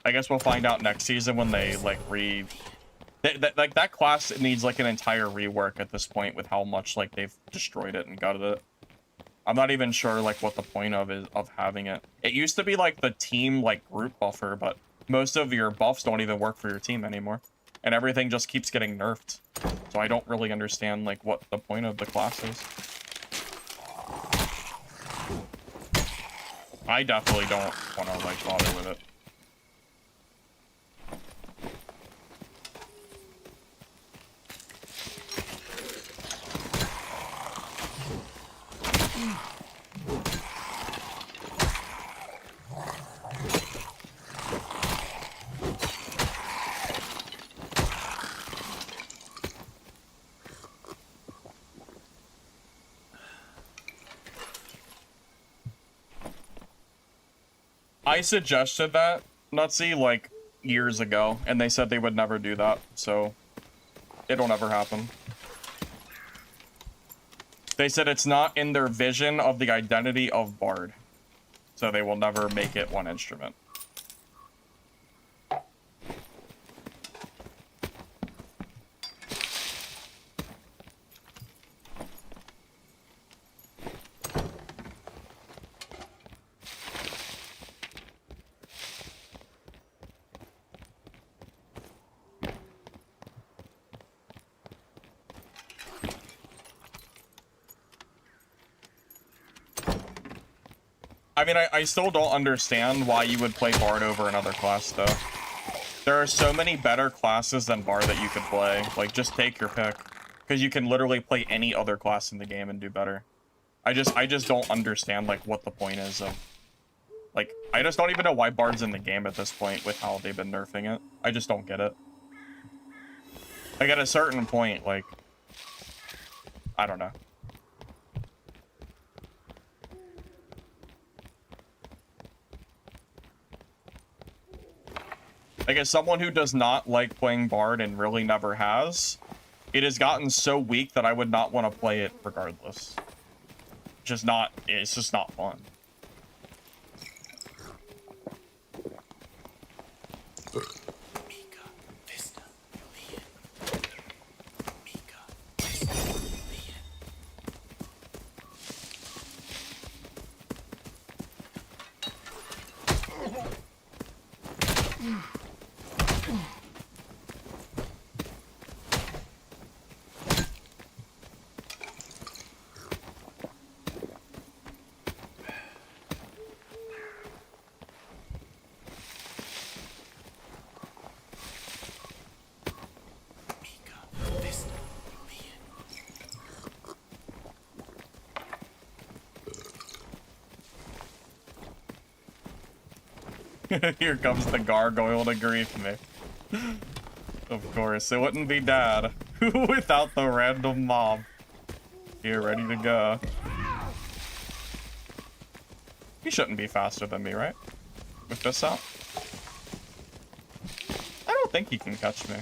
I guess we'll find out next season when they like like that class needs like an entire rework at this point with how much like they've destroyed it and gutted it. I'm not even sure like what the point of having it. It used to be like the team like group buffer, but most of your buffs don't even work for your team anymore, and everything just keeps getting nerfed. So I don't really understand like what the point of the class is. I definitely don't want to like bother with it. I suggested that, Nutsy, like, years ago, and they said they would never do that, so it'll never happen. They said it's not in their vision of the identity of Bard, so they will never make it one instrument. I mean, I still don't understand why you would play Bard over another class, though. There are so many better classes than Bard that you could play. Like, just take your pick. Because you can literally play any other class in the game and do better. I just don't understand, like, what the point is of... Like, I just don't even know why Bard's in the game at this point with how they've been nerfing it. I just don't get it. Like, at a certain point, like... I don't know. Like, as someone who does not like playing Bard and really never has, it has gotten so weak that I would not want to play it regardless. It's just not fun. Here comes the gargoyle to grief me. Of course, it wouldn't be Dad without the random mob. Here, ready to go. He shouldn't be faster than me, right? With this out? I don't think he can catch me.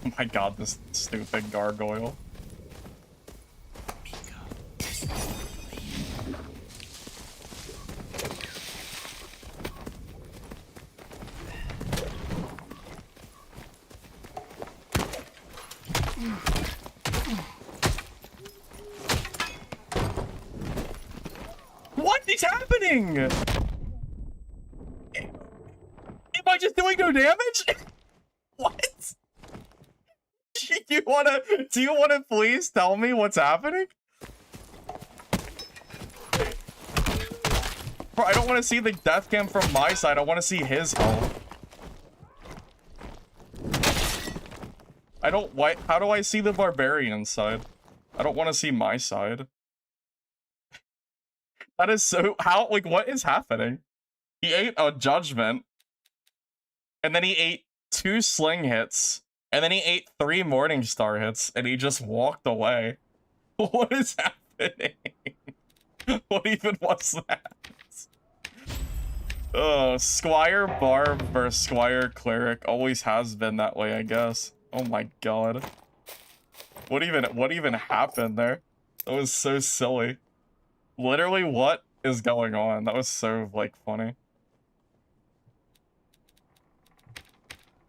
Oh my god, this stupid gargoyle. What is happening? Am I just doing no damage? What? Do you wanna please tell me what's happening? Bro, I don't want to see the death cam from my side. I want to see his health. I don't, how do I see the barbarian side? I don't want to see my side. That is so, like, what is happening? He ate a judgment, and then he ate 2 sling hits, and then he ate 3 morning star hits, and he just walked away. What is happening? What even was that? Oh, Squire Barb versus Squire Cleric always has been that way, I guess. Oh my god. What even happened there? That was so silly. Literally, what is going on? That was so, like, funny.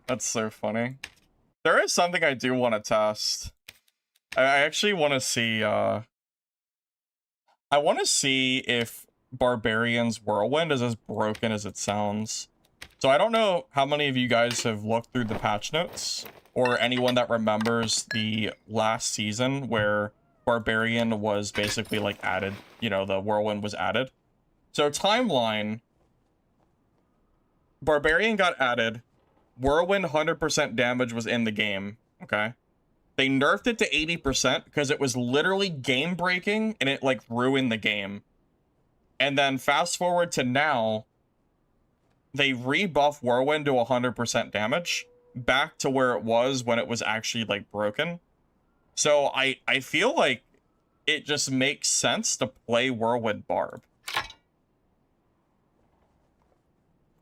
That's so funny. There is something I do want to test. I actually want to see, I want to see if Barbarian's Whirlwind is as broken as it sounds. So I don't know how many of you guys have looked through the patch notes, or anyone that remembers the last season where Barbarian was basically, like, added. You know, the Whirlwind was added. So timeline, Barbarian got added. Whirlwind 100% damage was in the game, okay? They nerfed it to 80% because it was literally game breaking and it, like, ruined the game. And then fast forward to now, they rebuff Whirlwind to 100% damage, back to where it was when it was actually, like, broken. So I feel like it just makes sense to play Whirlwind Barb.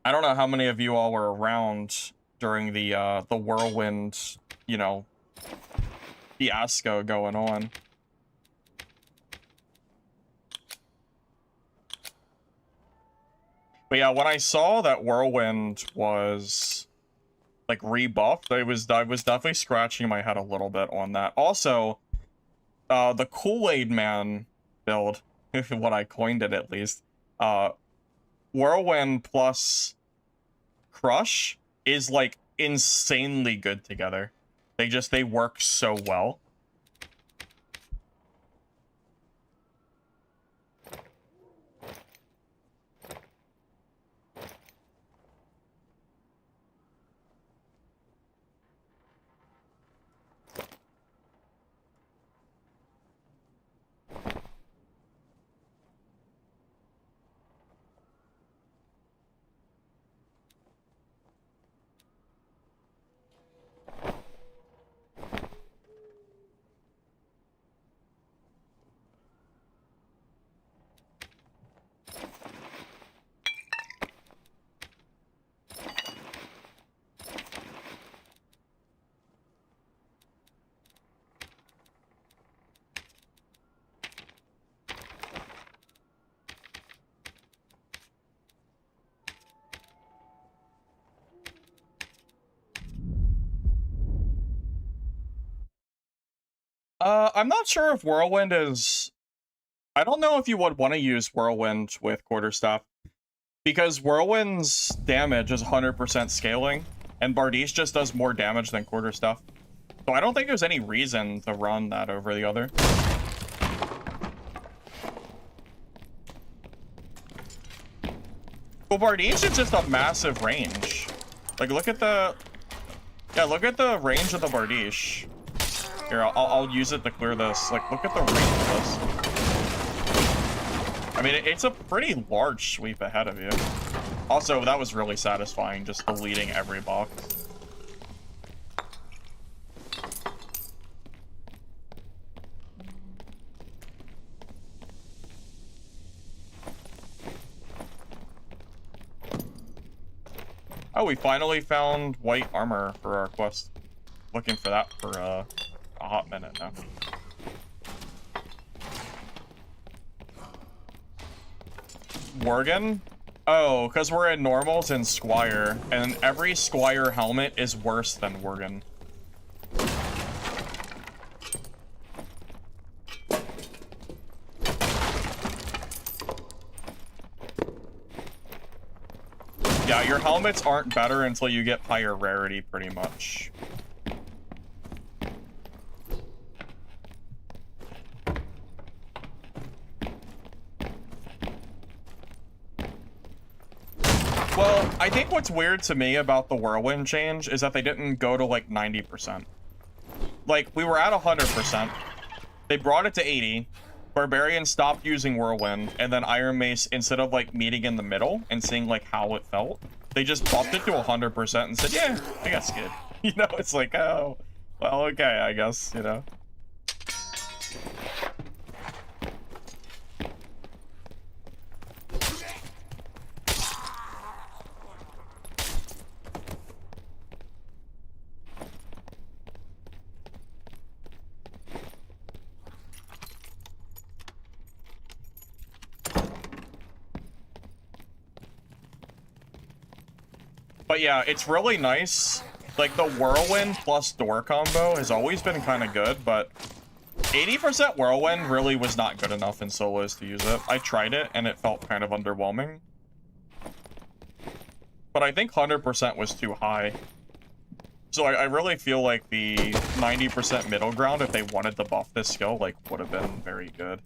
I don't know how many of you all were around during the Whirlwind, you know, fiasco going on. But yeah, when I saw that Whirlwind was, like, rebuffed, I was definitely scratching my head a little bit on that. Also, the Kool-Aid Man build, what I coined it at least, Whirlwind plus Crush is, like, insanely good together. They work so well. I'm not sure if Whirlwind is... I don't know if you would want to use Whirlwind with Quarterstaff. Because Whirlwind's damage is 100% scaling, and Bardiche just does more damage than Quarterstaff. So I don't think there's any reason to run that over the other. Well, Bardiche is just a massive range. Like, look at the... Yeah, look at the range of the Bardiche. Here, I'll use it to clear this. Like, look at the range of this. I mean, it's a pretty large sweep ahead of you. Also, that was really satisfying, just deleting every box. Oh, we finally found white armor for our quest. Looking for that for a hot minute now. Worgen? Oh, because we're in normals and Squire, and every Squire helmet is worse than Worgen. Yeah, your helmets aren't better until you get higher rarity, pretty much. Well, I think what's weird to me about the Whirlwind change is that they didn't go to like 90%. Like, we were at 100%. They brought it to 80. Barbarian stopped using Whirlwind, and then Iron Mace, instead of like meeting in the middle and seeing like how it felt, they just bumped it to 100% and said, yeah, I got skid. You know, it's like, oh, well, okay, I guess, you know. But yeah, it's really nice. Like, the Whirlwind plus Door combo has always been kind of good, but 80% Whirlwind really was not good enough in solos to use it. I tried it, and it felt kind of underwhelming. But I think 100% was too high. So I really feel like the 90% middle ground, if they wanted to buff this skill, like, would have been very good.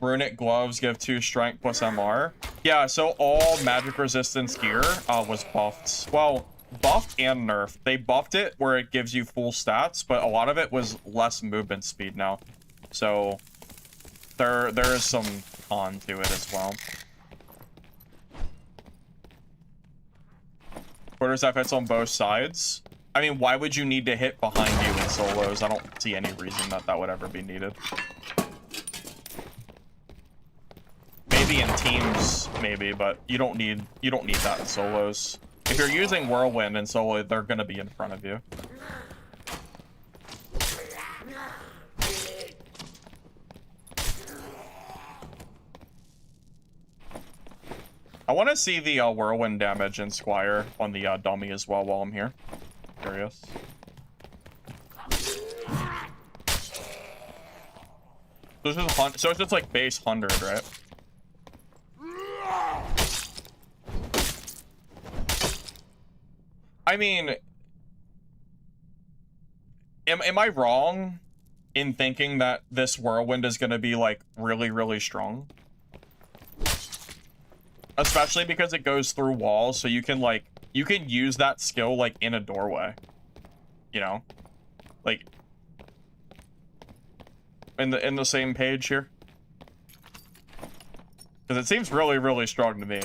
Runic gloves give 2 strength plus MR. Yeah, so all magic resistance gear was buffed. Well, buffed and nerfed. They buffed it where it gives you full stats, but a lot of it was less movement speed now. So there is some con to it as well. Quarterstaff hits on both sides. I mean, why would you need to hit behind you in solos? I don't see any reason that that would ever be needed. Maybe in teams, maybe, but you don't need that in solos. If you're using Whirlwind in solo, they're gonna be in front of you. I want to see the Whirlwind damage in Squire on the dummy as well while I'm here. Curious. So it's just like base 100, right? I mean, am I wrong in thinking that this Whirlwind is going to be, like, really, really strong? Especially because it goes through walls, so you can, like, you can use that skill, like, in a doorway. You know? Like, in the same page here. Because it seems really, really strong to me.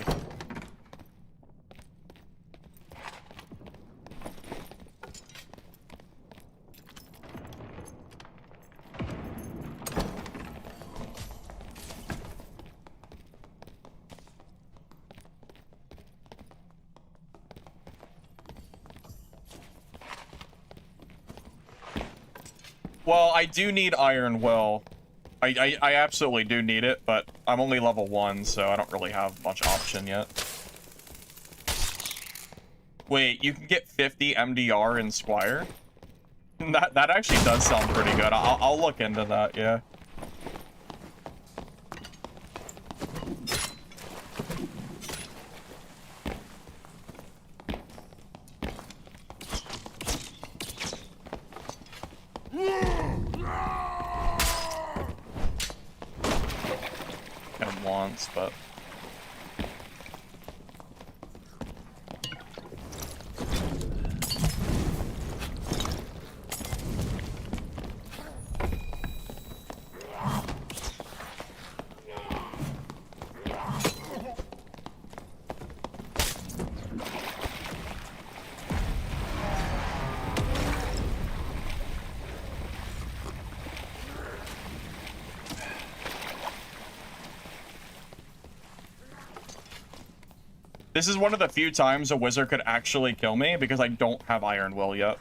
Well, I do need Iron Will. I absolutely do need it, but I'm only level 1, so I don't really have much option yet. Wait, you can get 50 MDR in Squire? That actually does sound pretty good. I'll look into that, yeah. once, but... This is one of the few times a wizard could actually kill me because I don't have Iron Will yet.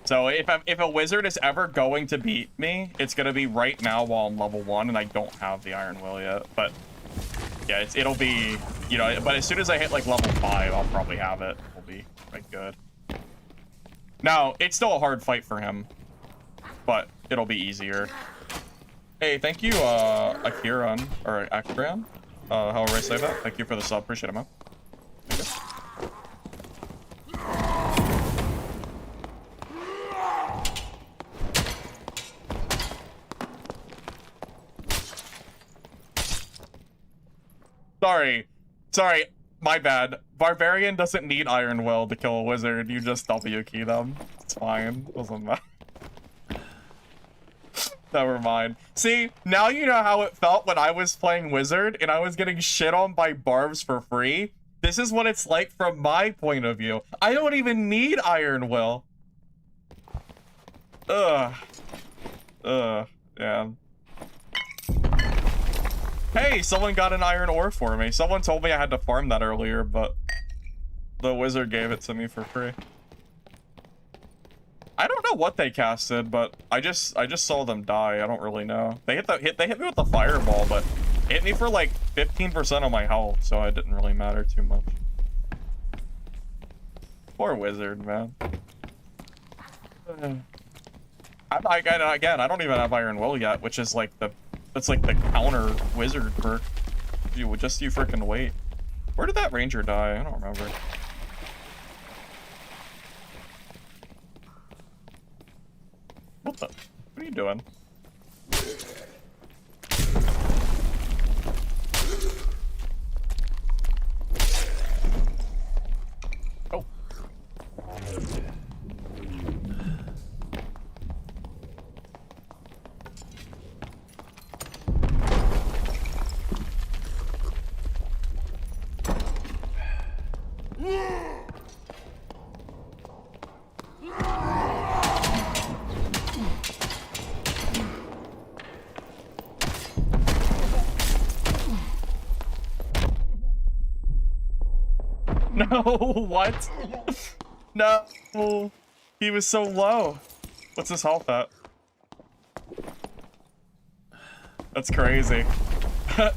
So if a wizard is ever going to beat me, it's going to be right now while I'm level 1 and I don't have the Iron Will yet. But yeah, it'll be, you know, but as soon as I hit like level 5, I'll probably have it. It'll be quite good. Now, it's still a hard fight for him, but it'll be easier. Hey, thank you, Akiran, or Akran. However I say that. Thank you for the sub. Appreciate it, man. Thank you. Sorry, my bad. Barbarian doesn't need Iron Will to kill a wizard. You just W key them. It's fine. Doesn't matter. Never mind. See, now you know how it felt when I was playing wizard and I was getting shit on by barbs for free. This is what it's like from my point of view. I don't even need Iron Will. Yeah. Hey, someone got an iron ore for me. Someone told me I had to farm that earlier, but the wizard gave it to me for free. I don't know what they casted, but I just saw them die. I don't really know. They hit me with the fireball, but it hit me for like 15% of my health, so it didn't really matter too much. Poor wizard, man. Again, I don't even have Iron Will yet, which is like that's like the counter wizard perk. You freaking wait. Where did that ranger die? I don't remember. What are you doing? Oh. No, what? No, he was so low. What's his health at? That's crazy.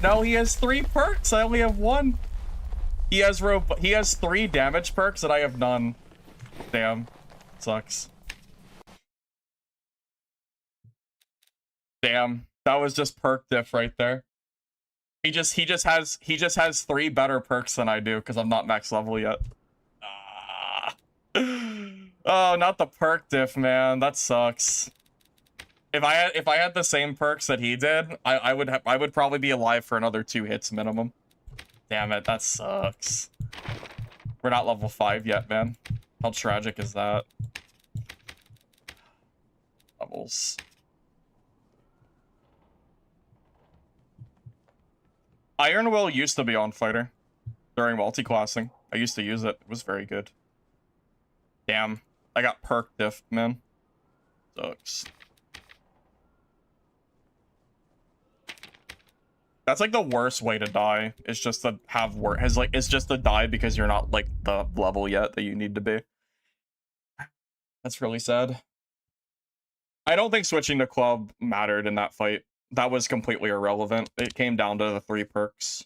No, he has 3 perks. I only have 1. He has 3 damage perks and I have none. Damn, sucks. Damn, that was just perk diff right there. He just has 3 better perks than I do because I'm not max level yet. Oh, not the perk diff, man. That sucks. If I had the same perks that he did, I would probably be alive for another 2 hits minimum. Damn it, that sucks. We're not level 5 yet, man. How tragic is that? Levels. Iron Will used to be on fighter during multi-classing. I used to use it. It was very good. Damn. I got perk diff, man. Sucks. That's like the worst way to die. It's just to have it's just to die because you're not like the level yet that you need to be. That's really sad. I don't think switching to club mattered in that fight. That was completely irrelevant. It came down to the 3 perks.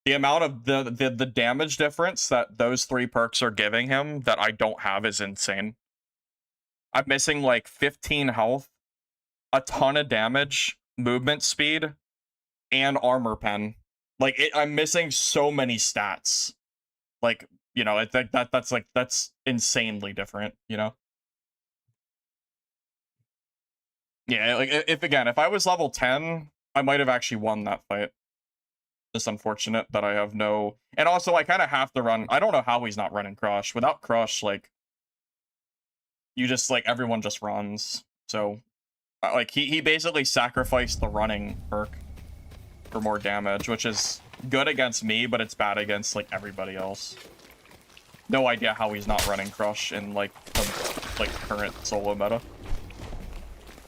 The amount of the damage difference that those 3 perks are giving him that I don't have is insane. I'm missing like 15 health, a ton of damage, movement speed, and armor pen. Like I'm missing so many stats. Like, you know, I think that's insanely different, you know? Yeah, like if I was level 10, I might have actually won that fight. Just unfortunate that I have no... And also, I kind of have to run... I don't know how he's not running Crush. Without Crush, like... You just, like, everyone just runs. So, like, he basically sacrificed the running perk for more damage, which is good against me, but it's bad against, like, everybody else. No idea how he's not running Crush in, like, the, like, current solo meta.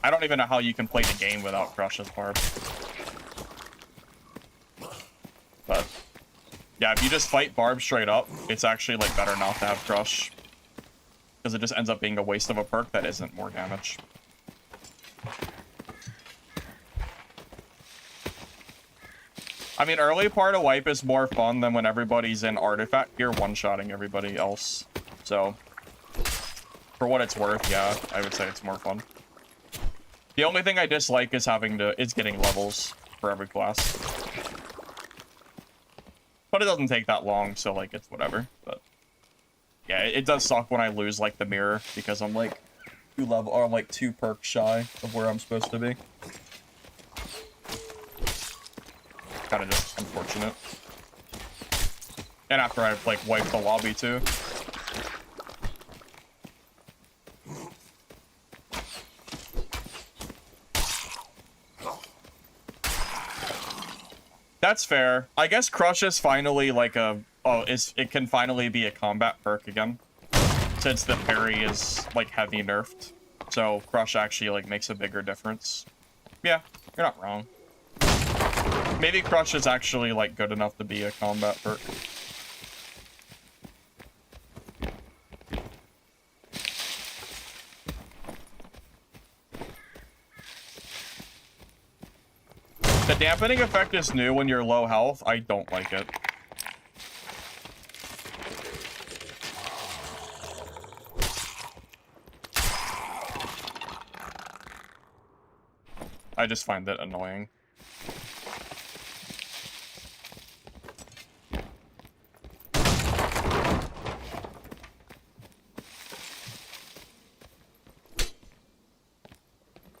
I don't even know how you can play the game without Crush as Barb. But, yeah, if you just fight Barb straight up, it's actually, like, better not to have Crush. Because it just ends up being a waste of a perk that isn't more damage. I mean, early part of Wipe is more fun than when everybody's in Artifact gear one-shotting everybody else. So, for what it's worth, yeah, I would say it's more fun. The only thing I dislike is getting levels for every class. But it doesn't take that long, so, like, it's whatever. But, yeah, it does suck when I lose, like, the mirror, because I'm, like, two perks shy of where I'm supposed to be. Kind of just unfortunate. And after I've, like, wiped the lobby, too. That's fair. I guess Crush is finally like it can finally be a combat perk again. Since the parry is like heavy nerfed. So Crush actually like makes a bigger difference. Yeah, you're not wrong. Maybe Crush is actually like good enough to be a combat perk. The dampening effect is new when you're low health. I don't like it. I just find it annoying.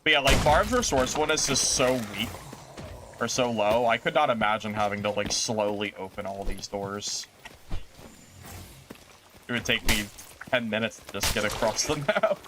But yeah, like, Barb's resourcefulness is so weak. Or so low, I could not imagine having to, like, slowly open all these doors. It would take me 10 minutes to just get across the map.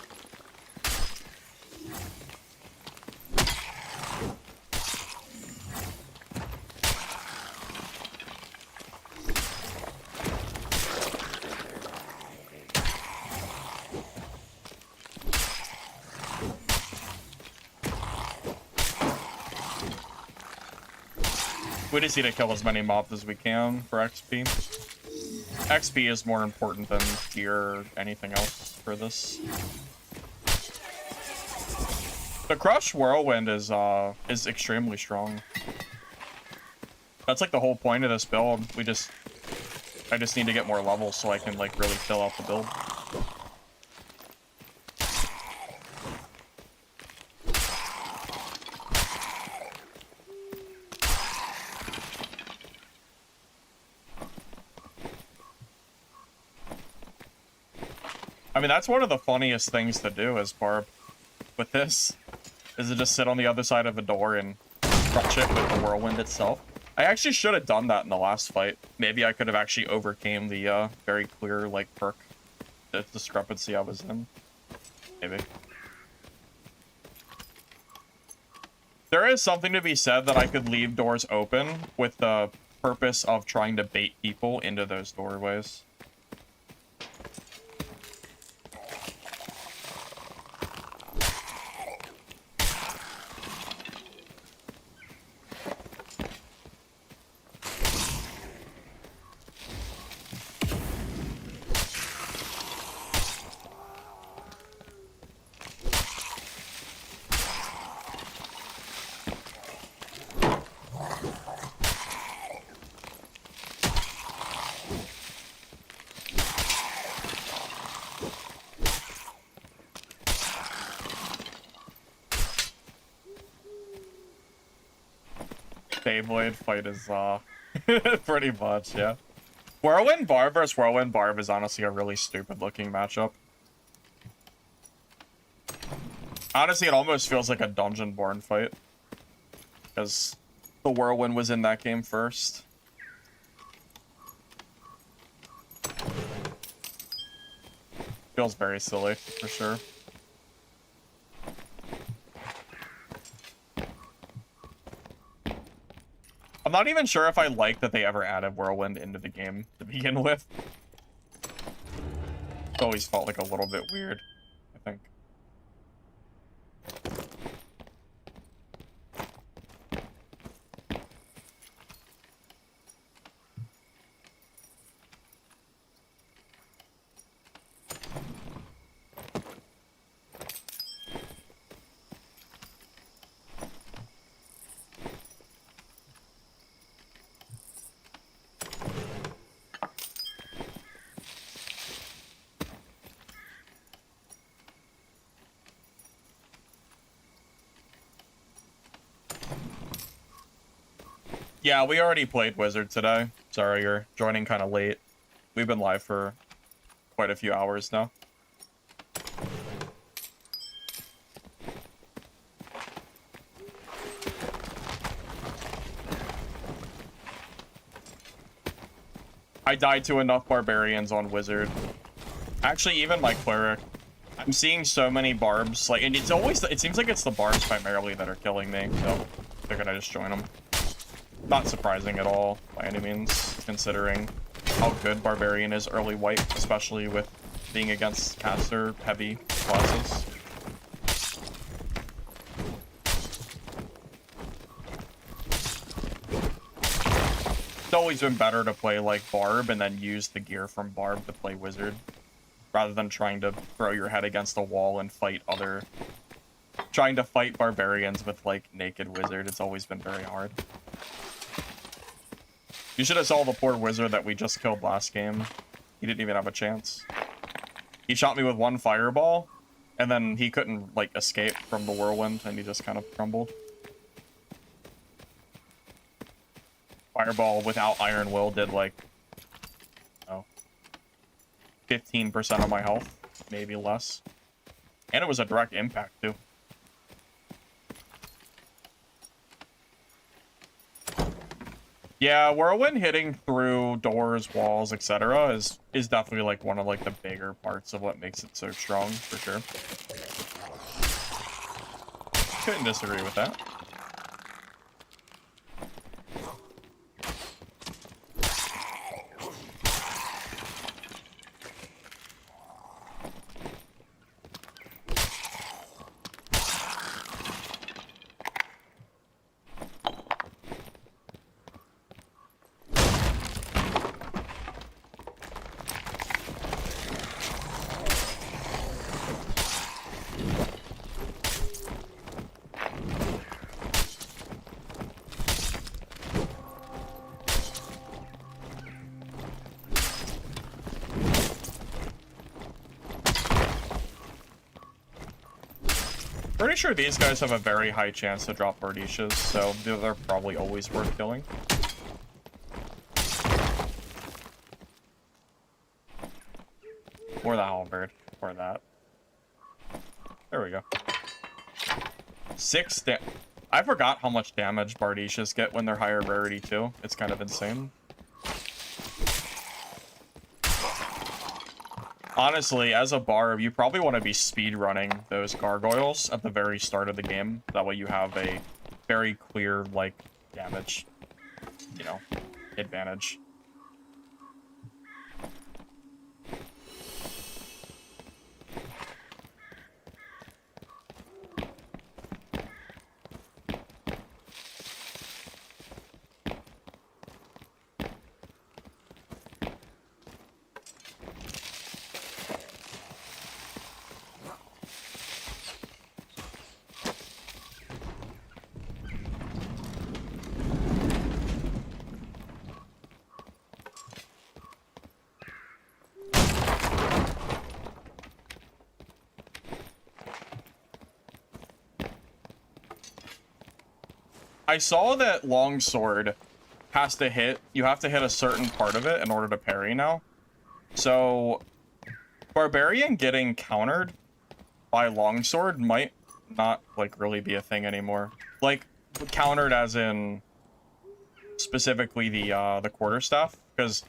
We just need to kill as many mobs as we can for XP. XP is more important than gear or anything else for this. The Crush Whirlwind is extremely strong. That's like the whole point of this build. I just need to get more levels so I can like really fill out the build. I mean, that's one of the funniest things to do as Barb with this, is to just sit on the other side of a door and crush it with the Whirlwind itself. I actually should have done that in the last fight. Maybe I could have actually overcame the very clear, like, perk discrepancy I was in. Maybe. There is something to be said that I could leave doors open with the purpose of trying to bait people into those doorways. Beyblade fight is, pretty much, yeah. Whirlwind Barb versus Whirlwind Barb is honestly a really stupid looking matchup. Honestly, it almost feels like a Dungeon Born fight. Because the Whirlwind was in that game first. Feels very silly, for sure. I'm not even sure if I like that they ever added Whirlwind into the game to begin with. It always felt like a little bit weird, I think. Yeah, we already played Wizard today. Sorry, you're joining kind of late. We've been live for quite a few hours now. I died to enough barbarians on Wizard. Actually, even my Cleric. I'm seeing so many barbs, like, and it's always, it seems like it's the barbs primarily that are killing me, so figured I just join them. Not surprising at all, by any means, considering how good Barbarian is early wipe, especially with being against caster-heavy classes. It's always been better to play, like, Barb and then use the gear from Barb to play Wizard, rather than trying to throw your head against a wall and fight other... Trying to fight Barbarians with, like, naked Wizard, it's always been very hard. You should have saw the poor Wizard that we just killed last game. He didn't even have a chance. He shot me with one fireball, and then he couldn't, like, escape from the whirlwind, and he just kind of crumbled. Fireball without Iron Will did, like, 15% of my health, maybe less. And it was a direct impact, too. Yeah, Whirlwind hitting through doors, walls, etc. is definitely like one of like the bigger parts of what makes it so strong, for sure. Couldn't disagree with that. Pretty sure these guys have a very high chance to drop Bardishas, so they're probably always worth killing. Or the Halberd, or that. There we go. 6 I forgot how much damage Bardishas get when they're higher rarity too. It's kind of insane. Honestly, as a barb, you probably want to be speedrunning those gargoyles at the very start of the game. That way you have a very clear, like, damage, you know, advantage. I saw that longsword has to hit, you have to hit a certain part of it in order to parry now. So, Barbarian getting countered by longsword might not, like, really be a thing anymore. Like, countered as in specifically the quarterstaff, because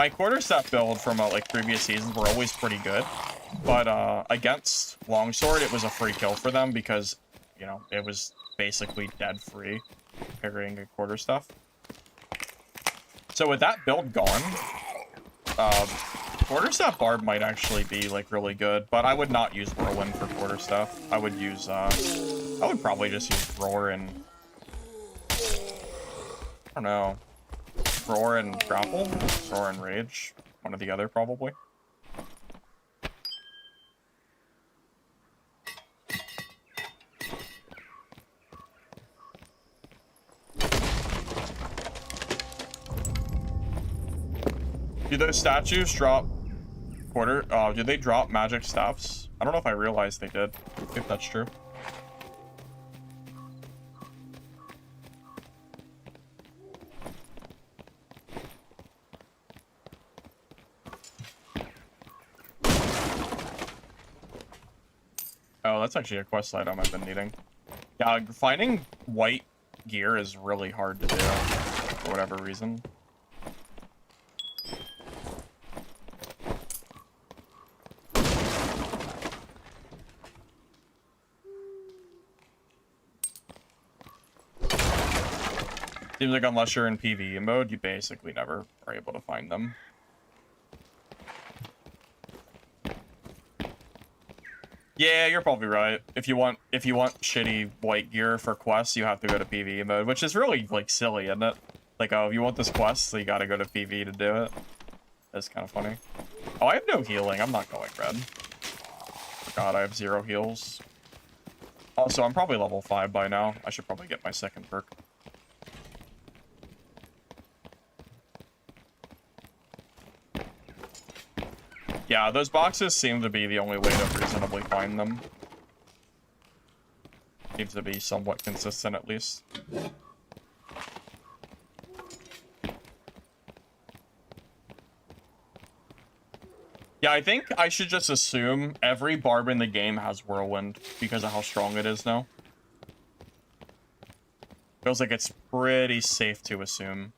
My quarterstaff build from like previous seasons were always pretty good, but against longsword it was a free kill for them because, you know, it was basically dead free carrying a quarterstaff. So with that build gone, quarterstaff barb might actually be like really good, but I would not use whirlwind for quarterstaff. I would use I would probably just use roar and I don't know. Roar and grapple? Roar and rage. One or the other, probably. Do those statues drop do they drop magic staffs? I don't know if I realized they did, if that's true. Oh, that's actually a quest item I've been needing. Yeah, finding white gear is really hard to do, for whatever reason. Seems like unless you're in PvE mode, you basically never are able to find them. Yeah, you're probably right. If you want shitty white gear for quests, you have to go to PvE mode, which is really like silly, isn't it? Like, oh, if you want this quest, so you gotta go to PvE to do it. That's kind of funny. Oh, I have no healing. I'm not going red. God, I have 0 heals. Also, I'm probably level 5 by now. I should probably get my second perk. Yeah, those boxes seem to be the only way to reasonably find them. Seems to be somewhat consistent, at least. Yeah, I think I should just assume every barb in the game has whirlwind because of how strong it is now. Feels like it's pretty safe to assume.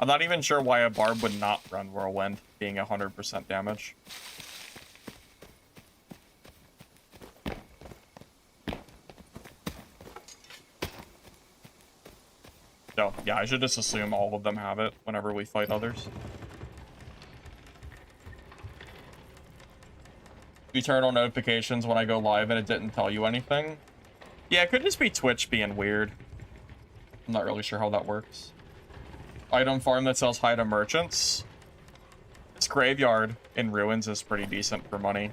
I'm not even sure why a barb would not run whirlwind, being 100% damage. So, yeah, I should just assume all of them have it whenever we fight others. You turn on notifications when I go live and it didn't tell you anything. Yeah, it could just be Twitch being weird. I'm not really sure how that works. Item farm that sells high to merchants. This graveyard in ruins is pretty decent for money,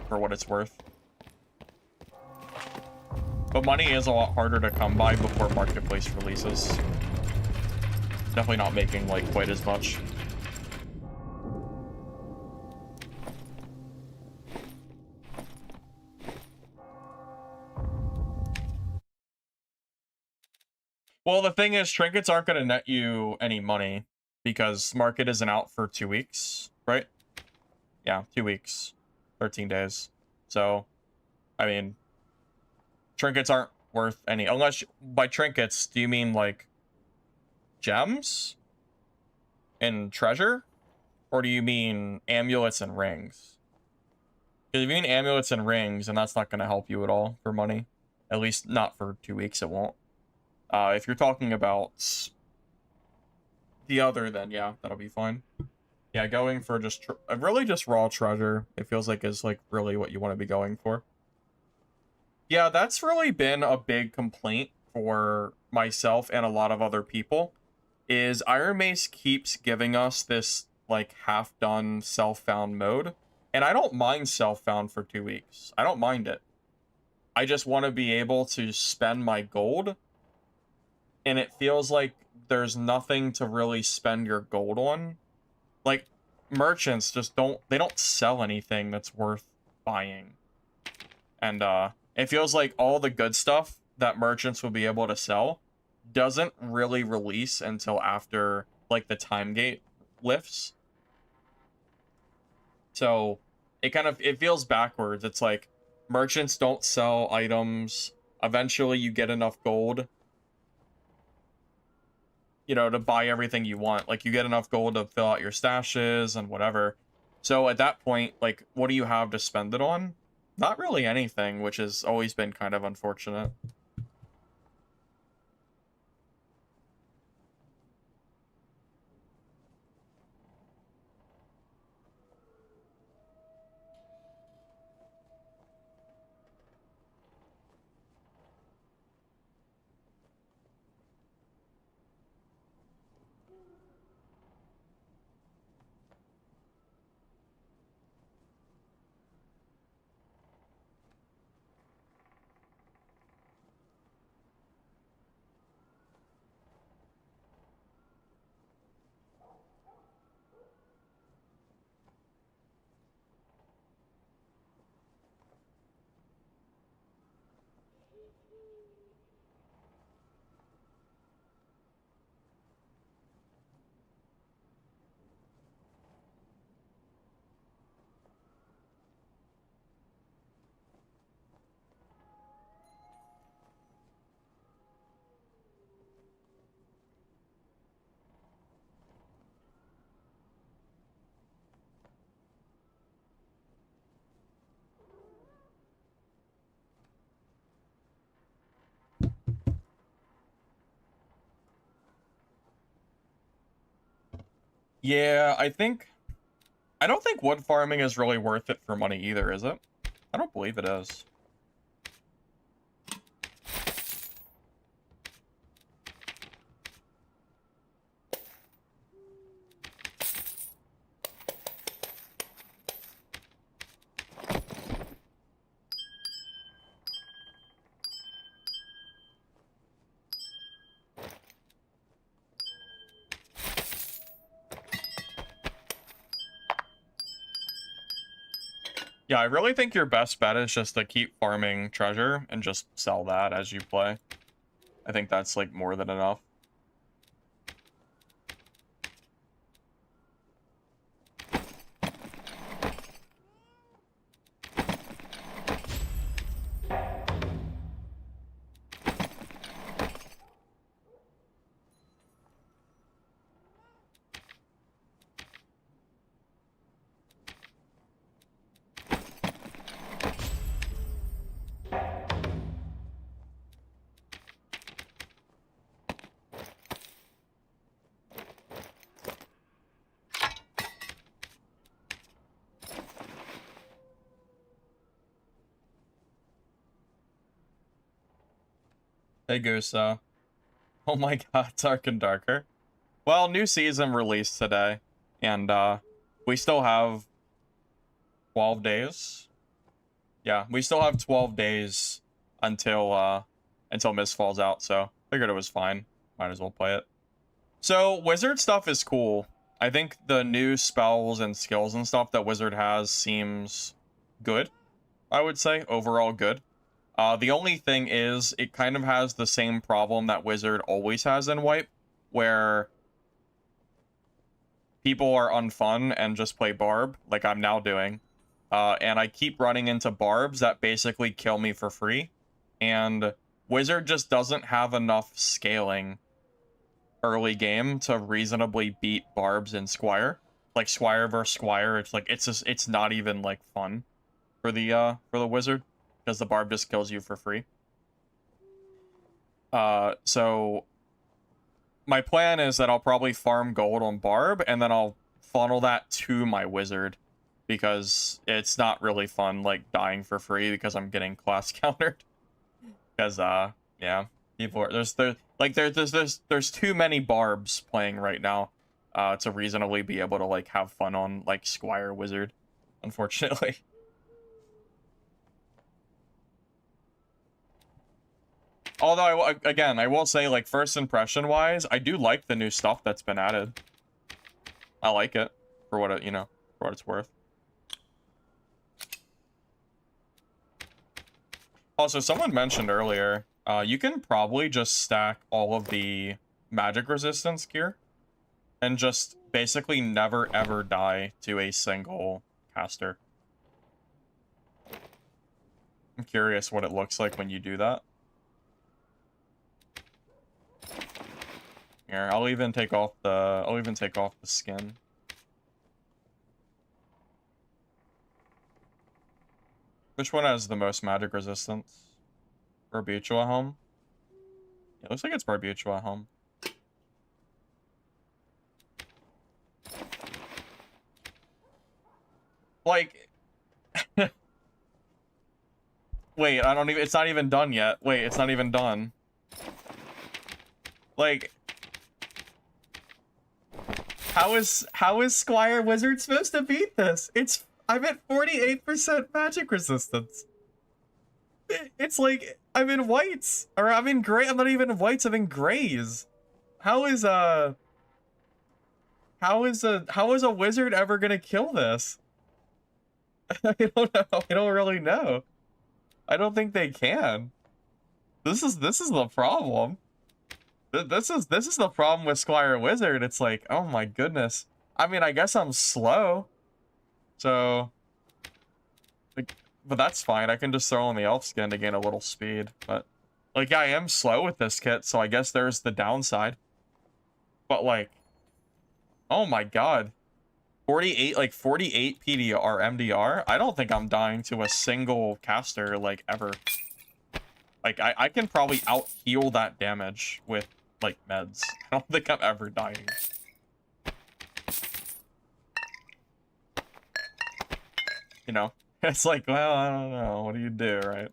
for what it's worth. But money is a lot harder to come by before marketplace releases. Definitely not making like quite as much. Well, the thing is, trinkets aren't going to net you any money because market isn't out for 2 weeks, right? Yeah, 2 weeks, 13 days. So, I mean, trinkets aren't worth any, unless by trinkets, do you mean like gems and treasure? Or do you mean amulets and rings? Because if you mean amulets and rings, then that's not going to help you at all for money. At least not for 2 weeks, it won't. If you're talking about the other, then yeah, that'll be fine. Yeah, going for just really just raw treasure, it feels like is like really what you want to be going for. Yeah, that's really been a big complaint for myself and a lot of other people, is Iron Mace keeps giving us this like half-done self-found mode, and I don't mind self-found for 2 weeks. I don't mind it. I just want to be able to spend my gold, and it feels like there's nothing to really spend your gold on. Like, merchants just don't sell anything that's worth buying. And it feels like all the good stuff that merchants will be able to sell doesn't really release until after like the time gate lifts. So it feels backwards. It's like merchants don't sell items. Eventually you get enough gold you know, to buy everything you want. Like, you get enough gold to fill out your stashes and whatever. So at that point, like, what do you have to spend it on? Not really anything, which has always been kind of unfortunate. Yeah, I don't think wood farming is really worth it for money either, is it? I don't believe it is. Yeah, I really think your best bet is just to keep farming treasure and just sell that as you play. I think that's like more than enough. Hey Goose, oh my god, Dark and Darker. Well, new season released today, and we still have 12 days. Yeah, we still have 12 days until Mist falls out, so figured it was fine. Might as well play it. So, Wizard stuff is cool. I think the new spells and skills and stuff that Wizard has seems good. I would say, overall good. The only thing is, it kind of has the same problem that Wizard always has in Wipe, where people are unfun and just play Barb, like I'm now doing. And I keep running into Barbs that basically kill me for free. And Wizard just doesn't have enough scaling early game to reasonably beat Barbs in Squire. Like Squire versus Squire, it's like it's not even like fun for the Wizard, because the Barb just kills you for free. So my plan is that I'll probably farm gold on Barb, and then I'll funnel that to my Wizard, because it's not really fun, like, dying for free because I'm getting class countered. Because, yeah, people are, there's too many Barbs playing right now, to reasonably be able to, like, have fun on, like, Squire Wizard, unfortunately. Although, again, I will say, like, first impression-wise, I do like the new stuff that's been added. I like it, for what it, you know, for what it's worth. Also, someone mentioned earlier, you can probably just stack all of the magic resistance gear and just basically never ever die to a single caster. I'm curious what it looks like when you do that. Here, I'll even take off the skin. Which one has the most magic resistance? Barbutua home? It looks like it's Barbutua home. Like, wait, it's not even done yet. Wait, it's not even done. Like, how is Squire Wizard supposed to beat this? I'm at 48% magic resistance. It's like, I'm in whites. Or I'm in gray. I'm not even in whites, I'm in grays. How is a wizard ever gonna kill this? I don't know. I don't really know. I don't think they can. This is the problem. This is the problem with Squire Wizard. It's like, oh my goodness. I mean, I guess I'm slow. So, like, but that's fine. I can just throw on the elf skin to gain a little speed. But, like, I am slow with this kit, so I guess there's the downside. But, like, oh my god. 48 PDR, MDR? I don't think I'm dying to a single caster, like, ever. Like, I can probably out-heal that damage with, like, meds. I don't think I'm ever dying. You know? It's like, well, I don't know. What do you do, right?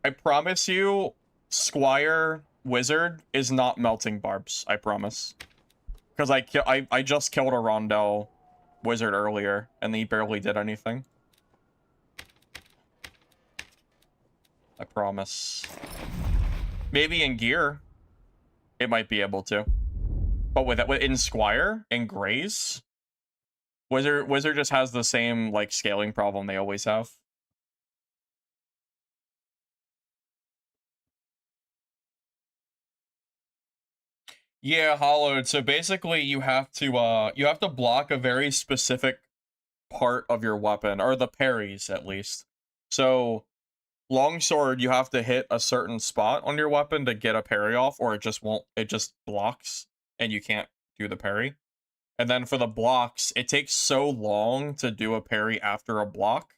I promise you, Squire Wizard is not melting barbs. I promise. Because I just killed a Rondell Wizard earlier, and he barely did anything. I promise. Maybe in gear, it might be able to. But in Squire, in Grays, Wizard just has the same, like, scaling problem they always have. Yeah, hollowed. So basically you have to block a very specific part of your weapon, or the parries at least. So longsword, you have to hit a certain spot on your weapon to get a parry off, or it just blocks and you can't do the parry. And then for the blocks, it takes so long to do a parry after a block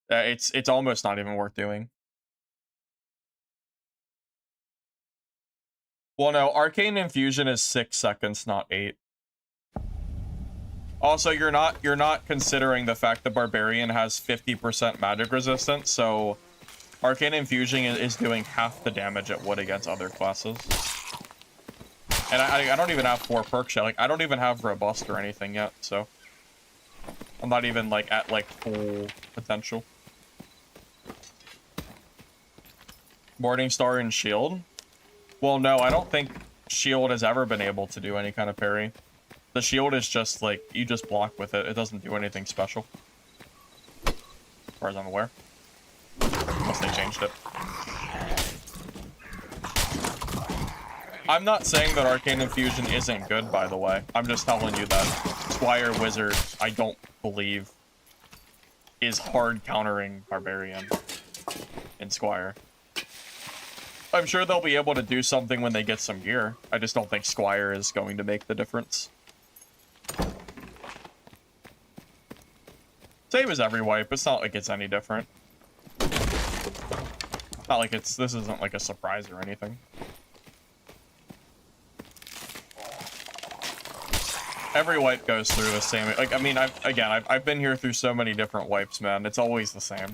that it's almost not even worth doing. Well, no, Arcane Infusion is 6 seconds, not 8. Also, you're not considering the fact that Barbarian has 50% magic resistance, so Arcane Infusion is doing half the damage it would against other classes. And I don't even have 4 perks yet. Like, I don't even have Robust or anything yet, so I'm not even, like, at, like, full potential. Morningstar and Shield? Well, no, I don't think Shield has ever been able to do any kind of parry. The Shield is just, like, you just block with it. It doesn't do anything special. As far as I'm aware. Unless they changed it. I'm not saying that Arcane Infusion isn't good, by the way. I'm just telling you that Squire Wizard, I don't believe, is hard countering Barbarian in Squire. I'm sure they'll be able to do something when they get some gear. I just don't think Squire is going to make the difference. Same as every wipe. It's not like it's any different. Not like this isn't like a surprise or anything. Every wipe goes through the same. Like, I mean, I've been here through so many different wipes, man. It's always the same.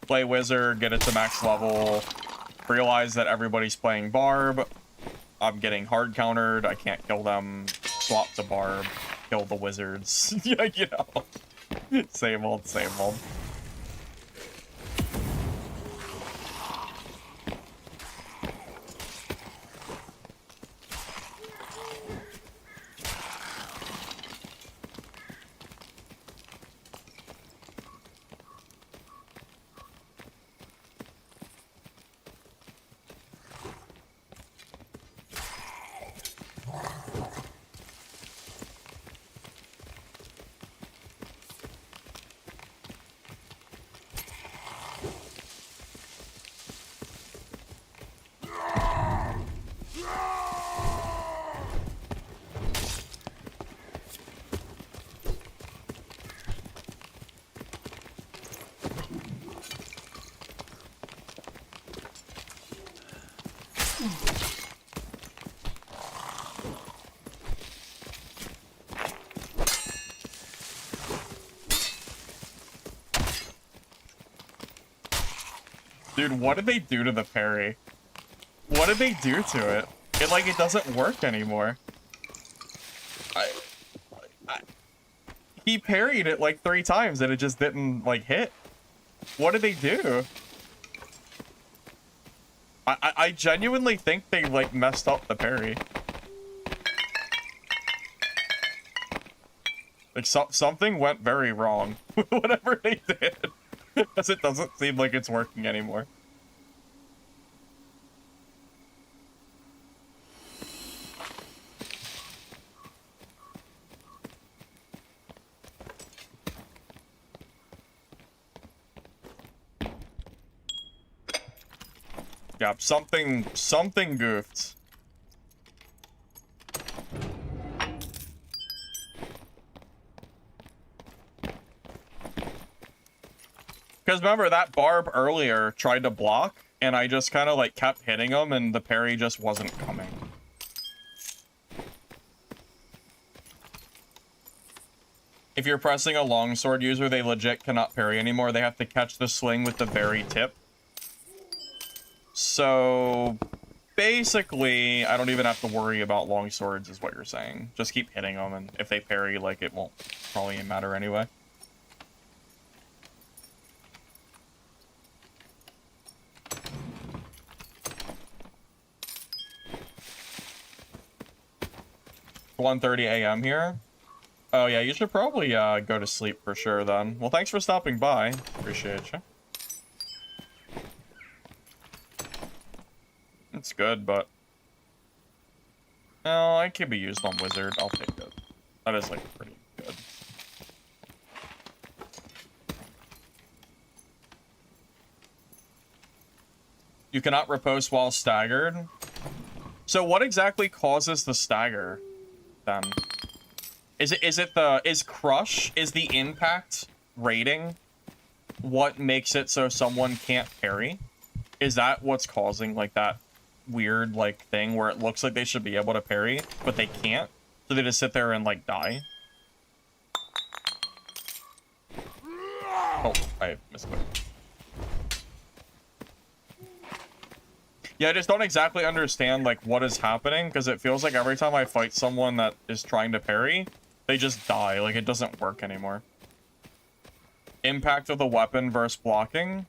Play Wizard, get it to max level, realize that everybody's playing Barb. I'm getting hard countered. I can't kill them. Swap to Barb. Kill the Wizards. Yeah, you know. Same old, same old. Dude, what did they do to the parry? What did they do to it? It doesn't work anymore. He parried it like 3 times and it just didn't, like, hit. What did they do? I genuinely think they, like, messed up the parry. Like, something went very wrong with whatever they did. Because it doesn't seem like it's working anymore. Yeah, something goofed. Because remember, that barb earlier tried to block, and I just kind of, like, kept hitting him, and the parry just wasn't coming. If you're pressing a longsword user, they legit cannot parry anymore. They have to catch the swing with the very tip. So, basically, I don't even have to worry about longswords, is what you're saying. Just keep hitting them, and if they parry, like, it won't probably even matter anyway. It's 1:30 a.m. here. Oh yeah, you should probably go to sleep for sure then. Well, thanks for stopping by. Appreciate you. It's good, but... No, I could be used on Wizard. I'll take it. That is, like, pretty good. You cannot riposte while staggered. So what exactly causes the stagger, then? Is crush, is the impact rating what makes it so someone can't parry? Is that what's causing, like, that weird, like, thing where it looks like they should be able to parry, but they can't? So they just sit there and, like, die? Oh, I misclicked. Yeah, I just don't exactly understand, like, what is happening, because it feels like every time I fight someone that is trying to parry, they just die. Like, it doesn't work anymore. Impact of the weapon versus blocking.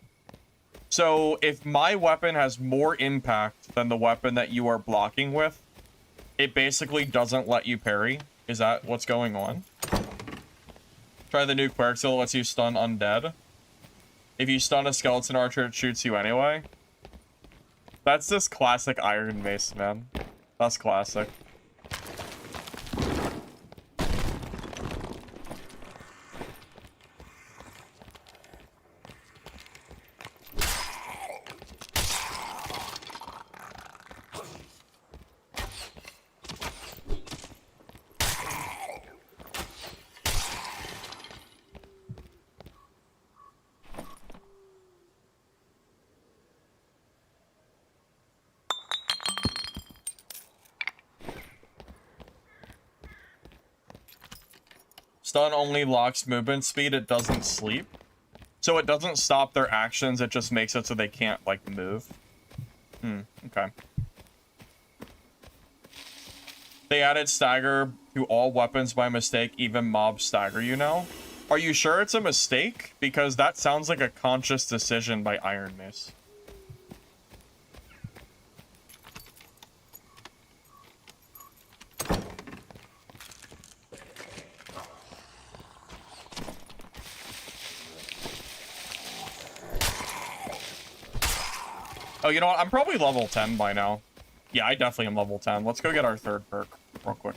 So, if my weapon has more impact than the weapon that you are blocking with, it basically doesn't let you parry. Is that what's going on? Try the new Cleric skill that lets you stun undead. If you stun a skeleton archer, it shoots you anyway. That's just classic Iron Mace, man. That's classic. Stun only locks movement speed, it doesn't sleep. So it doesn't stop their actions, it just makes it so they can't, like, move. Okay. They added stagger to all weapons by mistake, even mobs stagger you now. Are you sure it's a mistake? Because that sounds like a conscious decision by Iron Mace. Oh, you know what? I'm probably level 10 by now. Yeah, I definitely am level 10. Let's go get our third perk real quick.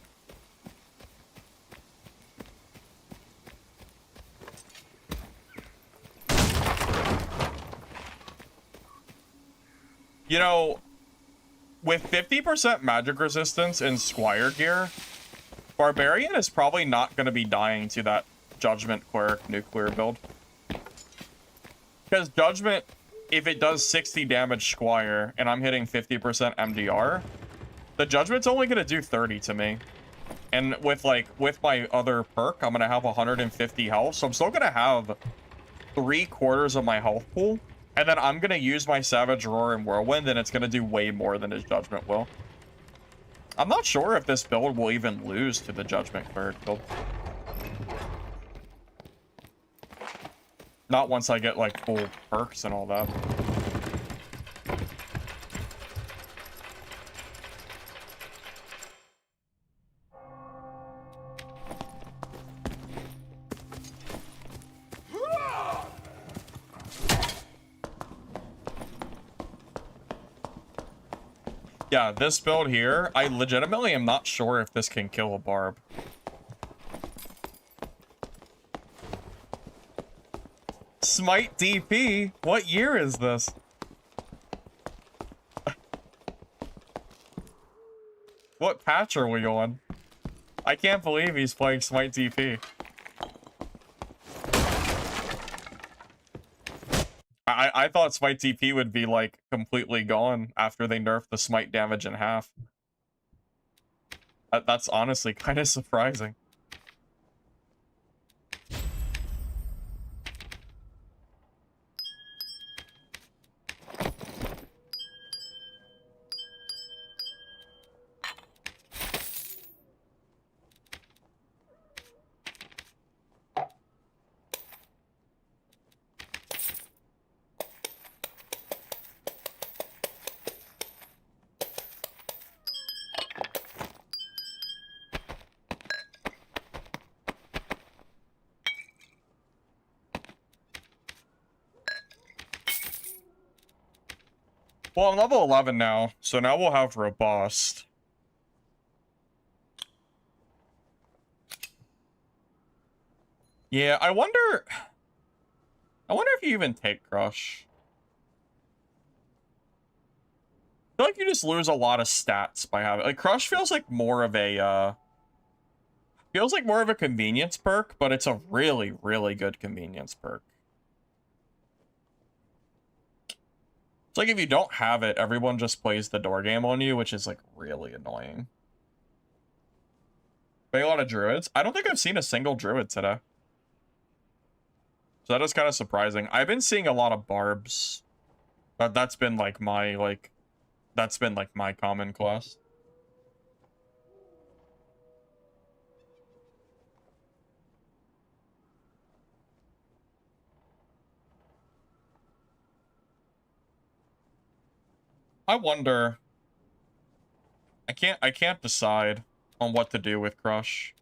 You know, with 50% magic resistance in Squire gear, Barbarian is probably not going to be dying to that Judgment Cleric nuclear build. Because Judgment, if it does 60 damage Squire and I'm hitting 50% MDR, the Judgment's only going to do 30 to me. And with my other perk, I'm going to have 150 health. So I'm still going to have 3/4 of my health pool. And then I'm gonna use my Savage Roar and Whirlwind, and it's gonna do way more than his Judgment will. I'm not sure if this build will even lose to the Judgment Cleric build. Not once I get, like, full perks and all that. Yeah, this build here, I legitimately am not sure if this can kill a Barb. Smite DP? What year is this? What patch are we on? I can't believe he's playing Smite DP. I thought Smite DP would be, like, completely gone after they nerfed the Smite damage in half. That's honestly kind of surprising. Well, I'm level 11 now, so now we'll have Robust. Yeah, I wonder if you even take Crush. I feel like you just lose a lot of stats by having, like, Crush feels like more of a convenience perk, but it's a really, really good convenience perk. It's like if you don't have it, everyone just plays the door game on you, which is, like, really annoying. Play a lot of druids. I don't think I've seen a single druid today. So that is kind of surprising. I've been seeing a lot of barbs. But that's been like my common class. I wonder. I can't decide on what to do with Crush.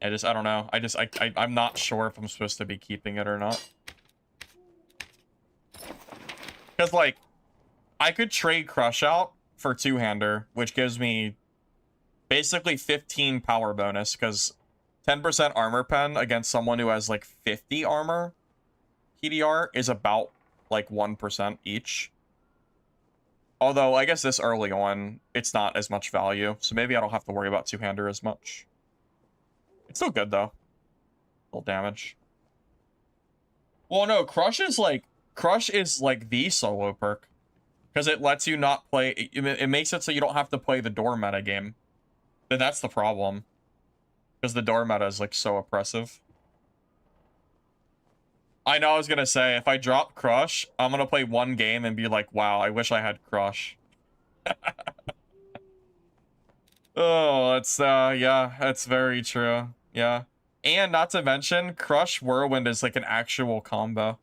I don't know. I'm not sure if I'm supposed to be keeping it or not. Because, like, I could trade Crush out for two-hander, which gives me basically 15 power bonus, because 10% armor pen against someone who has, like, 50 armor PDR is about, like, 1% each. Although, I guess this early on, it's not as much value, so maybe I don't have to worry about two-hander as much. It's still good, though. Little damage. Well, no, Crush is like the solo perk. Because it lets you not play... It makes it so you don't have to play the door meta game. But that's the problem. Because the door meta is, like, so oppressive. I know I was gonna say, if I drop Crush, I'm gonna play one game and be like, wow, I wish I had Crush. Oh, it's, yeah, that's very true. Yeah. And not to mention, Crush Whirlwind is like an actual combo.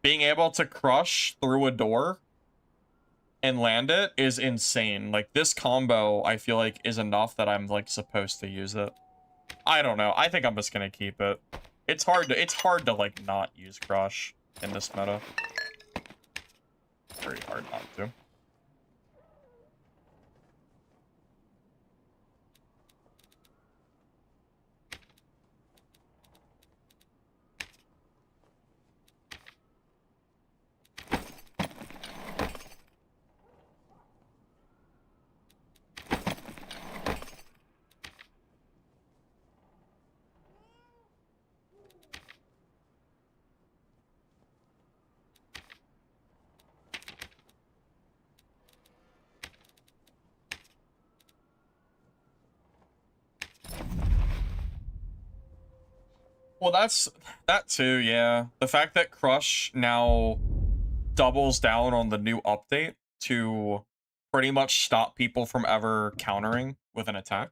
Being able to crush through a door and land it is insane. Like, this combo, I feel like, is enough that I'm, like, supposed to use it. I don't know. I think I'm just gonna keep it. It's hard to, like, not use Crush in this meta. Very hard not to. Well, that's that too, yeah. The fact that Crush now doubles down on the new update to pretty much stop people from ever countering with an attack.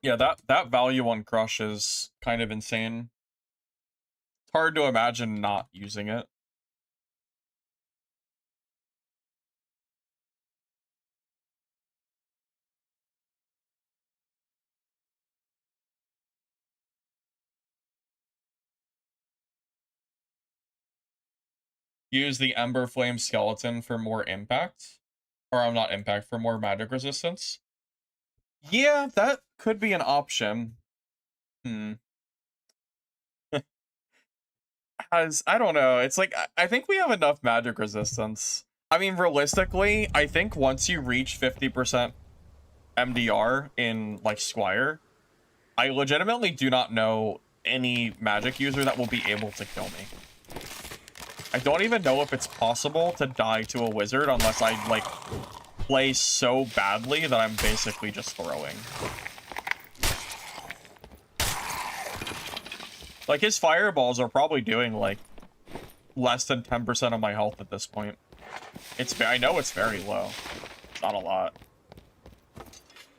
Yeah, that value on Crush is kind of insane. It's hard to imagine not using it. Use the Ember Flame Skeleton for more impact. Or I'm not impact, for more magic resistance. Yeah, that could be an option. As I don't know, it's like I think we have enough magic resistance. I mean, realistically, I think once you reach 50% MDR in like Squire, I legitimately do not know any magic user that will be able to kill me. I don't even know if it's possible to die to a wizard unless I like play so badly that I'm basically just throwing. Like, his fireballs are probably doing, like, less than 10% of my health at this point. I know it's very low. It's not a lot.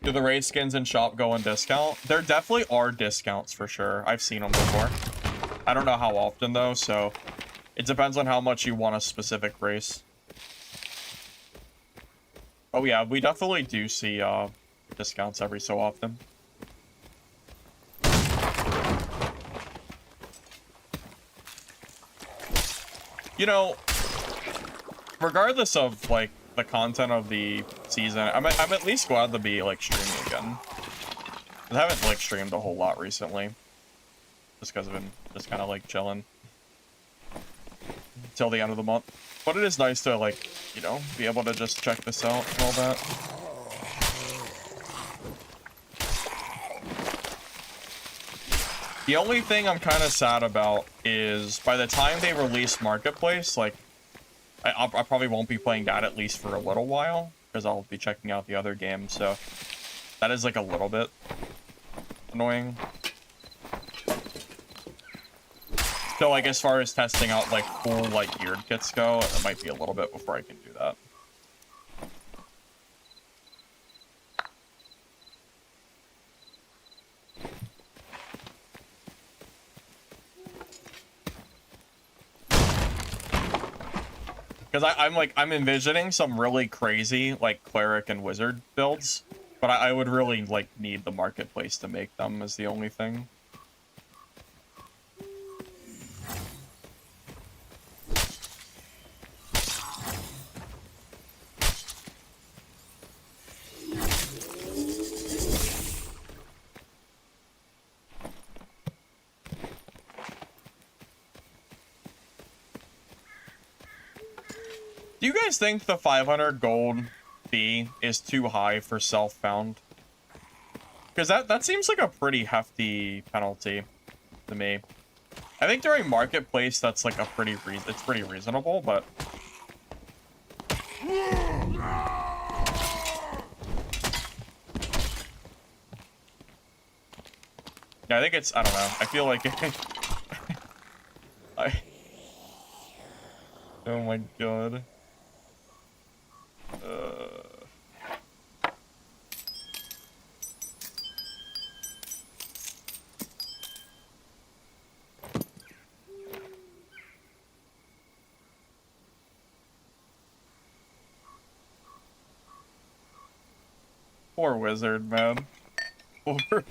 Do the raid skins in shop go on discount? There definitely are discounts for sure. I've seen them before. I don't know how often, though, so it depends on how much you want a specific race. Oh, yeah, we definitely do see discounts every so often. You know, regardless of, like, the content of the season, I'm at least glad to be, like, streaming again. I haven't, like, streamed a whole lot recently. Just because I've been just kind of, like, chilling. Till the end of the month. But it is nice to, like, you know, be able to just check this out and all that. The only thing I'm kind of sad about is by the time they release Marketplace, like, I probably won't be playing that at least for a little while, because I'll be checking out the other games, so that is, like, a little bit annoying. So, like, as far as testing out, like, full, like, geared kits go, it might be a little bit before I can do that. Because I'm envisioning some really crazy, like, Cleric and Wizard builds, but I would really, like, need the Marketplace to make them is the only thing. Do you guys think the 500 gold fee is too high for self-found? Because that seems like a pretty hefty penalty to me. I think during Marketplace, that's like a it's pretty reasonable, but... Yeah, I think it's, I don't know. I feel like... Oh my god. Poor wizard, man. Poor...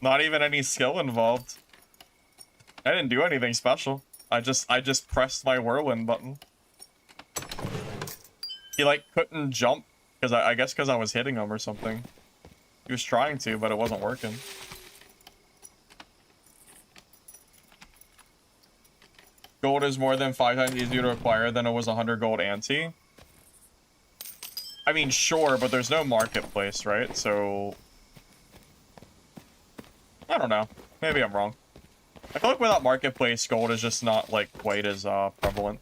Not even any skill involved. I didn't do anything special. I just pressed my whirlwind button. He, like, couldn't jump, because I guess because I was hitting him or something. He was trying to, but it wasn't working. Gold is more than 5 times easier to acquire than it was 100 gold ante. I mean, sure, but there's no marketplace, right? So... I don't know. Maybe I'm wrong. I feel like without marketplace, gold is just not, like, quite as prevalent.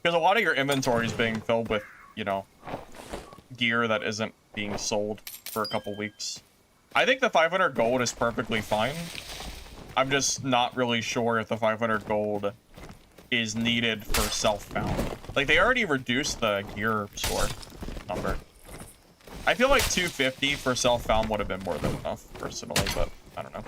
Because a lot of your inventory is being filled with, you know, gear that isn't being sold for a couple weeks. I think the 500 gold is perfectly fine. I'm just not really sure if the 500 gold is needed for self-found. Like, they already reduced the gear store number. I feel like 250 for self-found would have been more than enough, personally, but I don't know.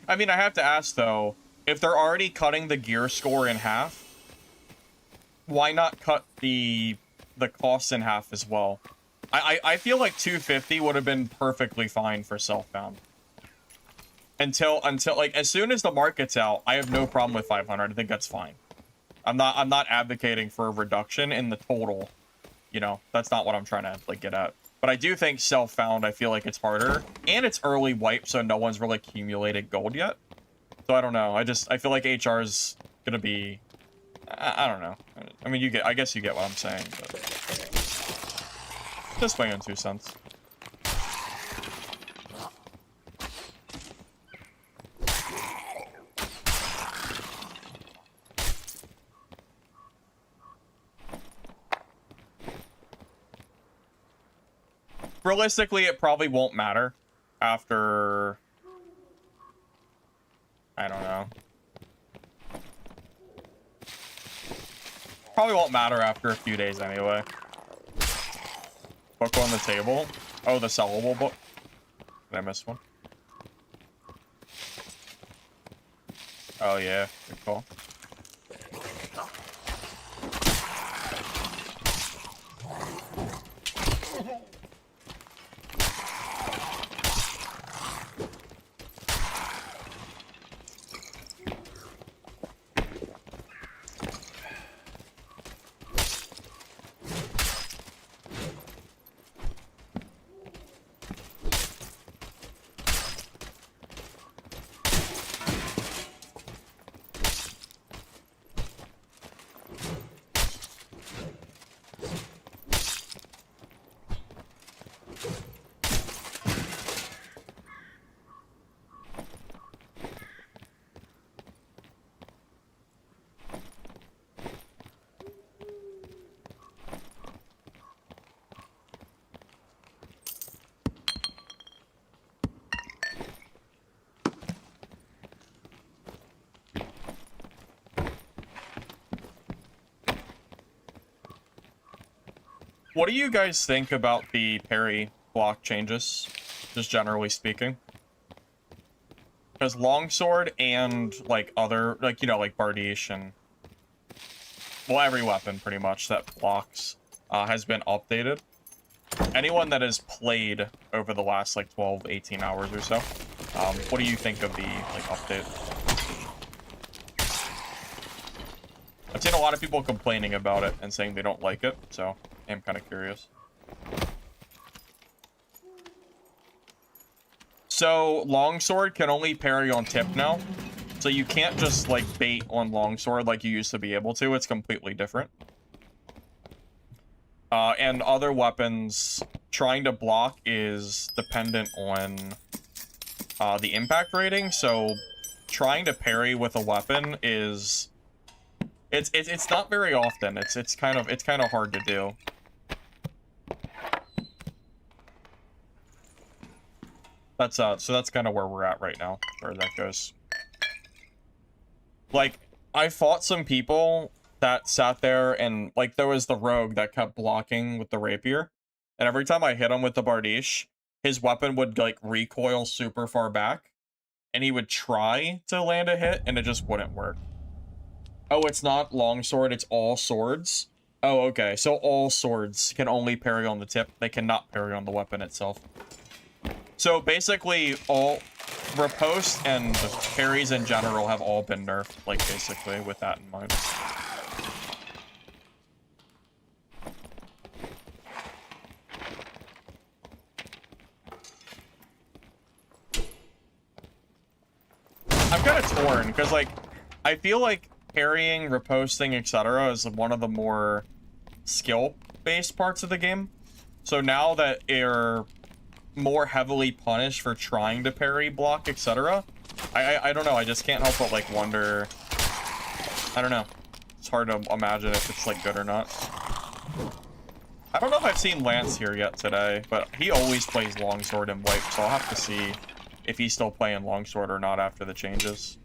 I mean, I have to ask, though, if they're already cutting the gear score in half, why not cut the costs in half as well? I feel like 250 would have been perfectly fine for self-found. Until like, as soon as the market's out, I have no problem with 500. I think that's fine. I'm not advocating for a reduction in the total. You know, that's not what I'm trying to, like, get at. But I do think self-found, I feel like it's harder. And it's early wipe, so no one's really accumulated gold yet. So I don't know. I feel like HR is gonna be... I don't know. I mean, I guess you get what I'm saying, but... Just weighing 2 cents. Realistically, it probably won't matter after... I don't know. Probably won't matter after a few days anyway. Book on the table. Oh, the sellable book. Did I miss one? Oh yeah, good call. What do you guys think about the parry block changes, just generally speaking? Because longsword and, like, other, like, you know, like Bardiche and... Well, every weapon, pretty much, that blocks has been updated. Anyone that has played over the last, like, 12, 18 hours or so, what do you think of the, like, update? I've seen a lot of people complaining about it and saying they don't like it, so I'm kind of curious. So, longsword can only parry on tip now. So you can't just, like, bait on longsword like you used to be able to. It's completely different. And other weapons, trying to block is dependent on the impact rating. So trying to parry with a weapon is... It's not very often. It's kind of hard to do. That's so that's kind of where we're at right now, where that goes. Like, I fought some people that sat there and, like, there was the rogue that kept blocking with the rapier, and every time I hit him with the Bardiche, his weapon would, like, recoil super far back, and he would try to land a hit, and it just wouldn't work. Oh, it's not longsword, it's all swords? Oh, okay, so all swords can only parry on the tip. They cannot parry on the weapon itself. So basically, all riposte and parries in general have all been nerfed, like, basically, with that in mind. I'm kind of torn, because, like, I feel like parrying, riposting, etc. is one of the more skill-based parts of the game. So now that you're more heavily punished for trying to parry, block, etc., I don't know, I just can't help but, like, wonder... I don't know. It's hard to imagine if it's, like, good or not. I don't know if I've seen Lance here yet today, but he always plays Longsword and Wipe, so I'll have to see if he's still playing Longsword or not after the changes.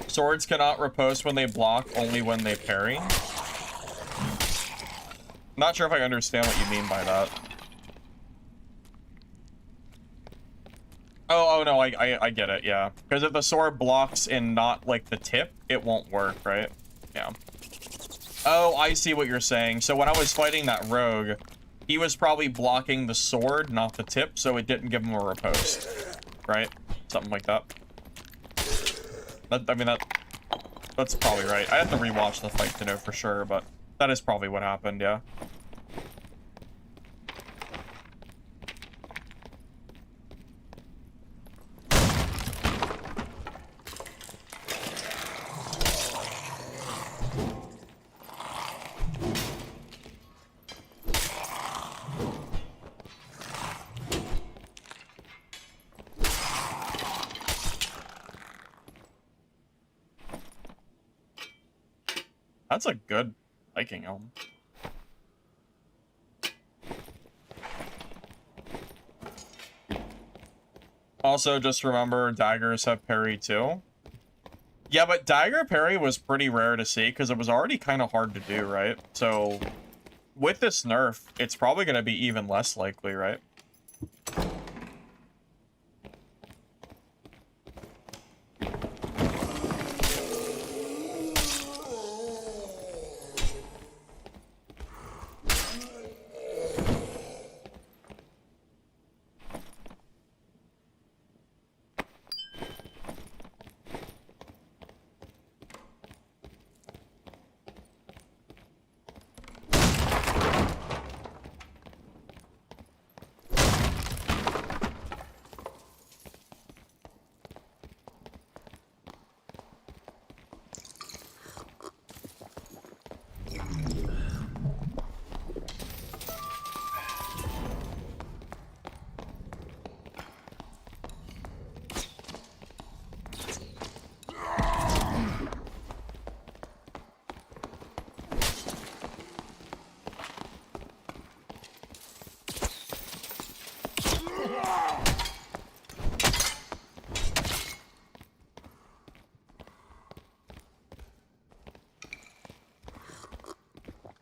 Swords cannot riposte when they block, only when they parry. Not sure if I understand what you mean by that. Oh no, I get it, yeah. Because if the sword blocks in not, like, the tip, it won't work, right? Yeah. Oh, I see what you're saying. So when I was fighting that rogue, he was probably blocking the sword, not the tip, so it didn't give him a riposte. Right? Something like that. I mean, that's probably right. I have to rewatch the fight to know for sure, but that is probably what happened, yeah. That's a good Viking helm. Also, just remember, daggers have parry too. Yeah, but dagger parry was pretty rare to see because it was already kind of hard to do, right? So, with this nerf, it's probably going to be even less likely, right?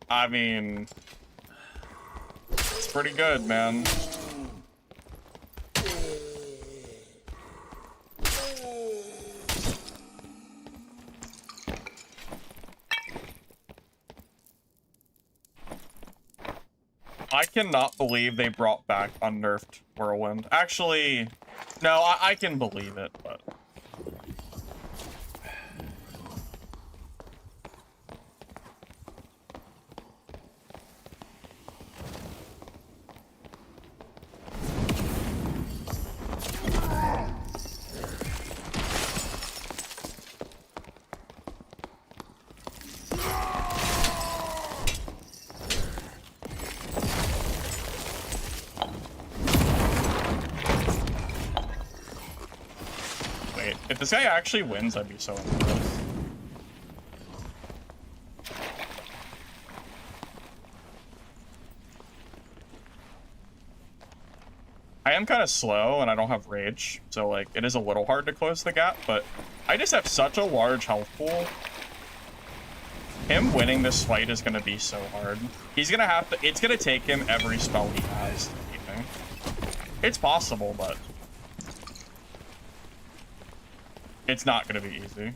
I mean, it's pretty good, man. I cannot believe they brought back unnerfed Whirlwind. Actually, no, I can believe it, but... If this guy actually wins, I'd be so impressed. I am kind of slow and I don't have rage, so like it is a little hard to close the gap, but I just have such a large health pool. Him winning this fight is going to be so hard. He's going to have to, it's going to take him every spell he has to beat me. It's possible, but it's not going to be easy.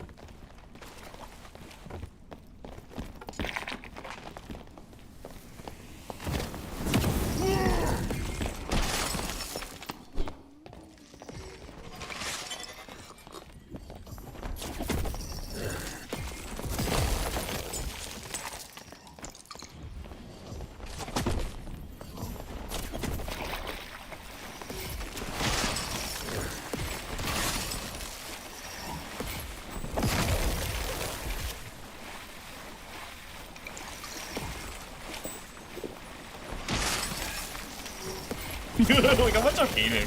Like, how much I'm eating?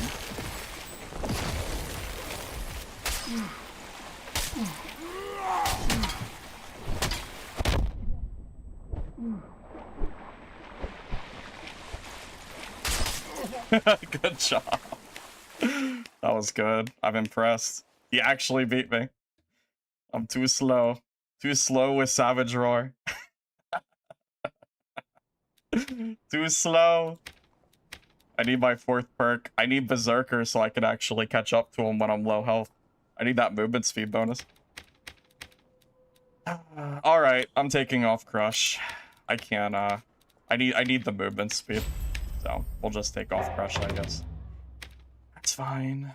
Good job. That was good. I'm impressed. You actually beat me. I'm too slow. Too slow with Savage Roar. Too slow. I need my 4th perk. I need Berserker so I can actually catch up to him when I'm low health. I need that movement speed bonus. Alright, I'm taking off Crush. I can't, I need the movement speed. So, we'll just take off Crush, I guess. That's fine.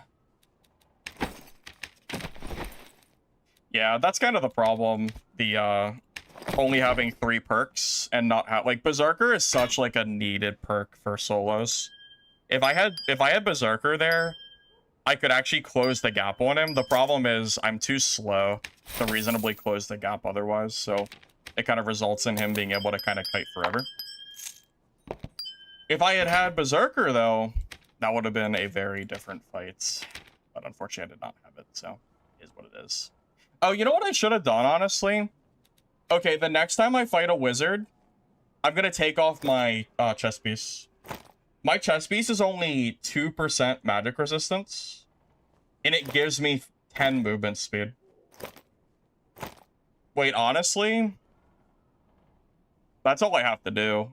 Yeah, that's kind of the problem. The, only having 3 perks and not have... Like, Berserker is such, like, a needed perk for solos. If I had Berserker there, I could actually close the gap on him. The problem is I'm too slow to reasonably close the gap otherwise, so it kind of results in him being able to kind of kite forever. If I had had Berserker, though, that would have been a very different fight. But unfortunately, I did not have it, so it is what it is. Oh, you know what I should have done, honestly? Okay, the next time I fight a wizard, I'm going to take off my chest piece. My chest piece is only 2% magic resistance, and it gives me 10 movement speed. Wait, honestly? That's all I have to do.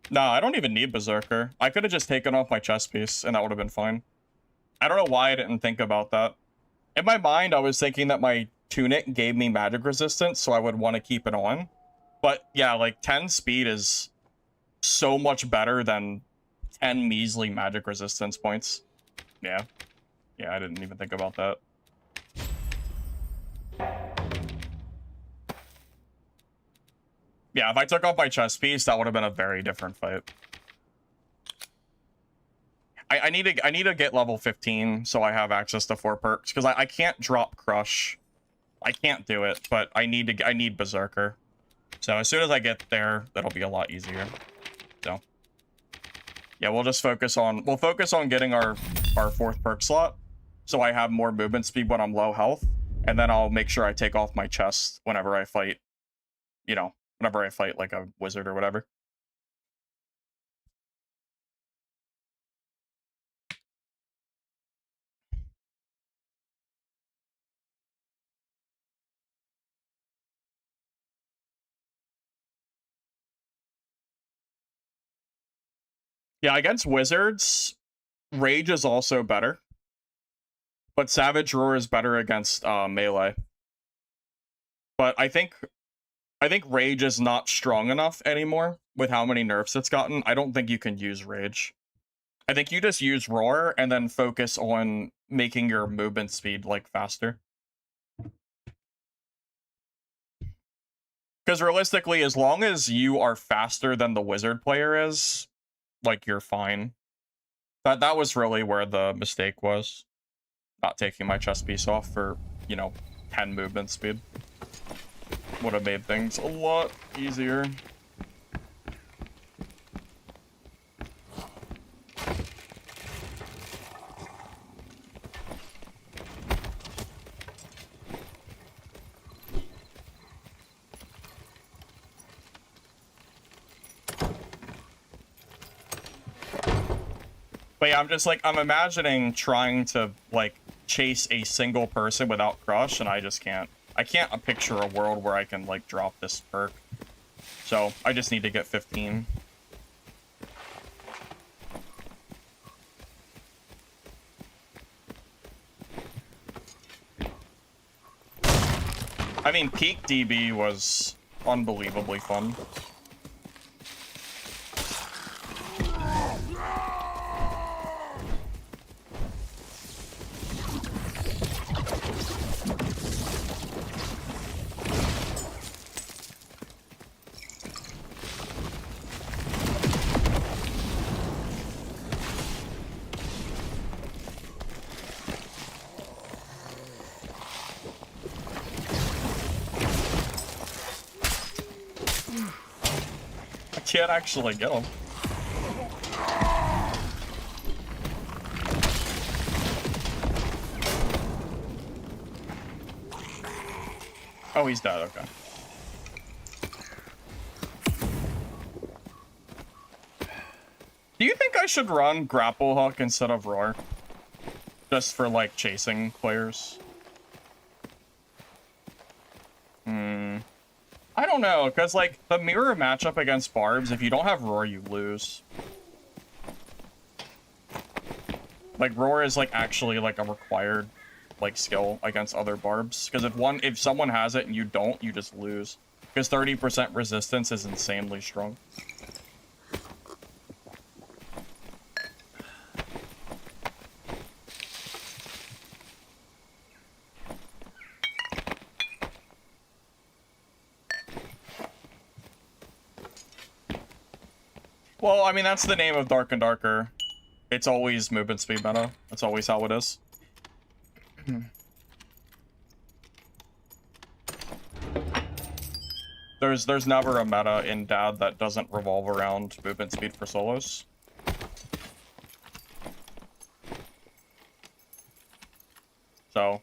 Nah, I don't even need Berserker. I could have just taken off my chest piece, and that would have been fine. I don't know why I didn't think about that. In my mind, I was thinking that my tunic gave me magic resistance, so I would want to keep it on. But yeah, like 10 speed is so much better than 10 measly magic resistance points. Yeah. Yeah, I didn't even think about that. Yeah, if I took off my chest piece, that would have been a very different fight. I need to get level 15 so I have access to 4 perks, because I can't drop Crush. I can't do it, but I need Berserker. So as soon as I get there, that'll be a lot easier. So yeah, we'll focus on getting our 4th perk slot, so I have more movement speed when I'm low health, and then I'll make sure I take off my chest whenever I fight, you know, whenever I fight like a wizard or whatever. Yeah, against wizards, Rage is also better, but Savage Roar is better against melee. But I think Rage is not strong enough anymore with how many nerfs it's gotten. I don't think you can use Rage. I think you just use Roar and then focus on making your movement speed, like, faster. Because realistically, as long as you are faster than the wizard player is, like, you're fine. That was really where the mistake was. Not taking my chest piece off for, you know, 10 movement speed. Would have made things a lot easier. But yeah, I'm imagining trying to, like, chase a single person without Crush, and I just can't. I can't picture a world where I can, like, drop this perk. So, I just need to get 15. I mean, Peak DB was unbelievably fun. Can't actually get him. Oh, he's dead, okay. Do you think I should run Grapple Hook instead of Roar? Just for, like, chasing players? I don't know, because, like, the mirror matchup against Barbs, if you don't have Roar, you lose. Like, Roar is, like, actually, like, a required, like, skill against other Barbs. Because if someone has it and you don't, you just lose. Because 30% resistance is insanely strong. Well, I mean, that's the name of Dark and Darker. It's always movement speed meta. That's always how it is. There's never a meta in Dad that doesn't revolve around movement speed for solos. So,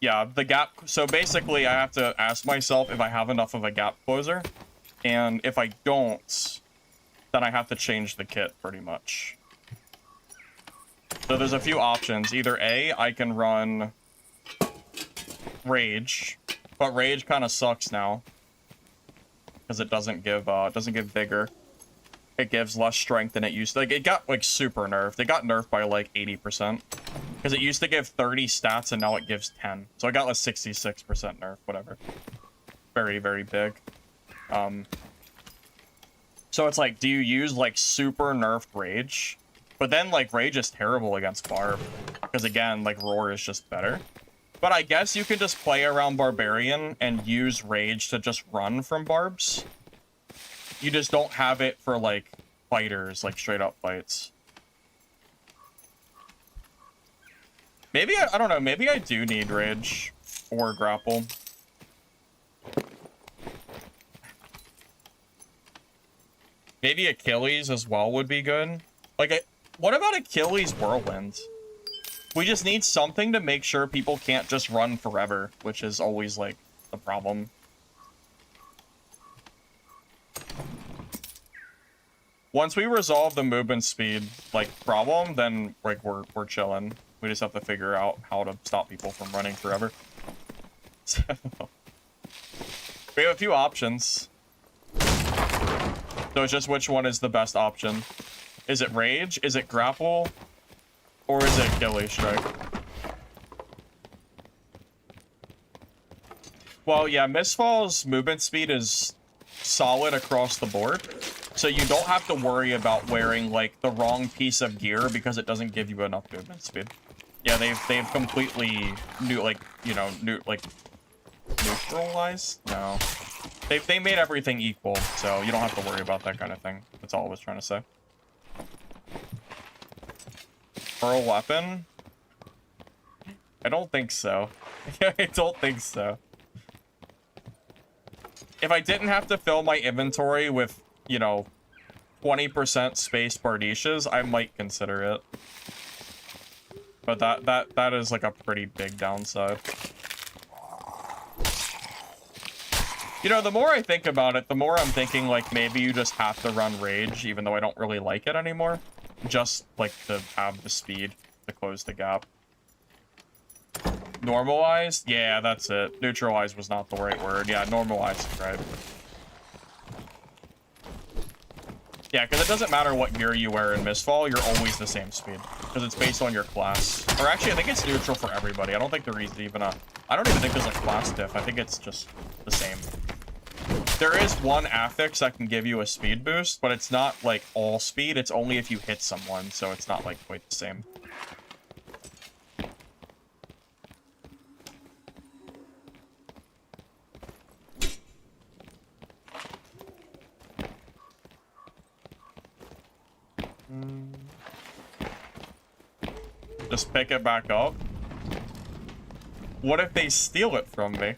yeah, the gap... So basically, I have to ask myself if I have enough of a gap closer. And if I don't, then I have to change the kit, pretty much. So there's a few options. Either A, I can run Rage, but Rage kind of sucks now. Because it doesn't give vigor. It gives less strength than it used to. Like, it got, like, super nerfed. It got nerfed by, like, 80%. Because it used to give 30 stats, and now it gives 10. So it got, like, 66% nerf, whatever. Very, very big. So it's like, do you use, like, super nerfed Rage? But then, like, Rage is terrible against Barb. Because, again, like, Roar is just better. But I guess you can just play around Barbarian and use Rage to just run from Barbs. You just don't have it for, like, fighters, like, straight-up fights. Maybe, I don't know, maybe I do need Rage or Grapple. Maybe Achilles as well would be good. Like, what about Achilles Whirlwind? We just need something to make sure people can't just run forever, which is always, like, the problem. Once we resolve the movement speed, like, problem, then, like, we're chilling. We just have to figure out how to stop people from running forever. So, we have a few options. So it's just which one is the best option. Is it Rage? Is it Grapple? Or is it Achilles Strike? Well, yeah, Mistfall's movement speed is solid across the board. So you don't have to worry about wearing, like, the wrong piece of gear because it doesn't give you enough movement speed. Yeah, they've completely neutralized? No. They made everything equal, so you don't have to worry about that kind of thing. That's all I was trying to say. Pearl weapon? I don't think so. I don't think so. If I didn't have to fill my inventory with, you know, 20% space Bardishas, I might consider it. But that is like a pretty big downside. You know, the more I think about it, the more I'm thinking, like, maybe you just have to run Rage, even though I don't really like it anymore. Just, like, to have the speed to close the gap. Normalized? Yeah, that's it. Neutralized was not the right word. Yeah, normalized is right. Yeah, because it doesn't matter what gear you wear in Mistfall, you're always the same speed. Because it's based on your class. Or actually, I think it's neutral for everybody. I don't think there is even a... I don't even think there's a class diff. I think it's just the same. There is one affix that can give you a speed boost, but it's not, like, all speed. It's only if you hit someone, so it's not, like, quite the same. Just pick it back up. What if they steal it from me?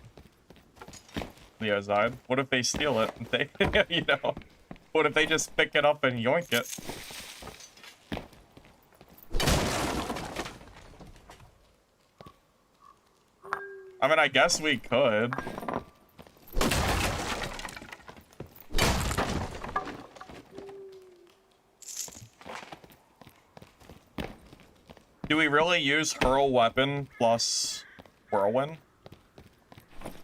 Leozide. What if they steal it? They, you know, what if they just pick it up and yoink it? I mean, I guess we could. Do we really use hurl weapon plus whirlwind?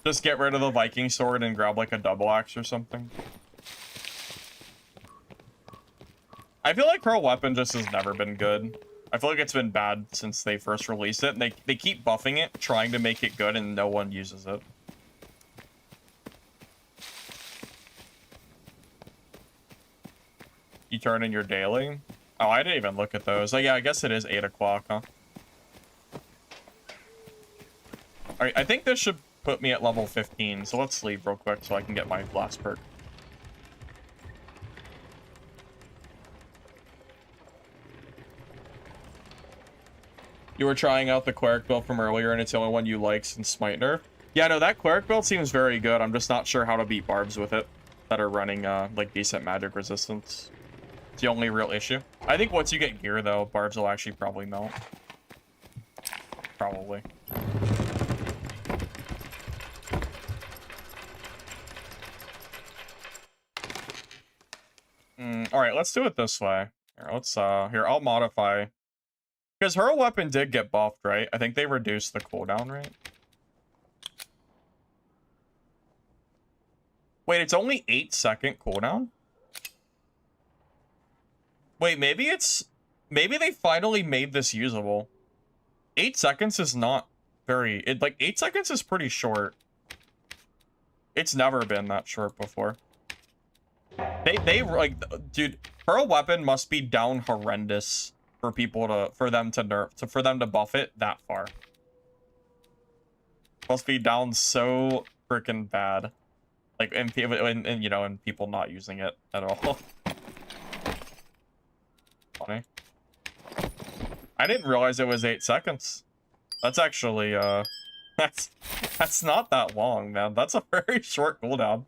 Just get rid of the Viking sword and grab like a double axe or something. I feel like hurl weapon just has never been good. I feel like it's been bad since they first released it, and they keep buffing it, trying to make it good, and no one uses it. You turn in your daily? Oh, I didn't even look at those. Oh yeah, I guess it is 8 o'clock, huh? Alright, I think this should put me at level 15, so let's leave real quick so I can get my last perk. You were trying out the Cleric build from earlier, and it's the only one you like since Smite nerf. Yeah, no, that Cleric build seems very good. I'm just not sure how to beat barbs with it that are running, like, decent magic resistance. It's the only real issue. I think once you get gear, though, barbs will actually probably melt. Probably. Alright, let's do it this way. Here, let's, here, I'll modify. Because hurl weapon did get buffed, right? I think they reduced the cooldown rate. Wait, it's only 8-second cooldown? Wait, maybe it's... Maybe they finally made this usable. 8 seconds is not very... like, 8 seconds is pretty short. It's never been that short before. They like... Dude, hurl weapon must be down horrendous for people to... For them to nerf... For them to buff it that far. Must be down so freaking bad. Like, and you know, and people not using it at all. Funny. I didn't realize it was 8 seconds. That's actually, that's not that long, man. That's a very short cooldown.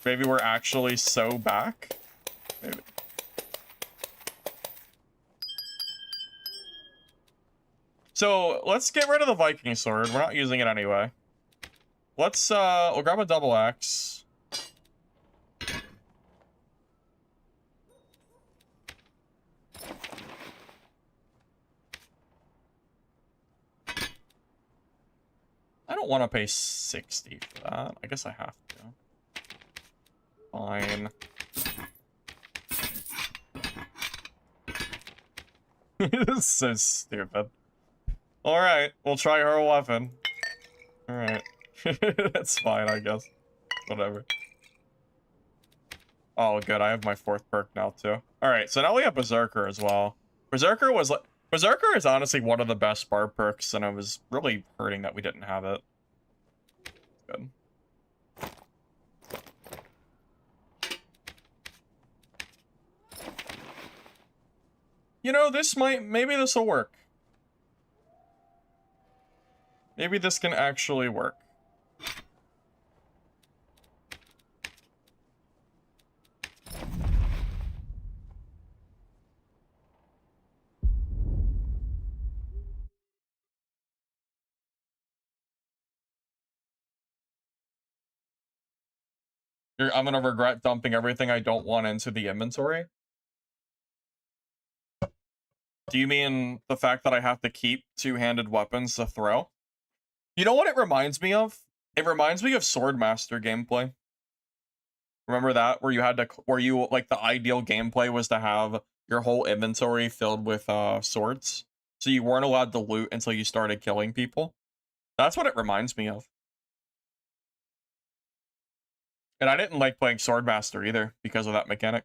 Maybe we're actually so back? Maybe. So, let's get rid of the Viking sword. We're not using it anyway. Let's, we'll grab a double axe. I don't want to pay 60 for that. I guess I have to. Fine. This is so stupid. Alright, we'll try her weapon. Alright. That's fine, I guess. Whatever. Oh, good. I have my 4th perk now, too. Alright, so now we have Berserker as well. Berserker was like... Berserker is honestly one of the best barb perks, and I was really hurting that we didn't have it. Good. You know, this might... Maybe this will work. Maybe this can actually work. I'm gonna regret dumping everything I don't want into the inventory. Do you mean the fact that I have to keep two-handed weapons to throw? You know what it reminds me of? It reminds me of Swordmaster gameplay. Remember that? Where you had to, like, the ideal gameplay was to have your whole inventory filled with, swords. So you weren't allowed to loot until you started killing people. That's what it reminds me of. And I didn't like playing Swordmaster either, because of that mechanic.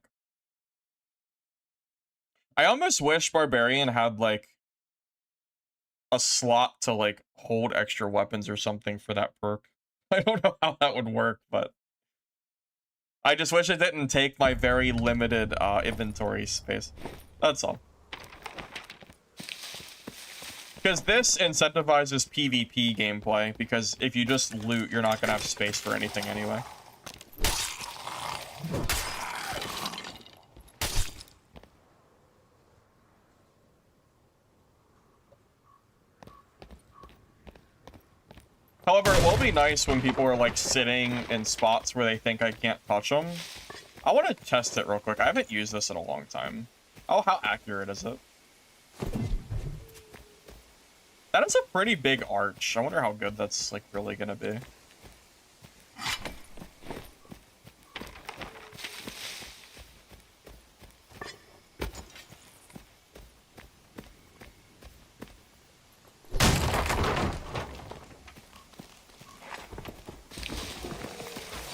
I almost wish Barbarian had, like, a slot to, like, hold extra weapons or something for that perk. I don't know how that would work, but... I just wish it didn't take my very limited, inventory space. That's all. Because this incentivizes PvP gameplay, because if you just loot, you're not gonna have space for anything anyway. However, it will be nice when people are like sitting in spots where they think I can't touch them. I want to test it real quick. I haven't used this in a long time. Oh, how accurate is it? That is a pretty big arch. I wonder how good that's like really gonna be.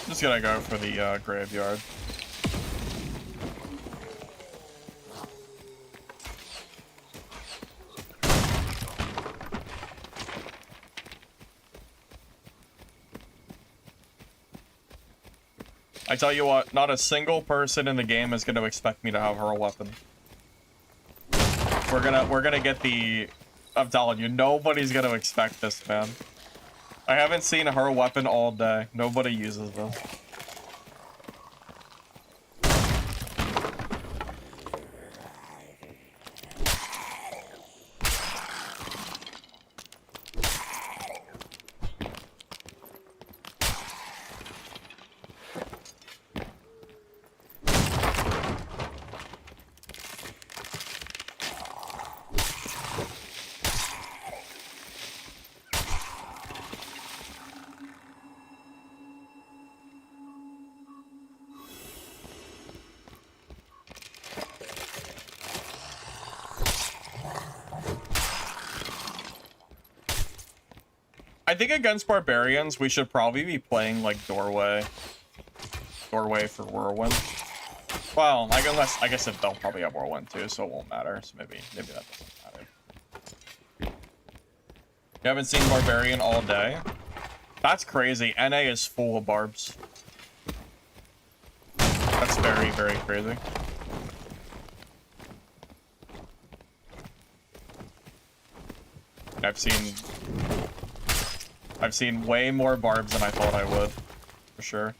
Just gonna go for the graveyard. I tell you what, not a single person in the game is gonna expect me to have her weapon. We're gonna get the... I'm telling you, nobody's gonna expect this, man. I haven't seen her weapon all day. Nobody uses this. I think against barbarians, we should probably be playing like doorway for whirlwind. Well, I guess if they'll probably have whirlwind too, so it won't matter. So maybe that doesn't matter. You haven't seen barbarian all day? That's crazy. NA is full of barbs. That's very, very crazy. I've seen way more barbs than I thought I would, for sure.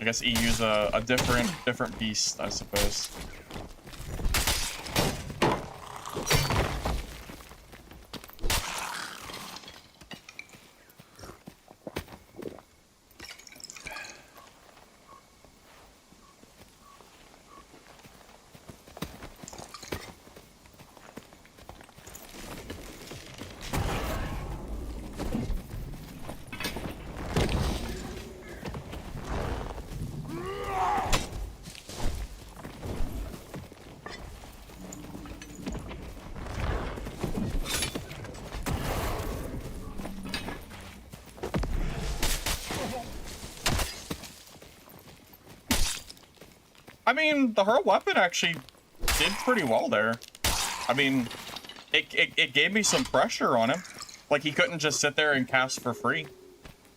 I guess EU's a different beast, I suppose. I mean, her weapon actually did pretty well there. I mean, it gave me some pressure on him. Like, he couldn't just sit there and cast for free.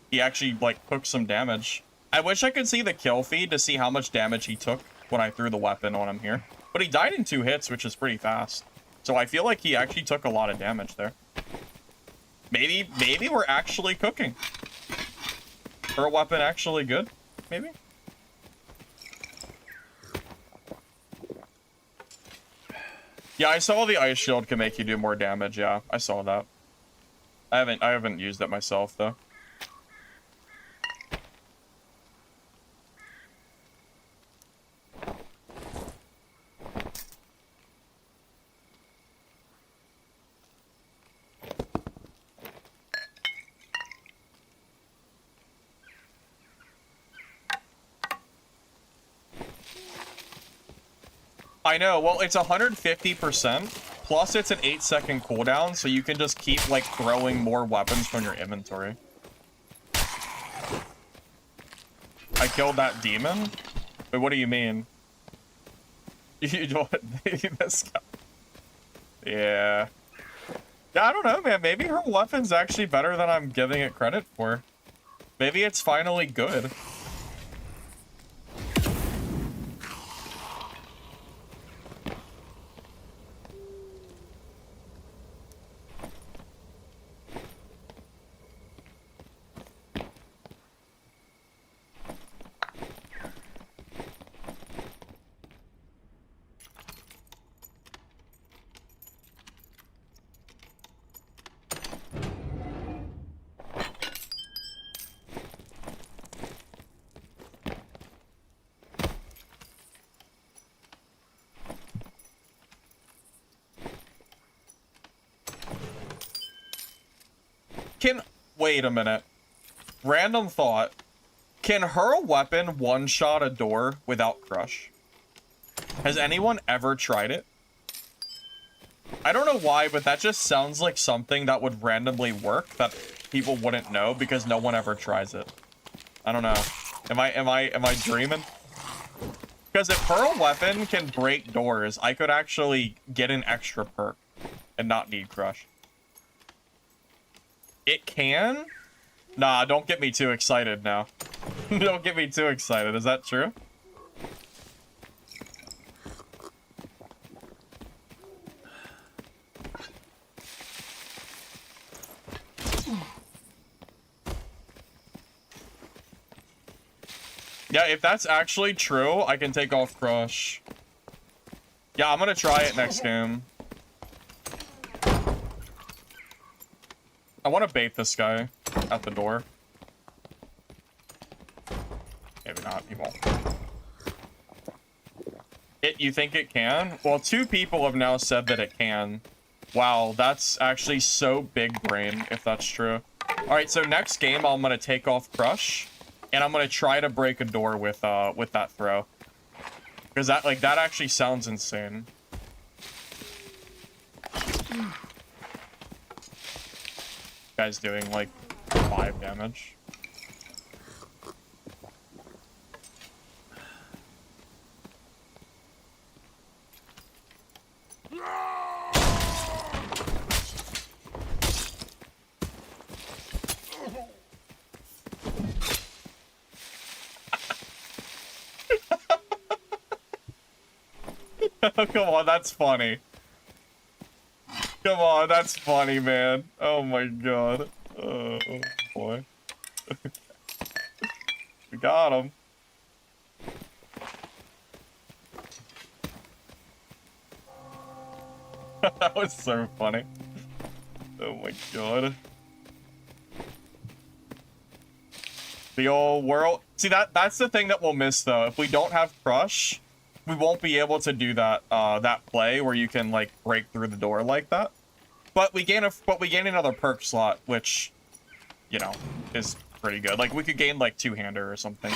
He actually, like, took some damage. I wish I could see the kill feed to see how much damage he took when I threw the weapon on him here. But he died in 2 hits, which is pretty fast. So I feel like he actually took a lot of damage there. Maybe we're actually cooking. Her weapon actually good, maybe? Yeah, I saw the ice shield can make you do more damage. Yeah, I saw that. I haven't used it myself though. I know, well, it's 150%, plus it's an 8-second cooldown, so you can just keep, like, throwing more weapons from your inventory. I killed that demon? Wait, what do you mean? You don't... this guy... Yeah. Yeah, I don't know, man. Maybe her weapon's actually better than I'm giving it credit for. Maybe it's finally good. Can... Wait a minute. Random thought. Can hurl weapon one-shot a door without crush? Has anyone ever tried it? I don't know why, but that just sounds like something that would randomly work that people wouldn't know because no one ever tries it. I don't know. Am I dreaming? Because if hurl weapon can break doors, I could actually get an extra perk and not need crush. It can? Nah, don't get me too excited now. Don't get me too excited. Is that true? Yeah, if that's actually true, I can take off crush. Yeah, I'm gonna try it next game. I want to bait this guy at the door. Maybe not, he won't. You think it can? Well, 2 people have now said that it can. Wow, that's actually so big brain, if that's true. Alright, so next game, I'm gonna take off crush. And I'm gonna try to break a door with that throw. Because that actually sounds insane. Guy's doing like 5 damage. Come on, that's funny. Come on, that's funny, man. Oh my god. Oh boy. We got him. That was so funny. Oh my god. The old world. See, that's the thing that we'll miss though. If we don't have crush, we won't be able to do that that play where you can like break through the door like that. But we gain another perk slot, which, you know, is pretty good. Like we could gain like 2-hander or something.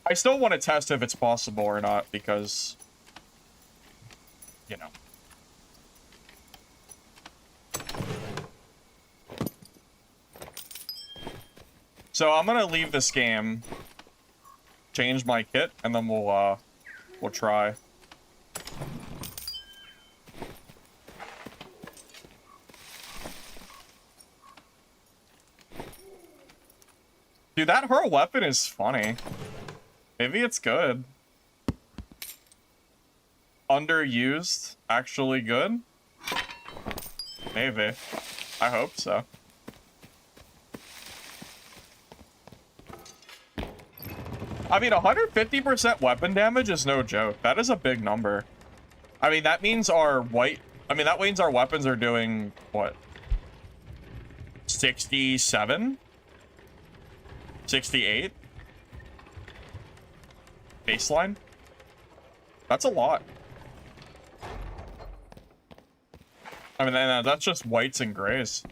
I still want to test if it's possible or not because, you know. So I'm gonna leave this game, change my kit, and then we'll try. Dude, that hurl weapon is funny. Maybe it's good. Underused, actually good? Maybe. I hope so. I mean, 150% weapon damage is no joke. That is a big number. I mean, that means our weapons are doing, what? 67? 68? Baseline? That's a lot. I mean, that's just whites and grays.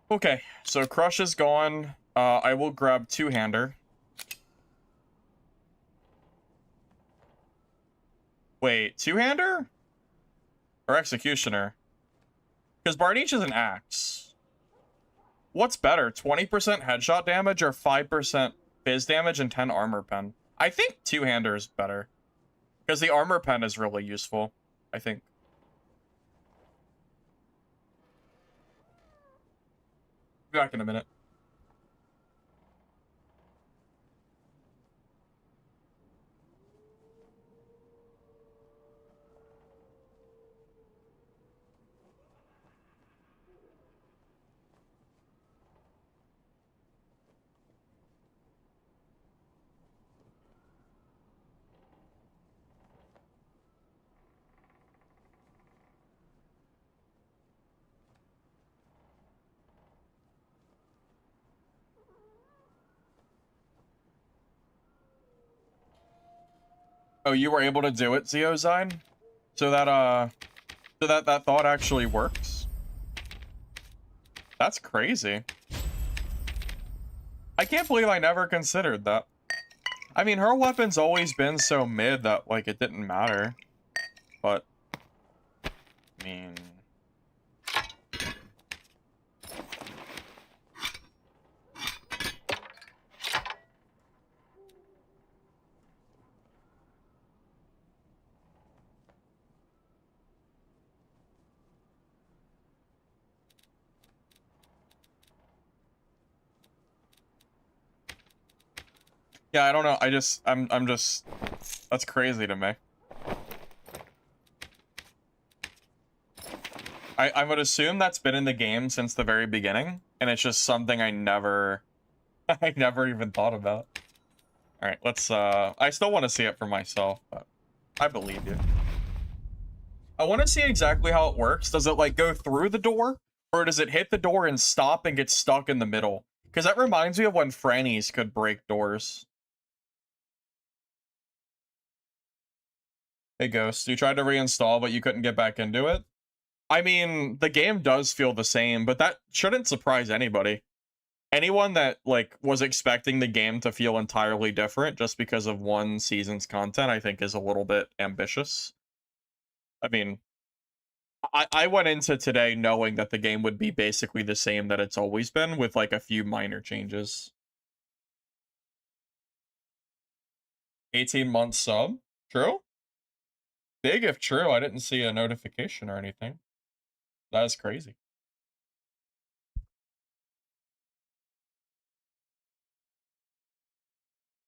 Okay, so crush is gone. I will grab 2-hander. Wait, 2-hander? Or executioner? Because Barniche is an axe. What's better, 20% headshot damage or 5% fizz damage and 10 armor pen? I think 2-hander is better. Because the armor pen is really useful, I think. Be back in a minute. Oh, you were able to do it, Zeozine? So that thought actually works? That's crazy. I can't believe I never considered that. I mean, her weapon's always been so mid that, like, it didn't matter. But, I mean... Yeah, I don't know. I'm just, that's crazy to me. I would assume that's been in the game since the very beginning, and it's just something I never even thought about. All right, let's, I still want to see it for myself, but I believe you. I want to see exactly how it works. Does it, like, go through the door, or does it hit the door and stop and get stuck in the middle? Because that reminds me of when Frannies could break doors. Hey, Ghost, you tried to reinstall, but you couldn't get back into it? I mean, the game does feel the same, but that shouldn't surprise anybody. Anyone that, like, was expecting the game to feel entirely different just because of one season's content, I think is a little bit ambitious. I mean, I went into today knowing that the game would be basically the same that it's always been, with, like, a few minor changes. 18-month sub? True? Big if true. I didn't see a notification or anything. That is crazy.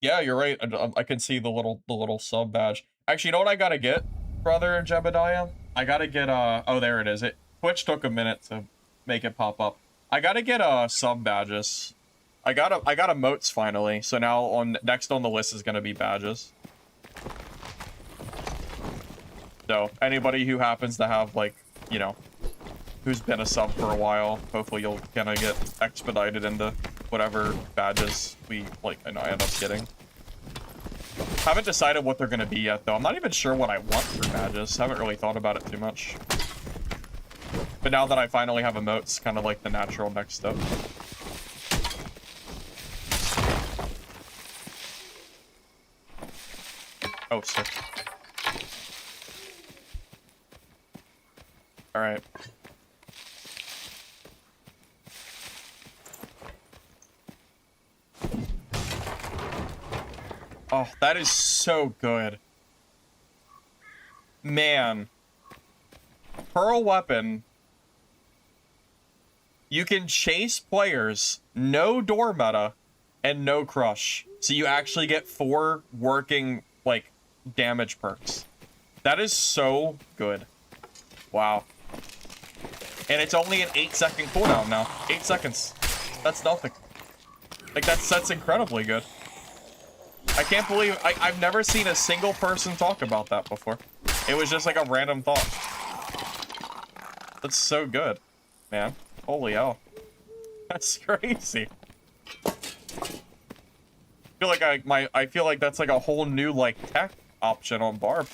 Yeah, you're right. I can see the little sub badge. Actually, you know what I gotta get, brother Jebediah? I gotta get oh, there it is. Twitch took a minute to make it pop up. I gotta get sub badges. I got emotes finally. So now next on the list is gonna be badges. So anybody who happens to have, like, you know, who's been a sub for a while, hopefully you'll kind of get expedited into whatever badges we, like, I know I end up getting. Haven't decided what they're gonna be yet, though. I'm not even sure what I want for badges. Haven't really thought about it too much. But now that I finally have emotes, kind of like the natural next step. Oh, sick. Alright. Oh, that is so good. Man. Pearl weapon. You can chase players, no door meta, and no crush. So you actually get 4 working, like, damage perks. That is so good. Wow. And it's only an 8-second cooldown now. 8 seconds. That's nothing. Like, that's incredibly good. I can't believe I've never seen a single person talk about that before. It was just like a random thought. That's so good, man. Holy hell. That's crazy. I feel like that's like a whole new, like, tech option on Barb.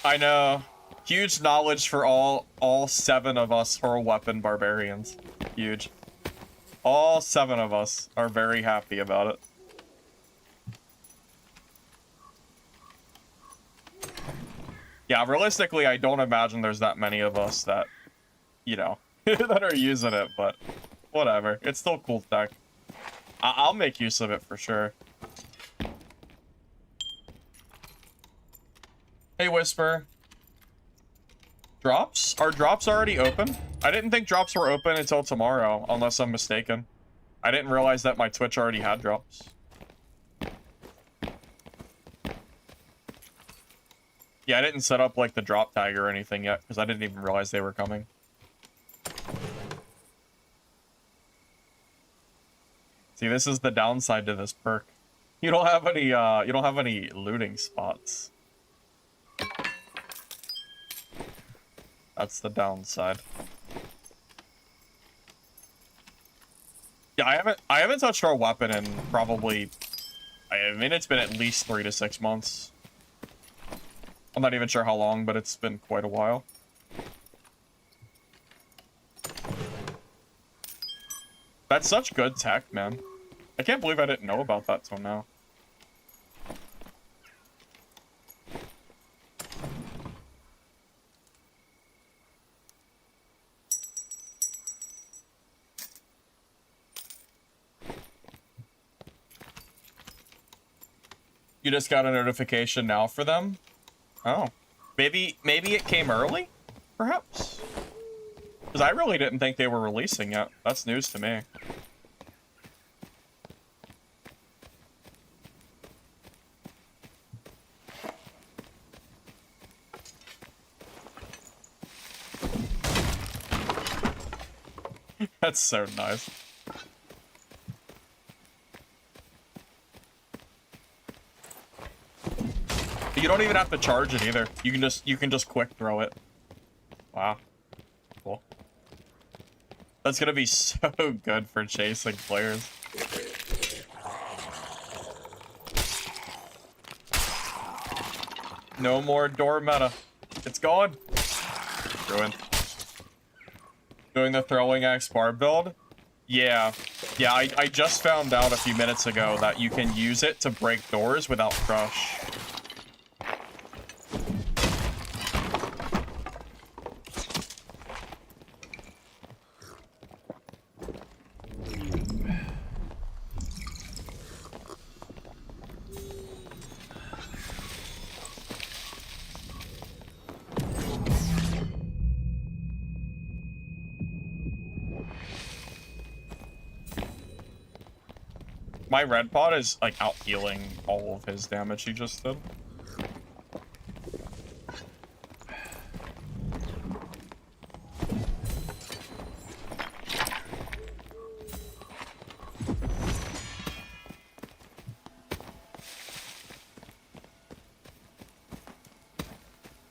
I know. Huge knowledge for all 7 of us Hurl Weapon Barbarians. Huge. All 7 of us are very happy about it. Yeah, realistically, I don't imagine there's that many of us that, you know, that are using it, but whatever. It's still cool tech. I'll make use of it for sure. Hey, Whisper. Drops? Are drops already open? I didn't think drops were open until tomorrow, unless I'm mistaken. I didn't realize that my Twitch already had drops. Yeah, I didn't set up, like, the drop tag or anything yet, because I didn't even realize they were coming. See, this is the downside to this perk. You don't have any looting spots. That's the downside. Yeah, I haven't touched our weapon in probably, I mean, it's been at least 3 to 6 months. I'm not even sure how long, but it's been quite a while. That's such good tech, man. I can't believe I didn't know about that till now. You just got a notification now for them? Oh. Maybe it came early? Perhaps? Because I really didn't think they were releasing yet. That's news to me. That's so nice. You don't even have to charge it either. You can just quick throw it. Wow. Cool. That's gonna be so good for chasing players. No more door meta. It's gone. Ruined. Doing the throwing axe bar build? Yeah. Yeah, I just found out a few minutes ago that you can use it to break doors without crush. My red pot is like out healing all of his damage he just did.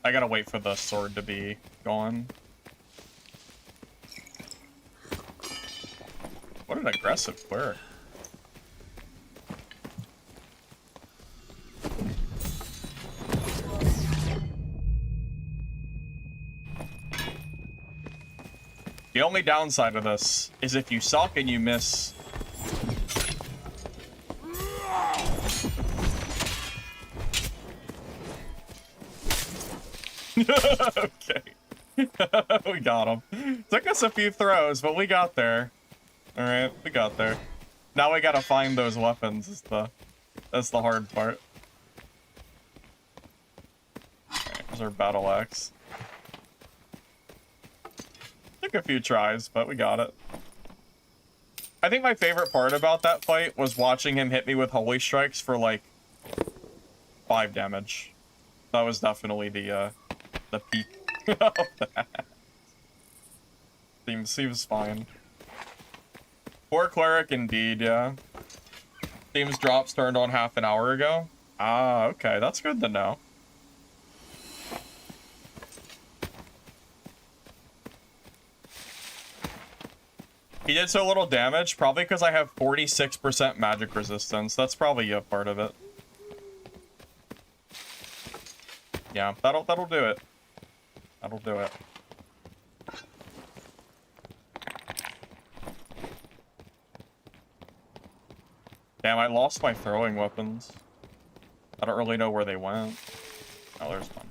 I gotta wait for the sword to be gone. What an aggressive cleric. The only downside of this is if you suck and you miss. Okay. We got him. Took us a few throws, but we got there. Alright, we got there. Now we gotta find those weapons. That's the hard part. Alright, here's our battle axe. Took a few tries, but we got it. I think my favorite part about that fight was watching him hit me with holy strikes for like 5 damage. That was definitely the peak of that. Seems fine. Poor cleric indeed, yeah. Seems drops turned on half an hour ago. Ah, okay, that's good to know. He did so little damage, probably because I have 46% magic resistance. That's probably a part of it. Yeah, that'll do it. That'll do it. Damn, I lost my throwing weapons. I don't really know where they went. Oh, there's one.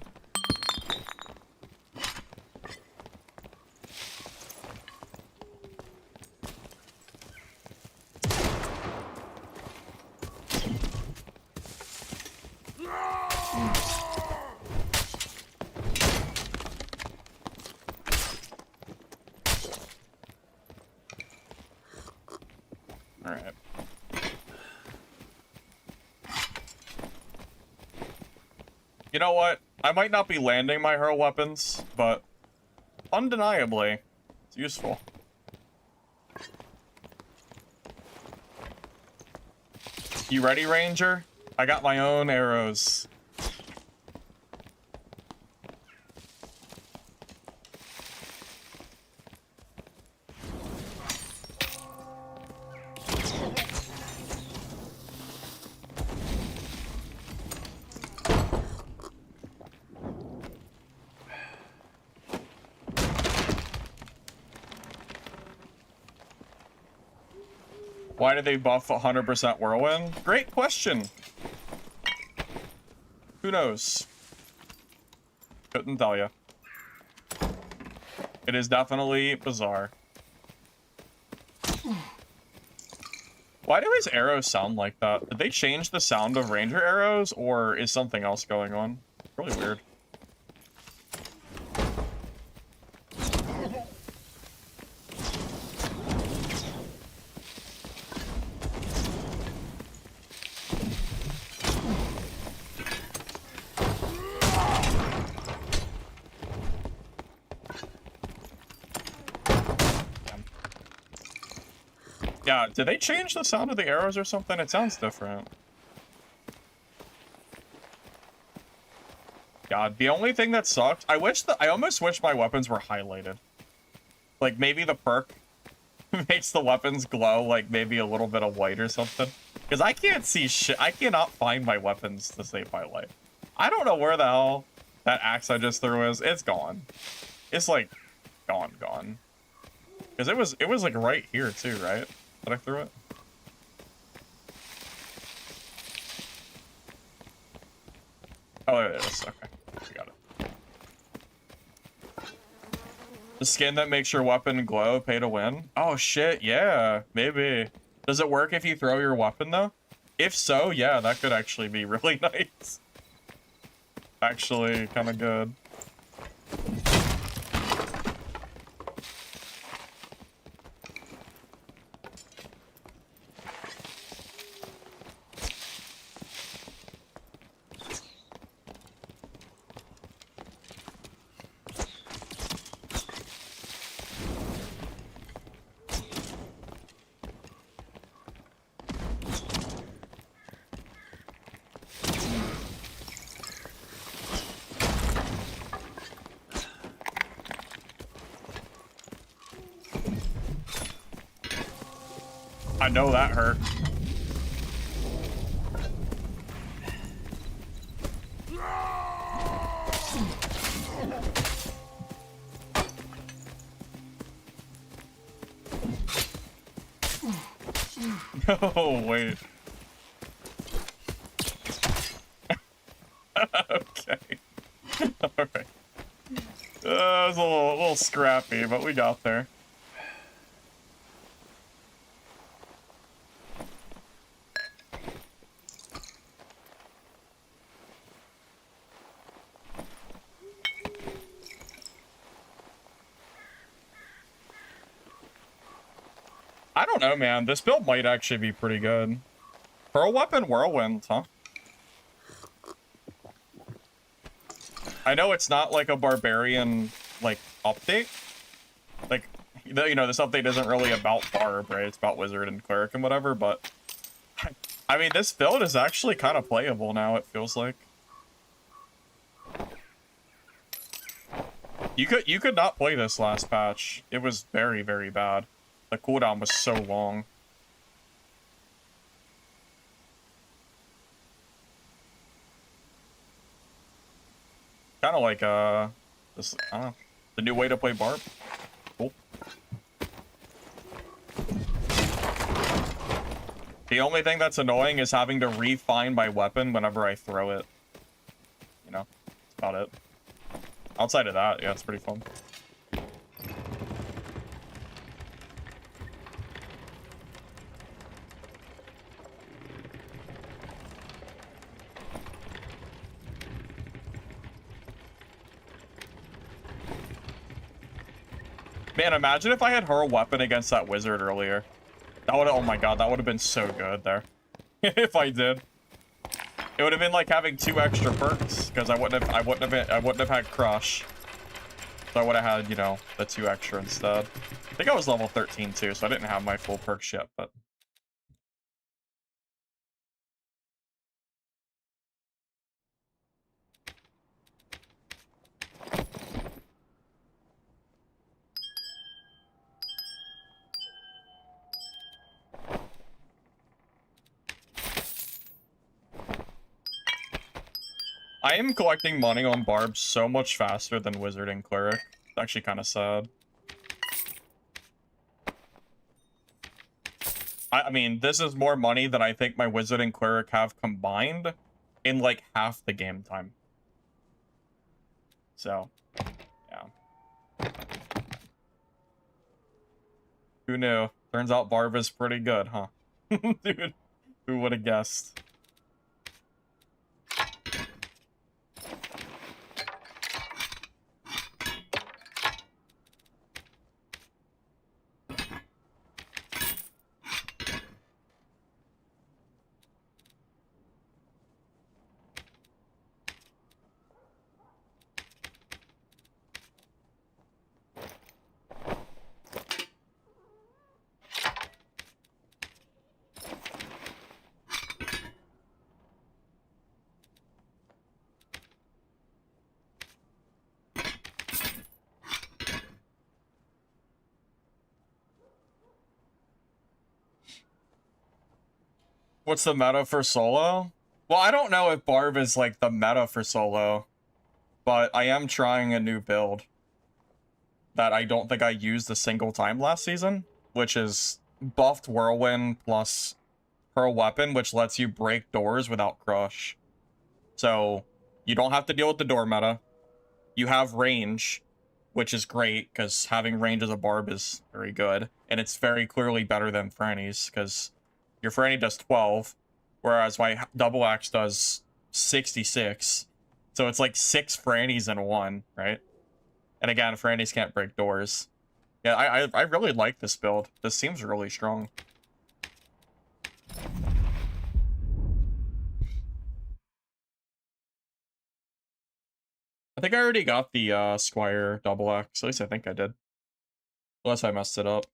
Alright. You know what? I might not be landing my hurl weapons, but undeniably, it's useful. You ready, Ranger? I got my own arrows. Why did they buff 100% Whirlwind? Great question. Who knows? Couldn't tell you. It is definitely bizarre. Why do his arrows sound like that? Did they change the sound of ranger arrows, or is something else going on? Really weird. Yeah, did they change the sound of the arrows or something? It sounds different. God, the only thing that sucked, I almost wish my weapons were highlighted. Like, maybe the perk makes the weapons glow, like, maybe a little bit of white or something. Because I can't see shit. I cannot find my weapons to save my life. I don't know where the hell that axe I just threw is. It's gone. It's, like, gone. Because it was, like, right here, too, right? That I threw it? Oh, there it is. Okay. We got it. The skin that makes your weapon glow, pay to win? Oh, shit. Yeah, maybe. Does it work if you throw your weapon, though? If so, yeah, that could actually be really nice. Actually, kind of good. I know that hurt. Oh, wait. Okay. Alright. It was a little scrappy, but we got there. I don't know, man. This build might actually be pretty good. For a weapon whirlwind, huh? I know it's not like a barbarian, like, update. Like, you know, this update isn't really about barb, right? It's about wizard and cleric and whatever, but... I mean, this build is actually kind of playable now, it feels like. You could not play this last patch. It was very, very bad. The cooldown was so long. Kind of like, this, I don't know, the new way to play barb. Cool. The only thing that's annoying is having to refine my weapon whenever I throw it. You know, that's about it. Outside of that, yeah, it's pretty fun. Man, imagine if I had hurl weapon against that wizard earlier. That would, oh my god, that would have been so good there. If I did. It would have been like having 2 extra perks, because I wouldn't have had crush. So I would have had, you know, the 2 extra instead. I think I was level 13 too, so I didn't have my full perks yet, but... I am collecting money on barbs so much faster than wizard and cleric. It's actually kind of sad. I mean, this is more money than I think my Wizard and Cleric have combined in like half the game time. So, yeah. Who knew? Turns out Barb is pretty good, huh? Dude, who would have guessed? What's the meta for solo? Well, I don't know if Barb is like the meta for solo, but I am trying a new build that I don't think I used a single time last season, which is buffed Whirlwind plus Pearl Weapon, which lets you break doors without crush. So you don't have to deal with the door meta. You have range, which is great, because having range as a Barb is very good. And it's very clearly better than Franny's, because your Franny does 12, whereas my double axe does 66. So it's like 6 Frannies in one, right? And again, Frannies can't break doors. Yeah, I really like this build. This seems really strong. I think I already got the Squire double axe. At least I think I did. Unless I messed it up.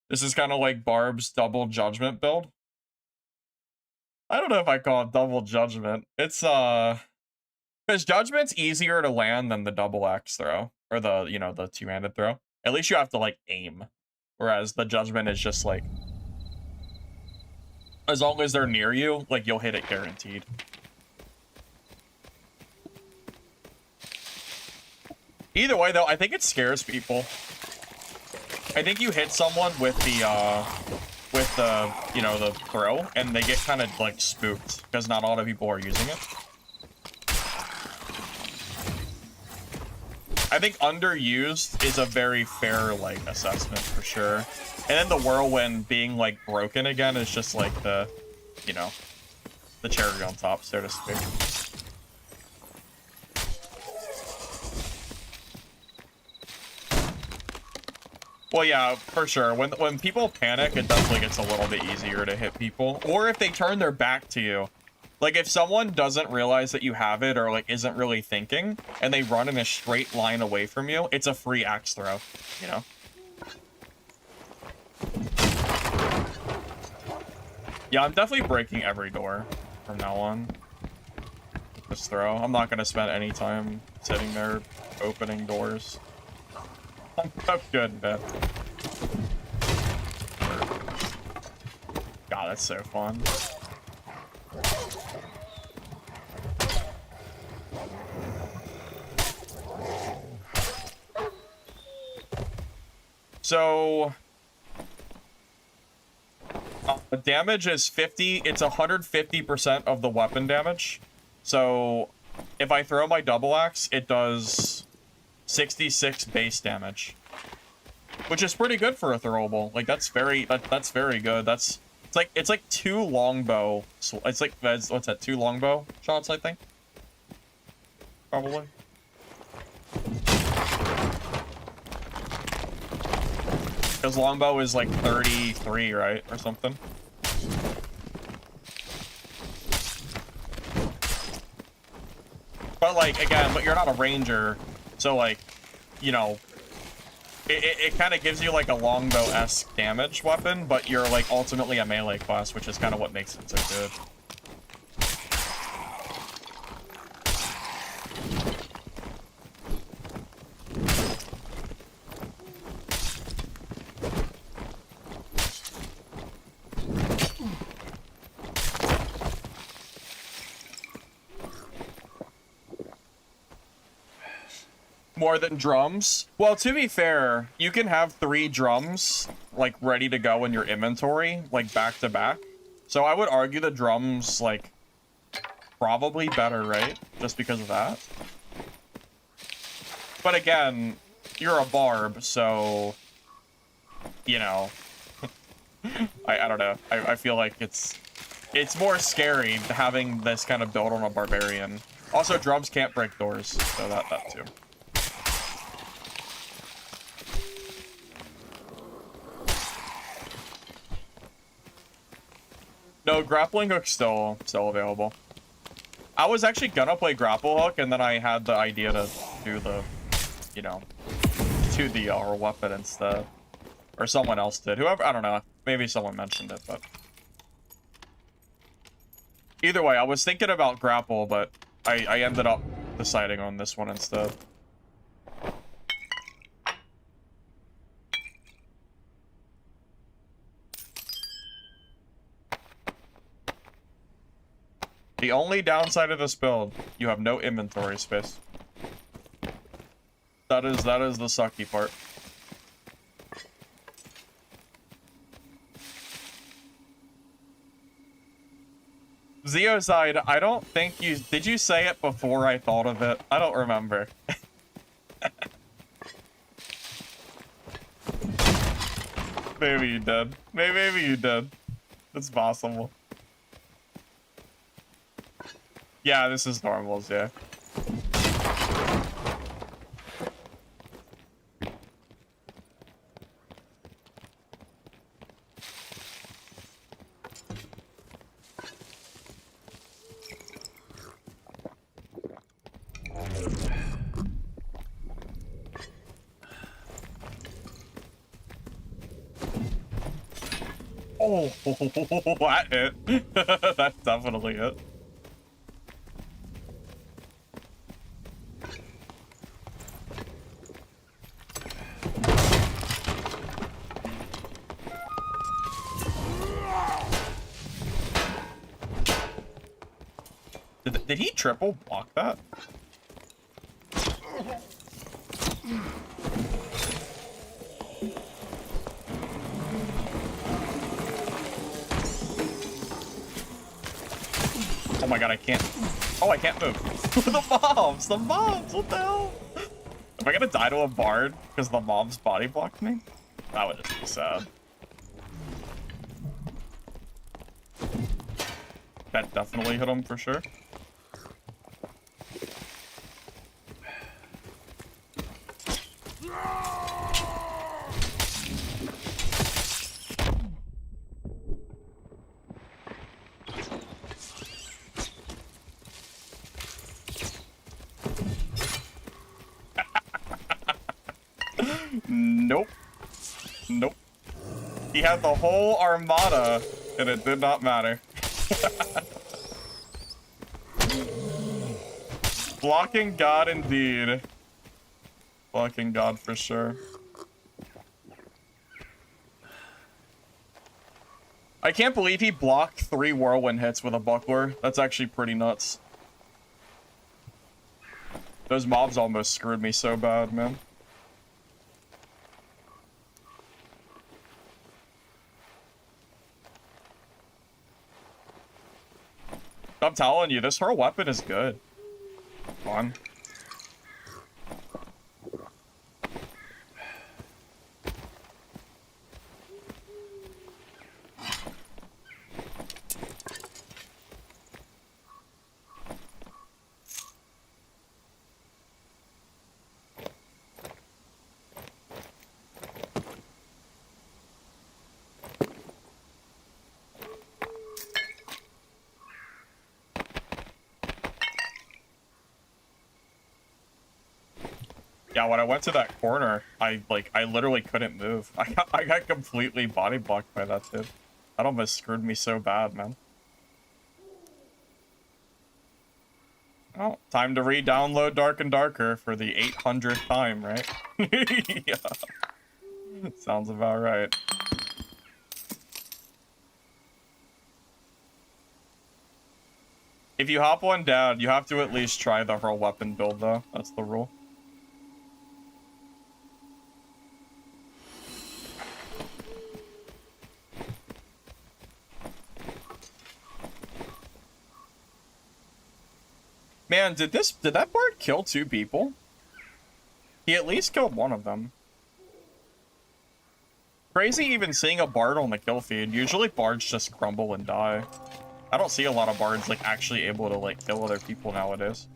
This is kind of like Barb's double judgment build. I don't know if I call it double judgment. It's because judgment's easier to land than the double axe throw, or the, you know, the two-handed throw. At least you have to like aim, whereas the judgment is just like, as long as they're near you, like you'll hit it guaranteed. Either way though, I think it scares people. I think you hit someone with the you know, the throw, and they get kind of like spooked because not a lot of people are using it. I think underused is a very fair like assessment for sure. And then the whirlwind being like broken again is just like the, you know, the cherry on top, so to speak. Well, yeah, for sure. When people panic, it definitely gets a little bit easier to hit people. Or if they turn their back to you. Like, if someone doesn't realize that you have it or, like, isn't really thinking, and they run in a straight line away from you, it's a free axe throw, you know? Yeah, I'm definitely breaking every door from now on. This throw. I'm not gonna spend any time sitting there opening doors. I'm good, man. God, that's so fun. So, the damage is 50. It's 150% of the weapon damage. So, if I throw my double axe, it does 66 base damage, which is pretty good for a throwable. Like that's very good. It's like 2 longbow. It's like, what's that? 2 longbow shots, I think. Probably. Because longbow is like 33, right, or something. But like again, but you're not a ranger. So, like, you know, it kind of gives you, like, a longbow-esque damage weapon, but you're, like, ultimately a melee class, which is kind of what makes it so good. More than drums? Well, to be fair, you can have 3 drums, like, ready to go in your inventory, like, back to back. So I would argue the drums, like, probably better, right? Just because of that. But again, you're a barb, so, you know, I don't know. I feel like it's more scary having this kind of build on a barbarian. Also, drums can't break doors, so that too. No, grappling hook's still available. I was actually gonna play grapple hook, and then I had the idea to do the, you know, do the R weapon instead. Or someone else did. Whoever, I don't know. Maybe someone mentioned it, but... Either way, I was thinking about grapple, but I ended up deciding on this one instead. The only downside of this build, you have no inventory space. That is the sucky part. Zeozide, I don't think you... Did you say it before I thought of it? I don't remember. Maybe you did. Maybe you did. It's possible. Yeah, this is normals, yeah. Oh, that hit. That's definitely it. Did he triple block that? Oh my god, I can't. Oh, I can't move. The mobs! The mobs! What the hell? Am I gonna die to a bard because the mobs body blocked me? That would just be sad. That definitely hit him for sure. Nope. Nope. He had the whole armada, and it did not matter. Blocking God indeed. Blocking God for sure. I can't believe he blocked 3 whirlwind hits with a buckler. That's actually pretty nuts. Those mobs almost screwed me so bad, man. I'm telling you, this her weapon is good. Fun. Yeah, when I went to that corner, I literally couldn't move. I got completely body blocked by that dude. That almost screwed me so bad, man. Oh, time to re-download Dark and Darker for the 800th time, right? Yeah. Sounds about right. If you hop one down, you have to at least try the hurl weapon build, though. That's the rule. Man, did that bard kill 2 people? He at least killed one of them. Crazy even seeing a bard on the kill feed. Usually bards just crumble and die. I don't see a lot of bards like actually able to like kill other people nowadays.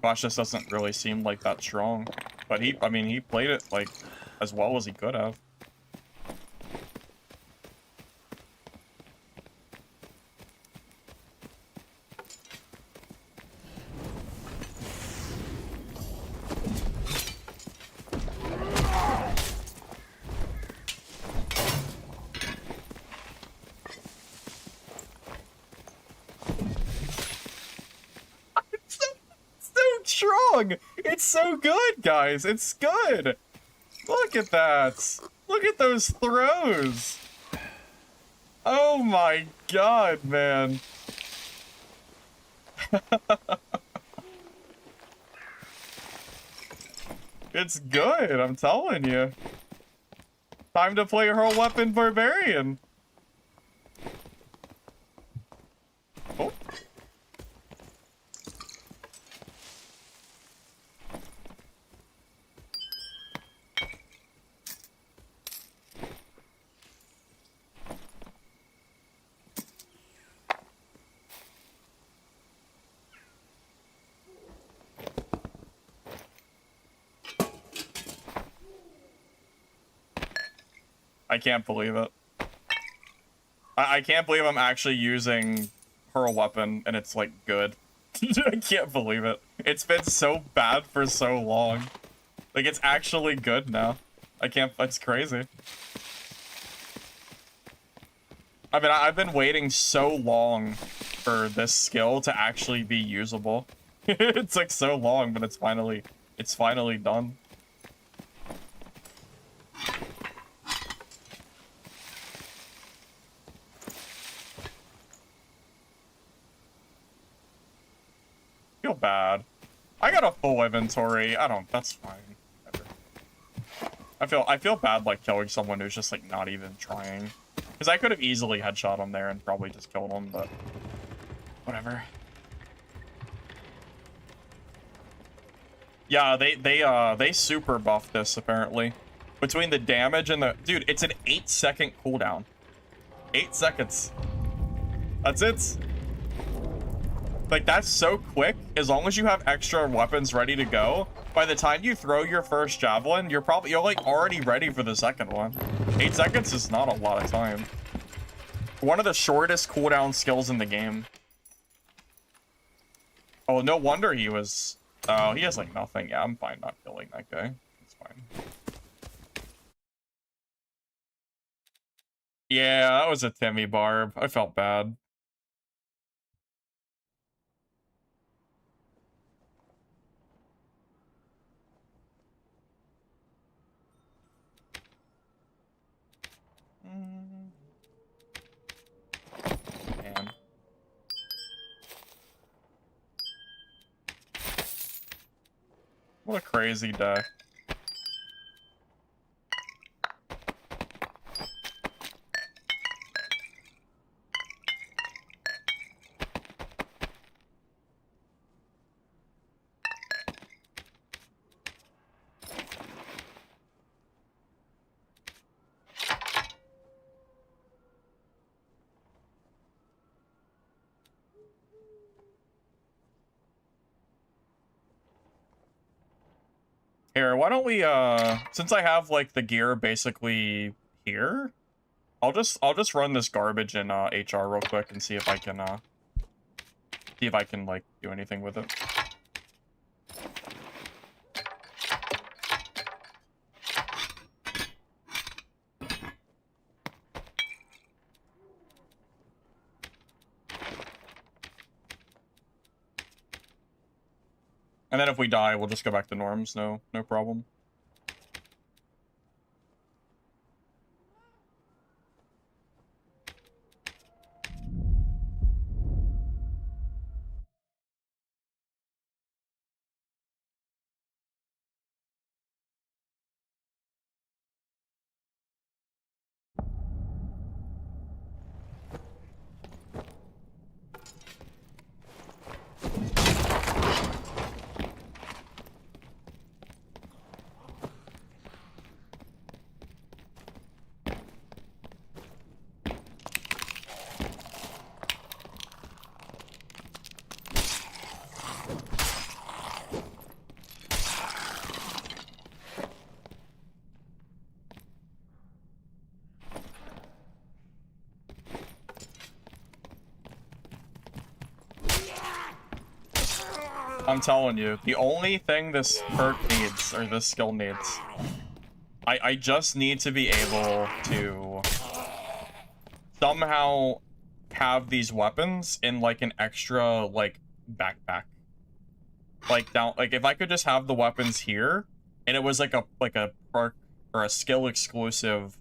Gosh, this doesn't really seem like that strong. But I mean, he played it like as well as he could have. Strong. It's so good, guys. It's good. Look at that. Look at those throws. Oh my god, man. It's good, I'm telling you. Time to play Hurl Weapon Barbarian. Oh. I can't believe it. I can't believe I'm actually using Hurl Weapon and it's like good. I can't believe it. It's been so bad for so long. Like it's actually good now. It's crazy. I mean, I've been waiting so long for this skill to actually be usable. It's like so long, but it's finally done. Feel bad. I got a full inventory. That's fine. Whatever. I feel bad like killing someone who's just like not even trying. Because I could have easily headshot him there and probably just killed him, but whatever. Yeah, they super buffed this apparently. Between the damage and the dude, it's an 8-second cooldown. 8 seconds. That's it. Like that's so quick. As long as you have extra weapons ready to go, by the time you throw your first javelin, you're like already ready for the second one. 8 seconds is not a lot of time. One of the shortest cooldown skills in the game. Oh, no wonder he was... Oh, he has like nothing. Yeah, I'm fine not killing that guy. It's fine. Yeah, that was a Timmy Barb. I felt bad. Man. What a crazy day. Here, why don't we since I have like the gear basically here, I'll just run this garbage in HR real quick and see if I can like do anything with it. And then if we die, we'll just go back to norms. No problem. I'm telling you, the only thing this perk needs, or this skill needs, I just need to be able to somehow have these weapons in like an extra like backpack. Like down, like if I could just have the weapons here and it was like a perk or a skill exclusive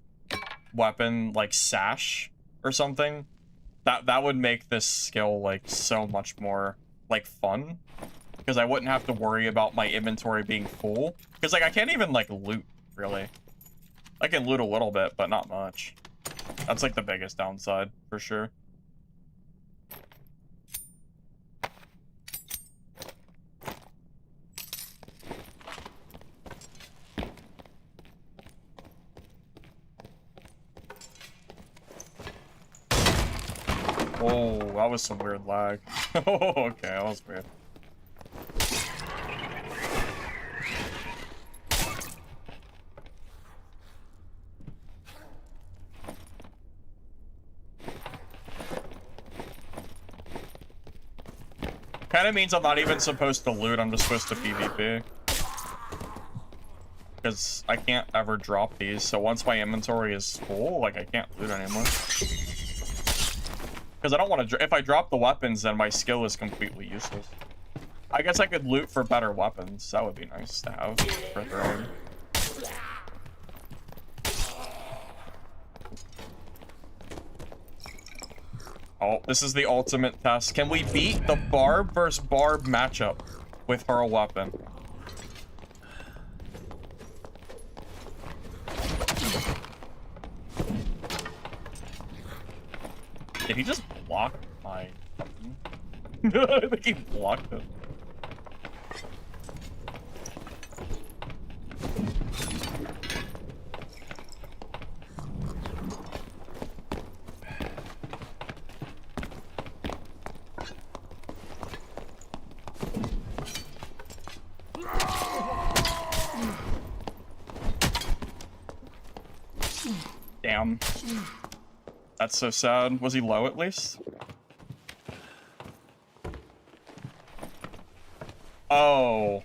weapon like sash or something, that would make this skill like so much more like fun, because I wouldn't have to worry about my inventory being full, because like I can't even like loot really. I can loot a little bit, but not much. That's like the biggest downside for sure. Oh, that was some weird lag. Oh, okay, that was weird. Kind of means I'm not even supposed to loot, I'm just supposed to PvP. Because I can't ever drop these, so once my inventory is full, like, I can't loot anymore. Because I don't want to... If I drop the weapons, then my skill is completely useless. I guess I could loot for better weapons. That would be nice to have for throwing. Oh, this is the ultimate test. Can we beat the Barb versus Barb matchup with her weapon? Did he just block my button? I think he blocked it. Damn. That's so sad. Was he low at least? Oh.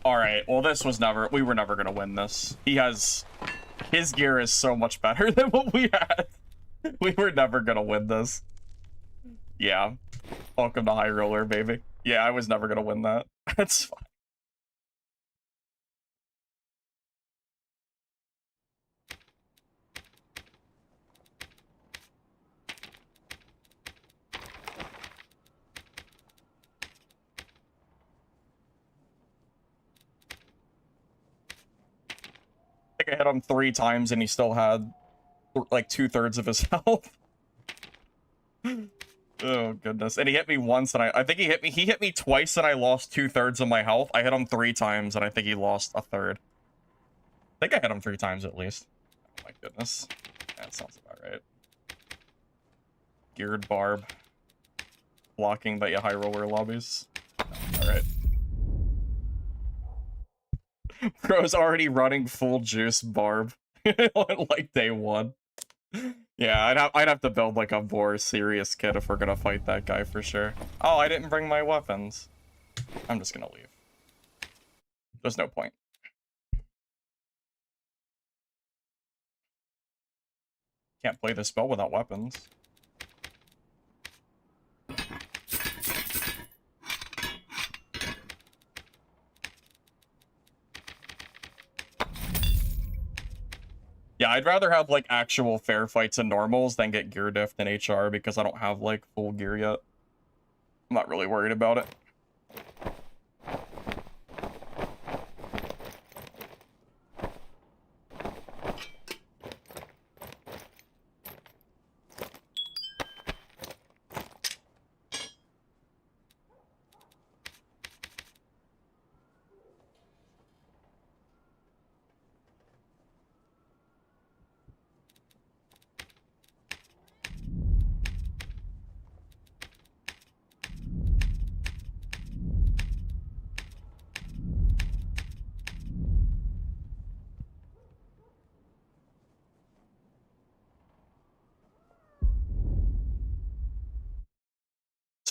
Alright, well this was never... We were never gonna win this. He has... His gear is so much better than what we had. We were never gonna win this. Yeah. Welcome to High Roller, baby. Yeah, I was never gonna win that. That's fine. I think I hit him 3 times and he still had like 2/3 of his health. Oh goodness. And he hit me once and I think he hit me twice and I lost 2/3 of my health. I hit him 3 times and I think he lost 1/3. I think I hit him 3 times at least. Oh my goodness. That sounds about right. Geared Barb. Blocking the high roller lobbies. Alright. Bro's already running full juice Barb on like day 1. Yeah, I'd have to build like a more serious kit if we're gonna fight that guy for sure. Oh, I didn't bring my weapons. I'm just gonna leave. There's no point. Can't play this spell without weapons. Yeah, I'd rather have like actual fair fights and normals than get gear diff in HR because I don't have like full gear yet. I'm not really worried about it.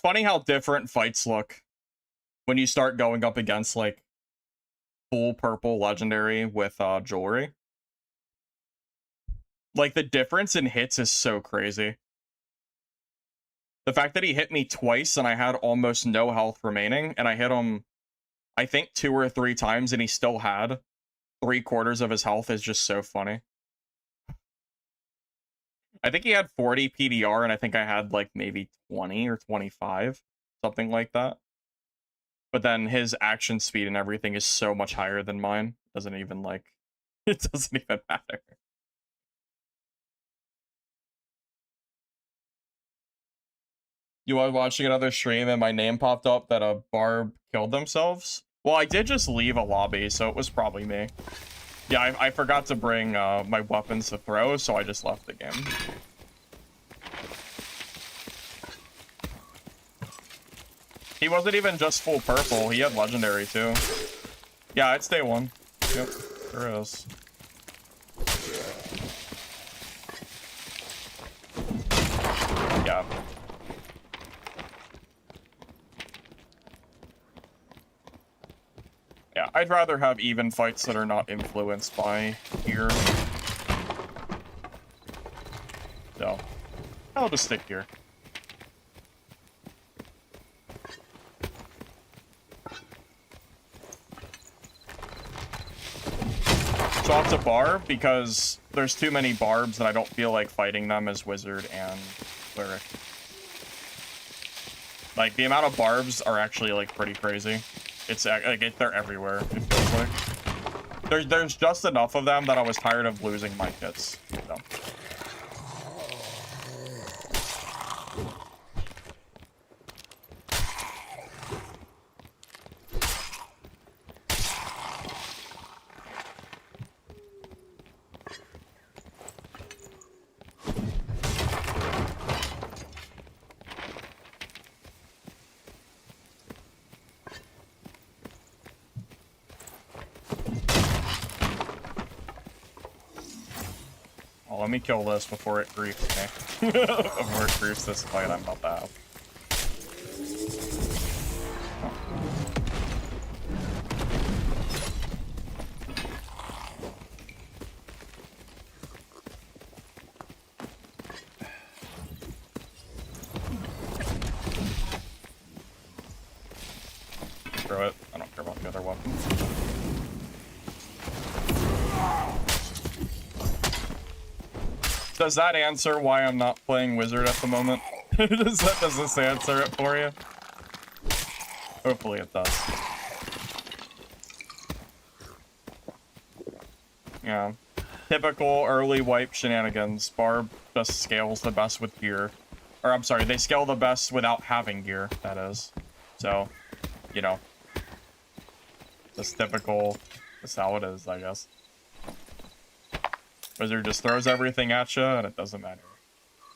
It's funny how different fights look when you start going up against like full purple legendary with jewelry. Like the difference in hits is so crazy. The fact that he hit me twice and I had almost no health remaining, and I hit him, I think 2 or 3 times, and he still had 3/4 of his health is just so funny. I think he had 40 PDR, and I think I had like maybe 20 or 25, something like that. But then his action speed and everything is so much higher than mine. Doesn't even like, it doesn't even matter. You are watching another stream and my name popped up that a barb killed themselves? Well, I did just leave a lobby, so it was probably me. Yeah, I forgot to bring my weapons to throw, so I just left the game. He wasn't even just full purple, he had legendary too. Yeah, it's day 1. Yep, there is. Yeah. Yeah, I'd rather have even fights that are not influenced by gear. So, I'll just stick here. So off to barb, because there's too many barbs and I don't feel like fighting them as wizard and cleric. Like, the amount of barbs are actually, like, pretty crazy. It's like they're everywhere, it feels like. There's just enough of them that I was tired of losing my kits. So. Let me kill this before it griefs me. Before it griefs this fight I'm about to have. Screw it. I don't care about the other weapons. Does that answer why I'm not playing wizard at the moment? does this answer it for you? Hopefully it does. Yeah. Typical early wipe shenanigans. Barb just scales the best with gear. Or, I'm sorry, they scale the best without having gear, that is. So, you know. Just typical. That's how it is, I guess. Wizard just throws everything at you, and it doesn't matter.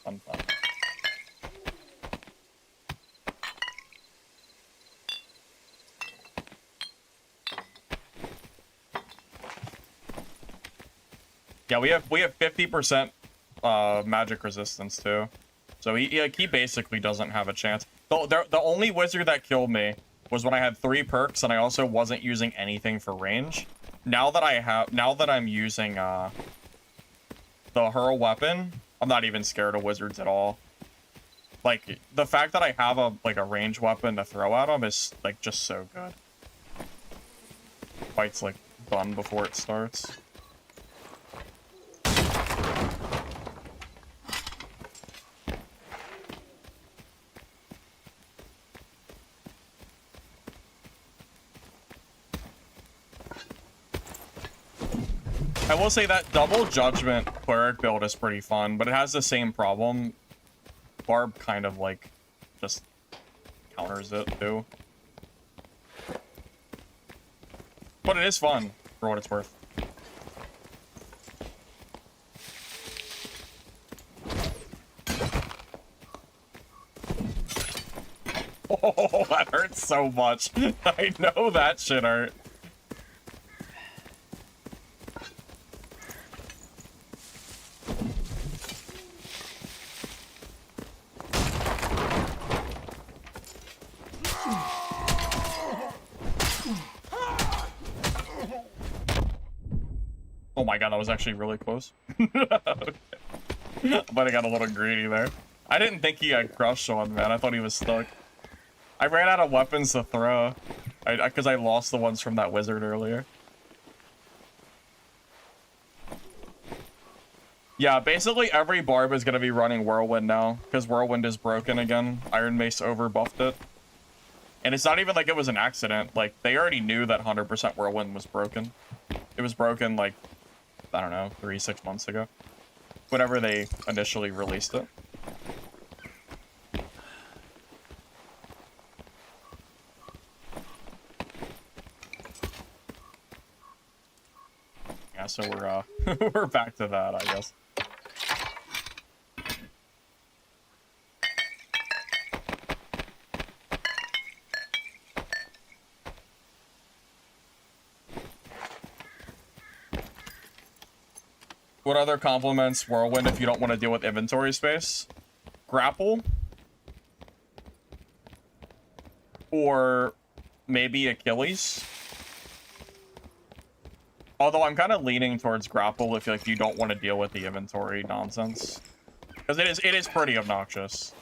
Fun. Yeah, we have 50% magic resistance too, so he basically doesn't have a chance. The only wizard that killed me was when I had 3 perks, and I also wasn't using anything for range. Now that I'm using the hurl weapon, I'm not even scared of wizards at all. Like, the fact that I have a range weapon to throw at them is like just so good. Fight's like done before it starts. I will say that double judgment cleric build is pretty fun, but it has the same problem. Barb kind of like just counters it too. But it is fun for what it's worth. Oh, that hurts so much. I know that shit hurt. Oh my god, that was actually really close. Okay. But I got a little greedy there. I didn't think he had crush on, man. I thought he was stuck. I ran out of weapons to throw. Because I lost the ones from that wizard earlier. Yeah, basically every barb is going to be running Whirlwind now. Because Whirlwind is broken again. Iron Mace overbuffed it. And it's not even like it was an accident. Like, they already knew that 100% Whirlwind was broken. It was broken, like, I don't know, 6 months ago. Whenever they initially released it. Yeah, so we're we're back to that, I guess. What other compliments Whirlwind if you don't want to deal with inventory space? Grapple? Or maybe Achilles? Although I'm kind of leaning towards grapple if like you don't want to deal with the inventory nonsense. Because it is pretty obnoxious.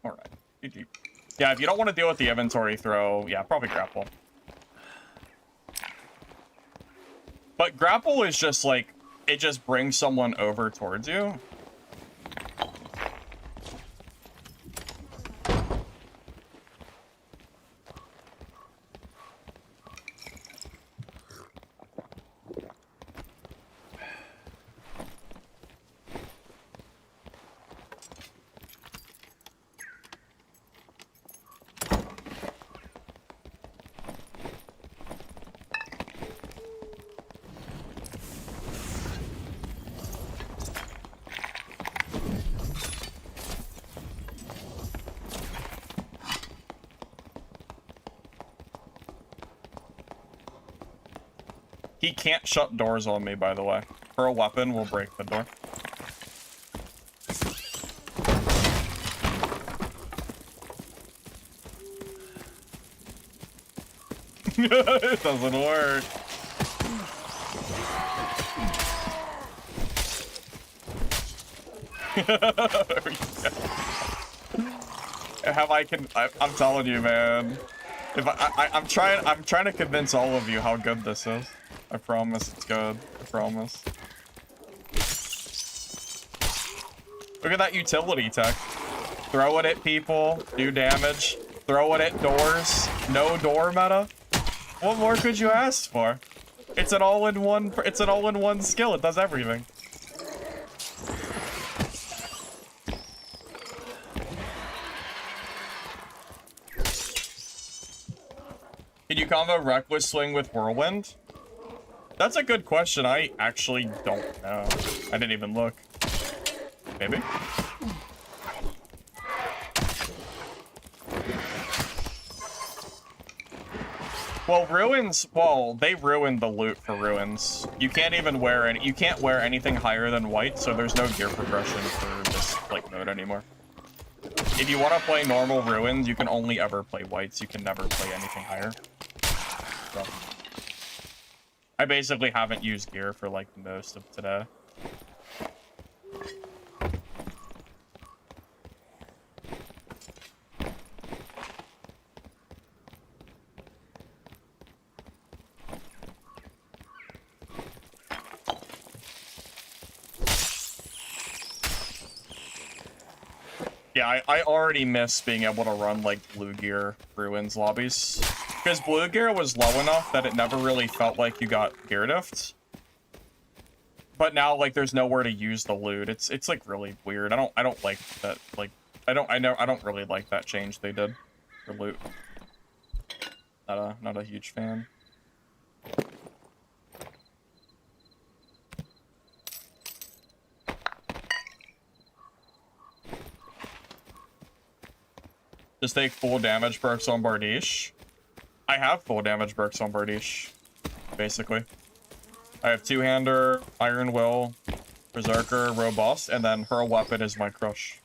Alright. GG. Yeah, if you don't want to deal with the inventory throw, yeah, probably grapple. But grapple is just like, it just brings someone over towards you. He can't shut doors on me, by the way. For a weapon, we'll break the door. It doesn't work. I'm telling you, man. If I'm trying to convince all of you how good this is. I promise it's good. I promise. Look at that utility tech. Throw it at people, do damage. Throw it at doors. No door meta. What more could you ask for? It's an all-in-one skill. It does everything. Can you combo Reckless Swing with Whirlwind? That's a good question. I actually don't know. I didn't even look. Maybe? Well, Ruins, well, they ruined the loot for Ruins. You can't even wear any, you can't wear anything higher than white, so there's no gear progression for this, like, mode anymore. If you want to play normal Ruins, you can only ever play whites. You can never play anything higher. So. I basically haven't used gear for, like, most of today. Yeah, I already miss being able to run, like, blue gear Ruins lobbies. Because blue gear was low enough that it never really felt like you got gear diffed. But now, like, there's nowhere to use the loot. It's like really weird. I don't like that, like, I don't really like that change they did for loot. Not a huge fan. Just take full damage perks on Bardiche. I have full damage perks on Bardiche, basically. I have two-hander, Iron Will, Berserker, Robust, and then her weapon is my crush.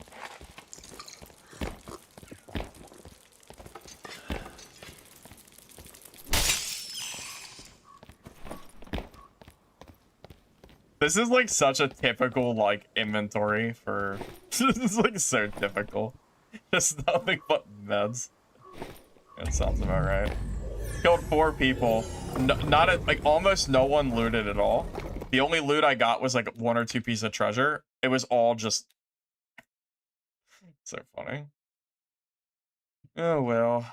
This is like such a typical like inventory for this is like so typical. Just nothing but meds. That sounds about right. Killed 4 people. No, not at, like almost no one looted at all. The only loot I got was like 1 or 2 pieces of treasure. It was all just so funny. Oh well.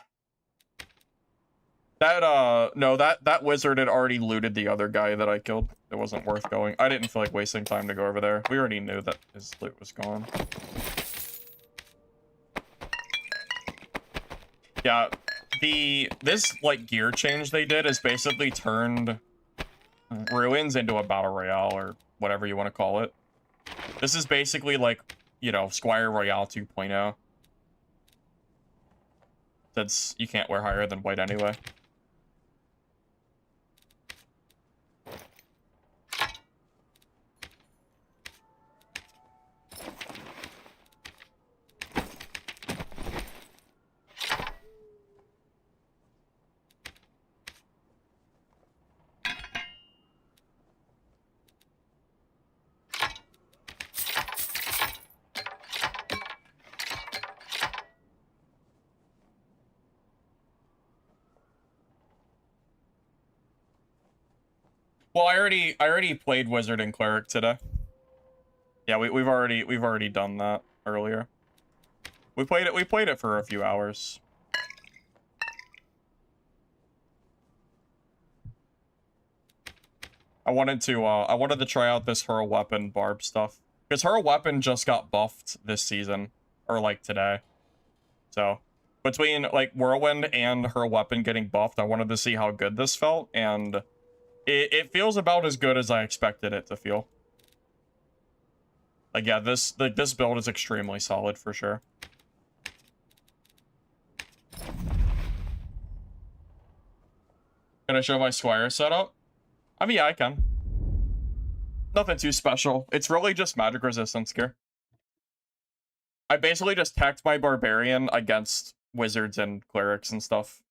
That no, that wizard had already looted the other guy that I killed. It wasn't worth going. I didn't feel like wasting time to go over there. We already knew that his loot was gone. Yeah, this like gear change they did is basically turned ruins into a battle royale or whatever you want to call it. This is basically like, you know, Squire Royale 2.0. Since you can't wear higher than white anyway. Well, I already played Wizard and Cleric today. Yeah, we've already done that earlier. We played it for a few hours. I wanted to try out this her weapon barb stuff. Because her weapon just got buffed this season. Or like today. So between like Whirlwind and her weapon getting buffed, I wanted to see how good this felt, and it feels about as good as I expected it to feel. Like, yeah, this build is extremely solid for sure. Can I show my Squire setup? I mean, yeah, I can. Nothing too special. It's really just magic resistance gear. I basically just tacked my Barbarian against wizards and clerics and stuff.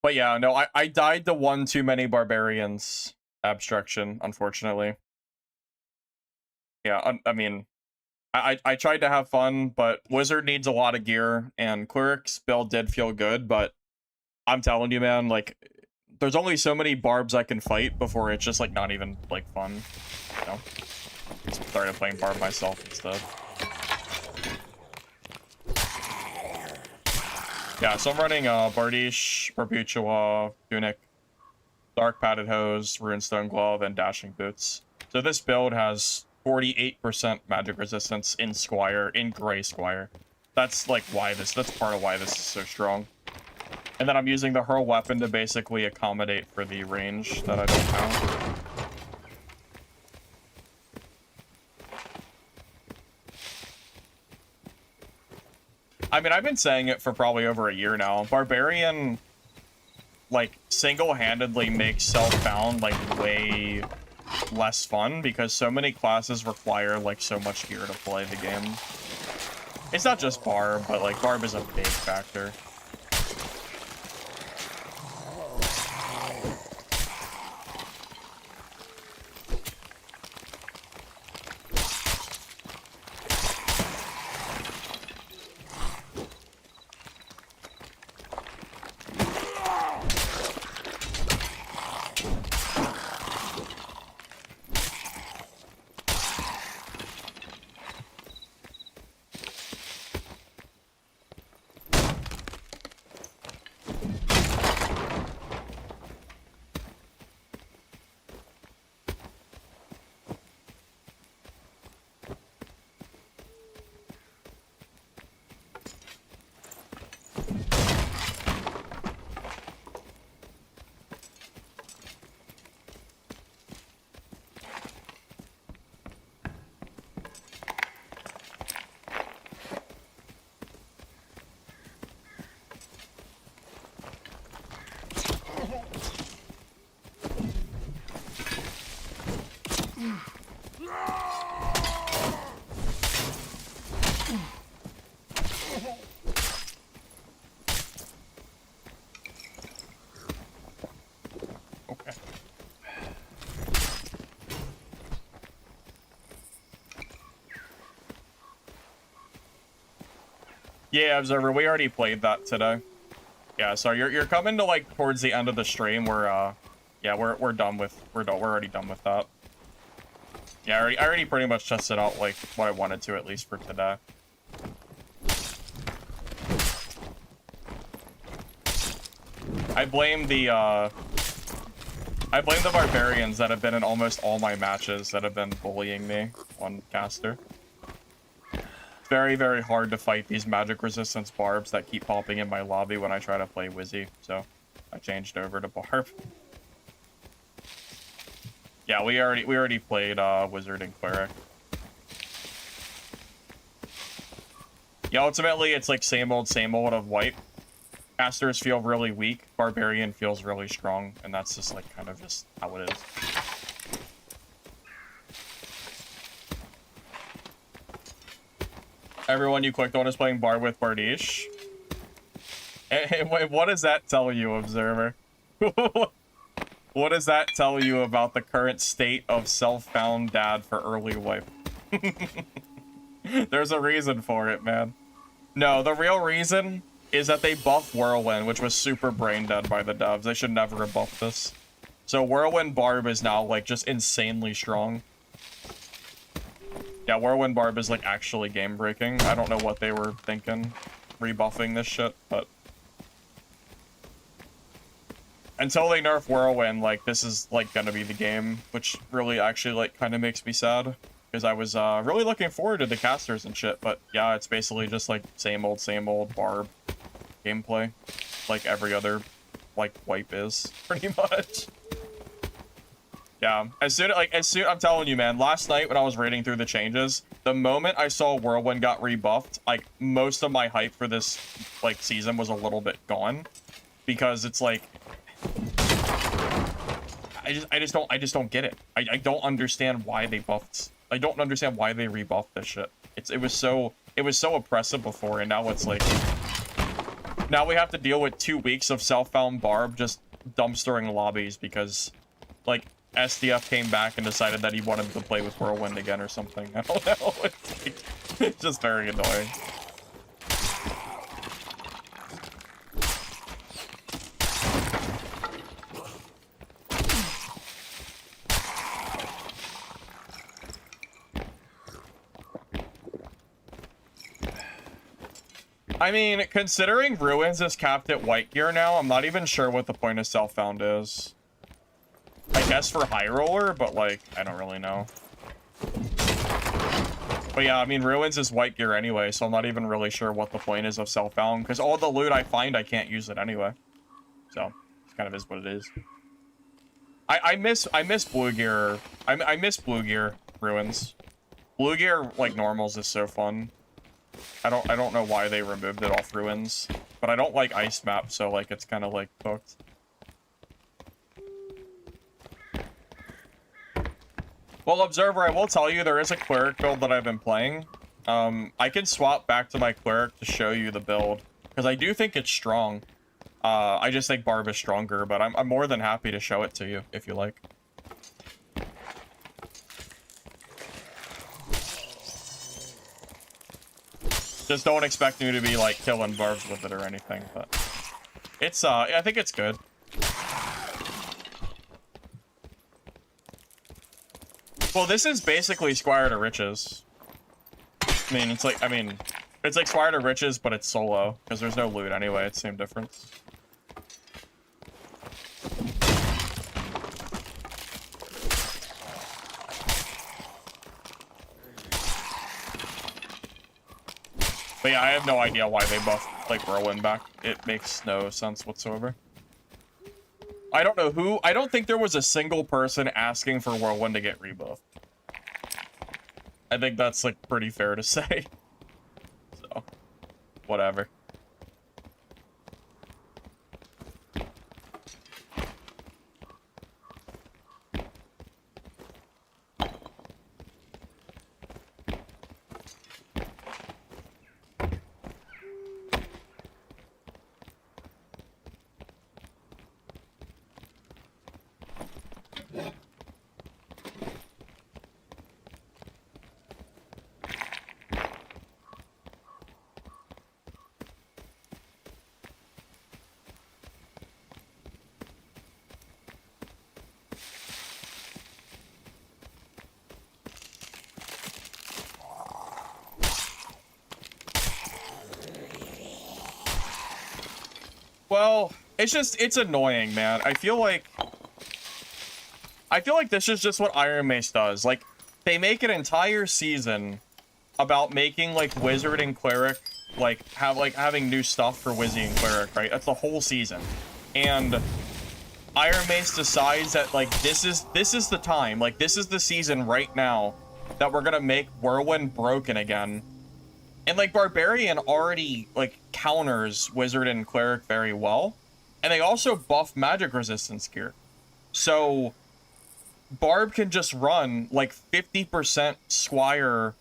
But yeah, no, I died to one too many barbarians abstraction, unfortunately. Yeah, I mean, I tried to have fun, but wizard needs a lot of gear, and cleric's build did feel good, but I'm telling you, man, like, there's only so many barbs I can fight before it's just, like, not even, like, fun, you know? Started playing barb myself instead. Yeah, so I'm running Bardiche, Perpetua, Tunic, Dark Padded Hose, Runestone Glove, and Dashing Boots. So this build has 48% magic resistance in Squire, in Gray Squire. That's like why that's part of why this is so strong. And then I'm using the Hurl weapon to basically accommodate for the range that I don't have. I mean, I've been saying it for probably over a year now. Barbarian, like, single-handedly makes self-bound, like, way less fun because so many classes require, like, so much gear to play the game. It's not just Barb, but, like, Barb is a big factor. Okay. Yeah, Observer, we already played that today. Yeah, so you're coming to like towards the end of the stream where yeah, we're done with we're already done with that. Yeah, I already pretty much tested out like what I wanted to at least for today. I blame the barbarians that have been in almost all my matches that have been bullying me on caster. It's very, very hard to fight these magic resistance barbs that keep popping in my lobby when I try to play Wizzy, so I changed over to barb. Yeah, we already played Wizard and Cleric. Yeah, ultimately it's like same old of wipe. Casters feel really weak, Barbarian feels really strong, and that's just like kind of just how it is. Everyone you clicked on is playing Bard with Bardiche. Hey, wait, what does that tell you, Observer? What does that tell you about the current state of self-found dad for early wipe? There's a reason for it, man. No, the real reason is that they buffed Whirlwind, which was super brain dead by the devs. They should never have buffed this. So Whirlwind Barb is now, like, just insanely strong. Yeah, Whirlwind Barb is, like, actually game-breaking. I don't know what they were thinking, rebuffing this shit, but... Until they nerf Whirlwind, like, this is, like, gonna be the game, which really actually, like, kind of makes me sad. Because I was, really looking forward to the casters and shit, but, yeah, it's basically just, like, same old Barb gameplay. Like every other, like, wipe is, pretty much. Yeah, I'm telling you, man, last night when I was reading through the changes, the moment I saw Whirlwind got rebuffed, like, most of my hype for this, like, season was a little bit gone. Because it's like... I just don't get it. I don't understand why they buffed... I don't understand why they rebuffed this shit. It was so oppressive before, and now it's like... Now we have to deal with 2 weeks of self-found Barb just dumpstering lobbies because, like, SDF came back and decided that he wanted to play with Whirlwind again or something. I don't know. It's just very annoying. I mean, considering Ruins is capped at white gear now, I'm not even sure what the point of self-found is. I guess for high roller, but, like, I don't really know. But yeah, I mean, Ruins is white gear anyway, so I'm not even really sure what the point is of self-found, because all the loot I find, I can't use it anyway. So, it kind of is what it is. I miss blue gear. I miss blue gear Ruins. Blue gear, like, normals is so fun. I don't know why they removed it off Ruins, but I don't like ice map, so, like, it's kind of, like, cooked. Well, Observer, I will tell you, there is a Cleric build that I've been playing. I can swap back to my Cleric to show you the build, because I do think it's strong. I just think Barb is stronger, but I'm more than happy to show it to you, if you like. Just don't expect me to be, like, killing Barbs with it or anything, but... It's, I think it's good. Well, this is basically Squire to Riches. I mean, it's like Squire to Riches, but it's solo, because there's no loot anyway, it's the same difference. But yeah, I have no idea why they buffed, like, Whirlwind back. It makes no sense whatsoever. I don't know who... I don't think there was a single person asking for Whirlwind to get rebuffed. I think that's, like, pretty fair to say. So, whatever. Well, it's annoying, man. I feel like this is just what Iron Mace does. Like, they make an entire season about making, like, Wizard and Cleric, like, having new stuff for Wizzy and Cleric, right? That's the whole season. And Iron Mace decides that, like, this is the time, like, this is the season right now that we're gonna make Whirlwind broken again. And, like, Barbarian already, like, counters Wizard and Cleric very well. And they also buff magic resistance gear. So Barb can just run, like, 50% Squire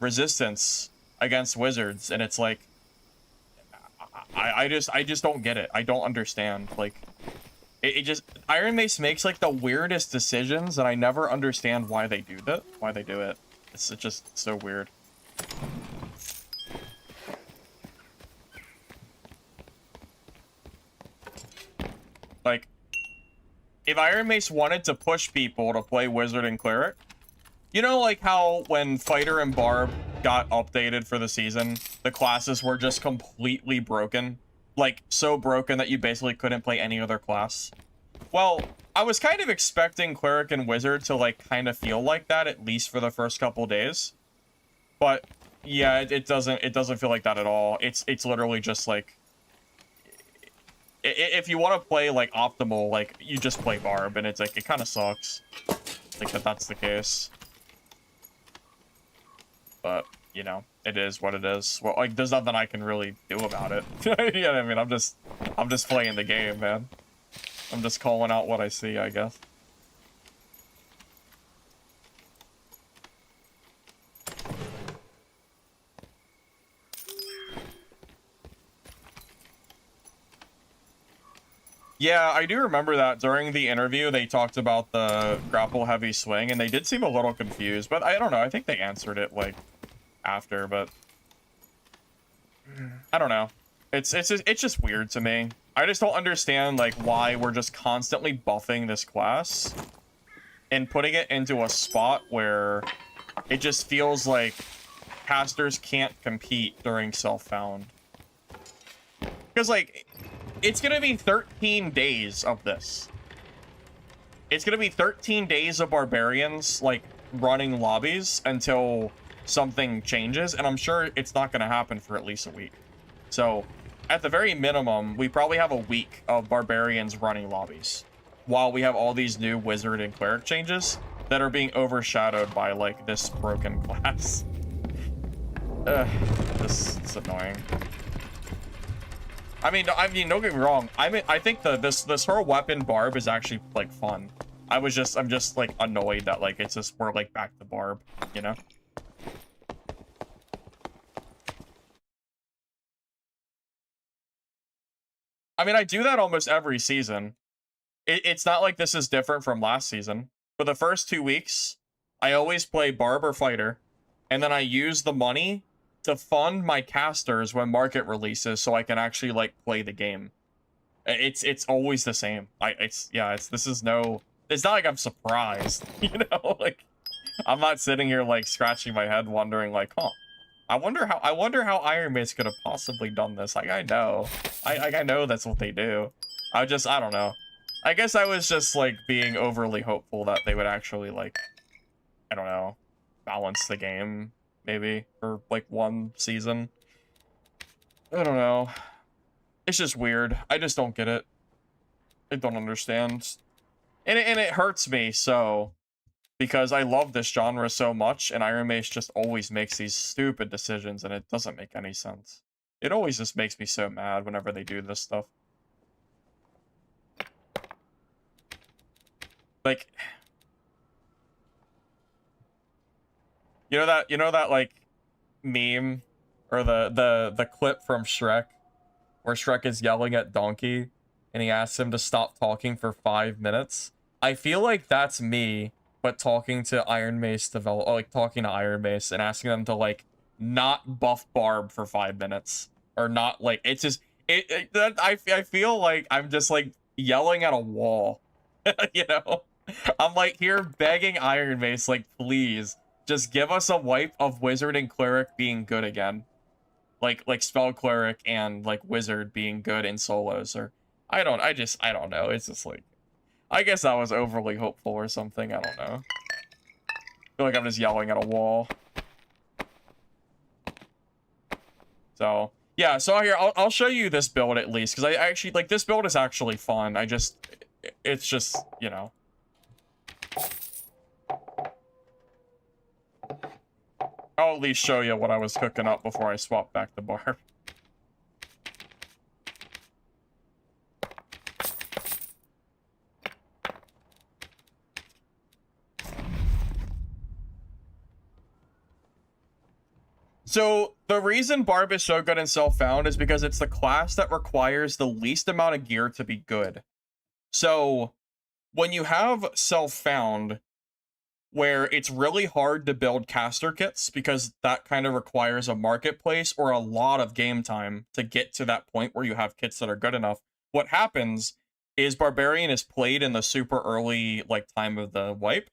resistance against Wizards. And it's like, I just don't get it. I don't understand. Like, it just, Iron Mace makes, like, the weirdest decisions, and I never understand why they do that. Why they do it. It's just so weird. Like, if Iron Mace wanted to push people to play Wizard and Cleric, you know, like how when Fighter and Barb got updated for the season, the classes were just completely broken? Like, so broken that you basically couldn't play any other class? Well, I was kind of expecting Cleric and Wizard to, like, kind of feel like that, at least for the first couple days. But, yeah, it doesn't feel like that at all. It's literally just, like, if you want to play, like, optimal, like, you just play Barb, and it's, like, it kind of sucks. Like, that's the case. But, you know, it is what it is. Well, like, there's nothing I can really do about it. You know what I mean? I'm just playing the game, man. I'm just calling out what I see, I guess. Yeah, I do remember that during the interview, they talked about the grapple heavy swing, and they did seem a little confused, but I don't know. I think they answered it, like, after, but I don't know. It's just weird to me. I just don't understand, like, why we're just constantly buffing this class and putting it into a spot where it just feels like casters can't compete during self-found. Because, like, it's gonna be 13 days of this. It's gonna be 13 days of Barbarians, like, running lobbies until something changes, and I'm sure it's not gonna happen for at least a week. So, at the very minimum, we probably have a week of Barbarians running lobbies, while we have all these new Wizard and Cleric changes that are being overshadowed by, like, this broken class. This is annoying. I mean, don't get me wrong. I think this whole weapon Barb is actually, like, fun. I'm just like annoyed that, like, it's just we're like back to Barb, you know? I mean, I do that almost every season. It's not like this is different from last season. For the first 2 weeks, I always play Barb or Fighter, and then I use the money to fund my casters when market releases so I can actually, like, play the game. It's always the same. It's not like I'm surprised, you know? Like, I'm not sitting here, like, scratching my head wondering, like, huh, I wonder how Iron Mace could have possibly done this. Like, I know. I know that's what they do. I don't know. I guess I was just, like, being overly hopeful that they would actually, like, I don't know, balance the game, maybe, for, like, one season. I don't know. It's just weird. I just don't get it. I don't understand. And it hurts me so, because I love this genre so much, and Iron Mace just always makes these stupid decisions, and it doesn't make any sense. It always just makes me so mad whenever they do this stuff. Like, you know that like meme or the clip from Shrek where Shrek is yelling at Donkey and he asks him to stop talking for 5 minutes? I feel like that's me, but talking to Iron Mace talking to Iron Mace and asking them to, like, not buff Barb for 5 minutes, or not, like, it's just I feel like I'm just, like, yelling at a wall. You know, I'm, like, here begging Iron Mace, like, please just give us a wipe of Wizard and Cleric being good again, like Spell Cleric and, like, Wizard being good in solos, or I don't know. It's just like, I guess I was overly hopeful or something. I don't know. I feel like I'm just yelling at a wall. So, yeah, so here, I'll show you this build at least, because I actually, like, this build is actually fun. It's just, you know. I'll at least show you what I was cooking up before I swap back the barb. So, the reason Barb is so good in Self-Found is because it's the class that requires the least amount of gear to be good. So, when you have Self-Found, where it's really hard to build caster kits because that kind of requires a marketplace or a lot of game time to get to that point where you have kits that are good enough, what happens is Barbarian is played in the super early, like, time of the wipe,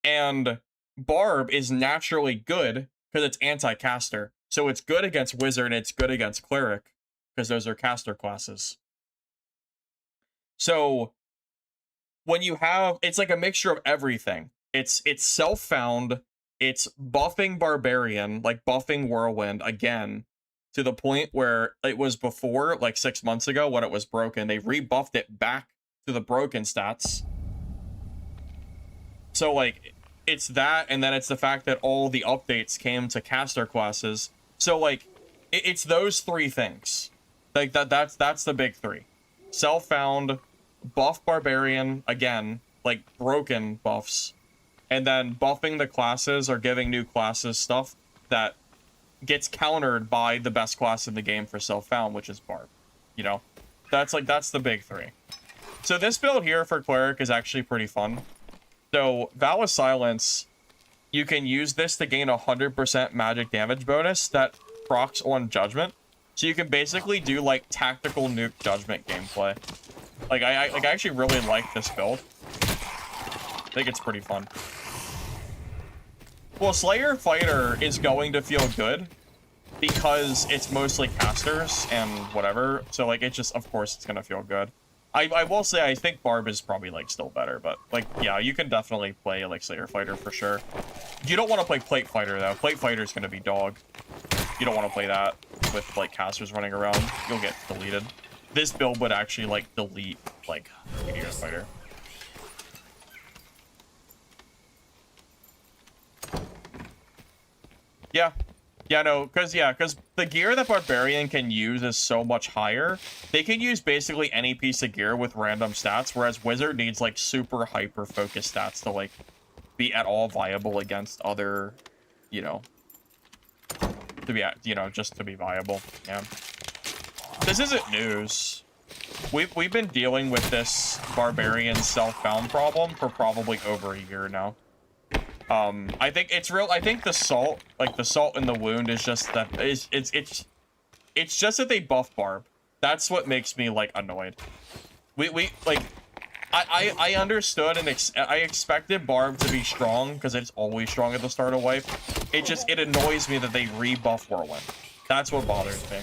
and Barb is naturally good because it's anti-caster. So it's good against Wizard and it's good against Cleric because those are caster classes. So when you have, it's like a mixture of everything. It's Self-Found, it's buffing Barbarian, like buffing Whirlwind again, to the point where it was before, like 6 months ago when it was broken. They rebuffed it back to the broken stats. So like, it's that, and then it's the fact that all the updates came to caster classes. So like, it's those three things. Like that's the big three. Self-Found, buff Barbarian again, like broken buffs, and then buffing the classes or giving new classes stuff that gets countered by the best class in the game for Self-Found, which is Barb. You know, that's the big three. So this build here for Cleric is actually pretty fun. So, Vow of Silence, you can use this to gain 100% magic damage bonus that procs on Judgment. So you can basically do, like, tactical nuke Judgment gameplay. Like, I actually really like this build. I think it's pretty fun. Well, Slayer Fighter is going to feel good because it's mostly casters and whatever. So, like, it just, of course, it's going to feel good. I will say, I think Barb is probably, like, still better, but, like, yeah, you can definitely play, like, Slayer Fighter for sure. You don't want to play Plate Fighter, though. Plate Fighter is going to be dog. You don't want to play that with, like, casters running around. You'll get deleted. This build would actually, like, delete, like, Meteor Fighter. Yeah. Yeah, no, because the gear that Barbarian can use is so much higher. They can use basically any piece of gear with random stats, whereas Wizard needs, like, super hyper-focused stats to, like, be at all viable against other, you know, to be, you know, just to be viable. Yeah. This isn't news. We've been dealing with this Barbarian Self-Found problem for probably over a year now. I think it's real. I think the salt, like the salt in the wound, is just that it's just that they buff Barb. That's what makes me, like, annoyed. We like, I understood and I expected Barb to be strong because it's always strong at the start of wipe. It annoys me that they rebuff Whirlwind. That's what bothers me.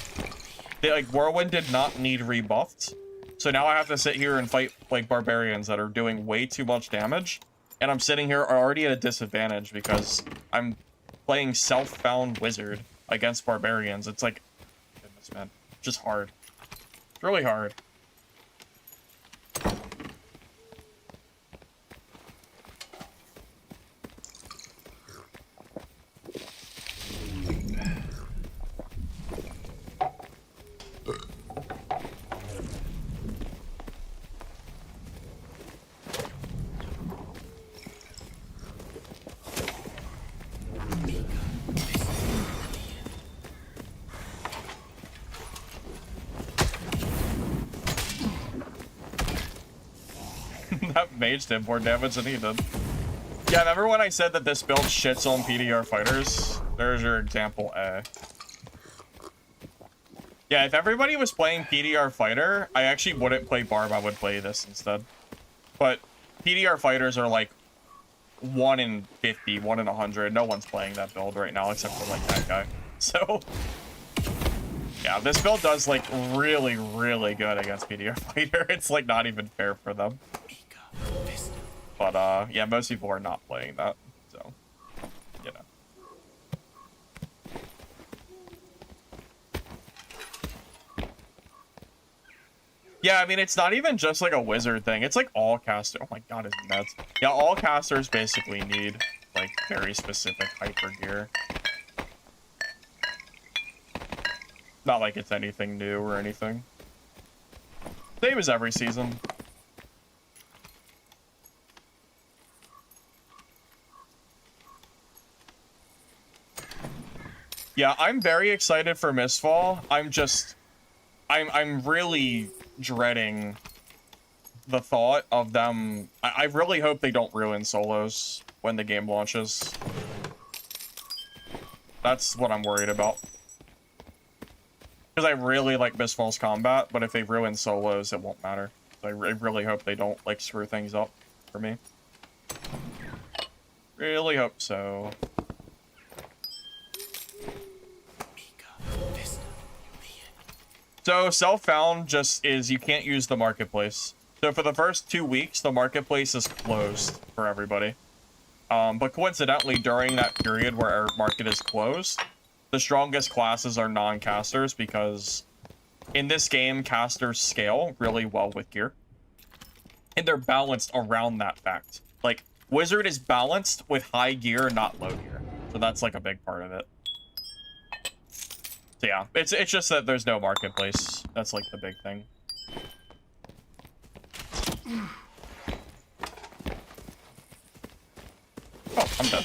Like, Whirlwind did not need rebuffed, so now I have to sit here and fight, like, Barbarians that are doing way too much damage. And I'm sitting here already at a disadvantage because I'm playing Self-Found Wizard against Barbarians. It's like, goodness, man, just hard. It's really hard. That mage did more damage than he did. Yeah, remember when I said that this build shits on PDR fighters? There's your example A. Yeah, if everybody was playing PDR fighter, I actually wouldn't play Barb, I would play this instead. But PDR fighters are like 1 in 50, 1 in 100. No one's playing that build right now except for, like, that guy. So, yeah. Yeah, this build does like really, really good against Meteor Fighter. It's like not even fair for them. But yeah, most people are not playing that, so you know. Yeah, I mean it's not even just like a wizard thing. It's like all casters. Oh my god, it's nuts. Yeah, all casters basically need like very specific hyper gear. Not like it's anything new or anything. Same as every season. Yeah, I'm very excited for Mistfall. I'm really dreading the thought of them. I really hope they don't ruin solos when the game launches. That's what I'm worried about. Because I really like Mistfall's combat, but if they ruin solos, it won't matter. So I really hope they don't, like, screw things up for me. Really hope so. So, self-found just is you can't use the marketplace. So for the first 2 weeks, the marketplace is closed for everybody. But coincidentally, during that period where our market is closed, the strongest classes are non-casters because in this game, casters scale really well with gear. And they're balanced around that fact. Like, Wizard is balanced with high gear, not low gear. So that's like a big part of it. So yeah, it's just that there's no marketplace. That's like the big thing. Oh, I'm dead.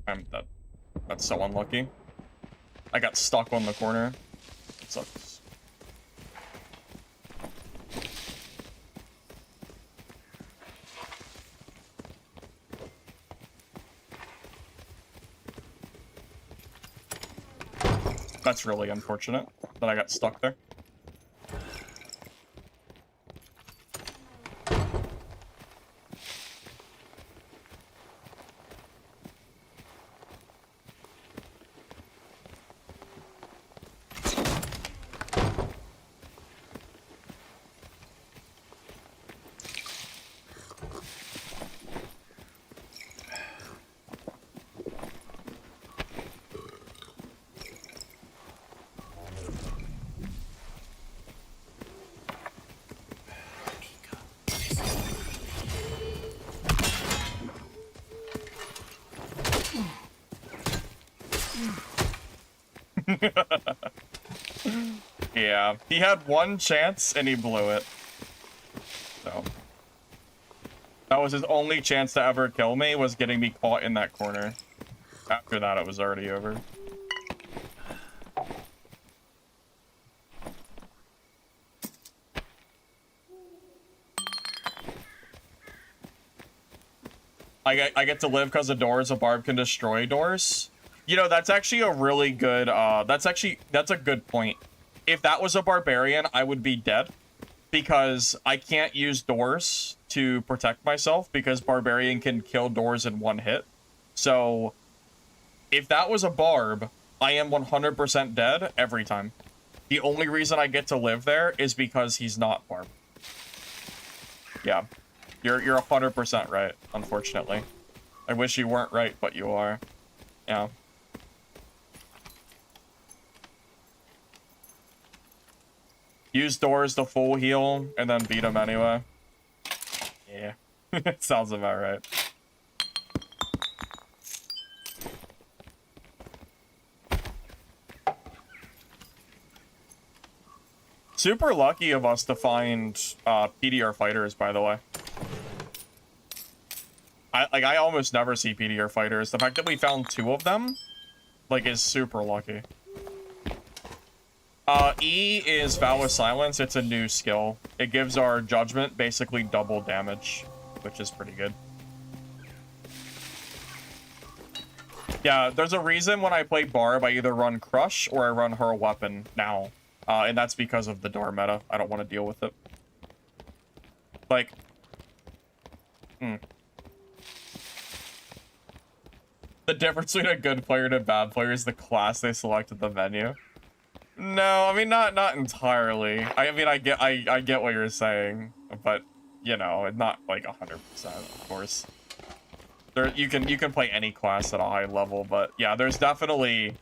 I'm dead. That's so unlucky. I got stuck on the corner. It sucks. That's really unfortunate that I got stuck there. Yeah, he had one chance and he blew it. So that was his only chance to ever kill me, was getting me caught in that corner. After that, it was already over. I get to live because of doors. A barb can destroy doors. You know, that's actually a really good, that's a good point. If that was a barbarian, I would be dead. Because I can't use doors to protect myself, because barbarian can kill doors in one hit. So, if that was a barb, I am 100% dead every time. The only reason I get to live there is because he's not barb. Yeah. You're 100% right, unfortunately. I wish you weren't right, but you are. Yeah. Use doors to full heal, and then beat him anyway. Yeah. Sounds about right. Super lucky of us to find PDR fighters, by the way. I almost never see PDR fighters. The fact that we found 2 of them, like, is super lucky. E is Vow of Silence. It's a new skill. It gives our judgment basically double damage, which is pretty good. Yeah, there's a reason when I play Barb, I either run Crush or I run her weapon now. And that's because of the door meta. I don't want to deal with it. Like... The difference between a good player and a bad player is the class they select at the menu. No, I mean not entirely. I mean I get what you're saying, but you know, not like 100%, of course. There you can play any class at a high level, but yeah, there's definitely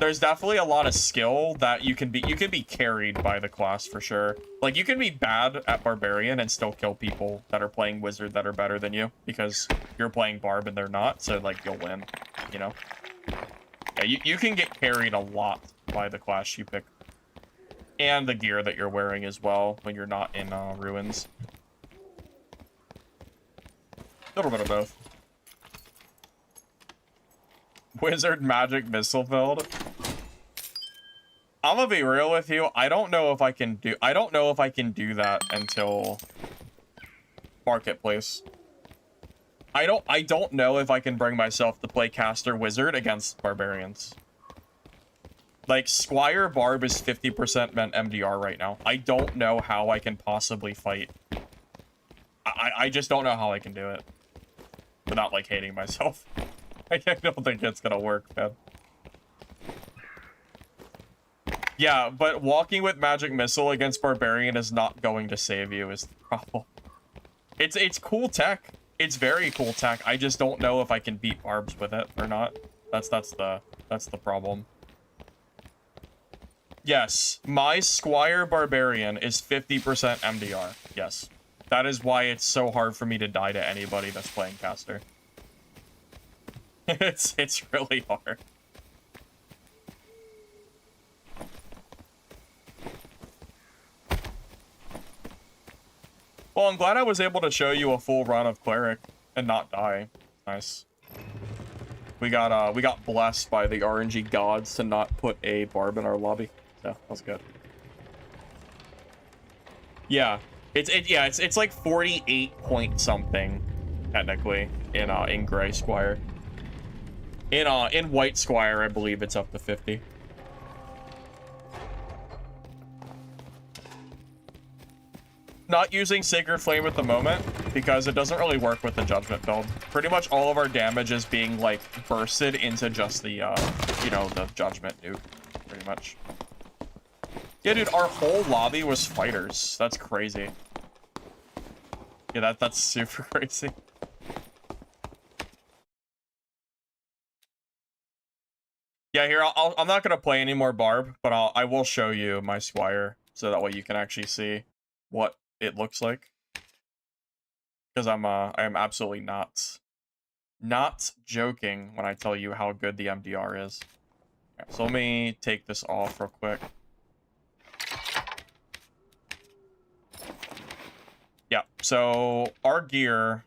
a lot of skill that you can be carried by the class for sure. Like you can be bad at barbarian and still kill people that are playing wizard that are better than you because you're playing barb and they're not, so like you'll win, you know. Yeah, you can get carried a lot by the class you pick. And the gear that you're wearing as well when you're not in ruins. A little bit of both. Wizard magic missile build. I'm gonna be real with you. I don't know if I can do that until Marketplace. I don't know if I can bring myself to play caster wizard against barbarians. Like, Squire Barb is 50% MDR right now. I don't know how I can possibly fight. I just don't know how I can do it. Without, like, hating myself. I don't think it's gonna work, man. Yeah, but walking with Magic Missile against Barbarian is not going to save you, is the problem. It's cool tech. It's very cool tech. I just don't know if I can beat Barbs with it or not. That's the problem. Yes, my Squire Barbarian is 50% MDR. Yes. That is why it's so hard for me to die to anybody that's playing caster. It's really hard. Well, I'm glad I was able to show you a full run of Cleric and not die. Nice. We got blessed by the RNG gods to not put a barb in our lobby. So that was good. Yeah, it's like 48 point something technically in Gray Squire. In White Squire, I believe it's up to 50. Not using Sacred Flame at the moment because it doesn't really work with the Judgment build. Pretty much all of our damage is being like bursted into just the you know, the Judgment nuke, pretty much. Yeah, dude, our whole lobby was fighters. That's crazy. Yeah, that's super crazy. Yeah, here, I'm not gonna play any more Barb, but I will show you my Squire so that way you can actually see what it looks like. Because I am absolutely not joking when I tell you how good the MDR is. Yeah, so let me take this off real quick. Yeah, so our gear,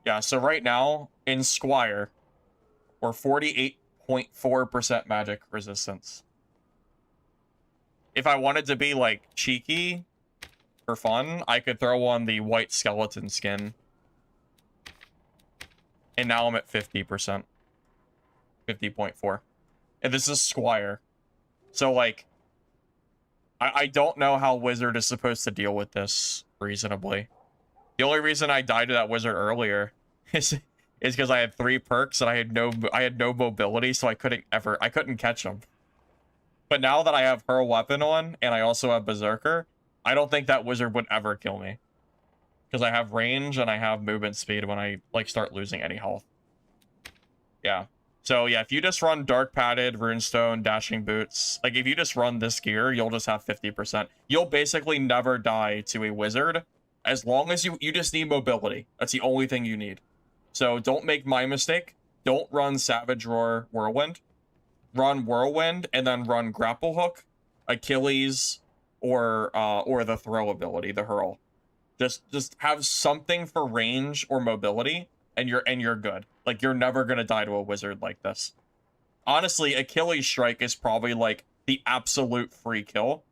yeah, so right now in Squire, we're 48.4% magic resistance. If I wanted to be like cheeky for fun, I could throw on the white skeleton skin. And now I'm at 50%. 50.4. And this is Squire. So like, I don't know how Wizard is supposed to deal with this reasonably. The only reason I died to that Wizard earlier is because I had 3 perks and I had no mobility, so I couldn't catch him. But now that I have Hurl Weapon on and I also have Berserker, I don't think that Wizard would ever kill me. Because I have range and I have movement speed when I like start losing any health. Yeah. So yeah, if you just run Dark Padded, Runestone, Dashing Boots, like if you just run this gear, you'll just have 50%. You'll basically never die to a wizard as long as you just need mobility. That's the only thing you need. So don't make my mistake. Don't run Savage Roar Whirlwind. Run Whirlwind and then run Grapple Hook, Achilles, or the throw ability, the hurl. Just have something for range or mobility, and you're good. Like, you're never gonna die to a wizard like this. Honestly, Achilles Strike is probably like the absolute free kill.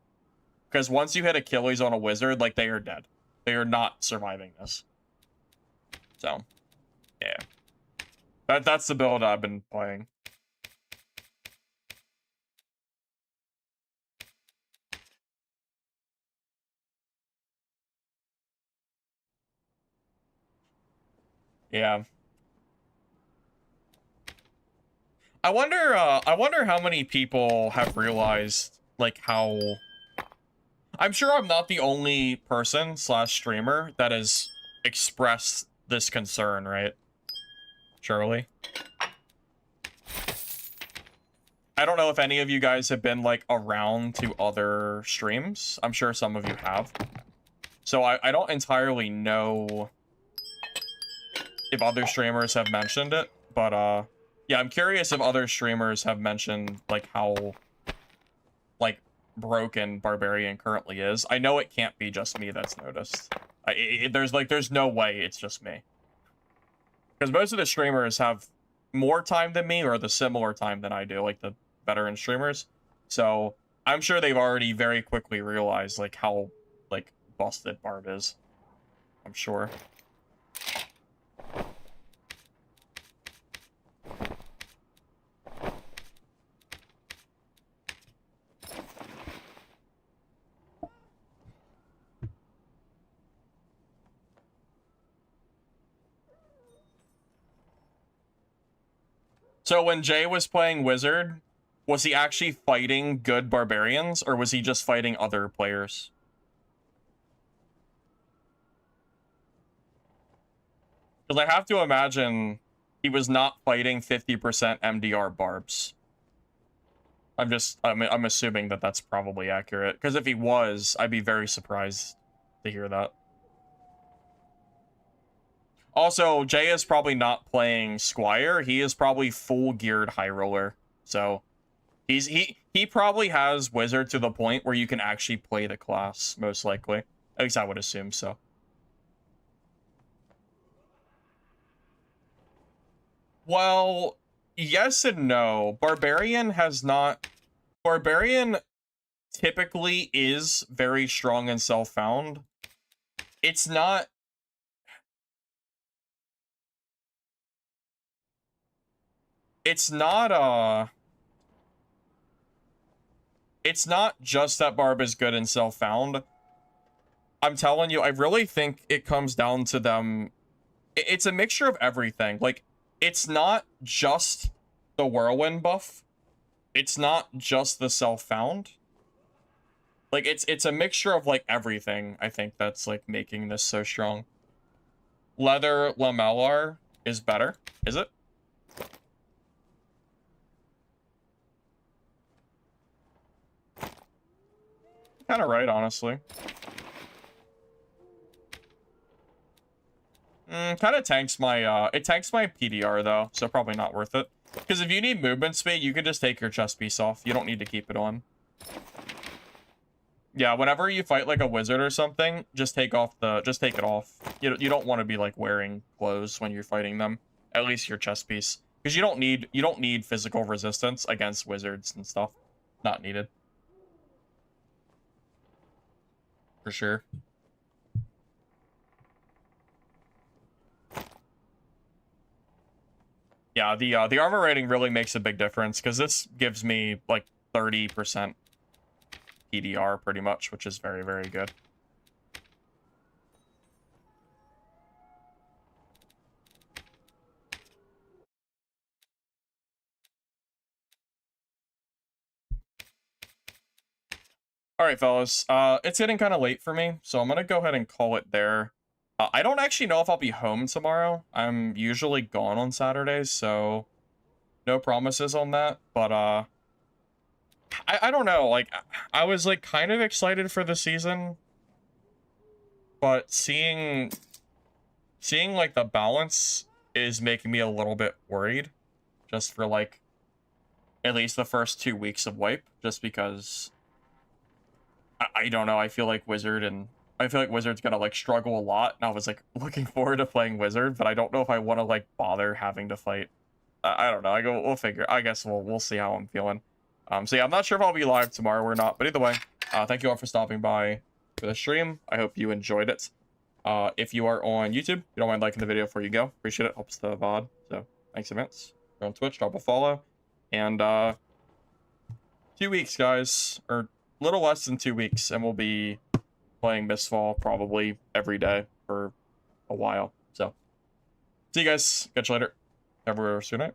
Because once you hit Achilles on a wizard, like, they are dead. They are not surviving this. So, yeah. That's the build I've been playing. Yeah. I wonder how many people have realized, like, how... I'm sure I'm not the only person slash streamer that has expressed this concern, right? Surely. I don't know if any of you guys have been, like, around to other streams. I'm sure some of you have. So I don't entirely know if other streamers have mentioned it, but, yeah, I'm curious if other streamers have mentioned, like, how, like, broken Barbarian currently is. I know it can't be just me that's noticed. There's no way it's just me. Because most of the streamers have more time than me, or the similar time than I do, like the veteran streamers. So I'm sure they've already very quickly realized, like, how, like, busted Barb is. I'm sure. So when Jay was playing Wizard, was he actually fighting good barbarians, or was he just fighting other players? Because I have to imagine he was not fighting 50% MDR barbs. I'm assuming that that's probably accurate. Because if he was, I'd be very surprised to hear that. Also, Jay is probably not playing Squire. He is probably full geared High Roller. So he probably has Wizard to the point where you can actually play the class, most likely. At least I would assume so. Well, yes and no. Barbarian typically is very strong and self-found. It's not... It's not just that Barb is good and self-found. I'm telling you, I really think it comes down to them. It's a mixture of everything. Like, it's not just the Whirlwind buff. It's not just the self-found. Like, it's a mixture of, like, everything, I think, that's, like, making this so strong. Leather Lamellar is better, is it? Kind of right, honestly. Kind of tanks my, it tanks my PDR, though, so probably not worth it. Because if you need movement speed, you can just take your chest piece off. You don't need to keep it on. Yeah, whenever you fight, like, a wizard or something, just take it off. You don't want to be, like, wearing clothes when you're fighting them. At least your chest piece. Because you don't need physical resistance against wizards and stuff. Not needed. For sure. Yeah, the armor rating really makes a big difference, because this gives me, like, 30% PDR, pretty much, which is very, very good. Alright, fellas, it's getting kind of late for me, so I'm gonna go ahead and call it there. I don't actually know if I'll be home tomorrow. I'm usually gone on Saturdays, so no promises on that, but, I don't know, like, I was, like, kind of excited for the season, but seeing, like, the balance is making me a little bit worried, just for, like, at least the first 2 weeks of wipe, just because, I don't know, I feel like Wizard's gonna, like, struggle a lot, and I was, like, looking forward to playing Wizard, but I don't know if I want to, like, bother having to fight. I don't know, we'll figure, I guess we'll see how I'm feeling. So yeah, I'm not sure if I'll be live tomorrow or not, but either way, thank you all for stopping by for the stream. I hope you enjoyed it. If you are on YouTube, you don't mind liking the video before you go. Appreciate it, helps the VOD, so thanks immense. If you're on Twitch, drop a follow, and, 2 weeks, guys, or a little less than 2 weeks, and we'll be playing Mistfall probably every day for a while, so. See you guys, catch you later. Have a good night.